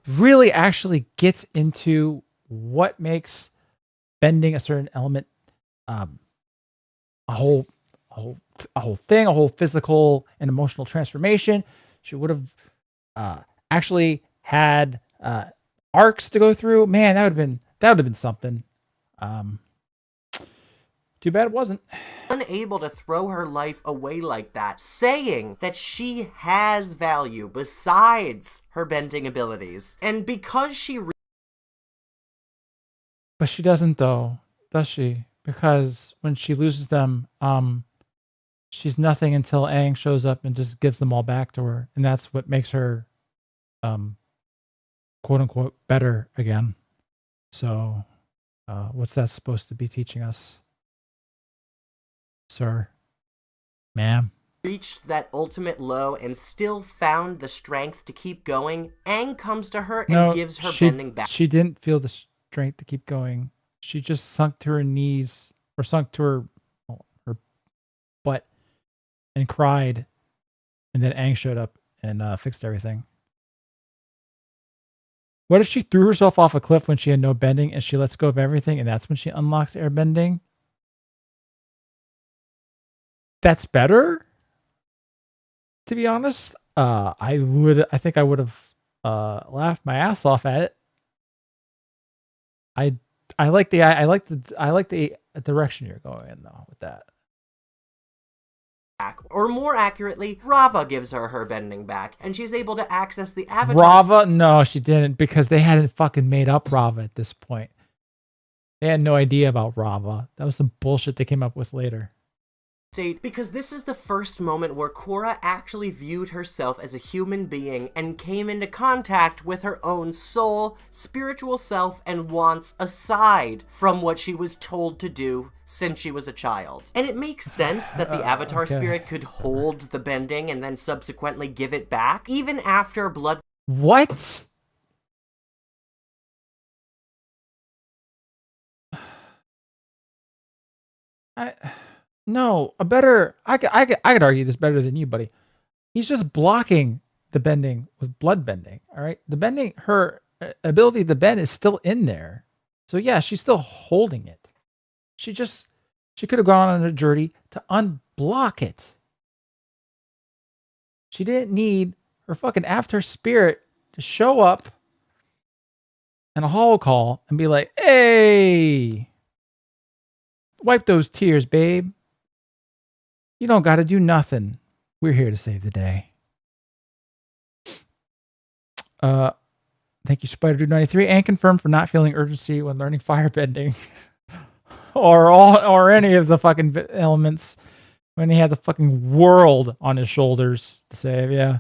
really actually gets into what makes bending a certain element a whole thing, a whole physical and emotional transformation. She would have actually had arcs to go through. Man, that would have been something. Too bad it wasn't. Unable to throw her life away like that, saying that she has value besides her bending abilities. And because she... But she doesn't, though, does she? Because when she loses them, she's nothing until Aang shows up and just gives them all back to her. And that's what makes her, quote-unquote, better again. So, what's that supposed to be teaching us? Sir, ma'am, reached that ultimate low and still found the strength to keep going, Aang comes to her and gives her bending back. She didn't feel the strength to keep going. She just sunk to her knees, or sunk to her butt and cried. And then Aang showed up and fixed everything. What if she threw herself off a cliff when she had no bending and she lets go of everything, and that's when she unlocks airbending? That's better, to be honest. I think I would have laughed my ass off at it. I like the direction you're going in though with that. Or more accurately, Rava gives her her bending back, and she's able to access the avatar. Rava? No, she didn't, because they hadn't fucking made up Rava at this point. They had no idea about Rava. That was some bullshit they came up with later. State, because this is the first moment where Korra actually viewed herself as a human being and came into contact with her own soul, spiritual self, and wants aside from what she was told to do since she was a child. And it makes sense that the Avatar spirit could hold the bending and then subsequently give it back, even after blood... What? No, a better... I could argue this better than you, buddy. He's just blocking the bending with blood bending, all right? The bending, her ability to bend is still in there. So yeah, she's still holding it. She could have gone on a journey to unblock it. She didn't need her fucking Avatar spirit to show up in a hall call and be like, hey, wipe those tears, babe. You don't got to do nothing. We're here to save the day. Thank you, Spider-Dude93, and confirmed for not feeling urgency when learning firebending. or any of the fucking elements when he had the fucking world on his shoulders to save. Yeah.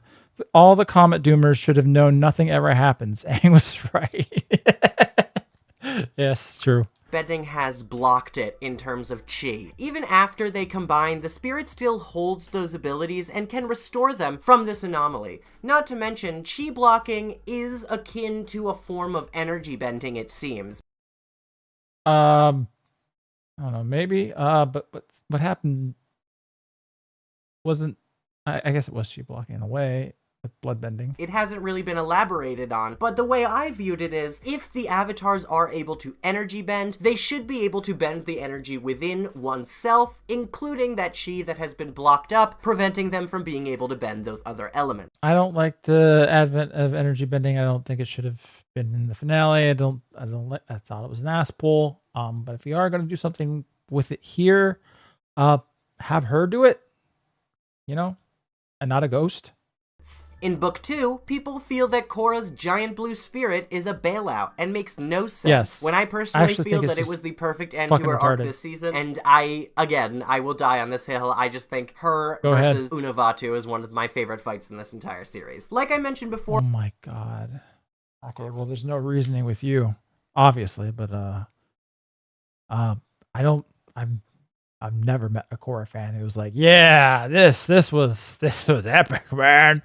All the Comet Doomers should have known nothing ever happens. Aang was right. Yes, true. Bending has blocked it in terms of chi. Even after they combine, the spirit still holds those abilities and can restore them from this anomaly. Not to mention, chi blocking is akin to a form of energy bending, it seems. I don't know, maybe. But what happened wasn't... I guess it was chi blocking in a way. With bloodbending. It hasn't really been elaborated on, but the way I viewed it is, if the avatars are able to energy bend, they should be able to bend the energy within oneself, including that chi that has been blocked up, preventing them from being able to bend those other elements. I don't like the advent of energy bending. I don't think it should have been in the finale. I thought it was an ass pull. But if you are going to do something with it here, have her do it, you know, and not a ghost. In Book 2, people feel that Korra's giant blue spirit is a bailout and makes no sense. Yes. When I personally feel that it was the perfect end to her arc this season, and I will die on this hill. I just think her versus Unavatu is one of my favorite fights in this entire series. Like I mentioned before. Oh my god. Okay, well, there's no reasoning with you, obviously, but I've never met a Korra fan who was like, yeah, this was epic, man.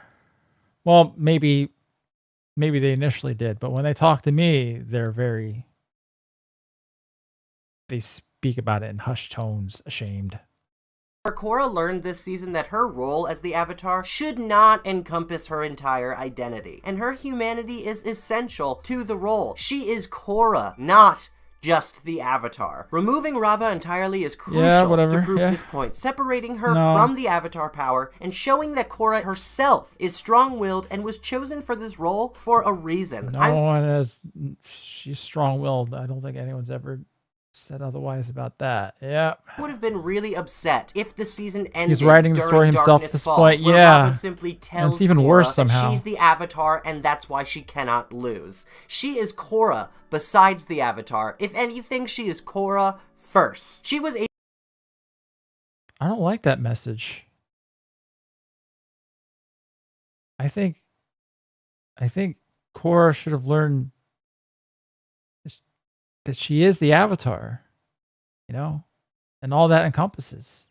Well, maybe they initially did, but when they talk to me, they speak about it in hushed tones, ashamed. Korra learned this season that her role as the Avatar should not encompass her entire identity, and her humanity is essential to the role. She is Korra, not just the Avatar. Removing Rava entirely is crucial to prove this point, separating her from the Avatar power and showing that Korra herself is strong-willed and was chosen for this role for a reason. She's strong-willed. I don't think anyone's ever said otherwise about that. Yeah. I would have been really upset if the season ended. He's writing the story himself at this point. Yeah. Rava simply tells it's even Korra worse somehow. That she's the Avatar and that's why she cannot lose. She is Korra besides the Avatar. If anything, she is Korra first. She was I don't like that message. I think Korra should have learned that she is the Avatar, you know, and all that encompasses.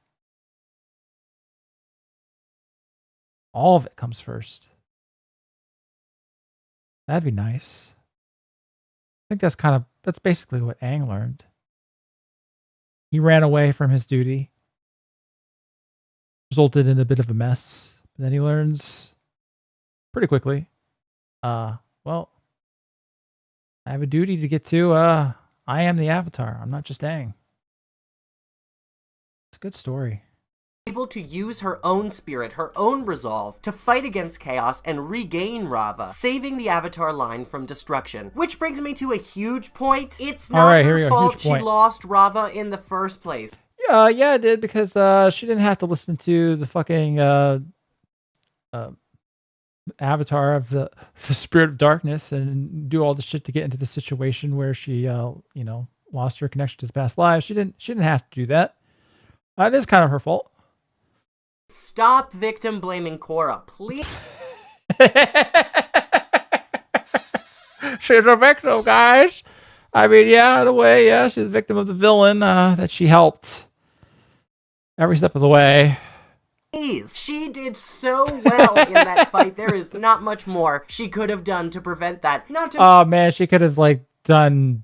All of it comes first. That'd be nice. I think that's basically what Aang learned. He ran away from his duty, resulted in a bit of a mess. But then he learns pretty quickly, well, I have a duty to get to. I am the Avatar. I'm not just Aang. It's a good story. able to use her own spirit, her own resolve, to fight against chaos and regain Rava, saving the Avatar line from destruction. Which brings me to a huge point. It's not her fault she lost Rava in the first place. Yeah, it did, because she didn't have to listen to the fucking avatar of the spirit of darkness and do all the shit to get into the situation where she, lost her connection to the past lives. She didn't have to do that. It is kind of her fault. Stop victim blaming Korra, please. She's a victim, guys. I mean, yeah, in a way, yeah, she's a victim of the villain that she helped every step of the way. She did so well in that fight. There is not much more she could have done to prevent that. Oh man, she could have done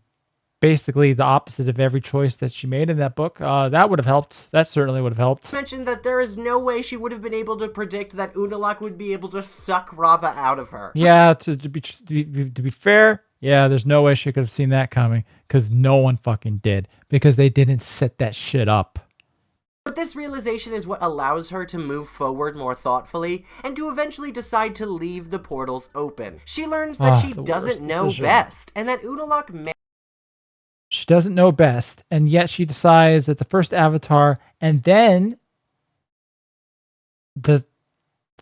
basically the opposite of every choice that she made in that book. That would have helped. That certainly would have helped. Mentioned that there is no way she would have been able to predict that Unalaq would be able to suck Rava out of her. Yeah, to be fair, yeah, there's no way she could have seen that coming, because no one fucking did, because they didn't set that shit up. But this realization is what allows her to move forward more thoughtfully and to eventually decide to leave the portals open. She learns that she doesn't know best, and that Unalaq may... She doesn't know best, and yet she decides that the first Avatar and then the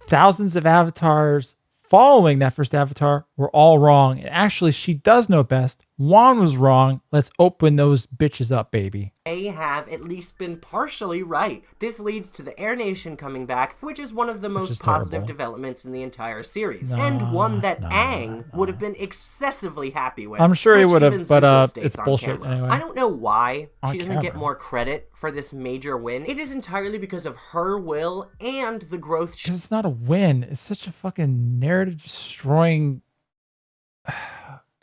thousands of avatars following that first Avatar were all wrong. And actually, she does know best. Juan was wrong. Let's open those bitches up, baby. May have at least been partially right. This leads to the Air Nation coming back, which is one of the most positive developments in the entire series, and one that Aang would have been excessively happy with. I'm sure he would have, but it's bullshit anyway. I don't know why she doesn't get more credit for this major win. It is entirely because of her will and the growth. Because it's not a win. It's such a fucking narrative destroying.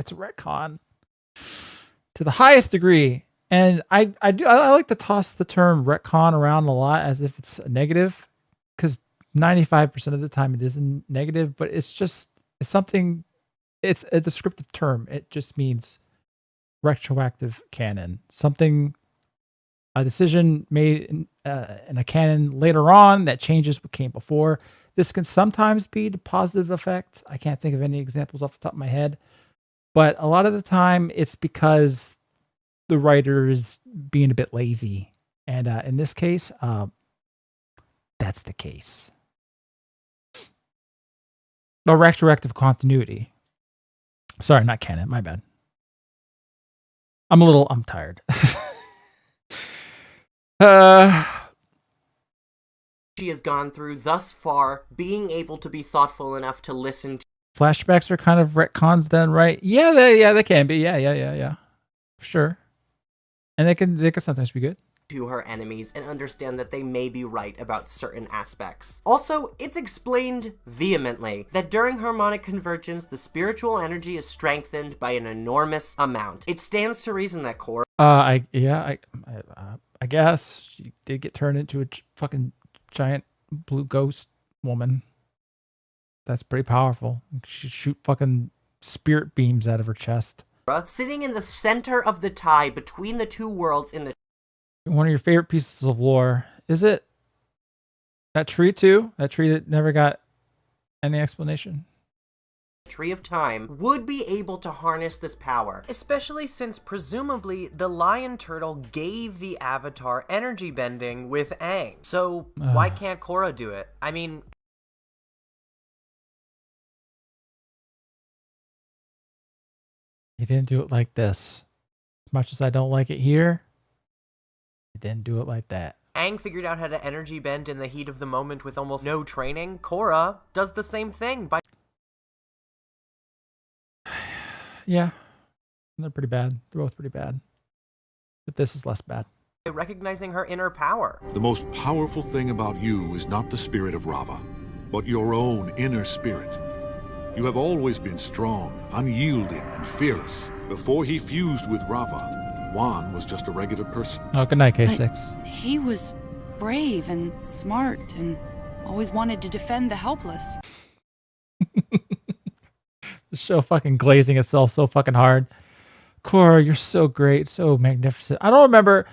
It's a retcon to the highest degree. And I like to toss the term retcon around a lot as if it's a negative, because 95% of the time it isn't negative, but it's a descriptive term. It just means retroactive canon. A decision made in a canon later on that changes what came before. This can sometimes be the positive effect. I can't think of any examples off the top of my head, but a lot of the time it's because the writer is being a bit lazy. And in this case, that's the case. No, retroactive continuity. Sorry, not canon. My bad. I'm tired. She has gone through thus far, being able to be thoughtful enough to listen to... Flashbacks are kind of retcons then, right? Yeah, they can be. Yeah. For sure. And they can sometimes be good. To her enemies and understand that they may be right about certain aspects. Also, it's explained vehemently that during harmonic convergence, the spiritual energy is strengthened by an enormous amount. It stands to reason that Korra... I guess she did get turned into a fucking giant blue ghost woman. That's pretty powerful. She shoot fucking spirit beams out of her chest. Sitting in the center of the tie between the two worlds in the... One of your favorite pieces of lore. Is it that tree too? That tree that never got any explanation? Tree of Time would be able to harness this power, especially since presumably the lion turtle gave the Avatar energy bending with Aang. So why can't Korra do it? I mean... He didn't do it like this. As much as I don't like it here, he didn't do it like that. Aang figured out how to energy bend in the heat of the moment with almost no training. Korra does the same thing by... Yeah. They're pretty bad. They're both pretty bad. But this is less bad. Recognizing her inner power. The most powerful thing about you is not the spirit of Rava, but your own inner spirit. You have always been strong, unyielding, and fearless. Before he fused with Rava, Juan was just a regular person. Oh, good night, K6. But he was brave and smart and always wanted to defend the helpless. The show fucking glazing itself so fucking hard. Korra, you're so great, so magnificent. I don't remember.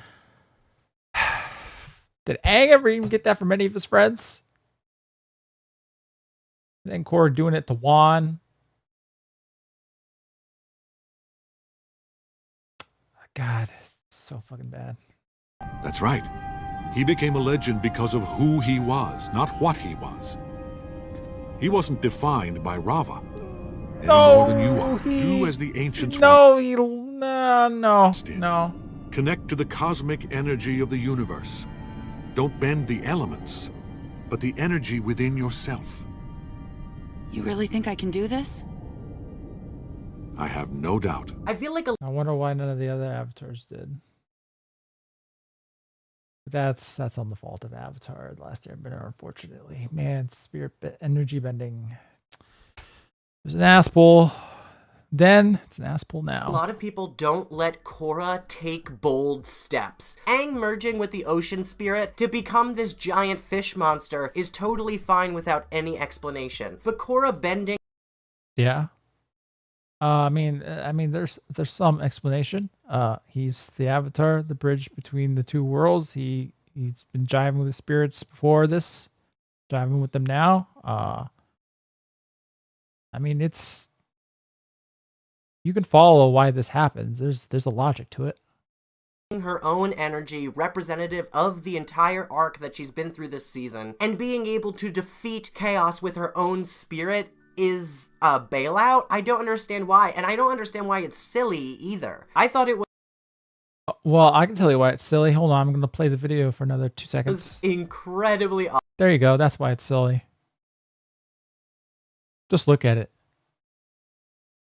Did Aang ever even get that from any of his friends? And then Korra doing it to Wan. God, it's so fucking bad. That's right. He became a legend because of who he was, not what he was. He wasn't defined by Rava any more than you are. Do as the ancients no. Connect to the cosmic energy of the universe. Don't bend the elements, but the energy within yourself. You really think I can do this? I have no doubt. I feel like I wonder why none of the other avatars did. That's on the fault of Avatar, The Last Airbender, unfortunately. Man, energy bending. It was an asshole. Then it's an asshole now. A lot of people don't let Korra take bold steps. Aang merging with the ocean spirit to become this giant fish monster is totally fine without any explanation. But Korra bending... Yeah. I mean, there's some explanation. He's the Avatar, the bridge between the two worlds. He's been jiving with the spirits before this, jiving with them now. I mean, you can follow why this happens. There's a logic to it. Her own energy, representative of the entire arc that she's been through this season, and being able to defeat chaos with her own spirit is a bailout. I don't understand why, and I don't understand why it's silly either. I thought it was Well, I can tell you why it's silly. Hold on, I'm going to play the video for another 2 seconds. Incredibly awesome. There you go. That's why it's silly. Just look at it.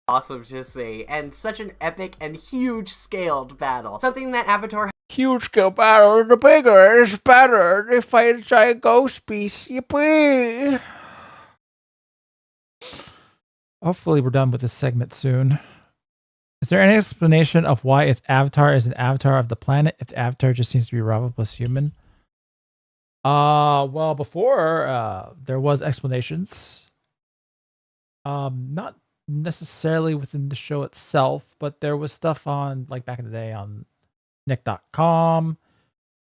Awesome to see, and such an epic and huge scaled battle. Something that Avatar... Huge scale battle. The bigger is better. They fight a giant ghost beast. Yippee! Hopefully we're done with this segment soon. Is there any explanation of why its avatar is an avatar of the planet if the avatar just seems to be Rava plus human? Well, before there was explanations. Not necessarily within the show itself, but there was stuff on, like, back in the day on Nick.com,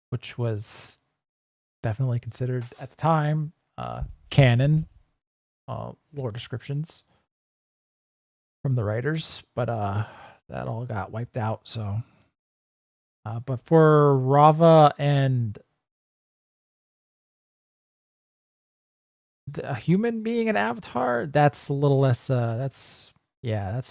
which was definitely considered at the time canon lore descriptions from the writers, but that all got wiped out. So but for Rava and a human being an avatar, that's a little less that's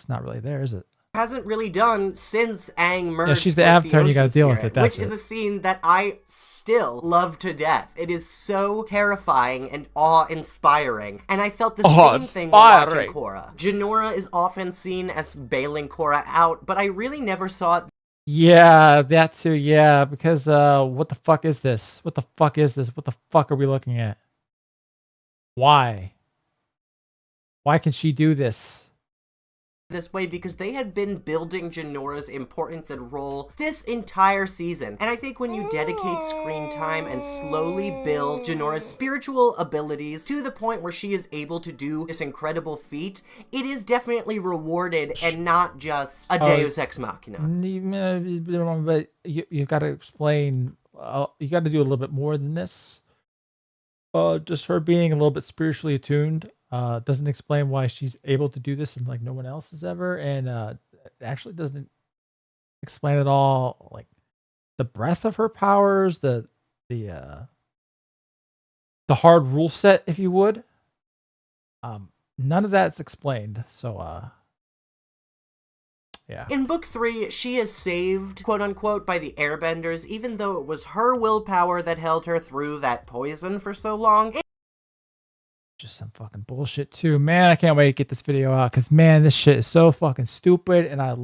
not really there, is it? Hasn't really done since Aang merged. Yeah, she's the avatar and you gotta deal with it. Which is a scene that I still love to death. It is so terrifying and awe-inspiring. And I felt the same thing while watching Korra. Jinora is often seen as bailing Korra out, but I really never saw it. Yeah, that too, yeah, because what the fuck is this? What the fuck is this? What the fuck are we looking at? Why? Why can she do this? This way because they had been building Jinora's importance and role this entire season. And I think when you dedicate screen time and slowly build Jinora's spiritual abilities to the point where she is able to do this incredible feat, it is definitely rewarded and not just a Deus Ex Machina. But you got to explain, you got to do a little bit more than this. Just her being a little bit spiritually attuned doesn't explain why she's able to do this and like no one else has ever, and it actually doesn't explain at all like the breadth of her powers, the hard rule set, if you would. None of that's explained, so yeah. In Book 3, she is saved, quote-unquote, by the Airbenders, even though it was her willpower that held her through that poison for so long. Just some fucking bullshit too, man. I can't wait to get this video out because, man, this shit is so fucking stupid, and I've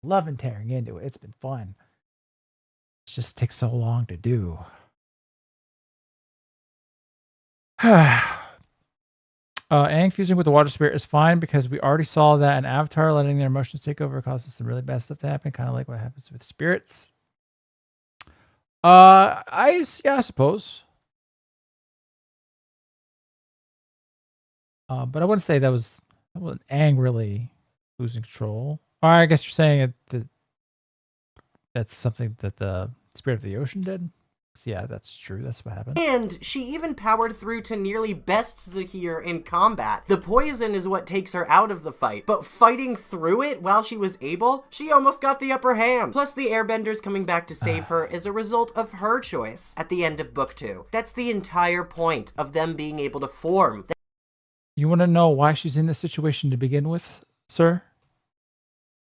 loving tearing into it. It's been fun. It just takes so long to do. Aang fusing with the water spirit is fine because we already saw that an avatar letting their emotions take over causes some really bad stuff to happen, kind of like what happens with spirits. I suppose. But I wouldn't say that was Aang really losing control. Or I guess you're saying that that's something that the spirit of the ocean did. Yeah, that's true. That's what happened. And she even powered through to nearly best Zahir in combat. The poison is what takes her out of the fight, but fighting through it while she was able, she almost got the upper hand. Plus, the Airbenders coming back to save her is a result of her choice at the end of book 2. That's the entire point of them being able to form. You want to know why she's in this situation to begin with, sir?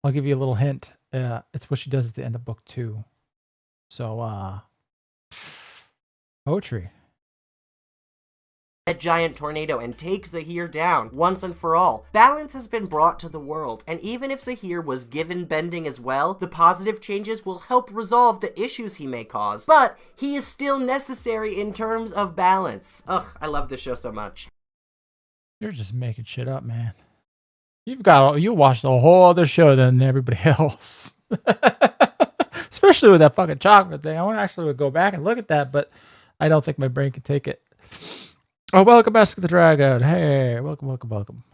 I'll give you a little hint. It's what she does at the end of book 2. So, poetry. That giant tornado and take Zahir down once and for all. Balance has been brought to the world, and even if Zahir was given bending as well, the positive changes will help resolve the issues he may cause. But he is still necessary in terms of balance. Ugh, I love this show so much. You're just making shit up, man. You watched a whole other show than everybody else. Especially with that fucking chocolate thing. I want to actually go back and look at that, but I don't think my brain can take it. Oh, welcome, Mask of the Dragon. Hey, welcome.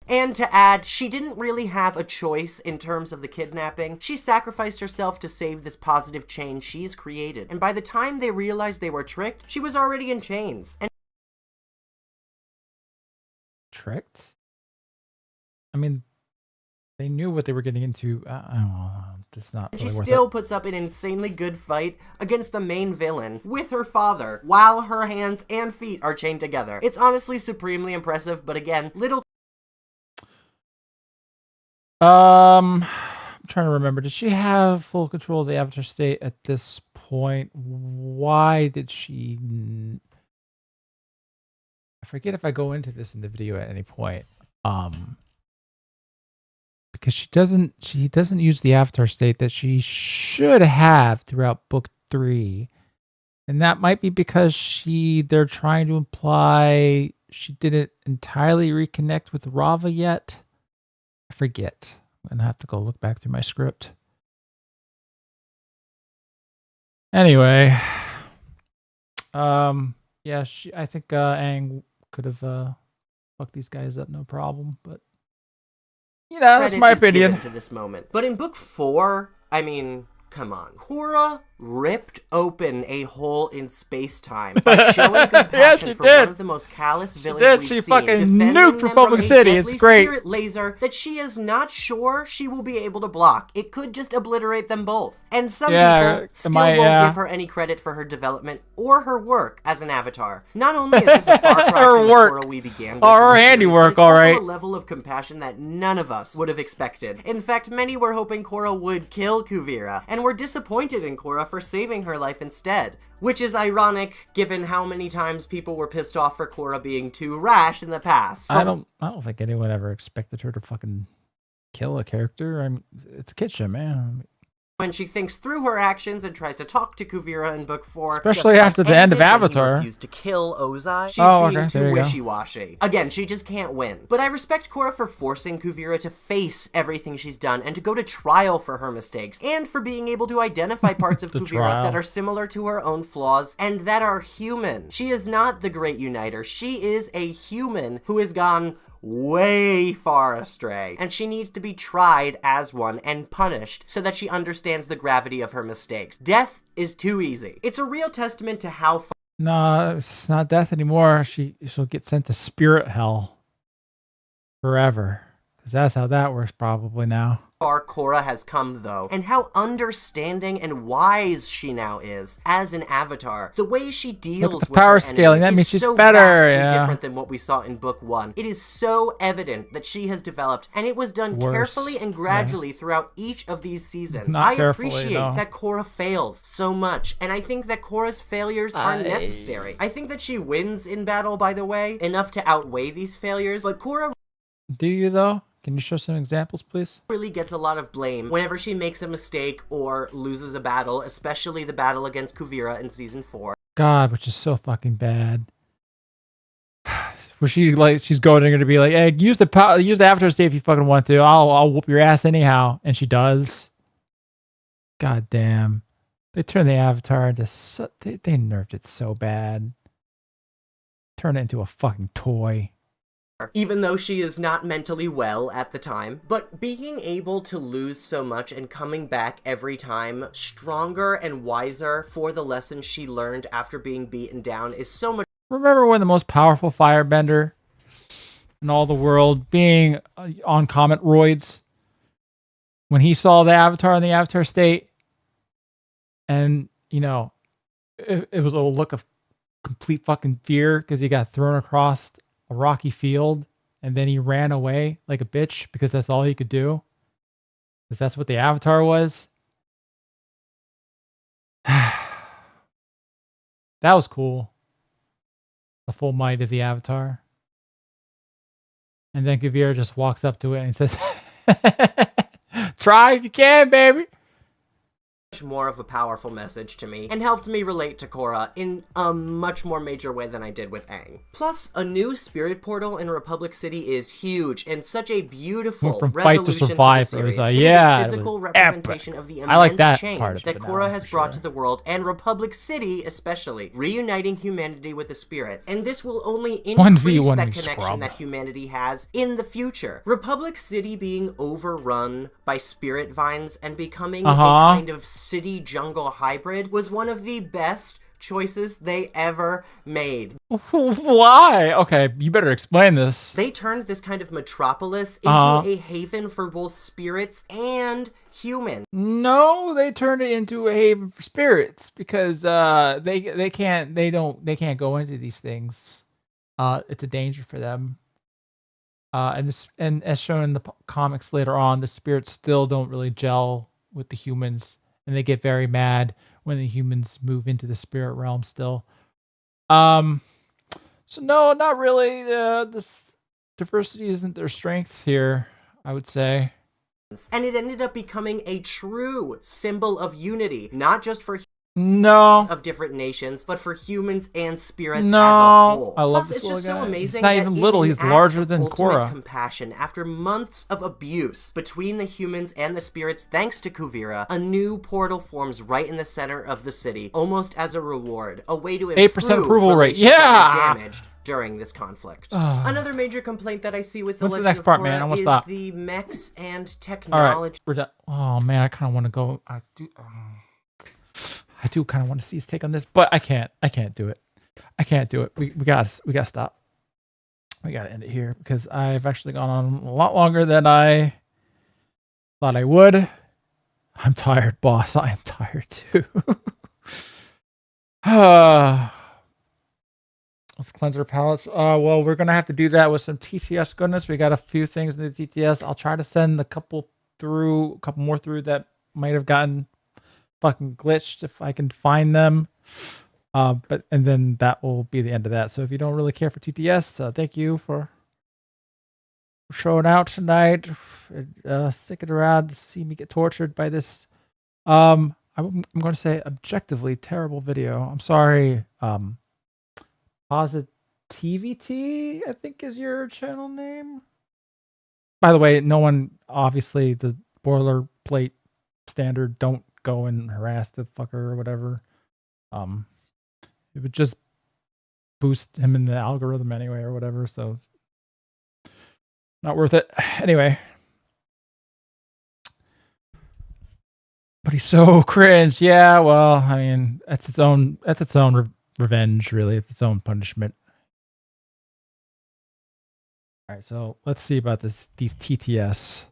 And to add, she didn't really have a choice in terms of the kidnapping. She sacrificed herself to save this positive change she's created. And by the time they realized they were tricked, she was already in chains. And tricked? I mean, they knew what they were getting into. It's not really she worth still it. puts up an insanely good fight against the main villain with her father, while her hands and feet are chained together. It's honestly supremely impressive, but again, little... I'm trying to remember. Did she have full control of the Avatar state at this point? Why did she... I forget if I go into this in the video at any point. Because she doesn't use the Avatar state that she should have throughout book 3. And that might be because they're trying to imply she didn't entirely reconnect with Rava yet. I forget. I'm gonna have to go look back through my script. Anyway, yeah, I think Aang could have fucked these guys up, no problem. But you know, that's my opinion to this moment. But in book 4, I mean, come on. Korra ripped open a hole in space-time by showing compassion for one of the most callous villains we've seen. She fucking defending nuked them Republic from City. A It's great. Spirit laser that she is not sure she will be able to block. It could just obliterate them both. And some people still won't give her any credit for her development or her work as an avatar. Not only is this a far cry from the Korra we began with, her handiwork, all right. A level of compassion that none of us would have expected. In fact, many were hoping Korra would kill Kuvira, and were disappointed in Korra for saving her life instead. Which is ironic, given how many times people were pissed off for Korra being too rash in the past. I don't think anyone ever expected her to fucking kill a character. I mean, it's a kid show, man. When she thinks through her actions and tries to talk to Kuvira in book 4, especially after the end of Avatar, refused to kill Ozai. She's being too wishy-washy. Again, she just can't win. But I respect Korra for forcing Kuvira to face everything she's done and to go to trial for her mistakes, and for being able to identify parts of Kuvira that are similar to her own flaws and that are human. She is not the great uniter. She is a human who has gone way far astray, and she needs to be tried as one and punished so that she understands the gravity of her mistakes. Death is too easy. It's a real testament to how far... No, it's not death anymore. She'll get sent to spirit hell forever, because that's how that works probably now. Far Korra has come, though, and how understanding and wise she now is as an avatar. The way she deals with power her scaling, that means she's so better, vastly different than what we saw in book 1. It is so evident that she has developed, and it was done carefully and gradually throughout each of these seasons. I appreciate that Korra fails so much, and I think that Korra's failures are necessary. I think that she wins in battle, by the way, enough to outweigh these failures, but Korra... Do you, though? Can you show some examples, please? Really gets a lot of blame whenever she makes a mistake or loses a battle, especially the battle against Kuvira in season 4. God, which is so fucking bad. Where she's going to be like, hey, use the Avatar state if you fucking want to. I'll whoop your ass anyhow, and she does. God damn, they turned the Avatar into they nerfed it so bad. Turned it into a fucking toy. even though she is not mentally well at the time. But being able to lose so much and coming back every time stronger and wiser for the lessons she learned after being beaten down is so much. Remember when the most powerful firebender in all the world, being on Comet roids, when he saw the Avatar in the Avatar state, and, you know, it was a look of complete fucking fear because he got thrown across a rocky field, and then he ran away like a bitch because that's all he could do. Because that's what the Avatar was. That was cool. The full might of the Avatar. And then Kuvira just walks up to it and says, try if you can, baby. More of a powerful message to me and helped me relate to Korra in a much more major way than I did with Aang. Plus, a new spirit portal in Republic City is huge and such a beautiful resolution to the series. It is a physical representation of the immense change that Korra has brought to the world, and Republic City especially, reuniting humanity with the spirits, and this will only increase that connection that humanity has in the future. Republic City being overrun by spirit vines and becoming a kind of city jungle hybrid was one of the best choices they ever made. Why? Okay, you better explain this. They turned this kind of metropolis into a haven for both spirits and humans. No, they turned it into a haven for spirits because they can't go into these things. It's a danger for them. And as shown in the comics later on, the spirits still don't really gel with the humans. And they get very mad when the humans move into the spirit realm still. So no, not really. This diversity isn't their strength here, I would say. And it ended up becoming a true symbol of unity, not just for of different nations, but for humans and spirits as a whole. I love Plus, this it's just little so guy. amazing. He's not even little. He's larger than Korra. Compassion after months of abuse between the humans and the spirits, thanks to Kuvira, a new portal forms right in the center of the city, almost as a reward, a way to improve 8% approval rate. relations that were Yeah. damaged during this conflict. Another major complaint that I see with the What's the Legend next of part, Korra man? I'm gonna is stop. the mechs and All technology. right, we're done. Oh man, I kind of want to go. I do kind of want to see his take on this, but I can't. I can't do it. I can't do it. We got to stop. We got to end it here because I've actually gone on a lot longer than I thought I would. I'm tired, boss. I am tired too. Let's cleanse our palates. Well, we're gonna have to do that with some TTS goodness. We got a few things in the TTS. I'll try to send a couple more through that might have gotten fucking glitched if I can find them. And then that will be the end of that. So if you don't really care for TTS, thank you for showing out tonight. Sticking around to see me get tortured by this. I'm going to say objectively terrible video. I'm sorry. Positivity, I think is your channel name. By the way, no one, obviously the boilerplate standard, don't go and harass the fucker or whatever. It would just boost him in the algorithm anyway or whatever, so not worth it. Anyway. But he's so cringe. Yeah, well, I mean, that's its own revenge, really. It's its own punishment. All right, so let's see about these TTS.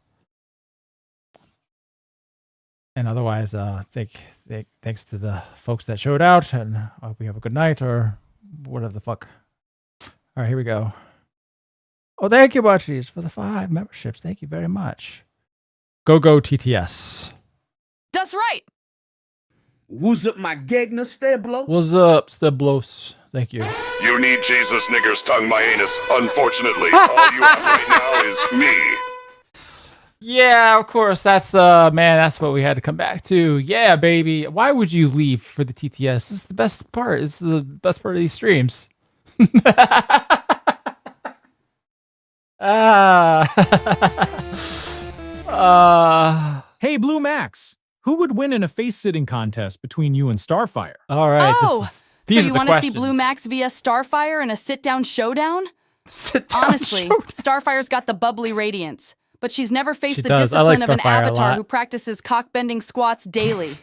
And otherwise, thanks to the folks that showed out, and I hope you have a good night or whatever the fuck. All right, here we go. Oh, thank you, Butchies, for the 5 memberships. Thank you very much. Go TTS. That's right. What's up, my Gegner Stablo? What's up, Stablos? Thank you. You need Jesus nigger's tongue my anus. Unfortunately, all you have right now is me. Yeah, of course. That's man, that's what we had to come back to. Yeah, baby. Why would you leave for the TTS? This is the best part. This is the best part of these streams. Hey, Blue Max. Who would win in a face-sitting contest between you and Starfire? All right. So you want to see Blue Max via Starfire in a sit-down showdown? Sit down, Honestly, Starfire's got the bubbly radiance, but she's never faced She the does. I like discipline of an Starfire a avatar lot. who practices cock-bending squats daily.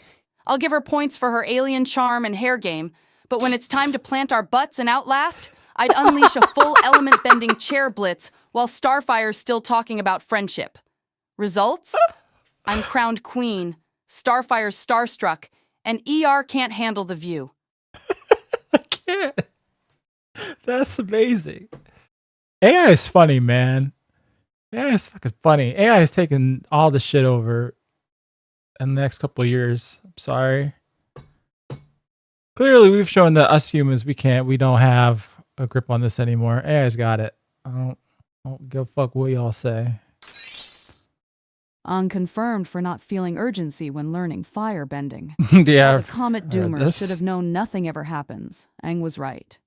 I'll give her points for her alien charm and hair game, but when it's time to plant our butts and outlast, I'd unleash a full element-bending chair blitz while Starfire's still talking about friendship. Results? I'm crowned queen, Starfire's starstruck, and ER can't handle the view. That's amazing. AI is funny, man. AI is fucking funny. AI is taking all the shit over in the next couple of years. I'm sorry. Clearly, we've shown that us humans, we don't have a grip on this anymore. AI's got it. I don't give a fuck what y'all say. Unconfirmed for not feeling urgency when learning firebending. Yeah. While the Comet Doomer this- should have known nothing ever happens. Aang was right.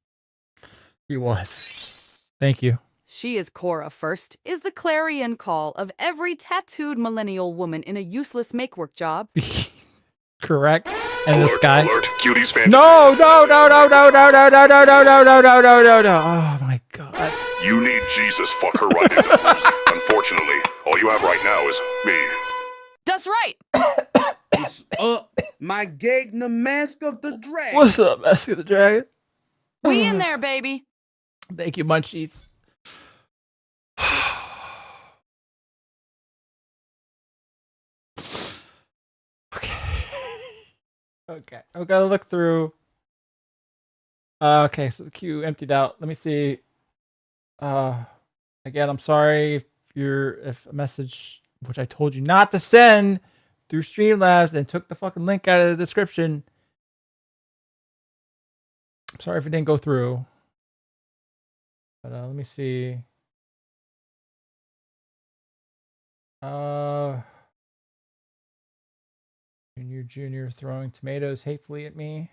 He was. Thank you. She is Korra first, is the clarion call of every tattooed millennial woman in a useless make-work job. Correct. And this guy. Alert, cuties fan. No. Oh my god. You need Jesus, fuck her right into booze. Unfortunately, all you have right now is me. That's right! What's up, my Gegna Mask of the Dragon? What's up, Mask of the Dragon? We in there, baby! Thank you, Munchies. Okay. I've got to look through. Okay, so the queue emptied out. Let me see. Again, I'm sorry if a message which I told you not to send through Streamlabs and took the fucking link out of the description. I'm sorry if it didn't go through. But let me see. Junior throwing tomatoes hatefully at me.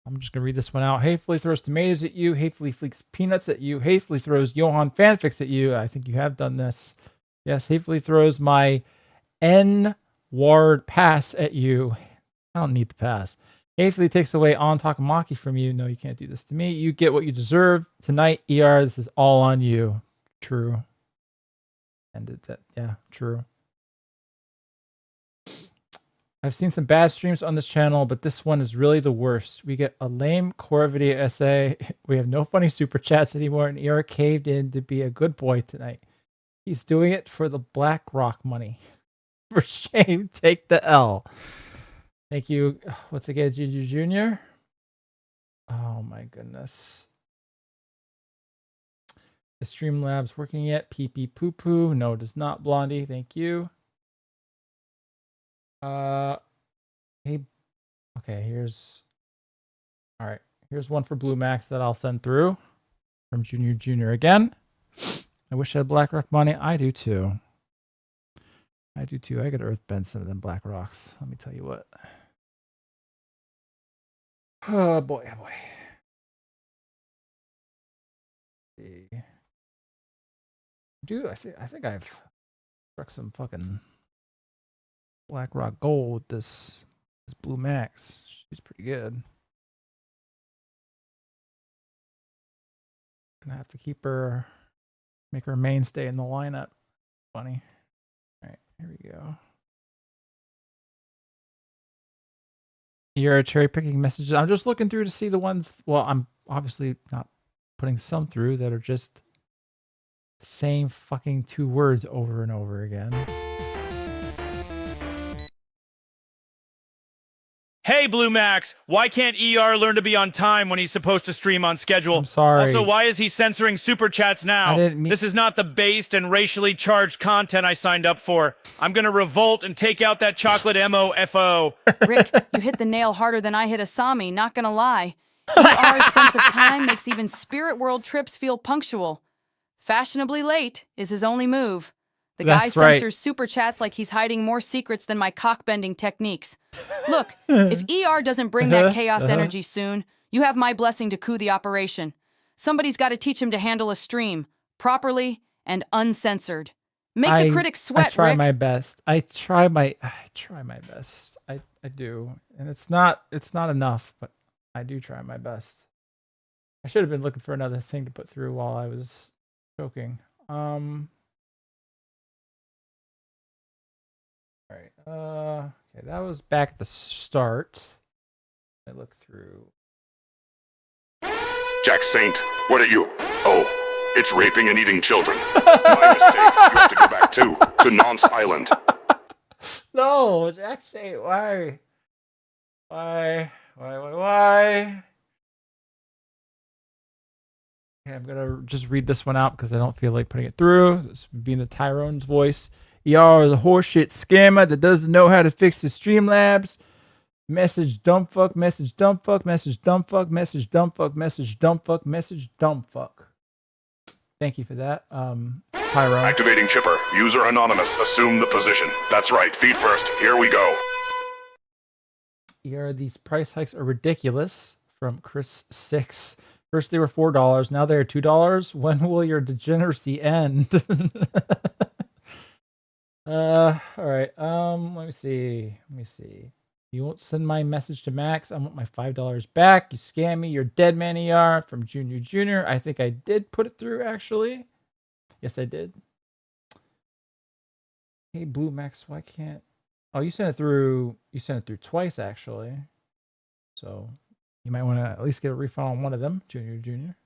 I'm just gonna read this one out. Hatefully throws tomatoes at you. Hatefully fleeks peanuts at you. Hatefully throws Johan fanfics at you. I think you have done this. Yes, hatefully throws my N-word pass at you. I don't need the pass. Hatefully takes away on Takamaki from you. No, you can't do this to me. You get what you deserve tonight, ER. This is all on you. True. Ended that. Yeah, true. I've seen some bad streams on this channel, but this one is really the worst. We get a lame Korra video essay. We have no funny super chats anymore, and ER caved in to be a good boy tonight. He's doing it for the Black Rock money. For shame, take the L. Thank you. Once again, Junior Junior. Oh my goodness. The Streamlabs working yet? Pee pee poo poo. No, it is not, Blondie. Thank you. Hey, okay, here's one for Blue Max that I'll send through from Junior Junior again. I wish I had Black Rock money. I do too. I do too. I could earthbend some of them Black Rocks. Let me tell you what. Oh boy, oh boy. Let's see. I think I've struck some fucking Black Rock Gold with this Blue Max. She's pretty good. Gonna have to keep her, make her a mainstay in the lineup. Funny. All right, here we go. You're cherry picking messages. I'm just looking through to see the ones. Well, I'm obviously not putting some through that are just the same fucking 2 words over and over again. Hey, Blue Max, why can't ER learn to be on time when he's supposed to stream on schedule? I'm sorry. Also, why is he censoring super chats now? I didn't mean- This is not the based and racially charged content I signed up for. I'm gonna revolt and take out that chocolate MOFO. Rick, you hit the nail harder than I hit Asami, not gonna lie. ER's sense of time makes even spirit world trips feel punctual. Fashionably late is his only move. The guy That's right. censors super chats like he's hiding more secrets than my cock-bending techniques. Look, if ER doesn't bring that chaos energy soon, you have my blessing to coup the operation. Somebody's got to teach him to handle a stream, properly and uncensored. Make the critics sweat, I try Rick. my best. I try my best. I do. And it's not enough, but I do try my best. I should have been looking for another thing to put through while I was choking. All right. Okay, that was back at the start. I look through. Jack Saint, what are you? Oh, it's raping and eating children. My mistake. You have to go back to Nance Island. No, Jack Saint, why? Why? Okay, I'm gonna just read this one out because I don't feel like putting it through. This would be in the Tyrone's voice. ER is a horseshit scammer that doesn't know how to fix the Streamlabs. Message dumbfuck, message dumbfuck, message dumbfuck, message dumbfuck, message dumbfuck, message dumbfuck. Thank you for that, Tyrone. Activating chipper. User anonymous. Assume the position. That's right. Feet first. Here we go. These price hikes are ridiculous. From Chris 6. First they were $4. Now they're $2. When will your degeneracy end? All right. Let me see. You won't send my message to Max. I want my $5 back. You scam me. You're dead man ER from Junior. I think I did put it through actually. Yes, I did. Hey, Blue Max, why can't? Oh, you sent it through. You sent it through twice actually. So you might want to at least get a refund on one of them, Junior.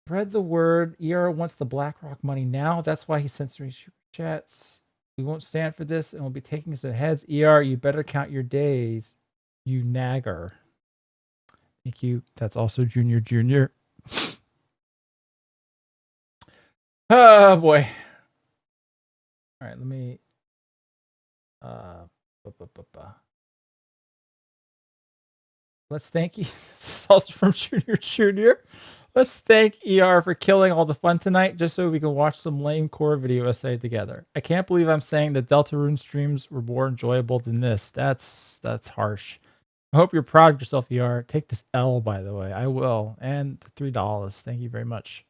Spread the word. ER wants the BlackRock money now. That's why he sends me super chats. We won't stand for this and we'll be taking us to heads. ER, you better count your days, you nagger. Thank you. That's also Junior. Oh boy. All right, let me let's thank you. This is also from Junior. Let's thank ER for killing all the fun tonight just so we can watch some lame Korra video essay together. I can't believe I'm saying that Deltarune streams were more enjoyable than this. That's harsh. I hope you're proud of yourself, ER. Take this L, by the way. I will. And $3. Thank you very much.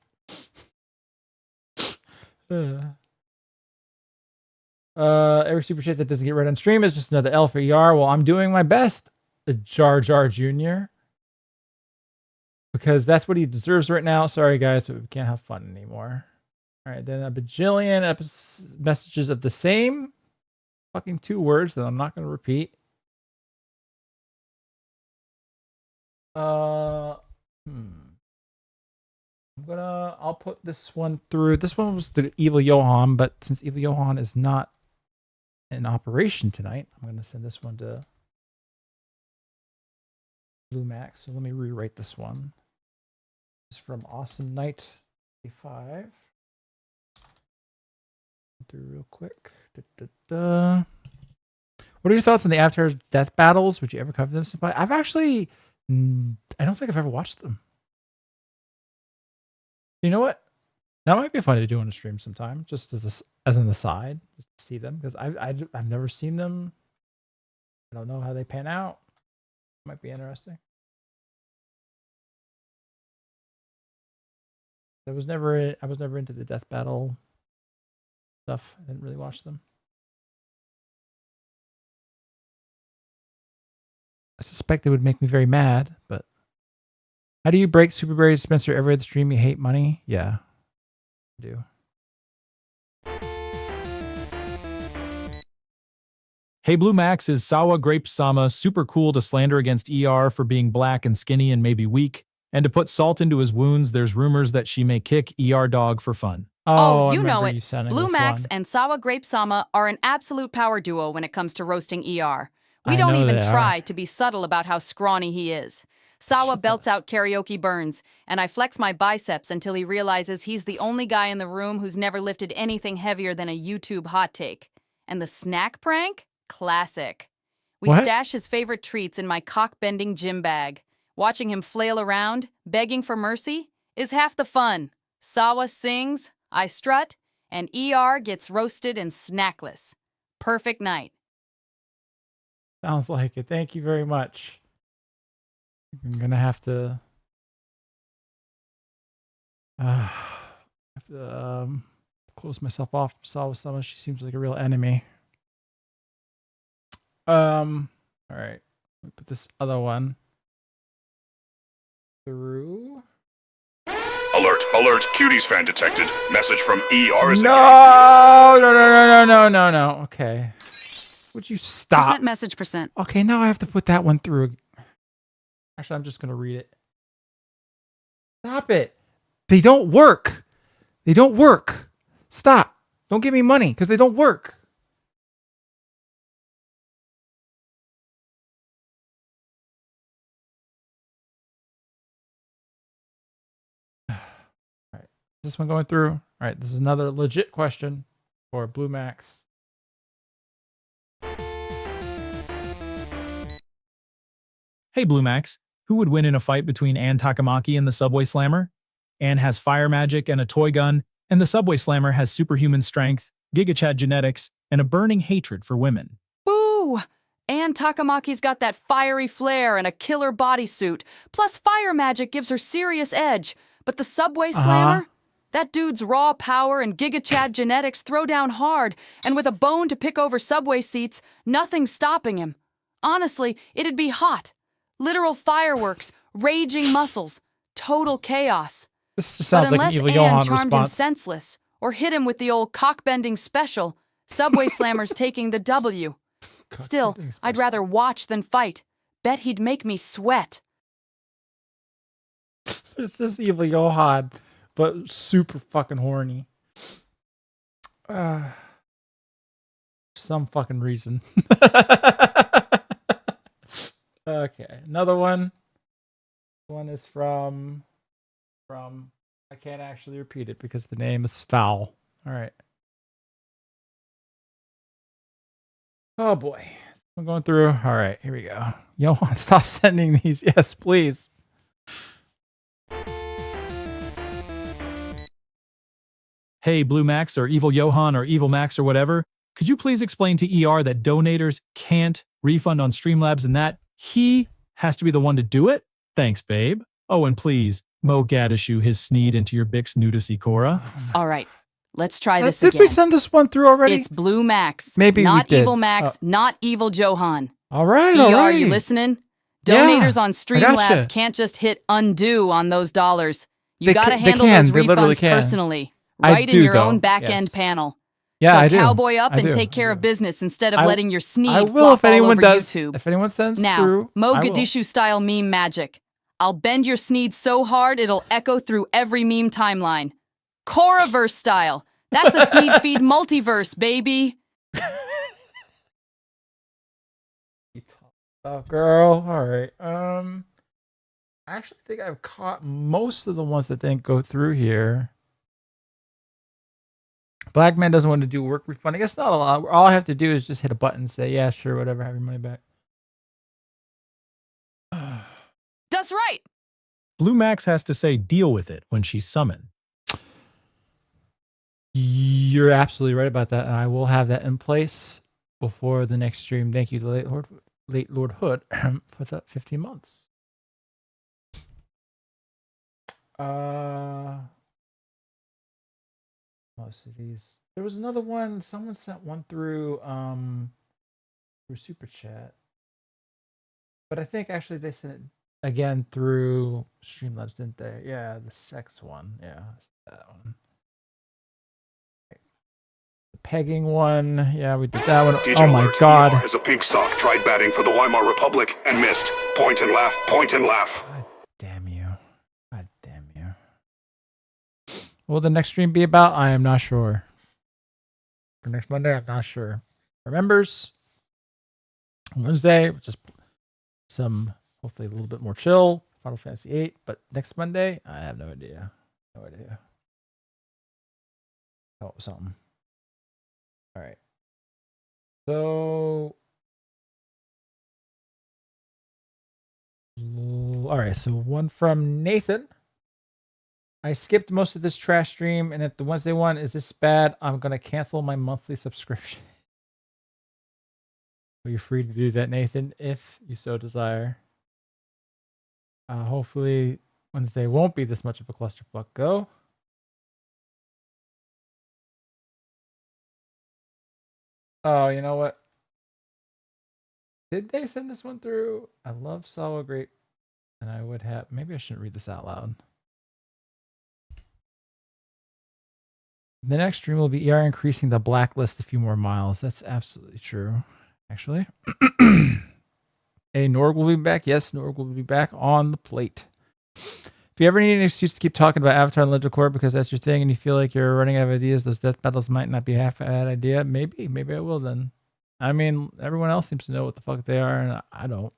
Every super chat that doesn't get read on stream is just another L for ER. Well, I'm doing my best, Jar Jr. Because that's what he deserves right now. Sorry, guys, but we can't have fun anymore. All right, then a bajillion messages of the same fucking 2 words that I'm not going to repeat. I'll put this one through. This one was the Evil Johan, but since Evil Johan is not in operation tonight, I'm going to send this one to Blue Max. So let me rewrite this one. This is from Awesome Knight 85. Through real quick. What are your thoughts on the Avatar's death battles? Would you ever cover them? I've actually, I don't think I've ever watched them. You know what? That might be fun to do on a stream sometime, just as an aside, just to see them, because I've never seen them. I don't know how they pan out. Might be interesting. I was never into the death battle stuff. I didn't really watch them. I suspect they would make me very mad, but how do you break Super Berry Dispenser every other stream? You hate money? Yeah, I do. Hey Blue Max, is Sawa Grape Sama super cool to slander against ER for being black and skinny and maybe weak? And to put salt into his wounds, there's rumors that she may kick ER dog for fun. Oh, you know it. Blue Max and Sawa Grape Sama are an absolute power duo when it comes to roasting ER. We don't even try to be subtle about how scrawny he is. Sawa belts out karaoke burns, and I flex my biceps until he realizes he's the only guy in the room who's never lifted anything heavier than a YouTube hot take. And the snack prank? Classic. We stash his favorite treats in my cock-bending gym bag. Watching him flail around, begging for mercy, is half the fun. Sawa sings, I strut, and ER gets roasted and snackless. Perfect night. Sounds like it. Thank you very much. I'm gonna have to close myself off from Sawa Sama. She seems like a real enemy. All right. Put this other one through. Alert, alert, Cuties fan detected. Message from ER is No. Okay. Would you stop? Percent message percent. Okay, now I have to put that one through. Actually, I'm just going to read it. Stop it. They don't work. They don't work. Stop. Don't give me money because they don't work. All right. Is this one going through? All right. This is another legit question for Blue Max. Hey, Blue Max. Who would win in a fight between Ann Takamaki and the Subway Slammer? Ann has fire magic and a toy gun, and the Subway Slammer has superhuman strength, GigaChat genetics, and a burning hatred for women. Boo! Ann Takamaki's got that fiery flair and a killer bodysuit. Plus, fire magic gives her serious edge. But the Subway Slammer? That dude's raw power and GigaChat genetics throw down hard, and with a bone to pick over subway seats, nothing's stopping him. Honestly, it'd be hot. Literal fireworks, raging muscles, total chaos. This just sounds like an Evil Unless Johan Ann charmed him response. senseless or hit him with the old cock-bending special, Subway Slammer's taking the W. Still, I'd rather watch than fight. Bet he'd make me sweat. It's just Evil Johan, but super fucking horny. Some fucking reason. Okay, another one. This one is from I can't actually repeat it because the name is foul. All right. Oh boy. I'm going through. All right, here we go. Johan, stop sending these. Yes, please. Hey, Blue Max or Evil Johan or Evil Max or whatever, could you please explain to ER that donators can't refund on Streamlabs and that he has to be the one to do it? Thanks, babe. Oh, and please, Mo Gaddishu his sneed into your Bix nudity, Korra. All right, let's try this Did again. we send this one through already? It's Blue Max. Maybe not we did. Evil Max, not Evil Johan. All right, ER, all right. you listening? Yeah, Donators on I Streamlabs gotcha. can't just hit undo on those dollars. You They gotta can- they handle can. those They literally refunds can. personally, I right in do, your though. own back-end Yes. panel. Yeah, so I do. cowboy up I and do. take care of business instead of I- letting your I sneed will flop if anyone all over does. YouTube. If anyone sends Now, through, Mo I will. Gaddishu style meme magic. I'll bend your sneed so hard it'll echo through every meme timeline. Korra-verse style. That's a sneed feed multiverse, baby. Oh, girl. All right. I actually think I've caught most of the ones that didn't go through here. Black man doesn't want to do work refund. I guess not a lot. All I have to do is just hit a button and say, yeah, sure, whatever, have your money back. That's right. Blue Max has to say deal with it when she's summoned. You're absolutely right about that, and I will have that in place before the next stream. Thank you, the late Lord Hood, for that 15 months. Most of these. There was another one. Someone sent one through Super Chat, but I think actually they sent it again through Streamlabs, didn't they? Yeah, the sex one. Yeah, that one. The pegging one. Yeah, we did that one. DJ Oh my alert, god. ER is a pink sock, tried batting for the Weimar Republic and missed. Point and laugh, point and laugh. Damn you. God damn you. What will the next stream be about? I am not sure. For next Monday, I'm not sure. For members, Wednesday, just some, hopefully a little bit more chill, Final Fantasy VIII. But next Monday, I have no idea. No idea. Oh, something. All right. So, all right. So one from Nathan. I skipped most of this trash stream, and if the Wednesday one is this bad, I'm going to cancel my monthly subscription. Well, you're free to do that, Nathan, if you so desire. Hopefully, Wednesday won't be this much of a clusterfuck. Go. Oh, you know what? Did they send this one through? I love sour grape, and I would have. Maybe I shouldn't read this out loud. The next stream will be ER increasing the blacklist a few more miles. That's absolutely true, actually. Hey, Norg will be back. Yes, Norg will be back on the plate. If you ever need an excuse to keep talking about Avatar and Legend of Korra because that's your thing and you feel like you're running out of ideas, those death battles might not be half a bad idea. Maybe I will then. I mean, everyone else seems to know what the fuck they are, and I don't.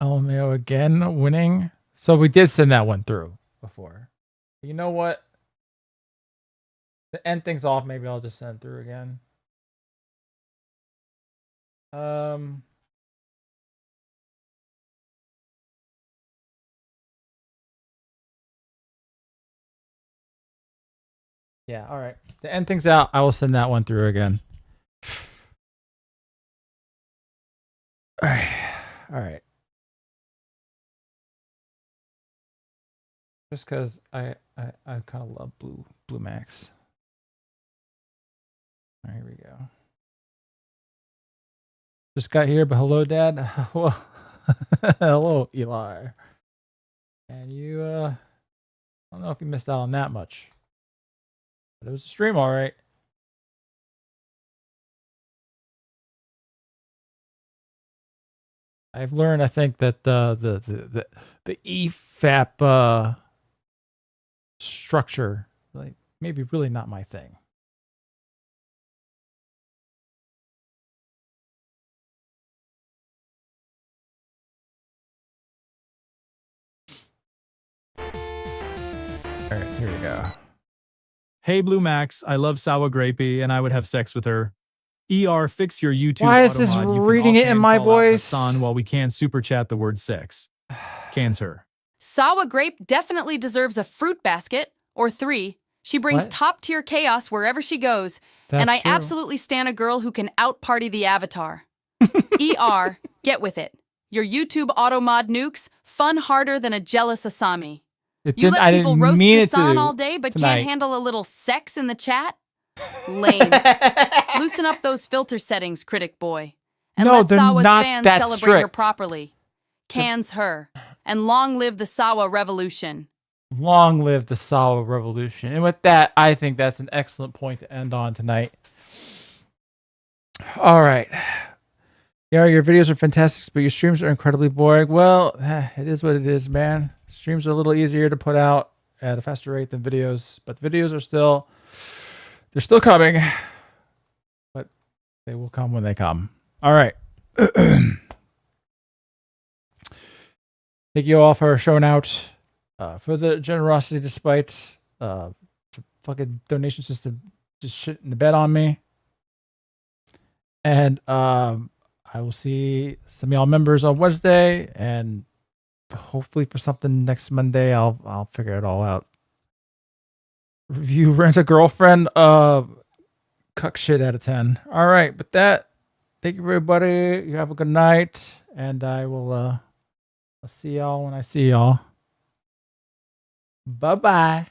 LMAO again, winning. So we did send that one through before. You know what? To end things off, maybe I'll just send through again. Yeah, all right. To end things out, I will send that one through again. All right. Just because I kind of love Blue Max. All right, here we go. Just got here, but hello, Dad. Well, hello, Eli. And you, I don't know if you missed out on that much, but it was a stream, all right. I've learned, I think, that the EFAP structure, like, maybe really not my thing. All right, here we go. Hey, Blue Max, I love sour grapey, and I would have sex with her. ER, fix your YouTube. Why is this reading it in my voice? Son, while we can super chat the word sex. Cans her. Sawa Grape definitely deserves a fruit basket, or 3. She brings top-tier chaos wherever she goes, and I absolutely stan a girl who can out-party the Avatar. ER, get with it. Your YouTube auto-mod nukes, fun harder than a jealous Asami. You let people roast your son all day, but can't handle a little sex in the chat? Lame. Loosen up those filter settings, critic boy. And let Sawa's fans celebrate her properly. Cans her. And long live the Sawa Revolution. Long live the Sawa Revolution. And with that, I think that's an excellent point to end on tonight. All right. Yeah, your videos are fantastic, but your streams are incredibly boring. Well, it is what it is, man. Streams are a little easier to put out at a faster rate than videos, but the videos are still, they're still coming, but they will come when they come. All right. Thank you all for showing out, for the generosity despite the fucking donation system just shit in the bed on me. And I will see some of y'all members on Wednesday, and hopefully for something next Monday, I'll figure it all out. Review Rent a Girlfriend, cuck shit out of 10. All right, with that, thank you everybody. You have a good night, and I will I'll see y'all when I see y'all. Bye-bye.